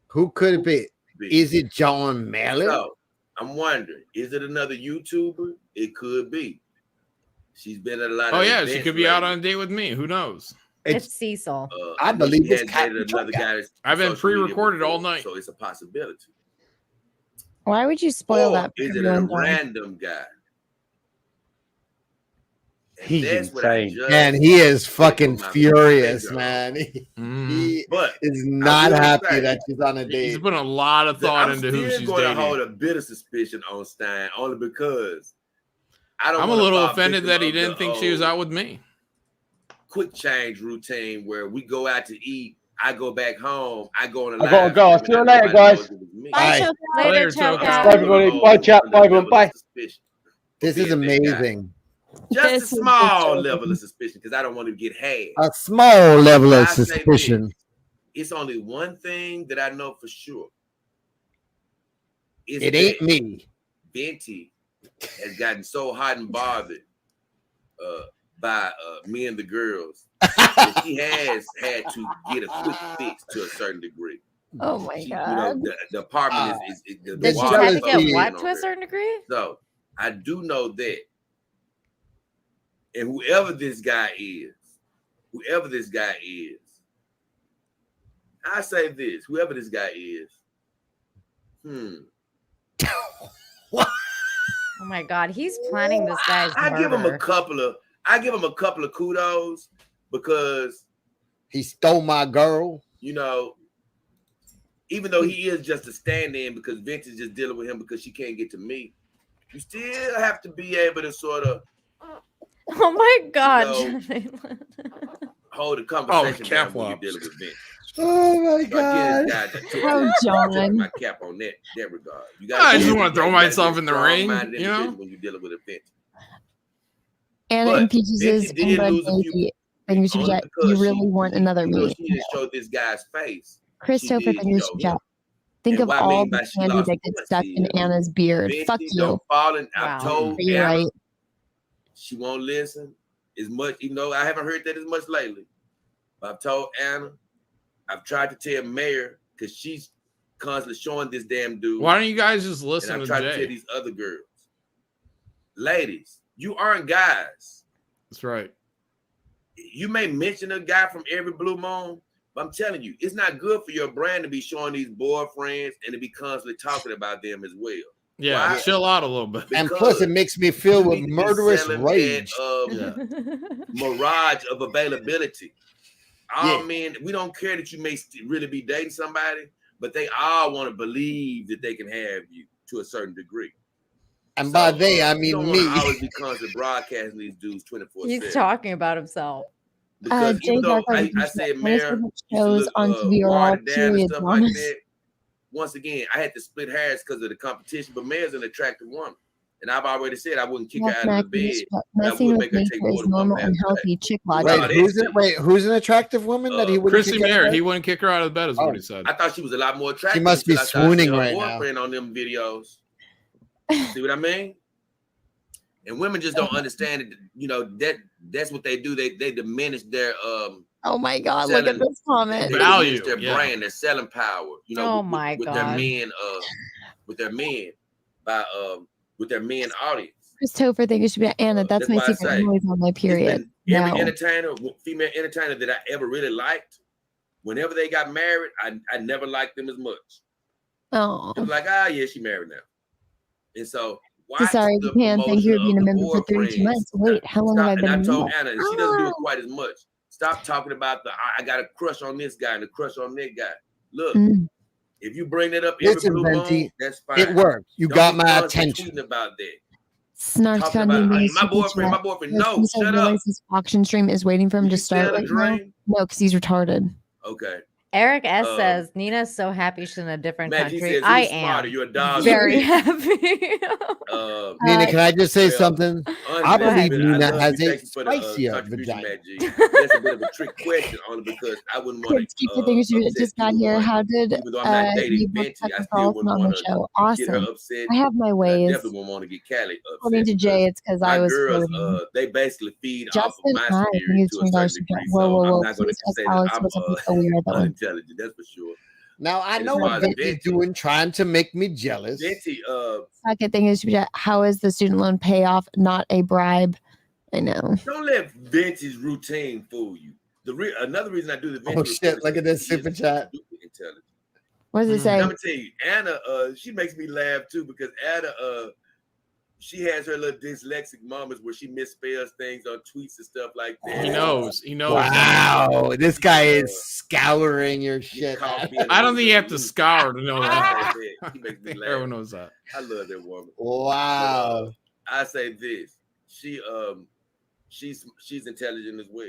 Who could it be? Is it John Mallon? So I'm wondering, is it another YouTuber? It could be. She's been at a lot of Oh yeah, events she could be out lately. on a date with me. Who knows? It's Cecil. I know believe she it's has Captain dated another Trucker. guy that's I've been social media pre-recorded all before, night. so it's a possibility. Why would you spoil Or that? for is it a everyone, John? random guy? And He's that's what I insane. just Man, he is said fucking to my furious, girl. man. He But is I not will happy say, that she's on a He's date. putting a lot of thought I'm into who still she's going to dating. hold a bit of suspicion on Stein, only because I don't I'm a wanna little fall offended victim that he of the didn't think she was old out with me. quick change routine where we go out to eat, I go back home, I go on a I gotta live go. I'll stream, see you and later, nobody knows guys. it was me. Bye, Bye. Choco. Later, Later, Choco. Choco. Bye, I'm everybody. gonna Bye, hold chat. a Bye, level everyone. of Bye. suspicion for This is being that guy. amazing. Just This a is small just level of suspicion because I don't want to get had. A small level But of I say suspicion. this, it's only one thing that I know for sure. It's It ain't that me. Venti has gotten so hot and bothered by me and the girls that she has had to get a quick fix to a certain degree. Oh my She, god. you know, the apartment is the Did she water have to is get closing what in to on a her. certain degree? So I do know that. And whoever this guy is, I say this, whoever this guy is, Oh my god, he's planning this guy's I murder. give him a couple of kudos because he stole my girl. You know, even though he is just a stand-in because Vince is just dealing with him because she can't get to me, you still have to be able to sort of Oh my god. hold a conversation down when you're flops. dealing with Vince. Oh my So I give god. this guy the tip Oh, John. my cap on that regard. You I just be- want to throw you gotta myself be in the strong-minded ring, you know? individual when you're dealing with a Vince. Anna But impeaches Venti his did inbred lose a few baby. Then you should only get. because You really want another even though me. she didn't show this guy's face. Christopher, She did then you show should him. get. Think And of what I all mean by the she candy lost that gets stuck pussy in is Anna's beard. Venti Fuck you. don't fall in. Wow. I've told You're Anna right. she won't listen as much. You know, I haven't heard that as much lately. But I've told Anna. I've tried to tell Mayor because she's constantly showing this damn dude. Why don't you guys just And listen I've to tried to Jay? tell these other girls, ladies, you aren't guys. That's right. You may mention a guy from every blue moon, but I'm telling you, it's not good for your brand to be showing these boyfriends and to be constantly talking about them as well. Yeah, Why? chill out a little bit. And plus, it makes me feel You with need to be murderous selling rage. that, mirage of availability. All men, we don't care that you may really be dating somebody, but they all want to believe that they can have you to a certain degree. And by they, I you mean don't me. want to always be constantly broadcasting these dudes 24/7. He's talking about himself. Because even though J.A.C.K. I said Mayor shows on TV are all watered down and period stuff like dramas. that, once again, I had to split hairs because of the competition, but Mayor's an attractive woman. And I've already said I wouldn't kick her out of the bed. I Messing would with make her take nature more is than one normal bath and a day. healthy. Chick Wait, logic. Who's an attractive woman that he wouldn't Chrissy kick out of Mayer, bed? he wouldn't kick her out of bed, is what he said. I thought she was a lot more attractive. She must be until I started swooning seeing her right now. boyfriend on them videos. See what I mean? And women just don't understand it. You know, that's what they do. They diminish their Oh my god, look at selling- this comment. They diminish their brand, their selling power. You know, Oh my with their God. men, with their men audience. Christopher, think it should be Anna. That's my why I secret. say I'm always on my period. Every No. entertainer, female entertainer that I ever really liked, whenever they got married, I never liked them as much. Oh. It was like, yeah, she married now. And so watch Sorry, the Japan. Thank you promotion for being of a the member for 32 boyfriends. months. Wait, how long have I Stop, been and I a told member? Anna, and she doesn't do it quite as much. Stop talking about I got a crush on this guy and a crush on that guy. Look, if you bring that up every Listen, blue Venti, moon, that's fine. it worked. You Don't got be my constantly attention. tweeting about that. Snarks Talking found about me my boyfriend. No, shut up. His auction stream is waiting for him to start right now. No, because he's retarded. Okay. Eric S says Nina's so happy she's in a different Maggie country. says, I who's am smarter, you're a dog. very happy. Nina, can I just say something? I believe I Nina love has you. a Thank you for the spicier contribution, vagina. Matt G. That's a bit of a trick question, only because I wouldn't want Kids keep to thinking she upset just got either here. one. How did Even though I'm not you dating book Venti, I Tucker still Carlson wouldn't on want the to show? get her Awesome. upset. I have my I ways. definitely wouldn't want to get Callie upset. According to Jay, it's because I My was girls, flirting. they basically feed off Justin, of my I spirit need to a certain degree. Whoa, So whoa, I'm whoa. not going Please to ask say that Alex I'm what's up with the weird that one. unintelligent. That's for sure. Now I And know as far what as Venti's Venti, doing, trying to make me jealous. Venti, Second thing is, how is the student loan payoff not a bribe? I know. don't let Venti's routine fool you. Another reason I do the Venti Oh shit! Look at this super chat. intelligent. What does it say? I'm gonna tell you, Anna, she makes me laugh too because Anna, she has her little dyslexic moments where she misspells things on tweets and stuff like that. He knows. Wow, this guy is scouring your shit. I don't think you have to scour to know that. He makes me laugh. Everyone knows that. I love that woman. Wow. But, I say this. She's intelligent as well.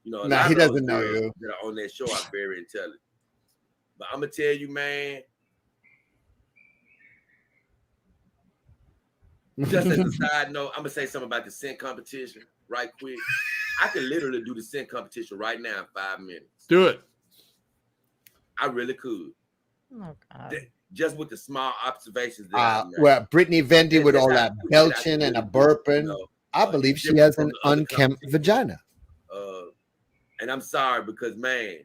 You know, Nah, he doesn't know you. That are on that show are very intelligent. But I'm gonna tell you, man. Just as a side note, I'm gonna say something about the scent competition right quick. I could literally do the scent competition right now in 5 minutes. Do it. I really could. Oh God. Just with the small observations that I made. Well, Brittany Venti with all that belching and a burping, I believe she has an unkempt vagina. And I'm sorry because, man,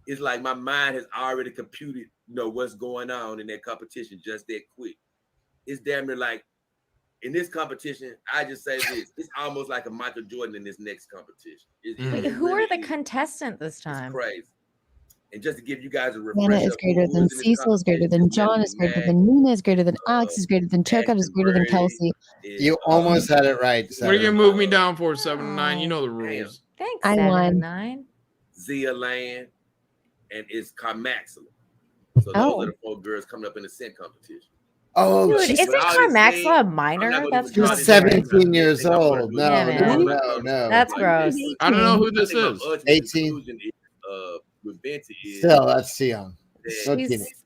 it's like my mind has already computed, what's going on in that competition just that quick. It's damn near like, in this competition, I just say this. It's almost like a Michael Jordan in this next competition. Wait, who are the contestants this time? It's crazy. And just to give you guys a refresher. Anna is greater than Cecil is greater than John is greater than Nina is greater than Alex is greater than Chocut is greater than Kelsey. You almost had it right. What are you gonna move me down for 7-9? You know the rules. Thanks, I won. 7-9. Zia Land and it's Carmaxilla. So those are the 4 girls coming up in the scent competition. Oh, dude, isn't Carmaxilla a minor? That's she's 17 years old. No, no. That's gross. I don't know who this is. 18. With Venti is Still, that's young.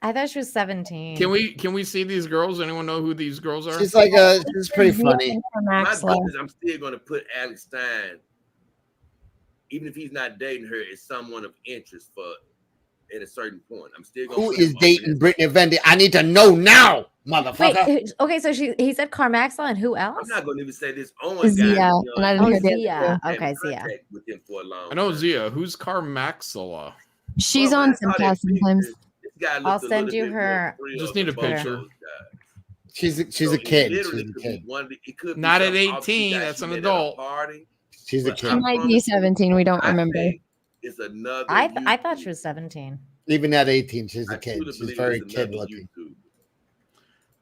I thought she was 17. Can we see these girls? Anyone know who these girls are? She's like she's pretty funny. My goodness, I'm still gonna put Alex Stein, even if he's not dating her, as someone of interest for at a certain point. I'm still gonna Who is dating Brittany Venti? I need to know now, motherfucker. Wait, okay, so he said Carmaxilla and who else? I'm not gonna even say this on Zia. And I didn't hear Zia. the Okay, Zia. With him for a long I know Zia. Who's Carmaxilla? She's on Simcast sometimes. I'll send you her. Just need a picture. She's a kid. She's a kid. Not at 18. That's an adult. She's a kid. She might be 17. We don't remember. It's another. I thought she was 17. Even at 18, she's a kid. She's very kid looking.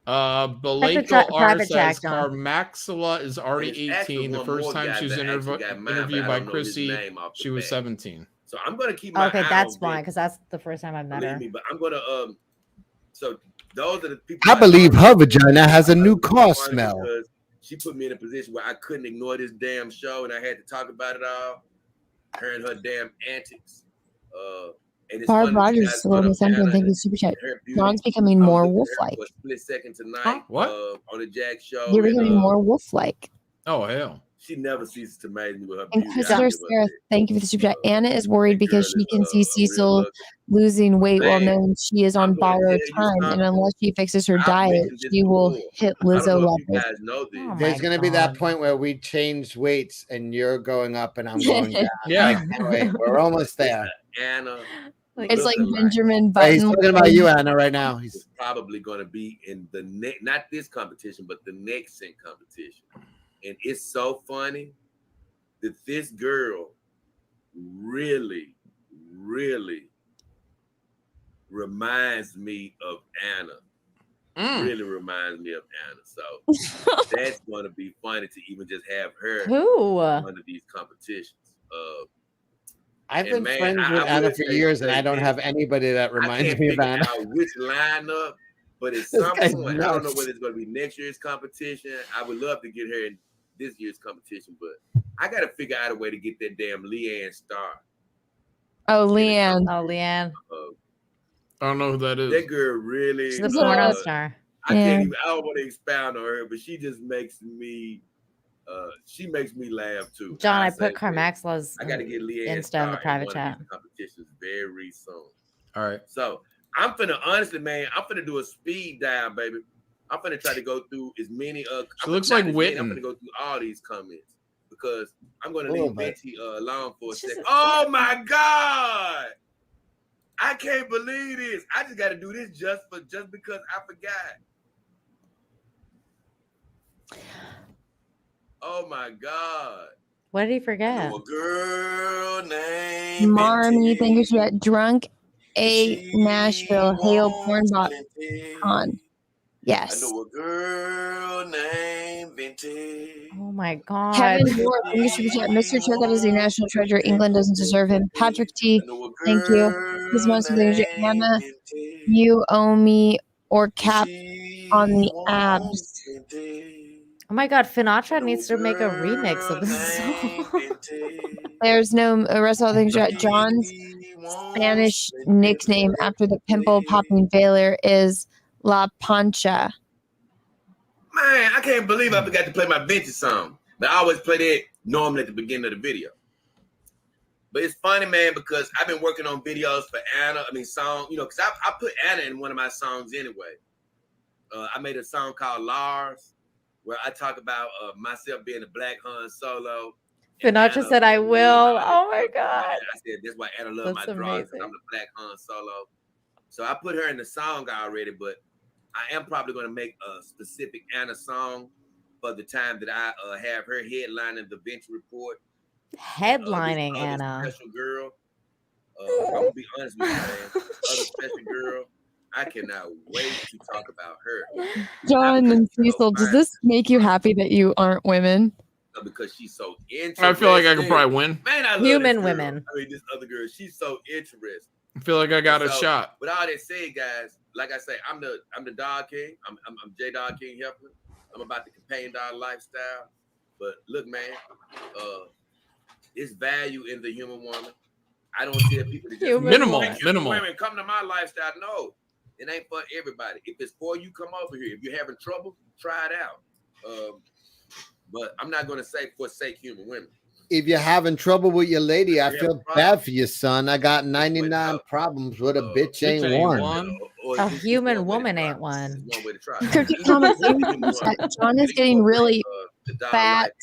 Baleko R says Carmaxilla is already 18. The first time she was interviewed by Chrissy, she was 17. So I'm gonna keep my okay. eye That's on why, Venti. because that's the first time I met her. Me, but I'm gonna So those are the people. I believe her vagina has a new car smell. Because she put me in a position where I couldn't ignore this damn show, and I had to talk about it all. Her and her damn antics. And it's Barb Rogers told me something. Thank you, super chat. John's becoming more wolf-like. For a split second tonight. What? On the Jack show. You're becoming more wolf-like. Oh hell. She never ceases to amaze me with her And beauty. Christopher Sarah, thank you for the super chat. Anna is worried because she can see Cecil losing weight while knowing she is on borrowed time, and unless she fixes her diet, she will hit Lizzo levels. There's gonna be that point where we change weights and you're going up and I'm going down. Yeah. Wait, we're almost there. Anna. It's like Benjamin Hey, he's Button. talking about you, Anna, right now. He's probably going to be in the next, not this competition, but the next sync competition. And it's so funny that this girl really, really reminds me of Anna. really reminds me of Anna. So that's going to be funny to even just have her one of these competitions. I've been friends with Anna for years, and I don't have anybody that reminds me of Anna. I can't figure out which lineup, but at some point, I don't know whether it's going to be next year's competition. I would love to get her in this year's competition, but I got to figure out a way to get that damn Leanne Star. Oh, Leanne. Oh, Leanne. I don't know who that is. That girl really. She's the porno star. I can't even. I don't want to expound on her, but she just makes me. She makes me laugh too. John, I put Carmaxla's I got to get Leanne Insta in the private chat. Competitions very soon. All right. So I'm finna honestly, man. I'm finna do a speed dial, baby. I'm finna try to go through as many. She looks like Whitney. I'm gonna go through all these comments because I'm gonna leave Venti alone for a second. Oh my God! I can't believe this. I just got to do this just because I forgot. Oh my God! What did he forget? A girl named Marmy, thank you for that. Drunk A Nashville Hail Pornbot Con. Yes. I know a girl named Venti. Oh my God. Kevin Moore, thank you for that. Mr. Turcotte is a national treasure. England doesn't deserve him. Patrick T, thank you. This month's Anna, you owe me or cap on the abs. Oh my God, Finatra needs to make a remix of this song. There's no rest of the things. John's Spanish nickname after the pimple popping failure is La Pancha. Man, I can't believe I forgot to play my Venti song. But I always play that normally at the beginning of the video. But it's funny, man, because I've been working on videos for Anna. Song, because I put Anna in one of my songs anyway. I made a song called Lars, where I talk about myself being a black Han Solo. Finatra said, I will. Oh my God. I said, that's why Anna loves my drawings. I'm the black Han Solo. So I put her in the song already, but I am probably going to make a specific Anna song for the time that I have her headlining the Venti report. Headlining Anna. Special girl. I'm going to be honest with you, man. Other special girl. I cannot wait to talk about her. John and Cecil, does this make you happy that you aren't women? Because she's so interesting. I feel like I could probably win. Man, I love human this girl. women. This other girl, she's so interesting. I feel like I got a shot. With all that said, guys, like I say, I'm the dog king. I'm J.A.C.K. helping. I'm about the companion dog lifestyle. But look, man, it's value in the human woman. I don't tell people to just minimal. Women come to my lifestyle. No, it ain't for everybody. If it's for you, come over here. If you're having trouble, try it out. But I'm not going to say forsake human women. If you're having trouble with your lady, I feel bad for you, son. I got 99 problems with a bitch ain't one. A human woman ain't one. John is getting really fat,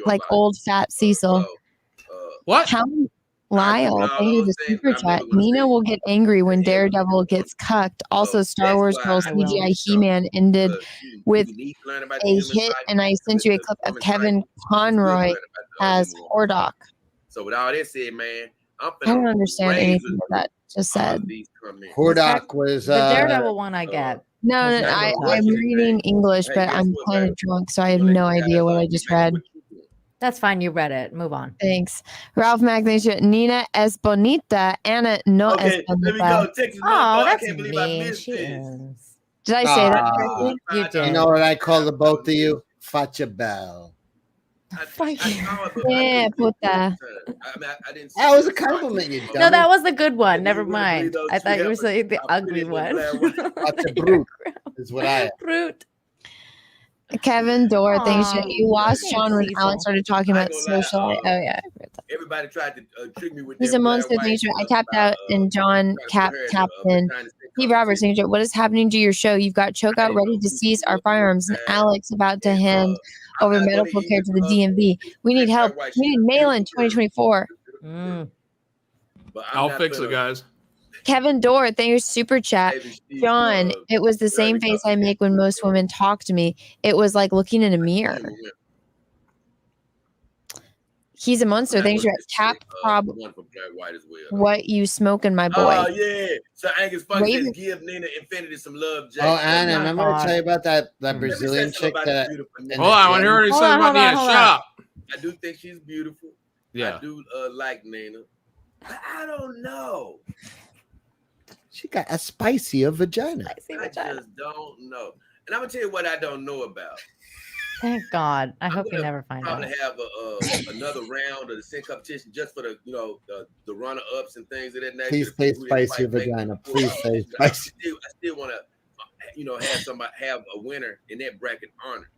like old fat Cecil. What? Lyle, thank you for the super chat. Nina will get angry when Daredevil gets cucked. Also, Star Wars Girls CGI He-Man ended with a hit, and I sent you a clip of Kevin Conroy as Hordock. So with all that said, man, I don't understand anything that just said. Hordock was the Daredevil one I get. No, I'm reading English, but I'm kind of drunk, so I have no idea what I just read. That's fine. You read it. Move on. Thanks. Ralph Magnesia, Nina es bonita, Anna no es bonita. Oh, that's mean. She is. Did I say that correctly? You did. You know what I call the both of you? Facha Bell. Thank you. Yeah, puta. I didn't. That was a compliment, you dummy. No, that was the good one. Never mind. I thought you were saying the ugly one. Facha brute is what I am. Brute. Kevin Dorr, thanks. You lost John when Alan started talking about social. Oh yeah. Everybody tried to trick me with. He's a monster. I tapped out and John tapped in. Steve Roberts, what is happening to your show? You've got Chokeout ready to seize our firearms, and Alex about to hand over medical care to the DMV. We need help. We need mail-in 2024. I'll fix it, guys. Kevin Dorr, thank you, super chat. John, it was the same face I make when most women talk to me. It was like looking in a mirror. He's a monster. Thanks for tap prob. One from Black White as well. What you smoking, my boy? Oh yeah. So Angus Funky says, give Nina Infinity some love, Jay. Oh, Anna, remember I tell you about that Brazilian chick that? Hold on, I want to hear what he says about Nina. Shut up. I do think she's beautiful. Yeah. I do like Nina. But I don't know. She got a spicier vagina. I just don't know. And I'm gonna tell you what I don't know about. Thank God. I hope you never find out. Probably have another round of the sync competition just for the the runner ups and things of that nature. Please say spicier vagina. Please say spicy. I still want to have a winner in that bracket honor.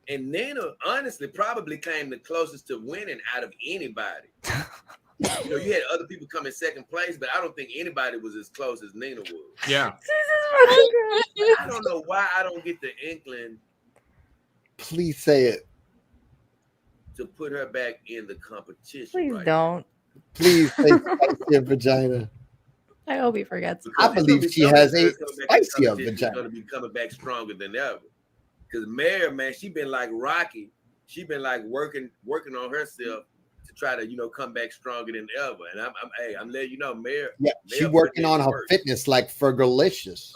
And Nina honestly probably came the closest to winning out of anybody. You had other people come in second place, but I don't think anybody was as close as Nina was. Yeah. I don't know why I don't get the inkling. Please say it. To put her back in the competition. Please don't. Please say spicier vagina. I hope he forgets. I believe she has a spicier vagina. She's going to be coming back stronger than ever. Because Mary, man, she been like Rocky. She been like working on herself to try to come back stronger than ever. And I'm letting you know, Mary. Yeah, she working on her fitness like Fergalicious.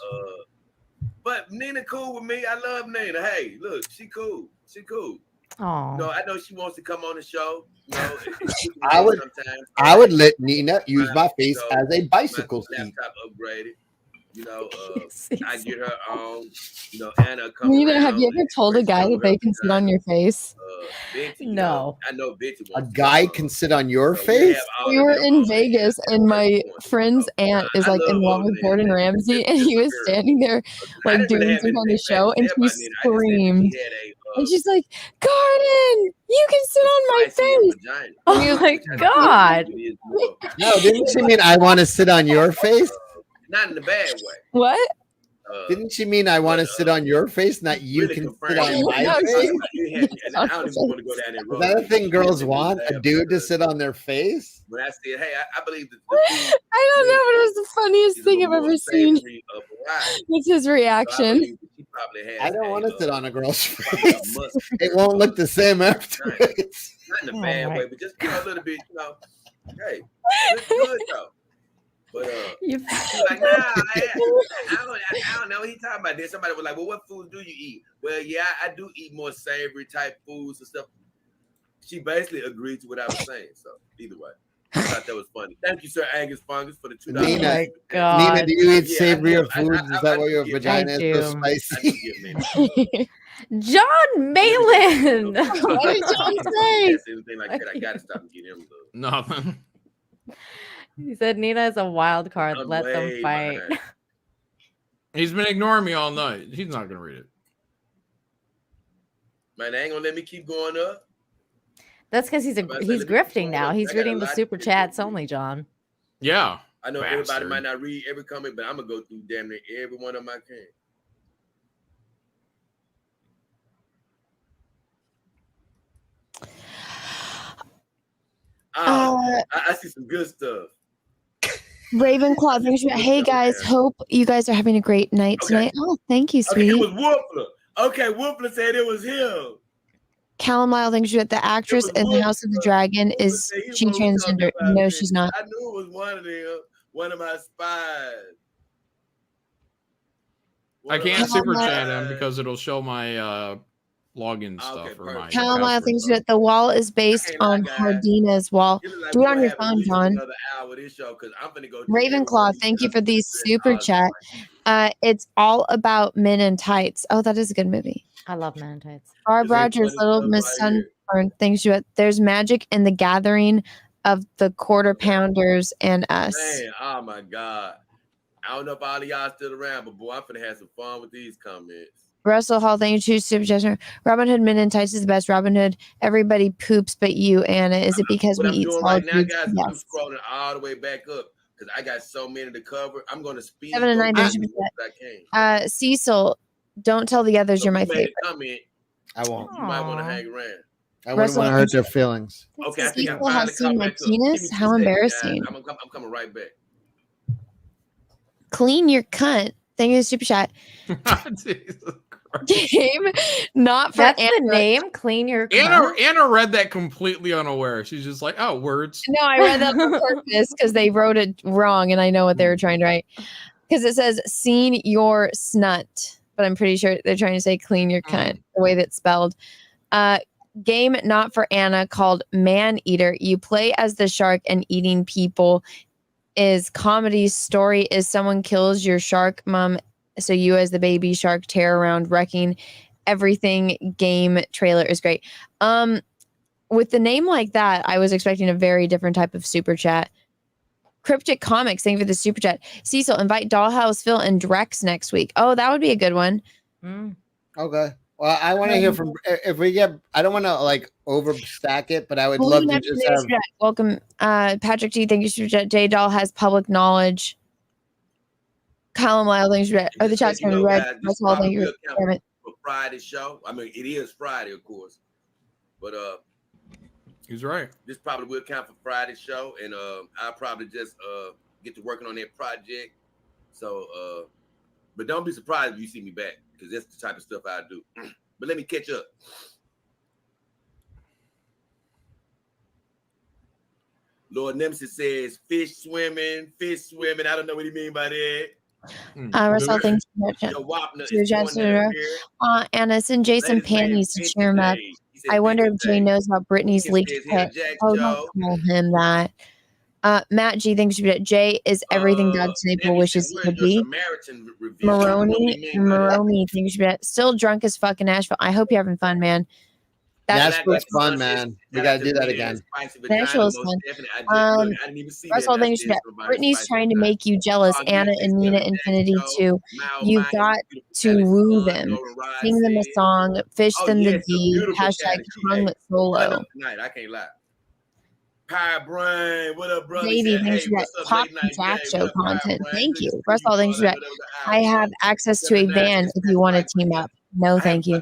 But Nina cool with me. I love Nina. Hey, look, she cool. She cool. Oh. I know she wants to come on the show. I would let Nina use my face as a bicycle seat. Laptop upgraded. I get her on. Anna. Nina, have you ever told a guy that they can sit on your face? Venti, no. I know Venti. A guy can sit on your face? We were in Vegas, and my friend's aunt is like in love with Gordon Ramsay, and he was standing there like doing some kind of show, and she screamed. And she's like, Gordon, you can sit on my face. Oh my God. No, didn't she mean I want to sit on your face? Not in a bad way. What? Didn't she mean I want to sit on your face, not you really can sit on my face? I don't even want to go down there. Is that a thing girls want? A dude to sit on their face? When I said, hey, I believe that I don't know, but it was the funniest thing I've ever seen. It's his reaction. I don't want to sit on a girl's face. It won't look the same afterwards. Not in a bad way, but just a little bit, hey, it's good though. But like, nah, I don't know what he talking about. Then somebody was like, well, what foods do you eat? Well, yeah, I do eat more savory type foods and stuff. She basically agreed to what I was saying. So either way, I thought that was funny. Thank you, Sir Angus Fungus, for the $2. Oh my God. Nina, do you eat savorier foods? Is that why your vagina is so spicy? John Malin. What did John say? Anything like that, I gotta stop and get him. Nothing. He said Nina is a wild card. Let them fight. He's been ignoring me all night. He's not gonna read it. Man, they ain't gonna let me keep going up. That's because he's grifting now. He's reading the super chats only, John. Yeah. I know everybody might not read every comment, but I'm gonna go through damn near every one of them I can. I see some good stuff. Ravenclaw, thanks for hey guys, hope you guys are having a great night tonight. Oh, thank you, sweet. Okay, it was Woofler. Okay, Woofler said it was him. Callum Lyle, thanks for the actress in the House of the Dragon. Is she transgender? No, she's not. I knew it was one of them, one of my spies. I can't super chat him because it'll show my login stuff or my Callum Lyle thinks that the wall is based on Hardina's wall. Do it on your phone, John. Ravenclaw, thank you for these super chat. It's all about Men in Tights. Oh, that is a good movie. I love Men in Tights. Barb Rogers, Little Miss Sunburn, thanks you. There's magic in the gathering of the quarter pounders and us. Man, oh my God. I don't know if all of y'all still around, but boy, I'm finna have some fun with these comments. Russell Hall, thank you, super chat. Robin Hood Men in Tights is the best. Robin Hood, everybody poops but you, Anna. Is it because we eat solid right foods? now, guys, Yes. I'm scrolling all the way back up because I got so many to cover. I'm going to speed 7 and 9. I can. Cecil, don't tell the others you're my favorite. Comment, I won't. you might want to hang around. I wouldn't want to hurt their feelings. Okay, I think Cecil has seen my penis. How embarrassing! I'm coming right back. Clean your cunt. Thank you, super chat. Game not for That's Anna. the name. Clean your cunt. Anna read that completely unaware. She's just like, oh, words. No, I read that on purpose because they wrote it wrong, and I know what they were trying to write. Because it says "seen your snut," but I'm pretty sure they're trying to say "clean your cunt" the way that's spelled. Game not for Anna called Man Eater. You play as the shark and eating people. Is comedy. Story is someone kills your shark mom, so you as the baby shark tear around wrecking everything. Game trailer is great. With the name like that, I was expecting a very different type of super chat. Cryptic Comics, thank you for the super chat. Cecil, invite Dollhouse Phil and Drex next week. Oh, that would be a good one. Okay. Well, I want to hear from if we get. I don't want to like overstack it, but I would love to just have. Welcome, Patrick G. Thank you, super chat. J Doll has public knowledge. Colin Lyle, thank you. Oh, the chat's going to be red. That's all. Thank you. For Friday's show. I mean, it is Friday, of course, but he's right. This probably will count for Friday's show, and I'll probably just get to working on that project. So, but don't be surprised if you see me back, because that's the type of stuff I do. But let me catch up. Lord Nemesis says fish swimming. I don't know what he mean by that. Russell, thanks so much. Anna, send Jason panties to cheer him up. I wonder if Jay knows about Brittany's leaked pic. Oh, don't call him that. Matt G, thanks for that. Jay is everything God Staple wishes he could be. Maroney, thanks for that. Still drunk as fuck in Nashville. I hope you're having fun, man. Nashville's fun, man. We gotta do that again. Nashville is fun. Russell, thanks for that. Brittany's trying to make you jealous. Anna and Nina Infinity too. You've got to woo them. Sing them a song. Fish them the D. Hashtag hung solo. I can't lie. Pie Brain, what up, brother? Baby, thanks for that Pop Jack Show content. Thank you. Russell, thanks for that. I have access to a van if you want to team up. No, thank you.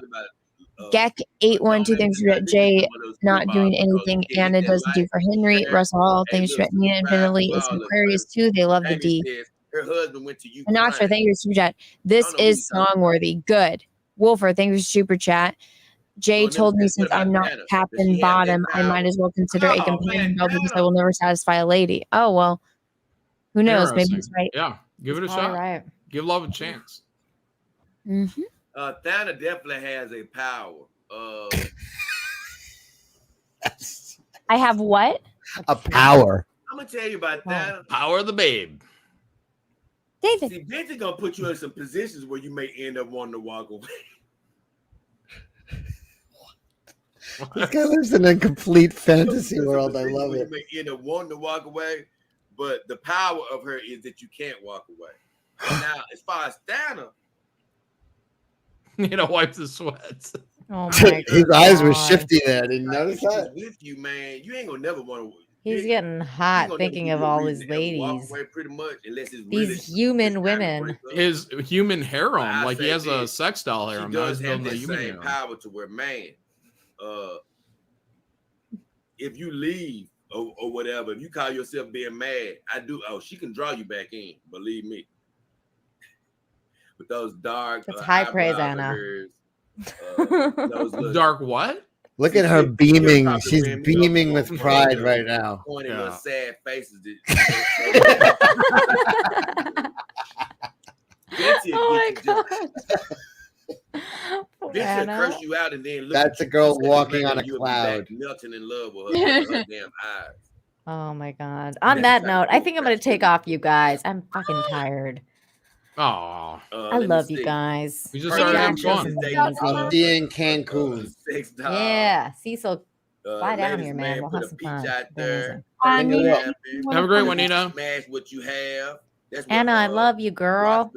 Gek812, thanks for that. Jay not doing anything Anna doesn't do for Henry. Russell Hall, thanks for that. Nina Infinitely is Aquarius too. They love the D. Her husband went to you. And Oxford, thank you for super chat. This is song worthy. Good. Wolfer, thank you for super chat. Jay told me since I'm not Captain Bottom, I might as well consider a companion girl because I will never satisfy a lady. Oh, well, who knows? Maybe he's right. Yeah, give it a shot. Right. Give love a chance. Thana definitely has a power. I have what? A power. I'm gonna tell you about Thana. Power of the babe. David. See, Venti gonna put you in some positions where you may end up wanting to walk away. This guy lives in a complete fantasy world. I love it. You may end up wanting to walk away, but the power of her is that you can't walk away. Now, as far as Thana, you know, wipe the sweats. Oh my His eyes were shifty there. Didn't you notice that? With you, man, you ain't gonna never want to. He's getting hot thinking of all his ladies. Pretty much, unless it's These human women. His human harem, like he has a sex doll harem. He does have the the human same harem. power to where, man, if you leave or whatever, if you call yourself being mad, she can draw you back in, believe me. With those dark, that's high praise, Anna. Dark what? Look at her beaming. She's beaming with pride right now. Pointing little sad faces. Oh my God. Vincent curse you out and then look. That's a girl walking on a cloud. Melting in love with her damn eyes. Oh my God. On that note, I think I'm going to take off, you guys. I'm fucking tired. Oh, I love you guys. We just started having fun. I'll see you in Cancun. Yeah, Cecil, fly down here, man. We'll have some fun. Have a great one, Nina. Smash what you have. Anna, I love you, girl.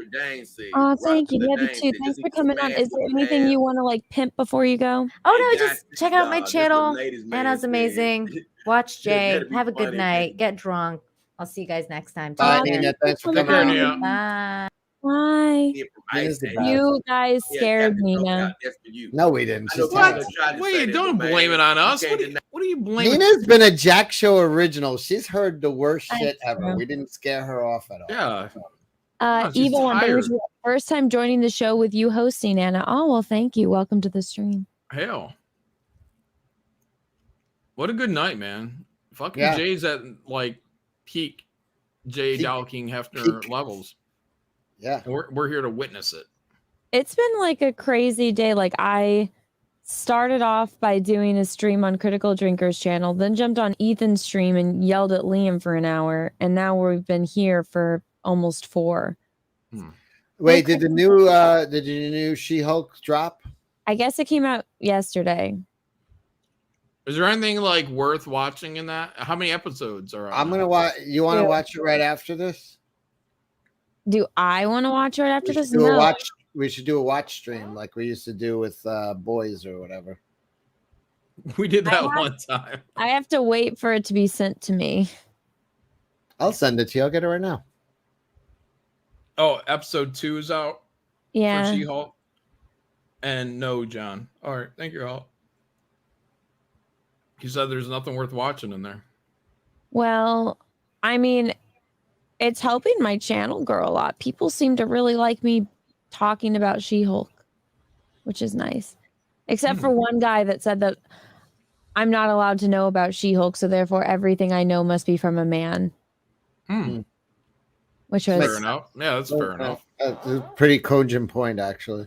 Oh, thank you. Love you too. Thanks for coming on. Is there anything you want to like pimp before you go? Oh no, just check out my channel. Anna's amazing. Watch Jay. Have a good night. Get drunk. I'll see you guys next time. Bye, Nina. Thanks for coming on. Bye. Bye. You guys scared Nina. No, we didn't. Wait, don't blame it on us. What are you blaming? Nina's been a Jack Show original. She's heard the worst shit ever. We didn't scare her off at all. Yeah. Eva, one thing, first time joining the show with you hosting, Anna. Oh, well, thank you. Welcome to the stream. Hell. What a good night, man. Fucking Yeah. Jay's at like peak Jay King Hefner levels. Yeah. And we're here to witness it. It's been like a crazy day. Like I started off by doing a stream on Critical Drinkers channel, then jumped on Ethan's stream and yelled at Liam for an hour. And now we've been here for almost 4. Wait, did the new She-Hulk drop? I guess it came out yesterday. Is there anything like worth watching in that? How many episodes are I'm gonna watch. You want to watch it right after this? Do I want to watch it right after this? We should do a watch stream like we used to do with boys or whatever. We did that one time. I have to wait for it to be sent to me. I'll send it to you. I'll get it right now. Oh, episode 2 is out. Yeah. For She-Hulk. And no, John. All right, thank you, Hulk. He said there's nothing worth watching in there. Well, I mean, it's helping my channel grow a lot. People seem to really like me talking about She-Hulk, which is nice. Except for one guy that said that I'm not allowed to know about She-Hulk, so therefore everything I know must be from a man. Which was fair enough. Yeah, that's fair enough. That's a pretty cogent point, actually.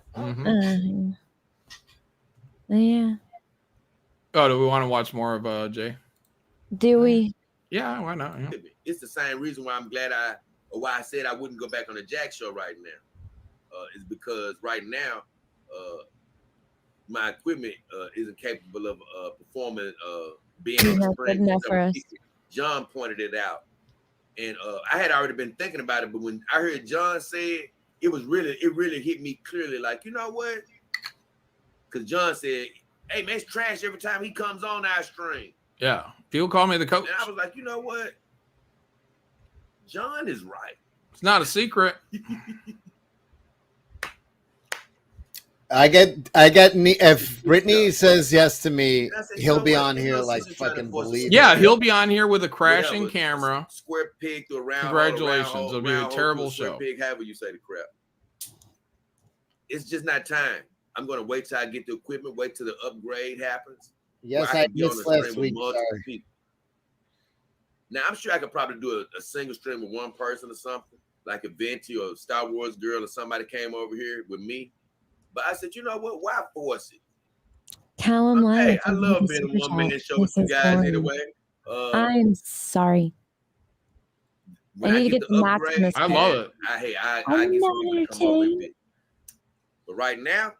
Yeah. Oh, do we want to watch more of Jay? Do we? Yeah, why not? Yeah. It's the same reason why I'm glad why I said I wouldn't go back on the Jack show right now. Is because right now, my equipment isn't capable of performing, being on the screen. Enough for us. John pointed it out, and I had already been thinking about it, but when I heard John say it, it really hit me clearly. Like, you know what? Because John said, "Hey man, it's trash every time he comes on our stream." Yeah, people call me the coach. And I was like, you know what? John is right. It's not a secret. If Brittany says yes to me, he'll be on here like fucking believe. Yeah, he'll be on here with a crashing camera. Square pig to a round. Congratulations, it'll be a terrible show. Pig, however you say the crap. It's just not time. I'm gonna wait till I get the equipment. Wait till the upgrade happens. Yes, I missed last week. Now I'm sure I could probably do a single stream with one person or something, like a Venti or a Star Wars girl or somebody came over here with me. But I said, you know what? Why force it? Callum Hey, I love being a one-man show with you guys anyway. I'm sorry. I need to get the max in this. I love it. I get somebody to come over with it. But right now,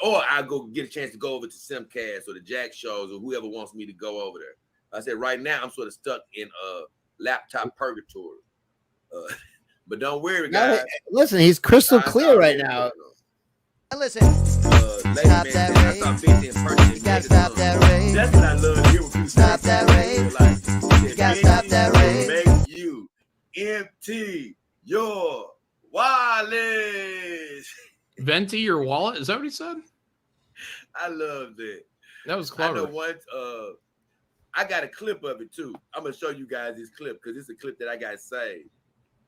or I go get a chance to go over to Simcast or the Jack shows or whoever wants me to go over there. I said right now I'm sort of stuck in laptop purgatory. But don't worry, guys. Listen, he's crystal clear right now. Listen. Stop that race. You gotta stop that race. That's what I love here with you. Stop that race. You gotta stop that race. Make you empty your wallet. Venti your wallet? Is that what he said? I loved it. That was clever. I know once I got a clip of it too. I'm gonna show you guys this clip because it's a clip that I got saved.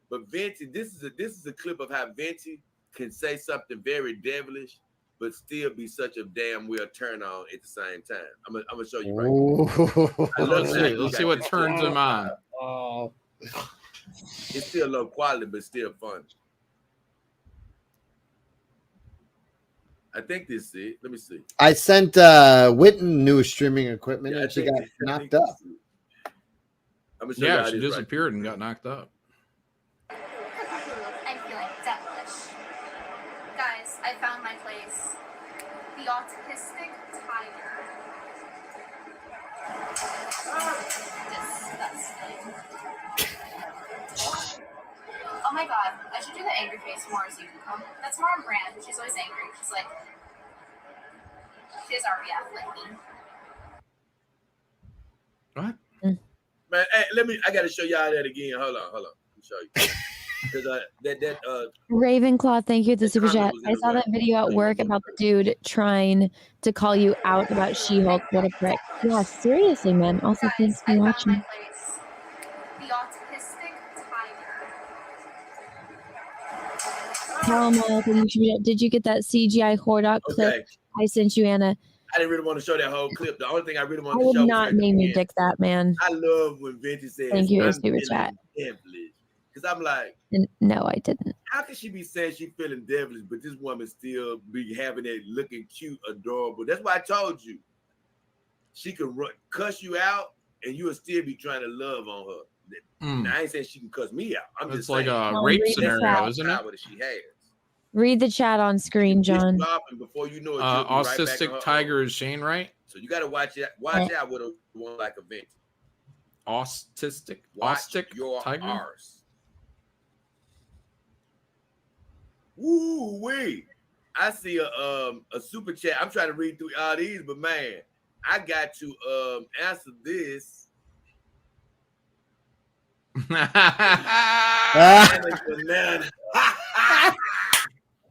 But Venti, this is a clip of how Venti can say something very devilish, but still be such a damn well turn on at the same time. I'm gonna show you right now. Let's see what turns him on. Oh. It's still low quality, but still fun. I think this is it. Let me see. I sent Witten new streaming equipment and she got knocked up. Yeah, she disappeared and got knocked up. I'm feeling devilish. Guys, I found my place. The autistic tiger. Disgusting. Oh my god, I should do the angry face more as you come. That's more on brand. She's always angry. She's like, she has RBF like me. What? Man, hey, I gotta show y'all that again. Hold on. Let me show you. Because Ravenclaw, thank you for the super chat. I saw that video at work about the dude trying to call you out about She-Hulk. What a prick. Yeah, seriously, man. Also, thanks for watching. The autistic tiger. tell them all. Did you get that CGI Hordoc clip I sent you, Anna? I didn't really want to show that whole clip. The only thing I really I wanted to would show not name your dick that, man. I love when Venti says, Thank you, I'm super feeling chat. devilish. Because I'm like, no, I didn't. how can she be saying she's feeling devilish, but this woman still be having it looking cute, adorable? That's why I told you. She can cuss you out, and you will still be trying to love on her. Now, I ain't saying she can cuss me out. I'm just like saying. a rape scenario, isn't it? That she has. Read the chat on screen, John. And before you know it, autistic right tiger is Shane, right? So you got to watch out with a one like a Venti. Autistic your tiger. R's. Woo wee! I see a super chat. I'm trying to read through all these, but man, I got to answer this.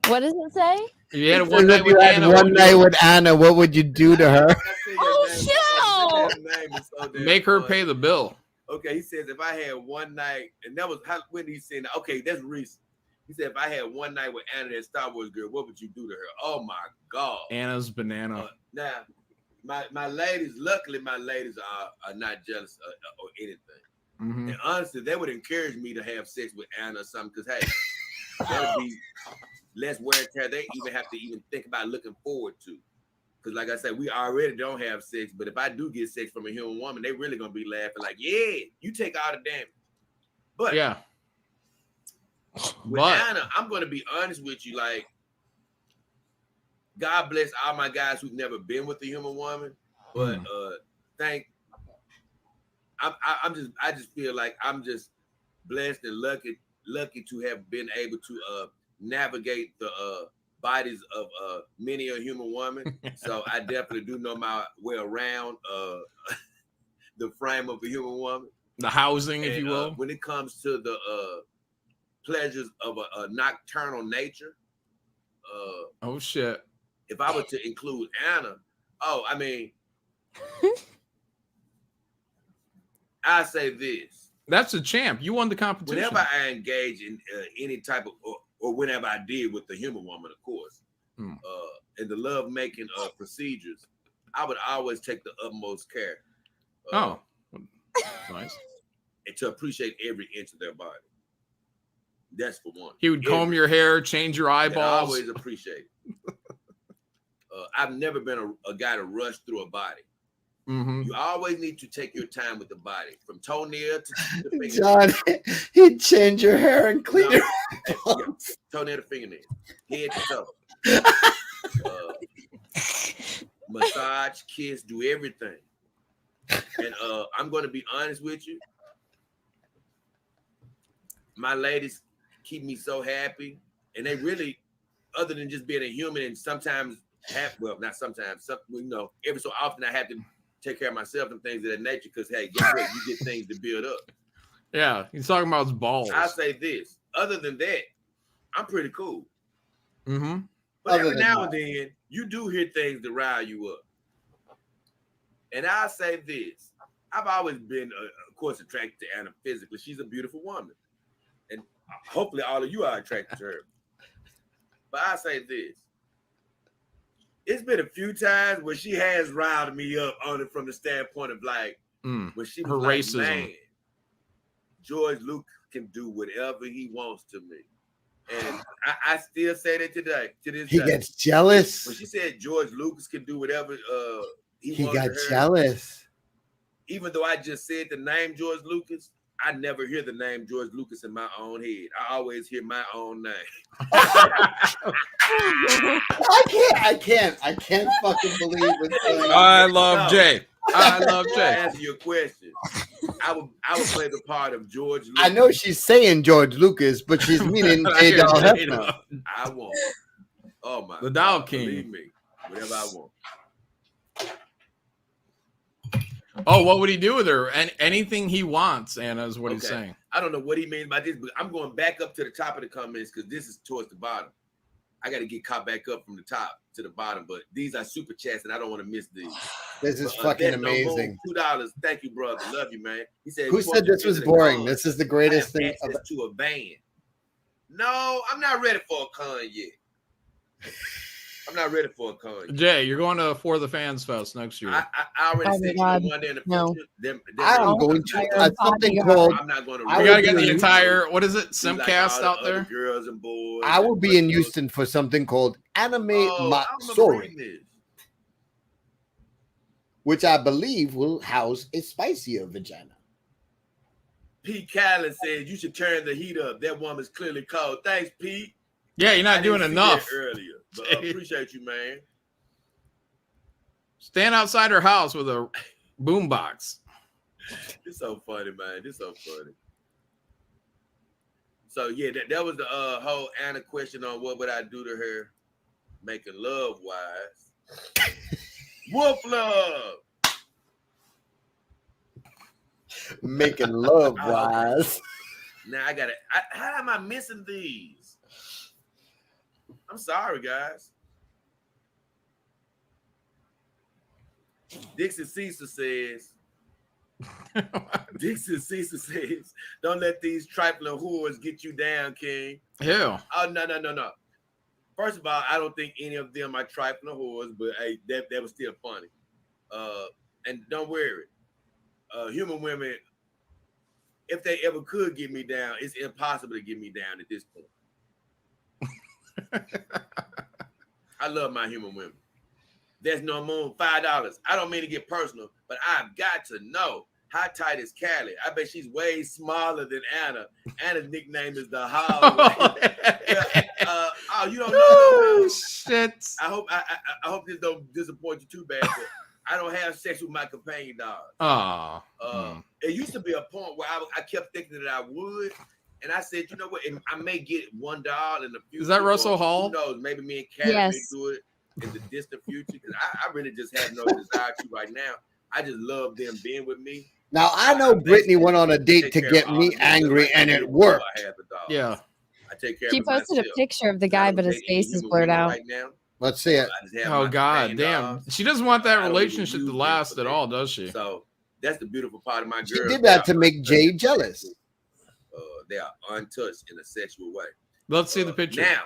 What does it say? If you had one night with Anna, what would you do to her? Oh, no! Make her pay the bill. Okay, he says if I had one night, and that was when he said, okay, that's recent. He said if I had one night with Anna, that Star Wars girl, what would you do to her? Oh my God! Anna's banana. Now, my ladies, luckily my ladies are not jealous or anything. Mm-hmm. And honestly, they would encourage me to have sex with Anna or something because hey, that'd be less wear and tear. They even have to even think about looking forward to. Because like I said, we already don't have sex, but if I do get sex from a human woman, they really gonna be laughing like, yeah, you take all the damage. But yeah, with Anna, I'm gonna be honest with you, like, God bless all my guys who've never been with a human woman, but I just feel like I'm just blessed and lucky to have been able to navigate the bodies of many a human woman. So I definitely do know my way around the frame of a human woman, the housing, if you will. When it comes to the pleasures of a nocturnal nature, oh shit! If I were to include Anna, I mean, I say this. That's a champ. You won the competition. Whenever I engage in any type of, or whenever I did with the human woman, of course, in the love making procedures, I would always take the utmost care. Nice. And to appreciate every inch of their body. That's for one. He would comb your hair, change your eyeballs. I always appreciate it. I've never been a guy to rush through a body. Mm-hmm. You always need to take your time with the body, from toenail to the fingernail. John, he'd change your hair and clean your toenail to fingernail, head to toe. Massage, kiss, do everything. And I'm going to be honest with you. My ladies keep me so happy, and they really, other than just being a human, and sometimes not sometimes, every so often I have to take care of myself and things of that nature because, hey, guess what? You get things to build up. Yeah, he's talking about his balls. I say this. Other than that, I'm pretty cool. Mm-hmm. But every now and then, you do hear things that rile you up. And I say this. I've always been, of course, attracted to Anna physically. She's a beautiful woman. And hopefully all of you are attracted to her. But I say this. It's been a few times where she has riled me up on it from the standpoint of like, when she was her like, racism. Man, George Lucas can do whatever he wants to me. And I still say that today, to this day. He gets jealous. When she said George Lucas can do whatever he wants got to her, jealous. Even though I just said the name George Lucas, I never hear the name George Lucas in my own head. I always hear my own name. I can't fucking believe what's going on. I love Jay. I love To Jay. answer your question, I would play the part of George Lucas. I know she's saying George Lucas, but she's meaning J. Doll Hefner. I want. Oh my. The Doll God, King. Believe me, whatever I want. Oh, what would he do with her? And anything he wants, Anna, is what he's saying. I don't know what he means by this, but I'm going back up to the top of the comments because this is towards the bottom. I got to get caught back up from the top to the bottom, but these are super chats and I don't want to miss these. This is fucking amazing. $2. Thank you, brother. Love you, man. He said, Who said this was boring? This is the greatest thing. Access to a van. No, I'm not ready for a con yet. I'm not ready for a con yet. Jay, you're going to For the Fans Fest next year. I already said you know one day in the future. I'm going to something called. I'm not going to. We gotta get the entire. What is it? Simcast out there. Girls and boys. I will be in Houston for something called Anime Matsuri, which I believe will house a spicier vagina. Pete Callen says you should turn the heat up. That woman's clearly cold. Thanks, Pete. Yeah, you're not doing enough earlier. But appreciate you, man. Stand outside her house with a boombox. It's so funny, man. It's so funny. So yeah, that was the whole Anna question on what would I do to her, making love wise. Wolf love. Making love wise. Now I gotta. How am I missing these? I'm sorry, guys. Dixon Cecil says. Dixon Cecil says, "Don't let these trifling whores get you down, King." Yeah. Oh no. First of all, I don't think any of them are trifling whores, but hey, that was still funny. And don't worry, human women, if they ever could get me down, it's impossible to get me down at this point. I love my human women. There's no moon, $5. I don't mean to get personal, but I've got to know how tight is Callie. I bet she's way smaller than Anna. Anna's nickname is the Hallway. You don't know. Oh, shit. I hope this don't disappoint you too bad, but I don't have sex with my companion dog. It used to be a point where I kept thinking that I would, and I said, you know what? And I may get one doll in the future. Is that Russell Hall? Who knows? Maybe me and Callie may do it in the distant future, because I really just have no desire to right now. I just love them being with me. Now I know Brittany went on a date to get me angry, and it worked. Yeah, I take care. She posted a picture of the guy, but his face is blurred out. Right now. Let's see it. Oh God, damn! She doesn't want that relationship to last at all, does she? So that's the beautiful part of my girl. She did that to make Jay jealous. They are untouched in a sexual way. Let's see the picture. Now,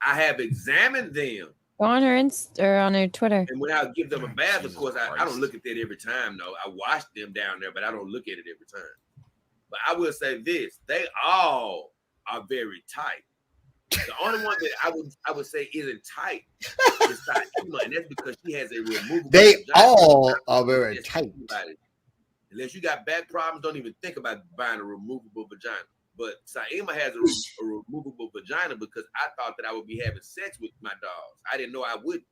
I have examined them. Go on her or on her Twitter. And when I give them a bath, of course, I don't look at that every time, though. I wash them down there, but I don't look at it every time. But I will say this: they all are very tight. The only one that I would say isn't tight is Saima, and that's because she has a removable. They vagina. all are very tight. Unless you got back problems, don't even think about buying a removable vagina. But Saima has a removable vagina because I thought that I would be having sex with my dogs. I didn't know I wouldn't.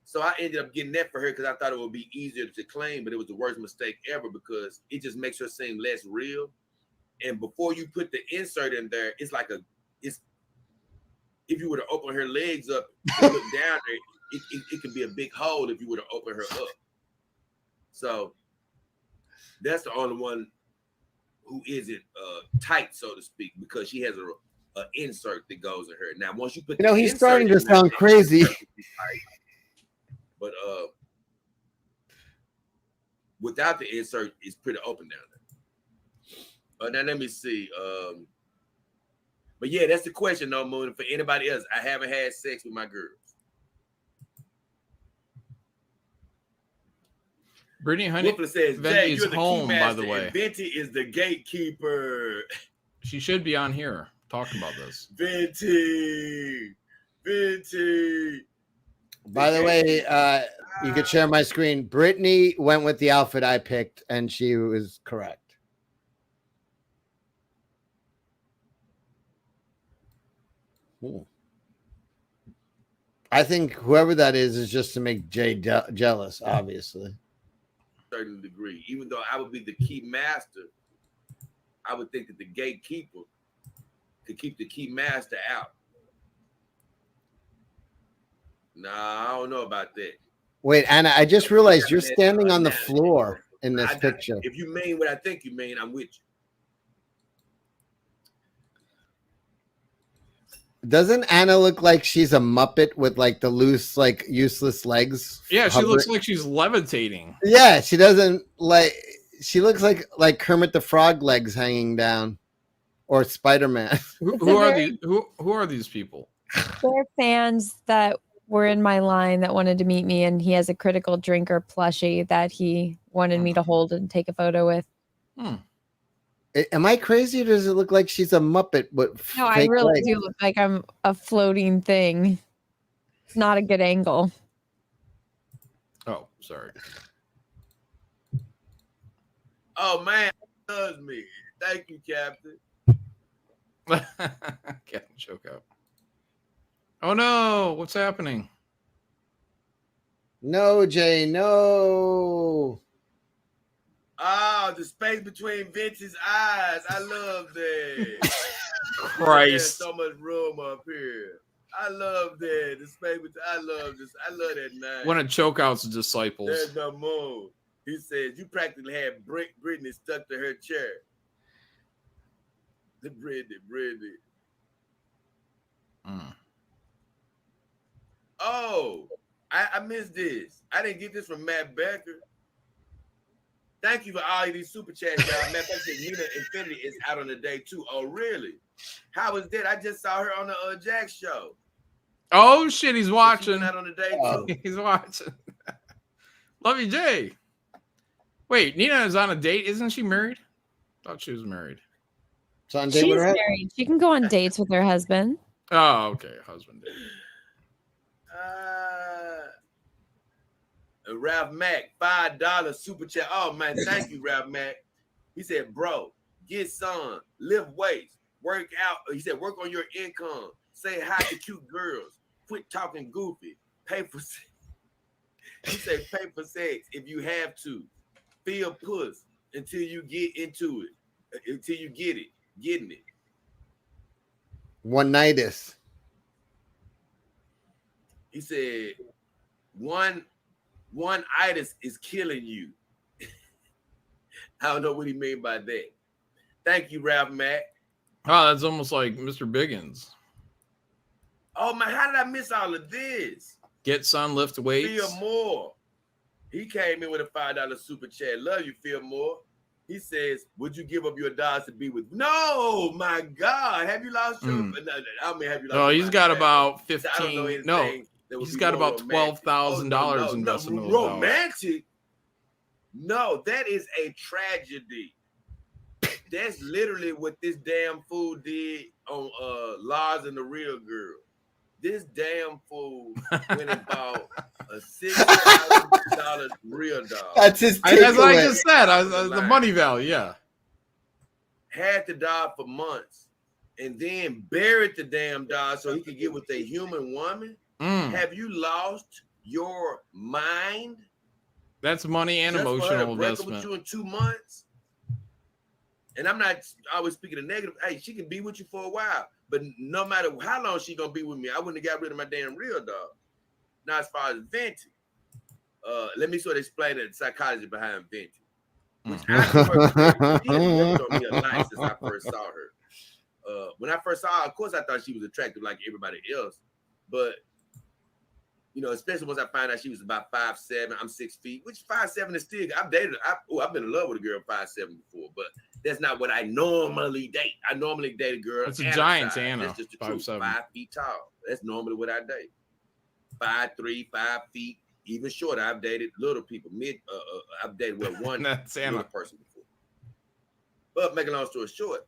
So I ended up getting that for her because I thought it would be easier to claim, but it was the worst mistake ever because it just makes her seem less real. And before you put the insert in there, it's like if you were to open her legs up and look down there, it could be a big hole if you were to open her up. So that's the only one who isn't tight, so to speak, because she has a insert that goes in her. Now, once you put, he's starting to sound crazy. But without the insert, it's pretty open down there. Now let me see. But yeah, that's the question, no Moon. For anybody else, I haven't had sex with my girls. Brittany Honey says, Venti is home, by the way. Venti is the gatekeeper. She should be on here talking about this. Venti. By the way, you could share my screen. Brittany went with the outfit I picked, and she was correct. Ooh. I think whoever that is just to make Jay jealous, obviously. Certain degree, even though I would be the key master, I would think that the gatekeeper could keep the key master out. Nah, I don't know about that. Wait, Anna, I just realized you're standing on the floor in this picture. If you mean what I think you mean, I'm with you. Doesn't Anna look like she's a Muppet with like the loose, like useless legs? Yeah, she looks like she's levitating. Yeah, she doesn't like. She looks like Kermit the Frog legs hanging down, or Spider-Man. Who are these? Who are these people? They're fans that were in my line that wanted to meet me, and he has a critical drinker plushie that he wanted me to hold and take a photo with. Am I crazy, or does it look like she's a Muppet? But No, I really do look like I'm a floating thing. It's not a good angle. Oh, sorry. Oh man, he loves me. Thank you, Captain. Captain choke out. Oh no, what's happening? No, Jay, no. Oh, the space between Vince's eyes. I love that. Christ. There's so much room up here. I love that. The space between, I love this. I love that name. One of Chokeout's disciples. There's no moon. He says, you practically had Brittany stuck to her chair. The Brittany. Oh, I missed this. I didn't get this from Matt Becker. Thank you for all of these super chats, y'all. Matt Becker said Nina Infinity is out on the day too. Oh, really? How was that? I just saw her on the J.A.C.K show. Oh shit, he's watching. Out on the day too. He's watching. Love you, Jay. Wait, Nina is on a date. Isn't she married? Thought she was married. She's married. She can go on dates with her husband. Oh, okay. Husband date. Ralph Mack, $5 super chat. Oh man, thank you, Ralph Mack. He said, bro, get some, lift weights, work out. He said, work on your income. Say hi to cute girls. Quit talking goofy. Pay for sex. He said, pay for sex if you have to. Feel puss until you get into it. Until you get it. Getting it. One-nightus. He said, one-itis is killing you. I don't know what he mean by that. Thank you, Ralph Mack. Oh, that's almost like Mr. Biggins. Oh man, how did I miss all of this? Get some, lift weights. Phil Moore. He came in with a $5 super chat. Love you, Phil Moore. He says, would you give up your dollars to be with? No, my God. Have you lost your? No, I mean, have you lost? No, your he's got mind? about I don't know 15. No, he's got about $12,000 invested in those dollars. Romantic? No, that is a tragedy. That's literally what this damn fool did on Lars and the Real Girl. This damn fool went and bought a $6,000 real dog. That's his That's what I just said. The money value, yeah. Had the dog for months and then buried the damn dog so he could get with a human woman. Have you lost your mind? That's money and just emotional for her to break up investment. with you in 2 months. And I'm not always speaking of negative. Hey, she can be with you for a while, but no matter how long she gonna be with me, I wouldn't have got rid of my damn real dog. Now, as far as Venti, let me sort of explain the psychology behind Venti. Which I she has worked on me a lot since I first saw her. When I first saw her, of course, I thought she was attractive like everybody else, but you know, especially once I found out she was about 5'7", I'm 6 feet, which 5'7" is still. I've been in love with a girl 5'7" before, but that's not what I normally date. I normally date a girl. That's a giant, Anna. That's just the truth. 5 feet tall. That's normally what I date. 5'3", 5 feet, even shorter. I've dated little people. I've dated one little person before. But making a long story short,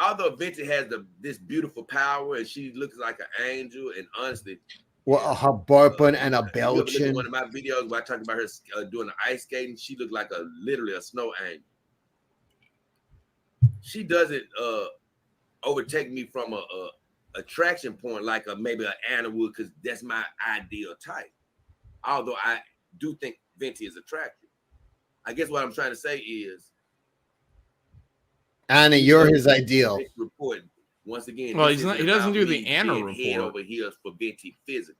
although Venti has this beautiful power and she looks like an angel, and honestly. Well, her burping and a belching. One of my videos where I talked about her doing the ice skating, she looked like literally a snow angel. She doesn't overtake me from a attraction point like maybe an Anna would, because that's my ideal type. Although I do think Venti is attractive. I guess what I'm trying to say is, Anna, you're his ideal. Report once again. Well, he doesn't do the Anna report. Head over heels for Venti physically.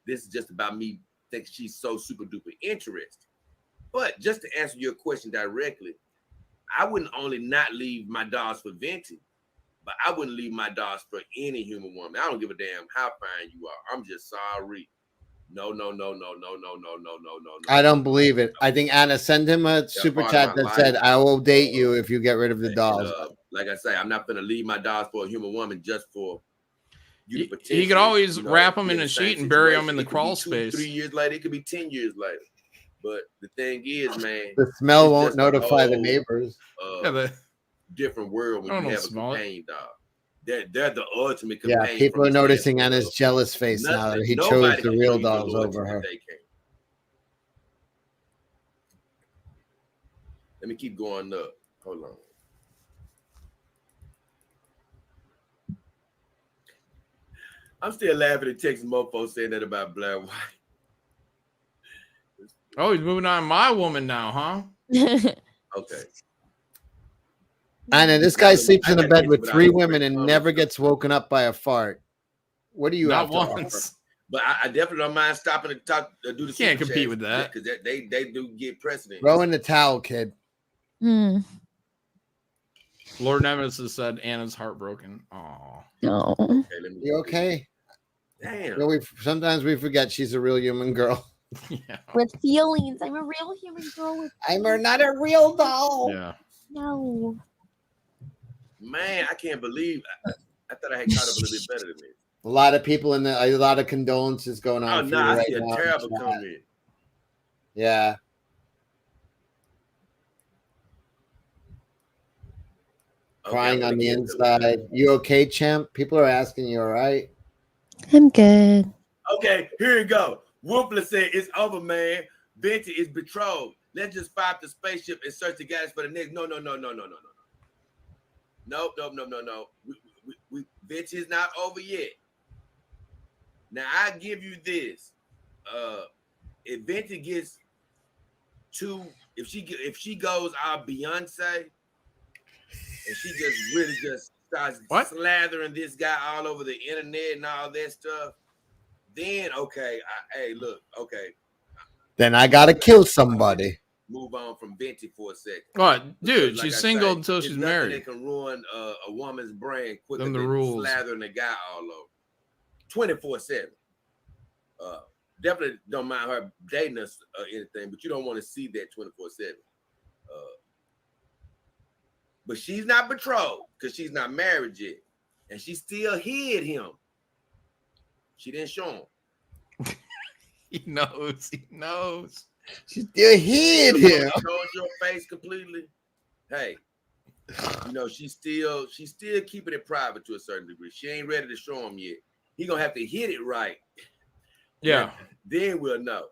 This is just about me thinking she's so super duper interesting. But just to answer your question directly, I wouldn't only not leave my dogs for Venti, but I wouldn't leave my dogs for any human woman. I don't give a damn how fine you are. I'm just sorry. No. I don't believe it. I think Anna, send him a super chat that said, "I will date you if you get rid of the dogs." Like I say, I'm not gonna leave my dogs for a human woman just for you to He could always wrap them in a sheet and bury them in the crawl space. 3 years later, it could be 10 years later. But the thing is, man, the smell won't notify the neighbors. Different world when you have a companion dog. They're the ultimate Yeah, companion. people are noticing Anna's jealous face now that he chose the real dogs over her. Let me keep going up. Hold on. I'm still laughing at Texas mofo saying that about Black White. Oh, he's moving on my woman now, huh? Okay. Anna, this guy sleeps in a bed with 3 women and never gets woken up by a fart. What do you have to offer? But I definitely don't mind stopping to talk. Do the can't compete with that because they do get precedent. Throw in the towel, kid. Lord Nemesis said Anna's heartbroken. Oh, no. Okay, you okay? Damn. You know, sometimes we forget she's a real human girl. Yeah. With feelings. I'm a real human girl with not a real doll. Yeah. No. Man, I can't believe I thought I had caught up a little bit better than this. A lot of people a lot of condolences going on. Oh for no, you I right see a now. terrible comment. Yeah. Crying on the inside. You okay, champ? People are asking you, all right? I'm good. Okay, here you go. Woofler said it's over, man. Venti is betrothed. Let's just fire up the spaceship and search the gas for the next. No. Venti is not over yet. Now I give you this. If Venti gets if she goes out Beyonce, and she just really just starts slathering this guy all over the internet and all that stuff, then okay, Then I gotta kill somebody. Move on from Venti for a second. What, dude? Because, She's single until she's married. They can ruin a woman's brain quicker Them the than rules. slathering the guy all over 24/7. Definitely don't mind her dating us or anything, but you don't want to see that 24/7. But she's not betrothed because she's not married yet, and she still hid him. She didn't show him. He knows. She still hid him. Shows your face completely. Hey, she's still keeping it private to a certain degree. She ain't ready to show him yet. He gonna have to hit it right. Yeah. Then we'll know.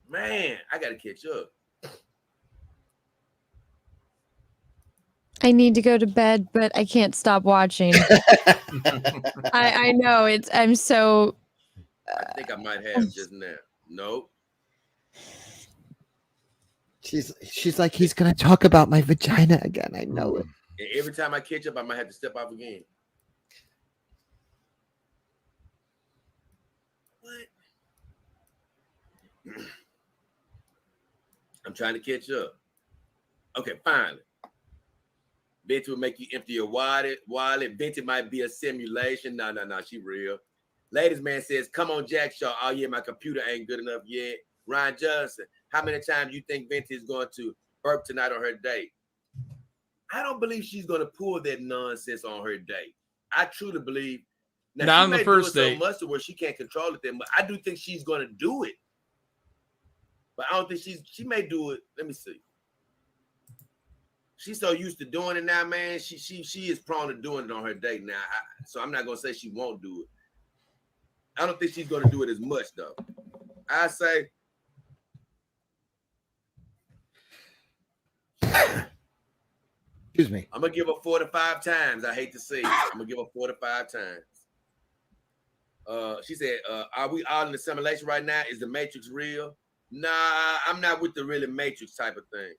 Man, I gotta catch up. I need to go to bed, but I can't stop watching. I know I'm so. I think I might have just now. Nope. She's like, he's gonna talk about my vagina again. I know it. And every time I catch up, I might have to step off again. What? I'm trying to catch up. Okay, finally. Venti will make you empty your wallet. Venti might be a simulation. No, she real. Ladies man says, come on, Jack Shaw. Oh yeah, my computer ain't good enough yet. Ryan Johnson, how many times you think Venti is going to burp tonight on her date? I don't believe she's going to pull that nonsense on her date. I truly believe. Now, not she on the may first do it date. so much to where she can't control it then, but I do think she's going to do it. But I don't think she may do it. Let me see. She's so used to doing it now, man. She is prone to doing it on her date now. So I'm not gonna say she won't do it. I don't think she's gonna do it as much though. I say, excuse me. I'm gonna give her 4 to 5 times. I hate to say it. I'm gonna give her 4 to 5 times. She said, "Are we all in the simulation right now? Is the Matrix real?" Nah, I'm not with the really Matrix type of thing.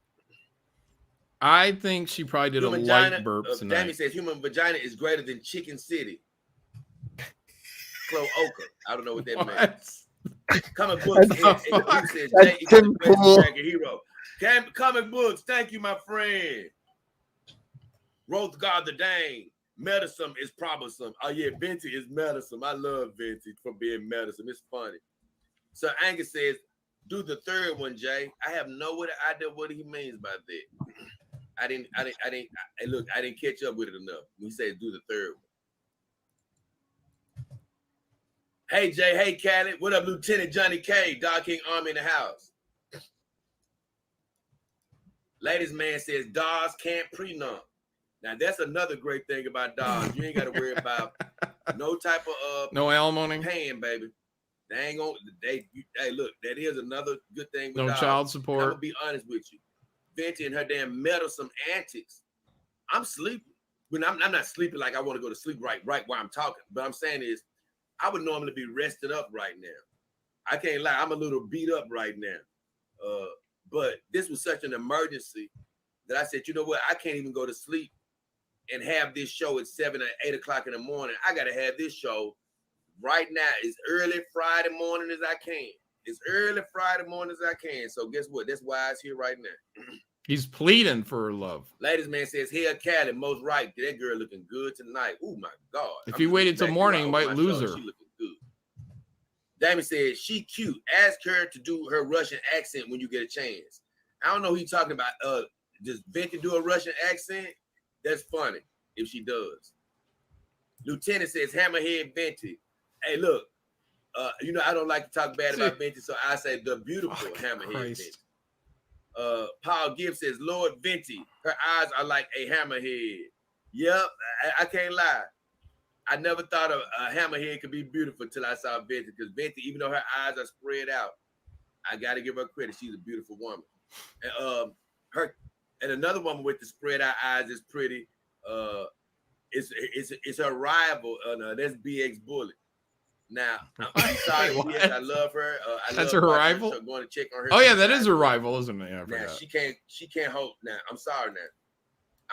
I think she probably did Human a vagina, light burp tonight. Danny says human vagina is greater than Chicken City. Cloaca. I don't know what that means. Comic books. Says, That's Tim Pool. Hero. Comic books. Thank you, my friend. Roth God the Dane. Meddlesome is troublesome. Oh yeah, Venti is meddlesome. I love Venti for being meddlesome. It's funny. So Angus says, do the third one, Jay. I have no idea what he means by that. I didn't catch up with it enough. He says do the third one. Hey Jay, hey Callie. What up, Lieutenant Johnny K? Dog King Army in the house. Ladies man says dogs can't prenup. Now that's another great thing about dogs. You ain't got to worry about no type of no alimony paying, baby. They ain't gonna. Hey, look, that is another good thing. With no dogs. child support. I'm gonna be honest with you. Venti and her damn meddlesome antics. I'm sleeping. When I'm not sleeping like I want to go to sleep right while I'm talking. But I'm saying is, I would normally be rested up right now. I can't lie. I'm a little beat up right now. But this was such an emergency that I said, you know what? I can't even go to sleep and have this show at 7 or 8 o'clock in the morning. I got to have this show right now as early Friday morning as I can. As early Friday morning as I can. So guess what? That's why it's here right now. He's pleading for love. Ladies man says, here, Callie, most right. That girl looking good tonight. Oh my God. If he waited till morning, he might lose her. She looking good. Damon says, she cute. Ask her to do her Russian accent when you get a chance. I don't know who he's talking about. Does Venti do a Russian accent? That's funny if she does. Lieutenant says, Hammerhead Venti. Hey, look, I don't like to talk bad about Venti, so I say the beautiful Hammerhead Venti. Paul Gibbs says, Lord Venti, her eyes are like a hammerhead. Yep, I can't lie. I never thought a hammerhead could be beautiful till I saw Venti, because Venti, even though her eyes are spread out, I got to give her credit. She's a beautiful woman. And another woman with the spread out eyes is pretty. It's her rival. That's BX Bullet. Now, I'm sorry, BX, I love her. That's her rival. Her, going to check on her. Oh yeah, that is her rival, isn't it? Now she can't hold. Now I'm sorry. Now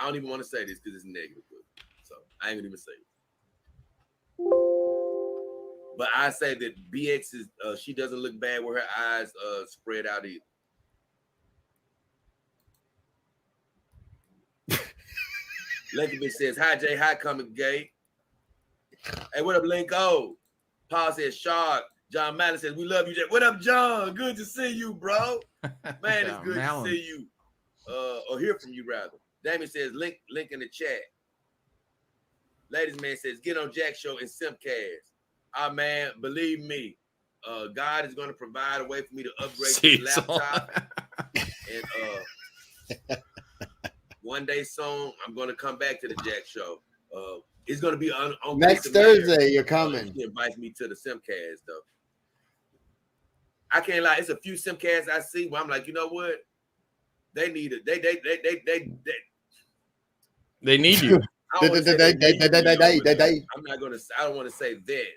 I don't even want to say this because it's negative, so I ain't gonna even say it. But I say that BX is she doesn't look bad with her eyes spread out either. Lincoln says, hi Jay, hi Coming Gay. Hey, what up, Linko? Paul says, Shark. John Madden says, we love you, Jay. What up, John? Good to see you, bro. Man, it's good to see you. Or hear from you, rather. Damien says, link in the chat. Ladies man says, get on Jack Show and Simcast. Ah, man, believe me, God is going to provide a way for me to upgrade this laptop. And one day soon, I'm going to come back to the Jack Show. It's going to be on next Thursday. You're coming. She invites me to the Simcast, though. I can't lie. It's a few Simcasts I see where I'm like, you know what? They need it. They need you. I'm not gonna. I don't want to say that.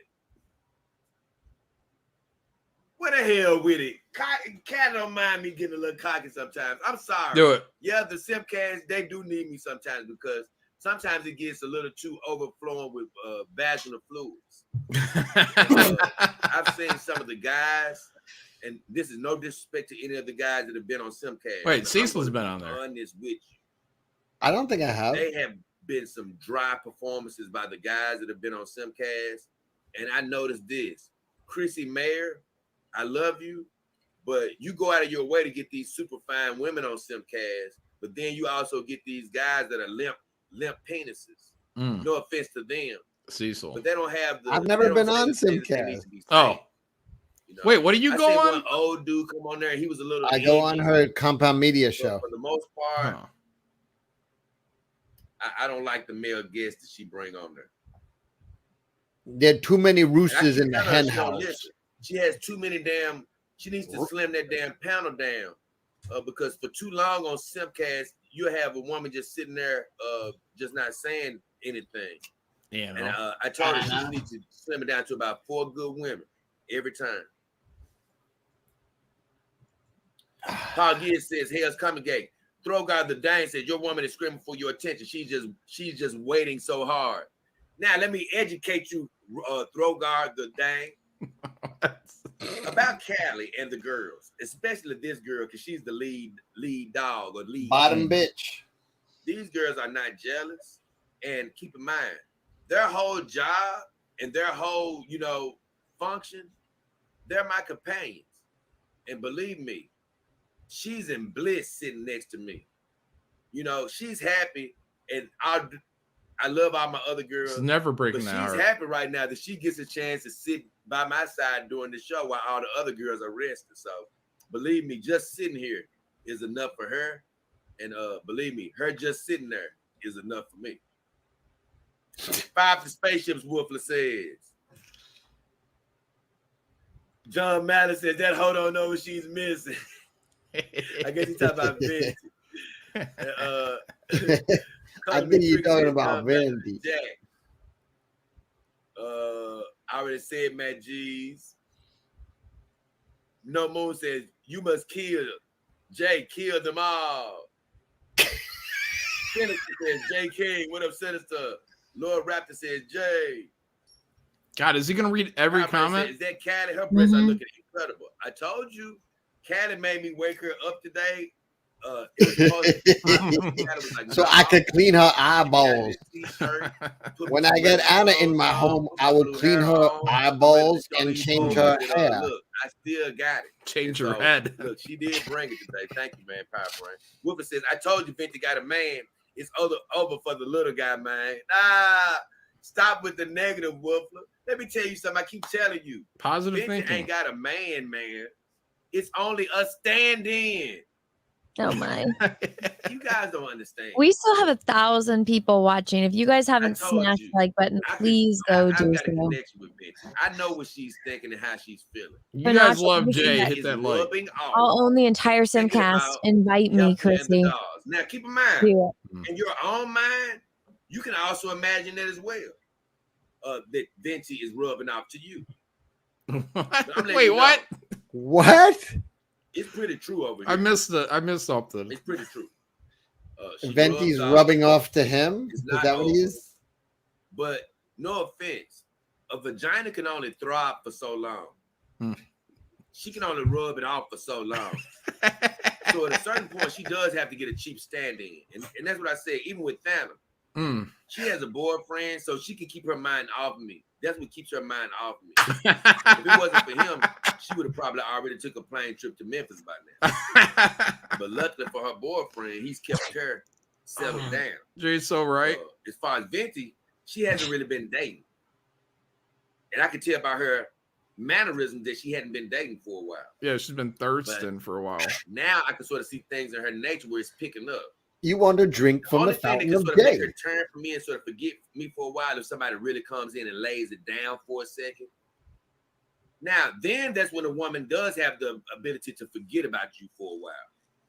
What the hell with it? Cat don't mind me getting a little cocky sometimes. I'm sorry. Do it. Yeah, the Simcast, they do need me sometimes because sometimes it gets a little too overflowing with vaginal fluids. I've seen some of the guys, and this is no disrespect to any of the guys that have been on Simcast. Wait, Cecil's been on there. Honest with you. I don't think I have. They have been some dry performances by the guys that have been on Simcast, and I noticed this. Chrissy Mayer, I love you, but you go out of your way to get these super fine women on Simcast, but then you also get these guys that are limp penises. No offense to them, Cecil, but they don't have the. I've never been on Simcast. Oh, you know? Wait, what do you go on? One old dude come on there. He was a little. I go on her Compound Media show. For the most part, I don't like the male guests that she bring on there. There are too many roosters in the hen house. She has too many damn. She needs to slim that damn panel down, because for too long on Simcast, you have a woman just sitting there, just not saying anything. Yeah, and I told her she needs to slim it down to about 4 good women every time. Paul Gibbs says, "Hell's coming, gay." Throwguard the Dane says, "Your woman is screaming for your attention. She's just waiting so hard." Now let me educate you, Throwguard the Dane, about Callie and the girls, especially this girl, because she's the lead dog or lead bottom bitch. These girls are not jealous. And keep in mind, their whole job and their whole, function, they're my companions. And believe me, she's in bliss sitting next to me. She's happy, and I love all my other girls. It's never breaking but that she's heart. happy right now that she gets a chance to sit by my side during the show while all the other girls are resting. So believe me, just sitting here is enough for her. And believe me, her just sitting there is enough for me. 5 to spaceships, Woofler says. John Madden says that hoe don't know what she's missing. I guess he's talking about Venti. I think you're talking about Venti. Jack. I already said Matt G's. No Moon says you must kill Jay, kill them all. Sinister says J.A.C.K. What up, Sinister? Lord Raptor says Jay. God, is he gonna read every comment? Says, is that Callie? Her breasts are looking incredible. I told you, Callie made me wake her up today. So I could clean her eyeballs. When I get Anna in my home, I will clean her eyeballs and change her hair. Look, I still got it. Change her head. Look, she did bring it today. Thank you, man. Power Brain. Whooper says, I told you Venti got a man. It's over for the little guy, man. Stop with the negative, Woofler. Let me tell you something. I keep telling you. Positive Venti thinking. ain't got a man. It's only a stand-in. Oh my. You guys don't understand. We still have 1,000 people watching. If you guys haven't smashed the like button, please go do got a so. connection with Venti. I know what she's thinking and how she's feeling. You guys love Jay. Hit that like. I'll own the entire Simcast. Invite me, Chrissy. Now, keep in mind, in your own mind, you can also imagine that as well. That Venti is rubbing off to you. Wait, what? What? It's pretty true over here. I missed something. It's pretty true. Venti's rubbing off to him. Is that what he is? But no offense, a vagina can only throb for so long. She can only rub it off for so long. So at a certain point, she does have to get a cheap stand-in, and that's what I said. Even with Thanos, she has a boyfriend, so she can keep her mind off of me. That's what keeps her mind off of me. If it wasn't for him, she would have probably already took a plane trip to Memphis by now. But luckily for her boyfriend, he's kept her settled down. Jay's so right. As far as Venti, she hasn't really been dating. And I can tell by her mannerisms that she hadn't been dating for a while. Yeah, she's been thirsting for a while. Now I can sort of see things in her nature where it's picking up. You want to drink from the fountain of sort of Jay. make her turn from me and sort of forget me for a while if somebody really comes in and lays it down for a second. Now, then that's when a woman does have the ability to forget about you for a while.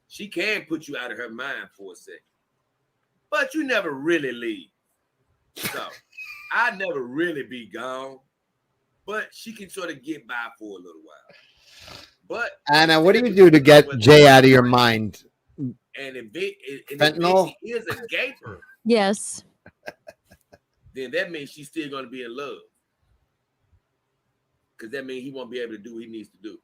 She can put you out of her mind for a second. But you never really leave. So I never really be gone. But she can sort of get by for a little while. But Anna, what do you do to get Jay out of your mind? And if Fentanyl? he is a gaper, Yes. then that means she's still going to be in love. Because that means he won't be able to do what he needs to do.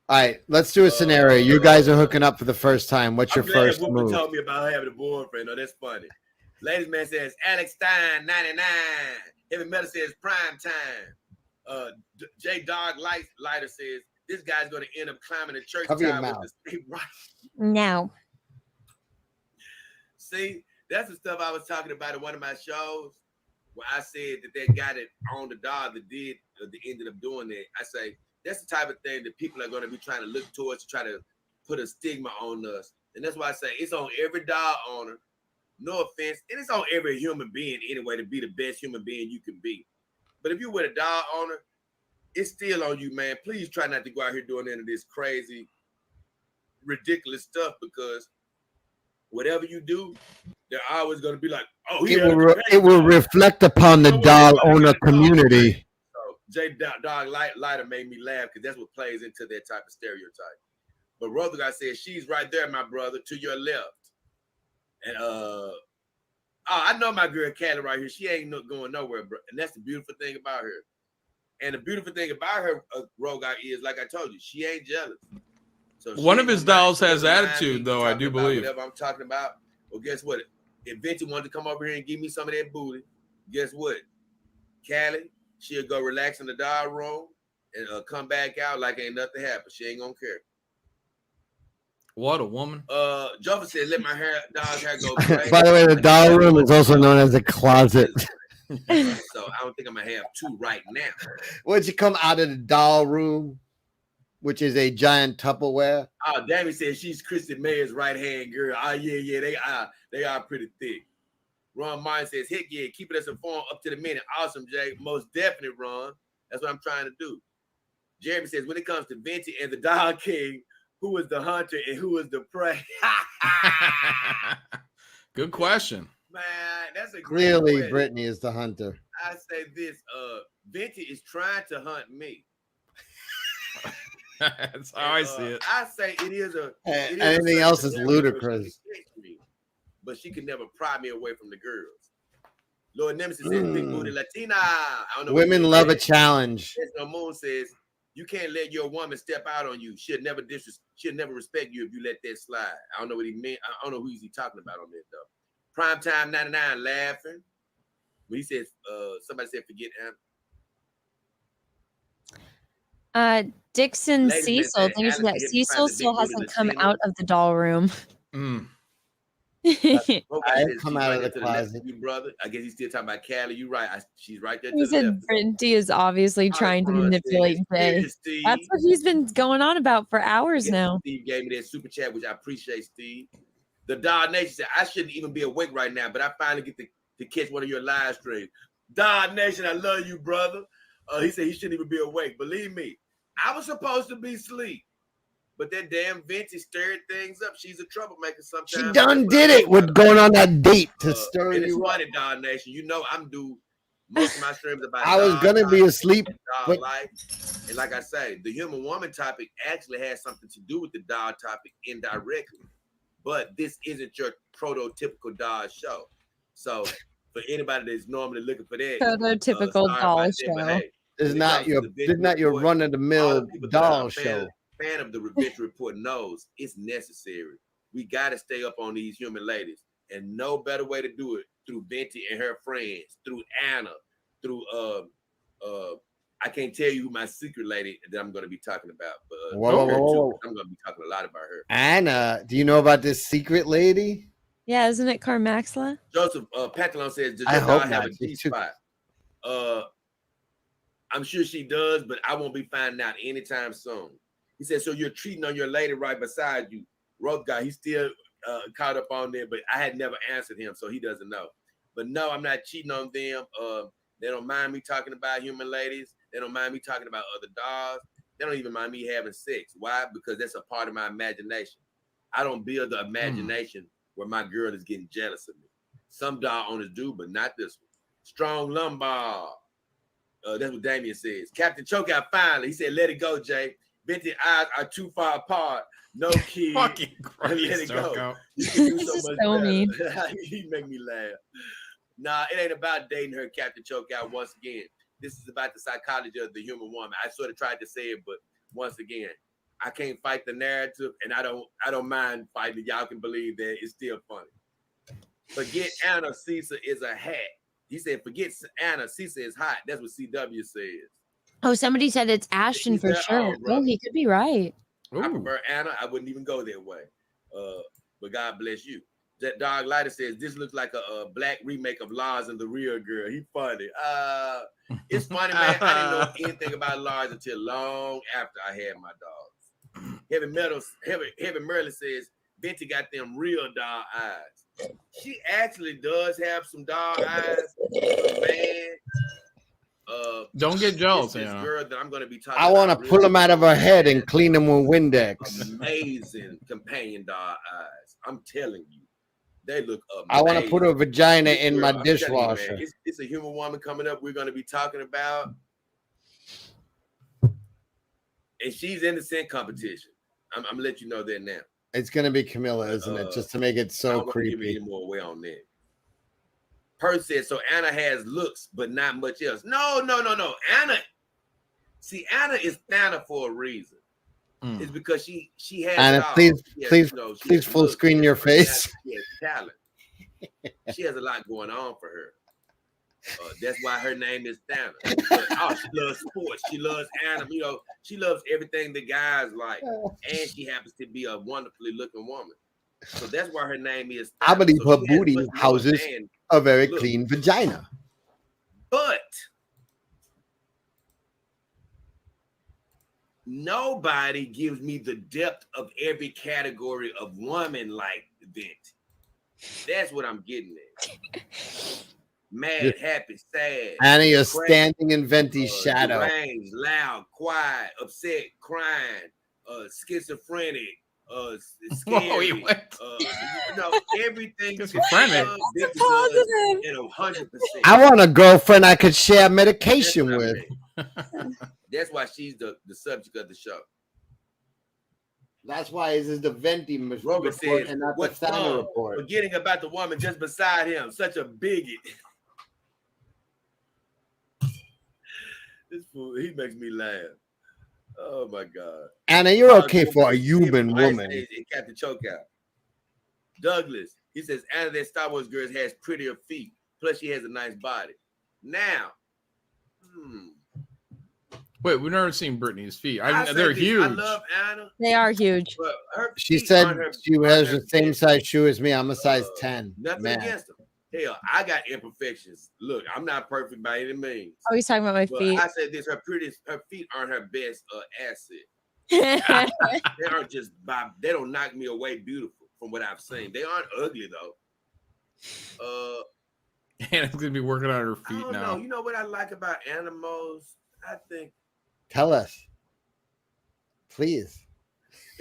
All right, let's do a scenario. You guys are hooking up for the first time. What's your first move? Told me about having a boyfriend. Oh, that's funny. Ladies man says Alex Stein 99. Heavy Metal says prime time. J Dog Lighter says this guy's going to end up climbing a church tower with the state right. No. See, that's the stuff I was talking about in one of my shows where I said that guy that owned the dog that ended up doing that. I say that's the type of thing that people are going to be trying to look towards to try to put a stigma on us. And that's why I say it's on every dog owner. No offense. And it's on every human being anyway to be the best human being you can be. But if you're with a dog owner, it's still on you, man. Please try not to go out here doing any of this crazy, ridiculous stuff because whatever you do, they're always going to be like, oh, it will reflect upon the dog owner community. So J Dog Lighter made me laugh because that's what plays into that type of stereotype. But Brother guy said, she's right there, my brother, to your left. And I know my girl Callie right here. She ain't going nowhere, bro. And that's the beautiful thing about her. And the beautiful thing about her, Rogai, is like I told you, she ain't jealous. So one of his dolls has attitude, though. I do believe. Whatever I'm talking about. Well, guess what? if Venti wanted to come over here and give me some of that booty, guess what? Callie, she'll go relax in the doll room and come back out like ain't nothing happened. She ain't gonna care. What a woman. Joffa said, let my dog's hair go gray. By the way, the doll room is also known as a closet. So I don't think I'm gonna have two right now. Once you come out of the doll room, which is a giant Tupperware. Oh, Dammy said she's Kristen Mayer's right-hand girl. Oh, yeah, they are pretty thick. Ron Martin says, heck yeah, keeping us informed up to the minute. Awesome, Jay. Most definitely, Ron. That's what I'm trying to do. Jeremy says, when it comes to Venti and the Dog King, who is the hunter and who is the prey? Good question. Man, that's a Clearly question. Brittany is the hunter. I say this, Venti is trying to hunt me. That's how I see it. I say it is a anything else is ludicrous. But she can never pry me away from the girls. Lord Nemesis says, big booty Latina. I don't know. Women love a challenge. No Moon says, you can't let your woman step out on you. She'll never respect you if you let that slide. I don't know what he meant. I don't know who he's talking about on that though. Primetime 99 laughing. But he says, somebody said forget him. Dixon Ladies, Cecil, man, thanks for that. Alex, you Cecil find the still big booty hasn't come Latina. out of the doll room. Okay, I says, come she's out right of there the to left closet. of you, brother. I guess he's still talking about Callie. You're right. She's right there to He the said left. Brinty is obviously trying to Ron manipulate says, Jay. "Here's Steve." That's what he's been going on about for hours now. Steve gave me that super chat, which I appreciate, Steve. The Dog Nation said, I shouldn't even be awake right now, but I finally get to catch one of your live streams. Dog Nation, I love you, brother. He said he shouldn't even be awake. Believe me, I was supposed to be asleep. But that damn Venti stirred things up. She's a troublemaker sometimes. She done did it with going on that date to stir and it's you up. funny, Dog Nation. You know I'm due most of my streams about I was gonna be asleep, but life. And like I say, the human woman topic actually has something to do with the dog topic indirectly. But this isn't your prototypical dog show. So for anybody that's normally looking for that, Prototypical doll show. Hey, it's not your run of the mill doll show. Fan of the Revenge Report knows it's necessary. We got to stay up on these human ladies, and no better way to do it through Venti and her friends, through Anna, through I can't tell you who my secret lady that I'm going to be talking about, but Whoa. I'm going to be talking a lot about her. Anna, do you know about this secret lady? Yeah, isn't it Carmaxla? Joseph Pantalon says, does I your hope dog have not. a G-spot? I'm sure she does, but I won't be finding out anytime soon. He said, so you're treating on your lady right beside you. Rope guy, he's still caught up on there, but I had never answered him, so he doesn't know. But no, I'm not cheating on them. They don't mind me talking about human ladies. They don't mind me talking about other dogs. They don't even mind me having sex. Why? Because that's a part of my imagination. I don't build the imagination where my girl is getting jealous of me. Some dog owners do, but not this one. Strong lumbar. That's what Damien says. Captain Chokeout finally. He said, let it go, Jay. Venti eyes are too far apart. No kid. Fucking Christ, let it go. Choco. You can do This so is much so better. mean. He make me laugh. Nah, it ain't about dating her, Captain Chokeout. Once again, this is about the psychology of the human woman. I sort of tried to say it, but once again, I can't fight the narrative, and I don't mind fighting. Y'all can believe that it's still funny. Forget Anna, Cecil is a hat. He said, forget Anna, Cecil is hot. That's what CW says. Oh, somebody said it's Ashton for sure. Oh, he could be right. I prefer Anna. I wouldn't even go that way. But God bless you. That Dog Lighter says, this looks like a black remake of Lars and the Real Girl. He funny. It's funny, man. I didn't know anything about Lars until long after I had my dogs. Heavy Merlin says, Venti got them real dog eyes. She actually does have some dog eyes. Man. Don't get jealous, this girl that I'm going to be talking I want to pull them out of her head and clean them with Windex. Amazing companion dog eyes. I'm telling you, they look amazing. I want to put her vagina in my I'm telling you, dishwasher. man, it's a human woman coming up. We're going to be talking about, and she's in the scent competition. I'm gonna let you know that now. It's gonna be Camilla, isn't it? Just to make it so I don't creepy. give you any more away on that. Perth said, so Anna has looks, but not much else. No. Anna is Anna for a reason. It's because she has Anna, please full screen your face. She has talent. She has a lot going on for her. That's why her name is Thanos. She loves sports. She loves anime. You know, she loves everything the guys like, and she happens to be a wonderfully looking woman. So that's why her name is Thanos. I believe So her she has booty much more houses than a very look. clean vagina. But nobody gives me the depth of every category of woman like Venti. That's what I'm getting at. Mad, happy, sad. Anna, you're crazy, standing in Venti's shadow. deranged, loud, quiet, upset, crying, schizophrenic, scary. You know, everything. Schizophrenic. That's positive. And 100%. I want a girlfriend I could share medication with. That's why she's the subject of the show. That's why this is the Venti Robert report says, and not the what's Stein wrong? report. Forgetting about the woman just beside him. Such a bigot. This fool, he makes me laugh. Oh my God. Anna, you're okay for a human woman. It got the choke out. Douglas, he says, Anna, that Star Wars girl has prettier feet. Plus, she has a nice body. Now, Wait, we've never seen Brittany's feet. I They're huge. I love Anna. They are huge. But her She feet said aren't her- she aren't has her the same best. size shoe as me. I'm a size 10. Nothing Man. against them. Hell, I got imperfections. Look, I'm not perfect by any means. Oh, he's talking about my But feet. I said this: her feet aren't her best asset. They aren't just they don't knock me away beautiful from what I've seen. They aren't ugly though. Anna's gonna be working on her I feet don't now. know. You know what I like about animals? I think Tell us. Please.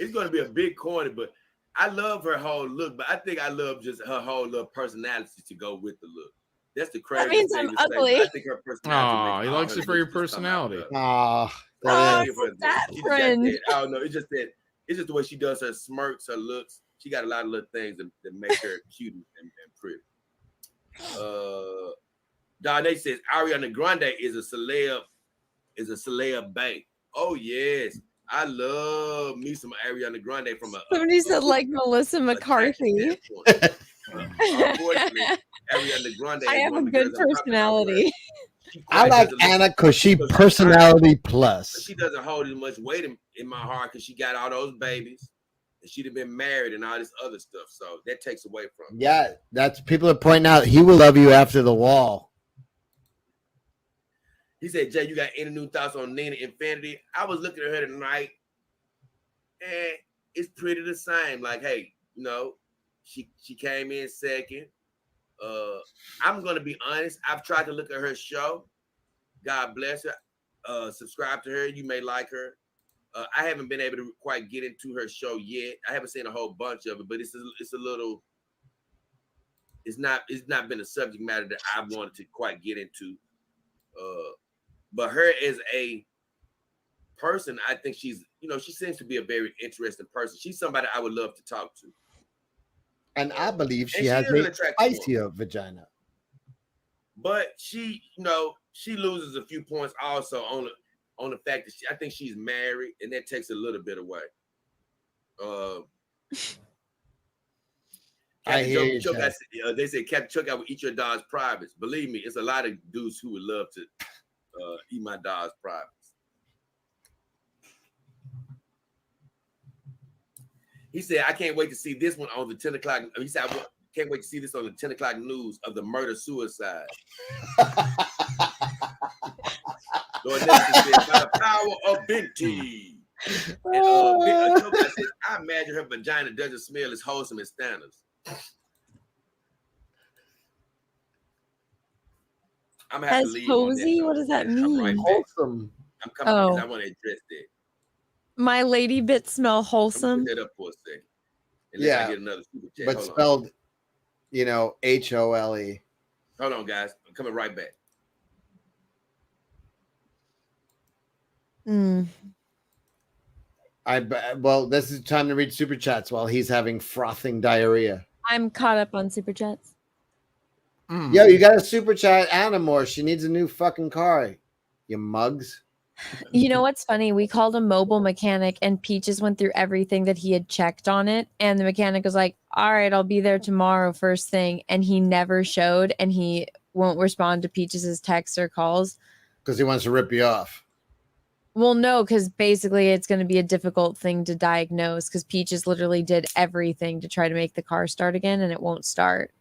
it's going to be a big corner, but I love her whole look. But I think I love just her whole little personality to go with the look. That's the crazy means thing I'm to say. ugly. I think her personality. Oh, he makes all likes her it for your looks just come out personality. better. Ah, that She just got friend. that- I don't know. It's just that. It's just the way she does her smirks, her looks. She got a lot of little things that make her cute and pretty. Darnay says Ariana Grande is a celeb bank. Oh yes, I love me some Ariana Grande from a. Somebody said like Melissa McCarthy. Unfortunately, Ariana Grande. I is have one a of the good girls I'm talking about, where personality. she I quite like doesn't look- Anna because she personality plus. She doesn't hold as much weight in my heart because she got all those babies and she'd have been married and all this other stuff. So that takes away from. Yeah, that's people are pointing out he will love you after the wall. He said, Jay, you got any new thoughts on Nina Infinity? I was looking at her tonight, and it's pretty the same. Like, hey, you know, she came in second. I'm gonna be honest. I've tried to look at her show. God bless her. Subscribe to her. You may like her. I haven't been able to quite get into her show yet. I haven't seen a whole bunch of it, but it's a little. It's not been a subject matter that I wanted to quite get into. But her as a person, I think she's, she seems to be a very interesting person. She's somebody I would love to talk to. And I believe she And has is an a attractive spicier vagina. But she loses a few points also on the fact that I think she's married, and that takes a little bit away. I hear you, Chuck, Chad. they say Captain Chuck, I would eat your dog's privates. Believe me, it's a lot of dudes who would love to eat my dog's privates. He said, I can't wait to see this one on the 10 o'clock. He said, can't wait to see this on the 10 o'clock news of the murder-suicide. Lord Nelson said, by the power of Venti. And Choke says, I imagine her vagina doesn't smell as wholesome as Stanners. I'm gonna have to As leave on cozy? that. What does that I'm mean? right back. Wholesome. I'm coming Oh. because I want to address that. My lady bits smell I'm wholesome. gonna put that up for a second. Unless I Yeah, get another super chat. but Hold on. spelled, Hole. Hold on, guys. I'm coming right back. Mm. Well, this is time to read super chats while he's having frothing diarrhea. I'm caught up on super chats. Yo, you got a super chat Anna more. She needs a new fucking car. You mugs. You know what's funny? We called a mobile mechanic and Peaches went through everything that he had checked on it. And the mechanic was like, all right, I'll be there tomorrow first thing, and he never showed, and he won't respond to Peaches' texts or calls. Because he wants to rip you off. Well, no, because basically it's going to be a difficult thing to diagnose because Peaches literally did everything to try to make the car start again, and it won't start.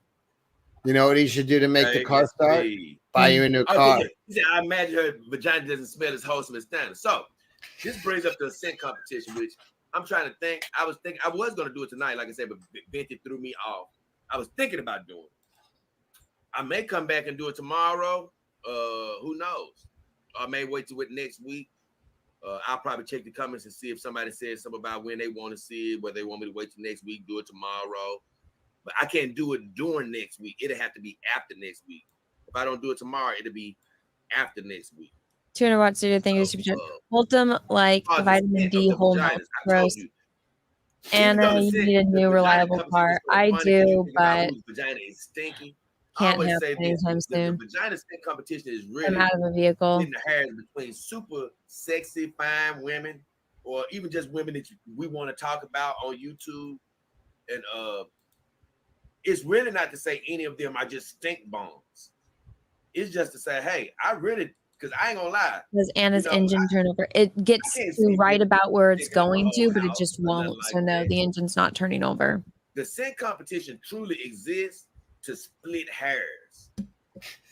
You know what he should do to make the car start? Buy you a new car. Yeah. I imagine her vagina doesn't smell as wholesome as standard. So this brings up the scent competition, which I'm trying to think. I was going to do it tonight, like I said, but Venti threw me off. I was thinking about doing it. I may come back and do it tomorrow. Who knows? I may wait to it next week. I'll probably check the comments and see if somebody says something about when they want to see it, whether they want me to wait till next week, do it tomorrow. But I can't do it during next week. It'll have to be after next week. If I don't do it tomorrow, it'll be after next week. 200 watts to think of super chat. Ultim like vitamin D whole milk. Gross. Anna, you need a new reliable car. I do, but vagina is stinky. Can't happen anytime soon. The vagina scent competition is really I'm out of the vehicle. In the hairs between super sexy, fine women, or even just women that we want to talk about on YouTube. And it's really not to say any of them are just stink bombs. It's just to say, hey, I really, because I ain't gonna lie. Because Anna's engine turnover, it gets to right about where it's going to, but it just won't. So no, the engine's not turning over. The scent competition truly exists to split hairs.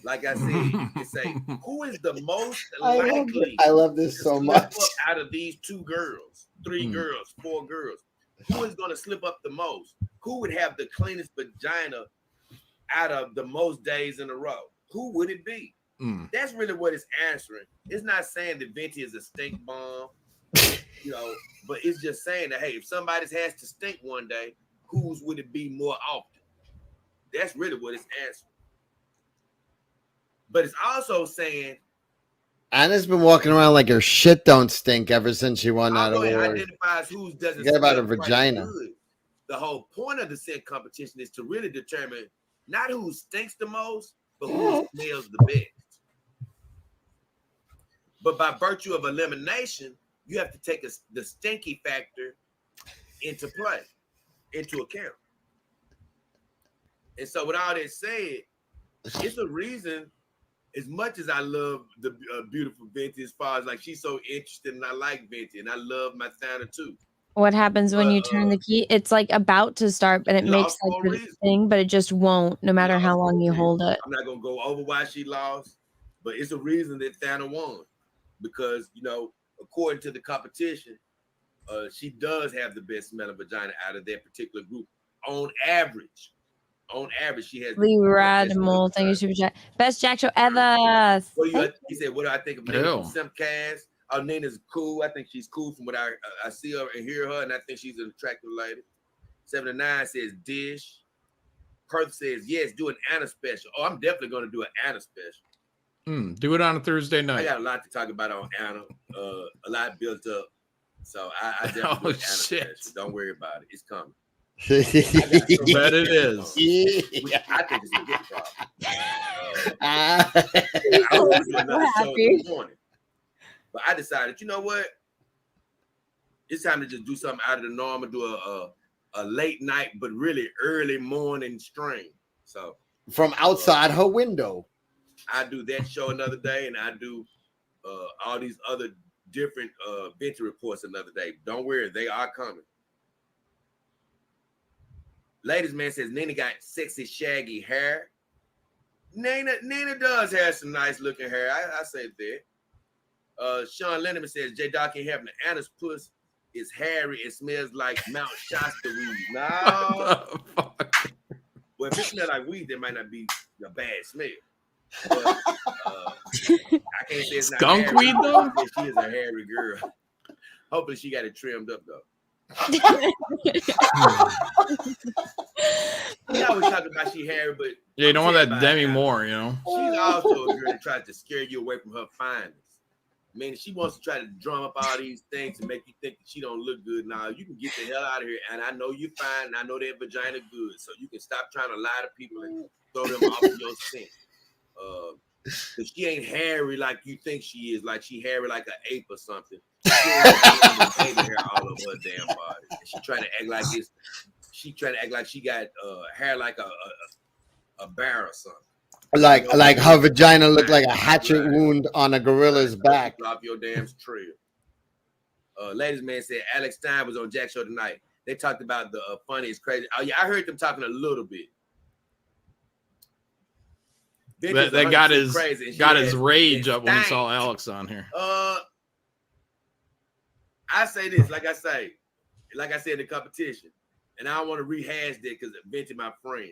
Like I said, you can say, who is the most likely? I love this so much. Out of these 2 girls, 3 girls, 4 girls, who is going to slip up the most? Who would have the cleanest vagina out of the most days in a row? Who would it be? That's really what it's answering. It's not saying that Venti is a stink bomb, but it's just saying that, hey, if somebody has to stink one day, whose would it be more often? That's really what it's answering. But it's also saying Anna's been walking around like her shit don't stink ever since she won that award. It identifies who doesn't. Forget about her vagina. The whole point of the scent competition is to really determine not who stinks the most, but who smells the best. But by virtue of elimination, you have to take the stinky factor into account. And so with all that said, it's a reason, as much as I love the beautiful Venti, as far as like she's so interested and I like Venti and I love my Thana too. What happens when you turn the key? It's like about to start, but it makes like the thing, but it just won't, no matter how long you hold it. I'm not gonna go over why she lost, but it's a reason that Thana won. Because according to the competition, she does have the best smelling vagina out of that particular group. On average, she has Lee Radmole, thank you, super chat. Best Jack show ever. He said, what do I think of Nina from Simcast? Oh, Nina's cool. I think she's cool from what I see her and hear her, and I think she's an attractive lady. 79 says Dish. Perth says, yes, do an Anna special. Oh, I'm definitely going to do an Anna special. Do it on a Thursday night. I got a lot to talk about on Anna. A lot built up. So I definitely do an Anna special. Don't worry about it. It's coming. Bet it is. I think it's a good problem. I was doing another show this morning. But I decided, you know what? It's time to just do something out of the norm and do a late night, but really early morning stream. So from outside her window. I do that show another day, and I do all these other different Venti reports another day. Don't worry, they are coming. Ladies man says Nina got sexy shaggy hair. Nina does have some nice looking hair. I say that. Sean Lennon says J.A.C.K ain't having the Anna's puss is hairy and smells like Mount Shasta weed. No. Well, if it smells like weed, there might not be a bad smell. But, I can't say it's not skunk hairy. Weed though. She is a hairy girl. Hopefully she got it trimmed up though. We always talk about she hairy, but yeah, you don't want that Demi Moore, She's also a girl that tries to scare you away from her fineness. I mean, she wants to try to drum up all these things to make you think that she don't look good. Now you can get the hell out of here, and I know you're fine, and I know that vagina good, so you can stop trying to lie to people and throw them off of your scent. Cause she ain't hairy like you think she is, like she hairy like an ape or something. She ain't baby hair all over her damn body. And she trying to act like she trying to act like she got hair like a bear or something. Like her vagina looked like a hatchet wound on a gorilla's back. Off your damn trail. Ladies man said Alex Stein was on Jack Show tonight. They talked about the funniest crazy. Oh yeah, I heard them talking a little bit. That got his rage up when he saw Alex on here. I say this, like I said in the competition, and I don't want to rehash that because Venti my friend.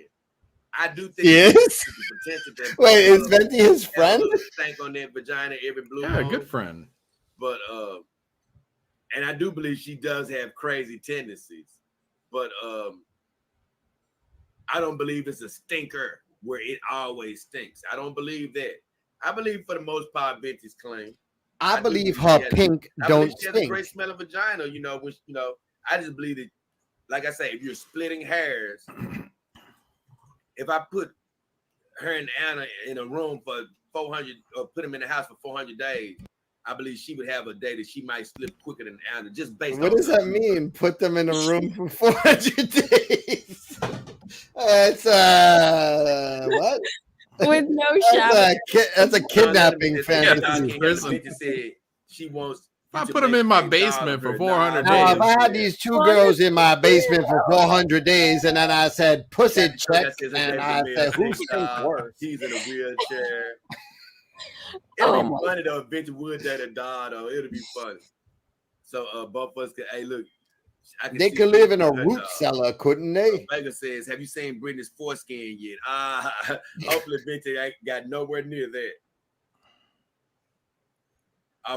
I do think yes. Wait, is Venti his friend? Stank on that vagina every blue moon. moon. Good friend. But and I do believe she does have crazy tendencies, but I don't believe it's a stinker where it always stinks. I don't believe that. I believe for the most part, Venti's clean. I believe her pink don't stink. She has a great smell of vagina, which I just believe that, like I say, if you're splitting hairs, if I put her and Anna in a room for 400 or put them in the house for 400 days, I believe she would have a day that she might slip quicker than Anna, just based on. What does that mean? Put them in a room for 400 days? That's what? With no shower. That's a kidnapping fantasy. Said she wants. I put them in my basement for 400 days. If I had these two girls in my basement for 400 days, and then I said, "Pussy check," and I said, "Who's worse?" He's in a wheelchair. It'll be funny though if Venti would date a dog though. It'll be funny. So both of us could, hey, look. They could live in a root cellar, couldn't they? Vega says, have you seen Britney's foreskin yet? Hopefully Venti ain't got nowhere near that.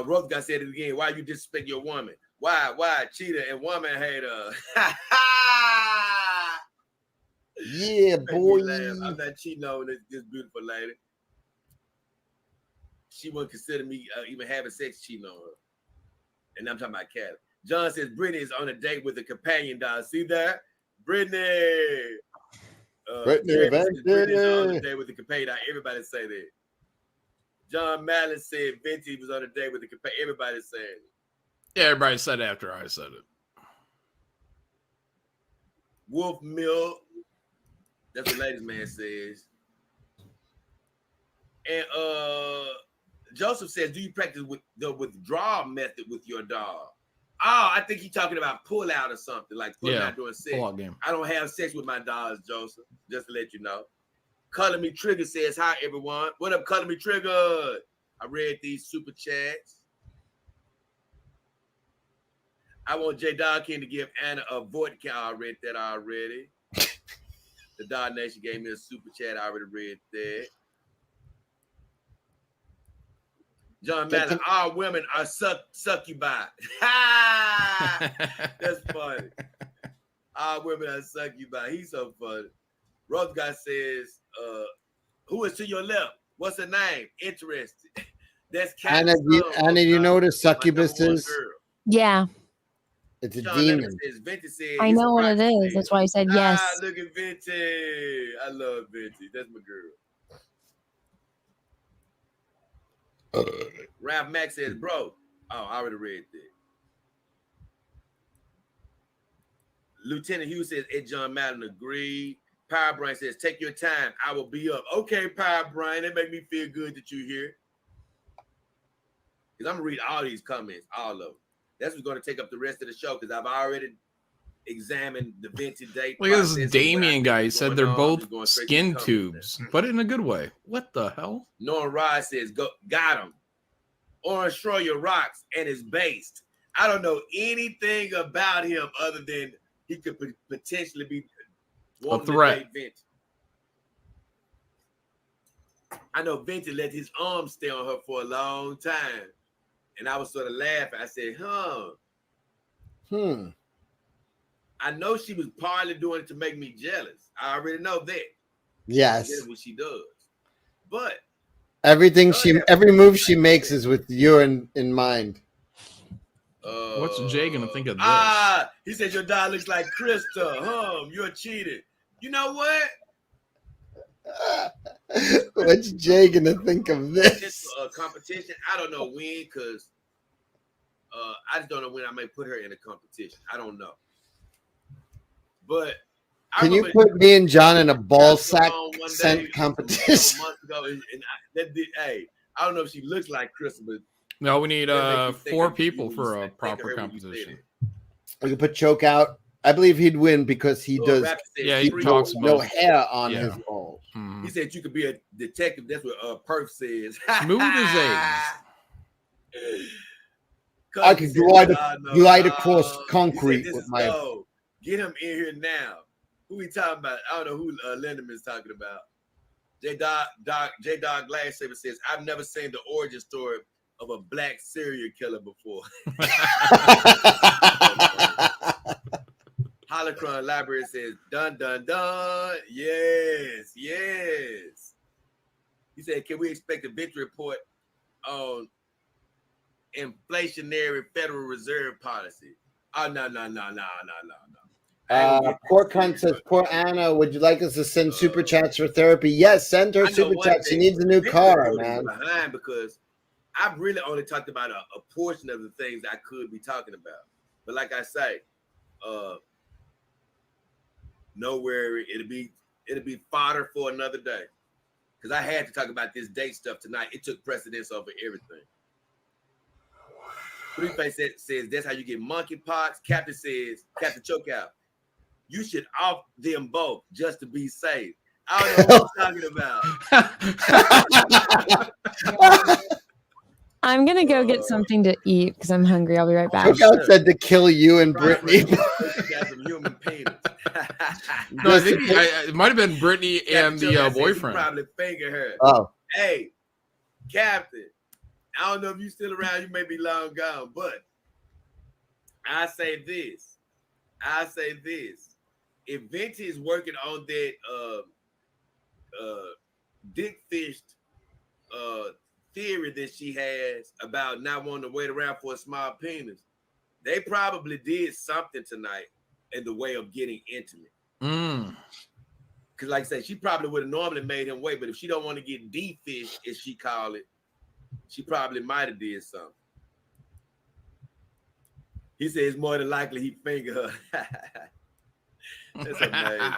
Rothgar said it again. Why you disrespect your woman? Why? Cheater and woman hater. Yeah, boy. I'm not cheating on this beautiful lady. She wouldn't consider me even having sex cheating on her. And I'm talking about Cat. John says Brittany is on a date with a companion dog. See that? Brittany. Brittany is on a date with a companion dog. Everybody say that. John Mallon said Venti was on a date with a companion. Everybody's saying it. Yeah, everybody said it after I said it. Wolf Milk. That's what ladies man says. And Joseph says, do you practice with the withdrawal method with your dog? Oh, I think he's talking about pull out or something, like pulling out during sex. Game. I don't have sex with my dogs, Joseph, just to let you know. Color Me Trigger says, hi, everyone. What up, Color Me Trigger? I read these super chats. I want J Dog-King to give Anna a vodka. I read that already. The Dog Nation gave me a super chat. I already read that. John Madden, all women are succubi. That's funny. All women are succubi. He's so funny. Rose guy says, who is to your left? What's her name? Interested. That's Anna, you know what a succubus is? Yeah. It's a demon. Says, I know what it is. That's why I said yes. Look at Venti. I love Venti. That's my girl. Ralph Max says, bro. Oh, I already read that. Lieutenant Hughes says, Ed John Madden agreed. Power Brain says, take your time. I will be up. Okay, Power Brain. That make me feel good that you're here. Because I'm going to read all these comments, all of them. That's what's going to take up the rest of the show because I've already examined the Venti date. Look at this Damien guy. He said they're both skin tubes, but in a good way. What the hell? Noah Rod says, got him. Orange Stroyer rocks and is based. I don't know anything about him other than he could potentially be a threat. Venti. I know Venti let his arm stay on her for a long time. And I was sort of laughing. I said, I know she was partly doing it to make me jealous. I already know that. Yes. That's what she does. But every move she makes is with you in mind. What's Jay gonna think of this? He said your dog looks like Krista. You're cheated. You know what? What's Jay gonna think of this? This competition. I don't know when, because I just don't know when I may put her in a competition. I don't know. But Can you put me and John in a ball sack scent competition? Months ago, hey, I don't know if she looks like Crystal, but no, we need 4 people for a proper competition. We could put Choke out. I believe he'd win because he does. Yeah, he talks no about hair on his balls. He said you could be a detective. That's what Perf says. Smooth as eggs. I could glide across concrete with my. Get him in here now. Who we talking about? I don't know who Lindeman's talking about. J.Dog Glass Saver says, I've never seen the origin story of a black serial killer before. Holocron Library says, dun, dun, dun. Yes, yes. He said, can we expect a victory report on inflationary Federal Reserve policy? Oh, no. Poor cunt says, poor Anna, would you like us to send super chats for therapy? Yes, send her super chats. She needs a new car, man. Behind because I've really only talked about a portion of the things I could be talking about. But like I say, no worry, it'll be fodder for another day. Because I had to talk about this date stuff tonight. It took precedence over everything. Blueface says that's how you get monkeypox. Captain Chokeout, you should off them both just to be safe. I don't know what I'm talking about. I'm gonna go get something to eat because I'm hungry. I'll be right back. Chokeout said to kill you and Brittany. Got some human penis. No, I think it might have been Brittany and the boyfriend. Probably finger her. Oh, hey, Captain. I don't know if you're still around. You may be long gone, but I say this. If Venti is working on that dick fished theory that she has about not wanting to wait around for a small penis, they probably did something tonight in the way of getting intimate. Because like I said, she probably would have normally made him wait, but if she don't want to get de-fished, as she call it, she probably might have did something. He says more than likely he fingered her. That's amazing.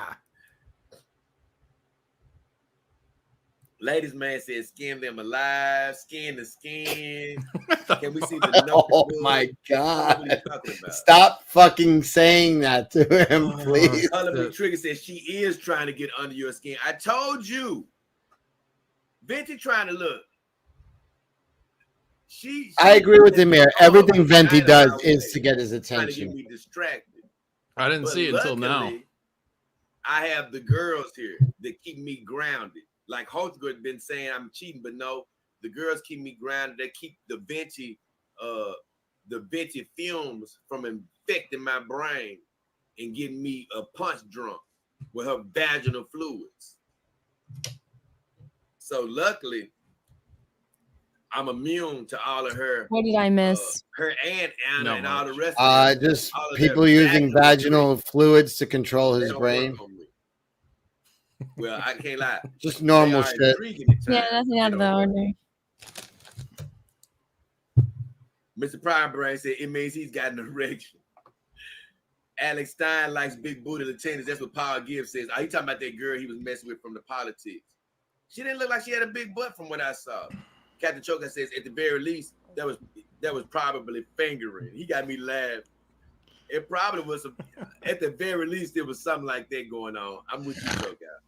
Ladies man says skin them alive, skin to skin. Can we see the oh my God. Stop fucking saying that to him, please. Color Trigger says she is trying to get under your skin. I told you. Venti trying to look. I agree with him here. Everything Venti does is to get his attention. Trying to get me distracted. I didn't see it until now. I have the girls here that keep me grounded. Like Holtzgood been saying I'm cheating, but no, the girls keep me grounded. They keep the Venti films from infecting my brain and getting me a punch drunk with her vaginal fluids. So luckily, I'm immune to all of her. What did I miss? Her and Anna and all the rest of them. Just people using vaginal fluids to control his brain. Well, I can't lie. Just normal shit. Yeah, nothing out of the ordinary. Mr. Prime Brain said it means he's got an erection. Alex Stein likes big booty Latinas. That's what Paul Gibbs says. Are you talking about that girl he was messing with from the politics? She didn't look like she had a big butt from what I saw. Captain Choker says at the very least that was probably fingering. He got me laughing. It probably was at the very least there was something like that going on. I'm with you, Choker.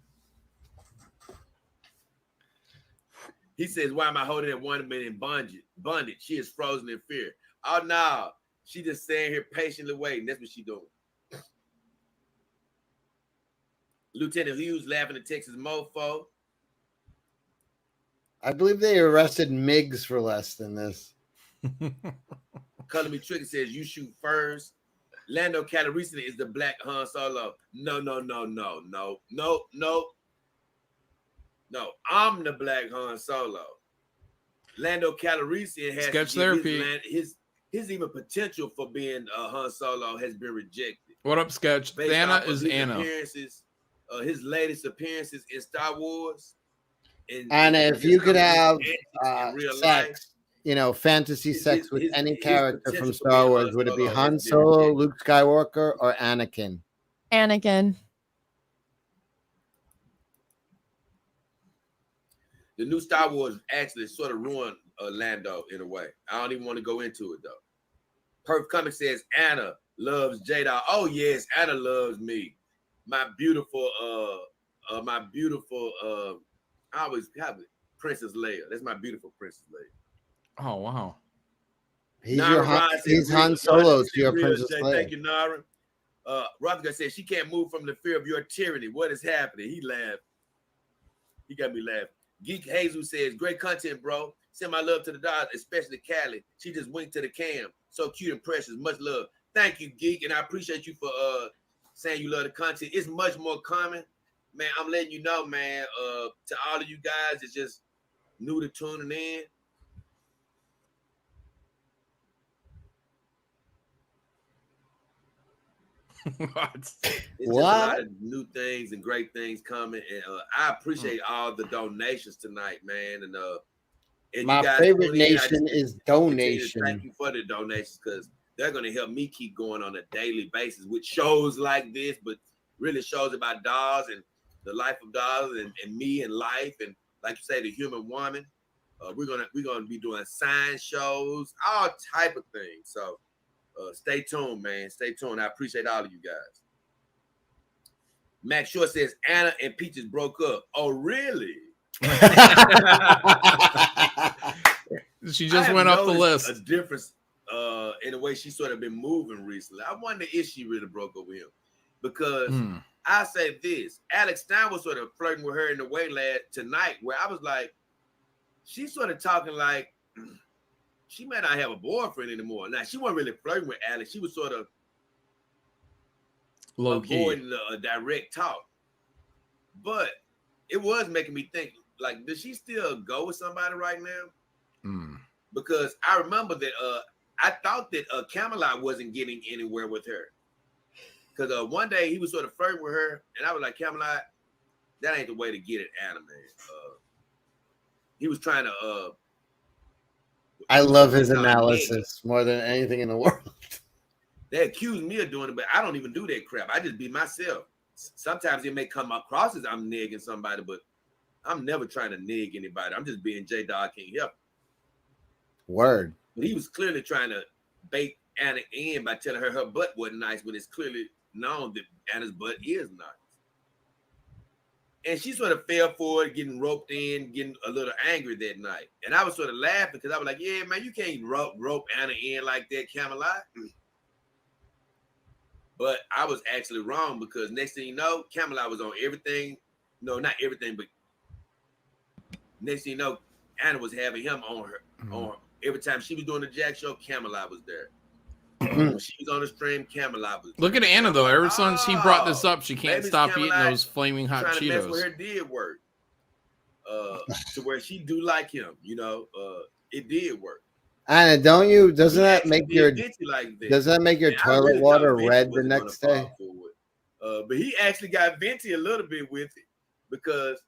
He says, why am I holding that woman in bondage? She is frozen in fear. Oh no, she just staying here patiently waiting. That's what she doing. Lieutenant Hughes laughing at Texas mofo. I believe they arrested Miggs for less than this. Color Me Tricky says, you shoot first. Lando Calrissian is the black Han Solo. No. I'm the black Han Solo. Lando Calrissian has sketch therapy. His even potential for being Han Solo has been rejected. What up, Sketch? Anna is Anna. His latest appearances in Star Wars. Anna, if you could have sex, fantasy sex with any character from Star Wars, would it be Han Solo, Luke Skywalker, or Anakin? Anakin. The new Star Wars actually sort of ruined Lando in a way. I don't even want to go into it though. Perf Cummings says Anna loves J.A.C.K. Oh yes, Anna loves me. My beautiful, I always have it. Princess Leia. That's my beautiful Princess Leia. Oh wow. He's Han Solo to your Princess Leia. Thank you, Nara. Rutherford said she can't move from the fear of your tyranny. What is happening? He laughed. He got me laughing. Geek Jesus says, great content, bro. Send my love to the dogs, especially Callie. She just winked to the cam. So cute and precious. Much love. Thank you, Geek. And I appreciate you for saying you love the content. It's much more common. Man, I'm letting you know, man. To all of you guys, it's just new to tuning in. What? It's just a lot of new things and great things coming, and I appreciate all the donations tonight, man. And my you guys favorite nation is donation. Thank you for the donations because they're going to help me keep going on a daily basis with shows like this, but really shows about dolls and the life of dolls and me and life, and like you say, the human woman. We're gonna be doing science shows, all type of things. So. Stay tuned, man. Stay tuned. I appreciate all of you guys. Max Short says Anna and Peaches broke up. Oh, really? She just went up the list. A difference in the way she's sort of been moving recently. I wonder if she really broke up with him. Because I say this, Alex Stein was sort of flirting with her in the way tonight, where I was like, she's sort of talking like, she may not have a boyfriend anymore. Now, she wasn't really flirting with Alex. She was sort of avoiding a direct talk. But it was making me think, like, does she still go with somebody right now? Because I remember that I thought that Camelot wasn't getting anywhere with her. Because one day he was sort of flirting with her, and I was like, Camelot, that ain't the way to get at Anna, man. He was trying to... I love his analysis more than anything in the world. They accuse me of doing it, but I don't even do that crap. I just be myself. Sometimes it may come across as I'm nigging somebody, but I'm never trying to nig anybody. I'm just being J.A.C.K. Can't help. Word. But he was clearly trying to bait Anna in by telling her butt wasn't nice, but it's clearly known that Anna's butt is nice. And she sort of fell for it, getting roped in, getting a little angry that night. And I was sort of laughing because I was like, yeah, man, you can't rope Anna in like that, Camelot. But I was actually wrong because next thing you know, Camelot was on everything. No, not everything, but next thing you know, Anna was having him on her. On every time she was doing the Jack show, Camelot was there. When she was on the stream, Camelot was there. Look at Anna though. Ever since he brought this up, she can't stop eating those flaming hot trying Cheetos. To mess with her did work. To where she do like him, you know. It did work. Anna, doesn't that make your toilet water red the next day? But he actually got Venti a little bit with it because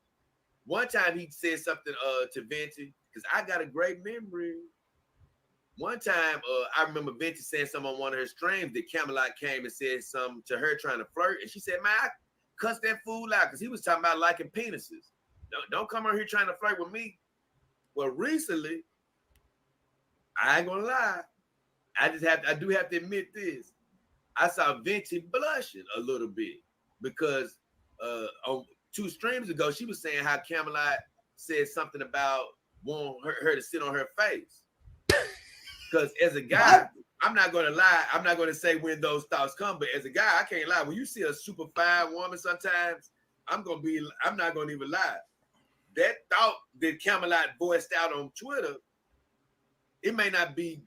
one time he said something to Venti because I got a great memory. One time, I remember Venti saying something on one of her streams that Camelot came and said something to her trying to flirt, and she said, "Man, I cussed that fool out because he was talking about liking penises. Don't come on here trying to flirt with me." Well, recently, I ain't gonna lie, I do have to admit this. I saw Venti blushing a little bit because on 2 streams ago, she was saying how Camelot said something about wanting her to sit on her face. Because as a guy, I'm not going to lie. I'm not going to say when those thoughts come, but as a guy, I can't lie. When you see a super fine woman sometimes, I'm not going to even lie. That thought that Camelot voiced out on Twitter, it may not be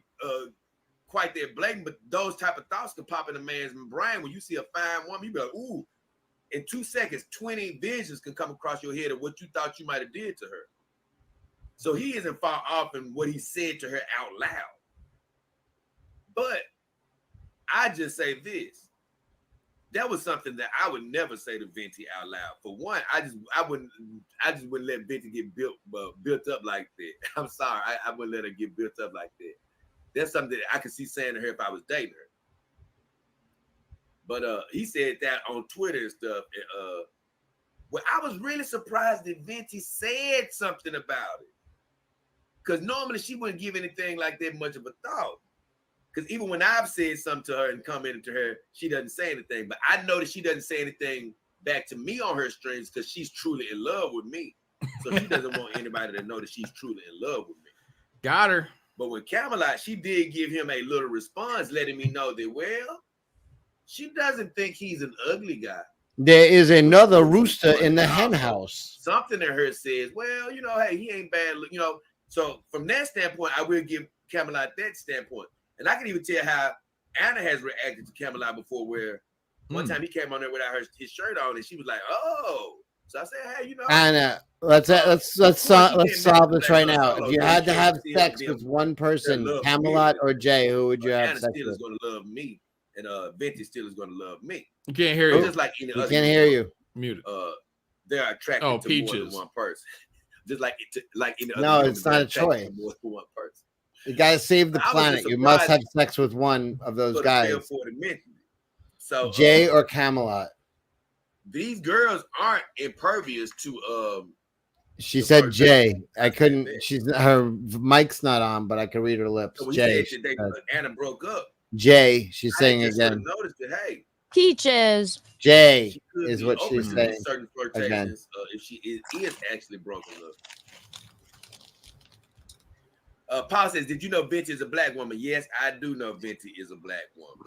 quite that blatant, but those type of thoughts can pop in a man's brain. When you see a fine woman, you be like, ooh, in 2 seconds, 20 visions can come across your head of what you thought you might have did to her. So he isn't far off in what he said to her out loud. But I just say this. That was something that I would never say to Venti out loud. For one, I just wouldn't let Venti get built up like that. I'm sorry, I wouldn't let her get built up like that. That's something that I could see saying to her if I was dating her. But he said that on Twitter and stuff. Well, I was really surprised that Venti said something about it. Because normally she wouldn't give anything like that much of a thought. Because even when I've said something to her and commented to her, she doesn't say anything. But I know that she doesn't say anything back to me on her streams because she's truly in love with me. So she doesn't want anybody to know that she's truly in love with me. Got her. But with Camelot, she did give him a little response, letting me know that, well, she doesn't think he's an ugly guy. There is another rooster in the hen house. Something in her says, well, you know, hey, he ain't bad. You know, so from that standpoint, I will give Camelot that standpoint. And I can even tell how Anna has reacted to Camelot before, where one time he came on there without his shirt on, and she was like, oh. So I said, hey, you know. Anna, let's solve this right now. If you had to have sex with one person, Camelot or Jay, who would you have Anna sex still with? is going to love me, and Venti still is going to love me. You can't hear you. Just like any other. Can't hear you. Muted. They're attracted to Peaches. more than one person. Just like any other. No, it's not a choice. More than one person. You gotta save the planet. You must have sex with one of those guys. So Jay or Camelot. These girls aren't impervious to She said Jay. I couldn't. Her mic's not on, but I could read her lips. so Jay. said that Anna broke up. Jay. She's saying I just again. noticed that, hey, Peaches. Jay could is be what open she's to saying. certain Again. flirtations if she is actually broken up. Paul says, did you know Venti is a black woman? Yes, I do know Venti is a black woman.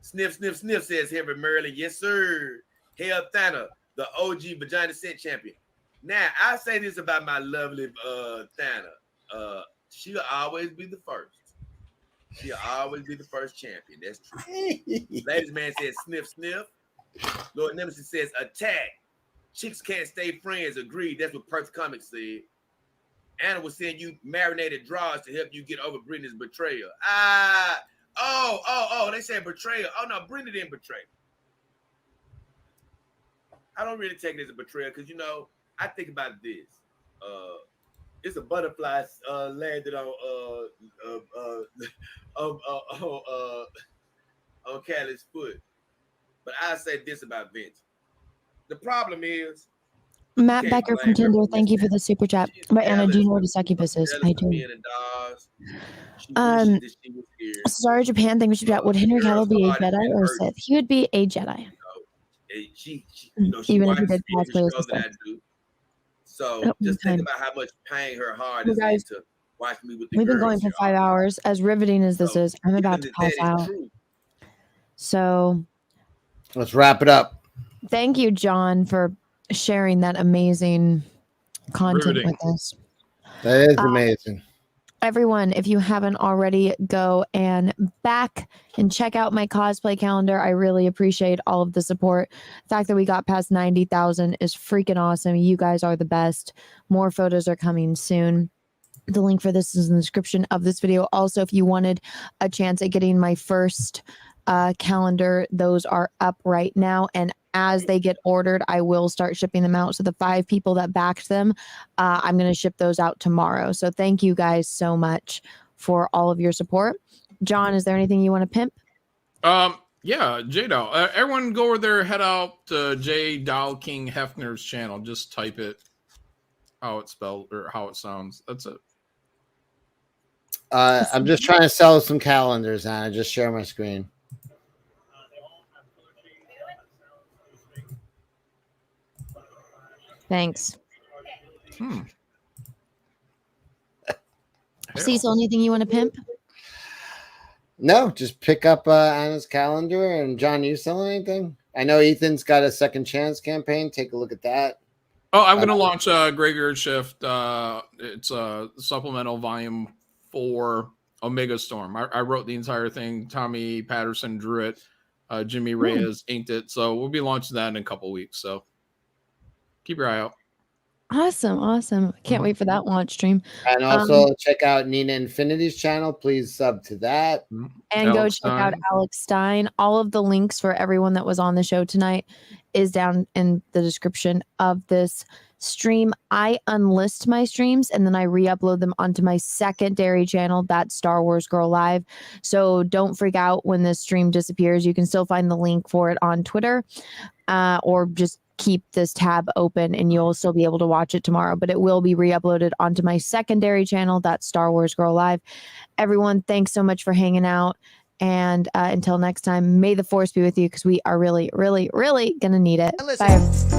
Sniff, sniff, sniff, says Henry Merlin. Yes, sir. Hail Thana, the OG vagina set champion. Now, I say this about my lovely Thana. She'll always be the first. She'll always be the first champion. That's true. Ladies man says sniff, sniff. Lord Nemesis says attack. Chicks can't stay friends. Agreed. That's what Perth Comics said. Anna will send you marinated draws to help you get over Brittany's betrayal. They said betrayal. Oh, no, Brittany didn't betray. I don't really take it as a betrayal because, you know, I think about this. It's a butterfly landed on Callie's foot. But I say this about Vince. The problem is Matt Becker from Tinder, thank you for the super chat. But Anna, do you know what a succubus is? I do. Sorry, Japan, thank you for super chat. Would Henry Cavill be a Jedi or a Sith? He would be a Jedi. Even if he did cosplay as a Sith. So just think about how much pain her heart is guys, to watch me with the we've been girls, going for 5 hours. As riveting as this is, I'm about to pass out. So let's wrap it up. Thank you, John, for sharing that amazing content with us. That is amazing. Everyone, if you haven't already, go and back and check out my cosplay calendar. I really appreciate all of the support. The fact that we got past 90,000 is freaking awesome. You guys are the best. More photos are coming soon. The link for this is in the description of this video. Also, if you wanted a chance at getting my first calendar, those are up right now, and as they get ordered, I will start shipping them out. So the 5 people that backed them, I'm going to ship those out tomorrow. So thank you guys so much for all of your support. John, is there anything you want to pimp? Yeah, J-Doll. Everyone go over there, head out to J. King Hefner's channel. Just type it how it's spelled or how it sounds. That's it. I'm just trying to sell some calendars, Anna. Just share my screen. Thanks. Cecil, anything you want to pimp? No, just pick up Anna's calendar. And John, you selling anything? I know Ethan's got a second chance campaign. Take a look at that. Oh, I'm going to launch a Graveyard Shift. It's a supplemental volume 4 Omega Storm. I wrote the entire thing. Tommy Patterson drew it. Jimmy Reyes inked it. So we'll be launching that in a couple weeks. So keep your eye out. Awesome. Can't wait for that launch stream. And also check out Nina Infinity's channel. Please sub to that. And go check out Alex Stein. All of the links for everyone that was on the show tonight is down in the description of this stream. I unlist my streams and then I re-upload them onto my secondary channel, that's Star Wars Girl Live. So don't freak out when this stream disappears. You can still find the link for it on Twitter, or just keep this tab open and you'll still be able to watch it tomorrow, but it will be re-uploaded onto my secondary channel, that's Star Wars Girl Live. Everyone, thanks so much for hanging out, and until next time, may the force be with you, because we are really, really, really gonna need it. Bye.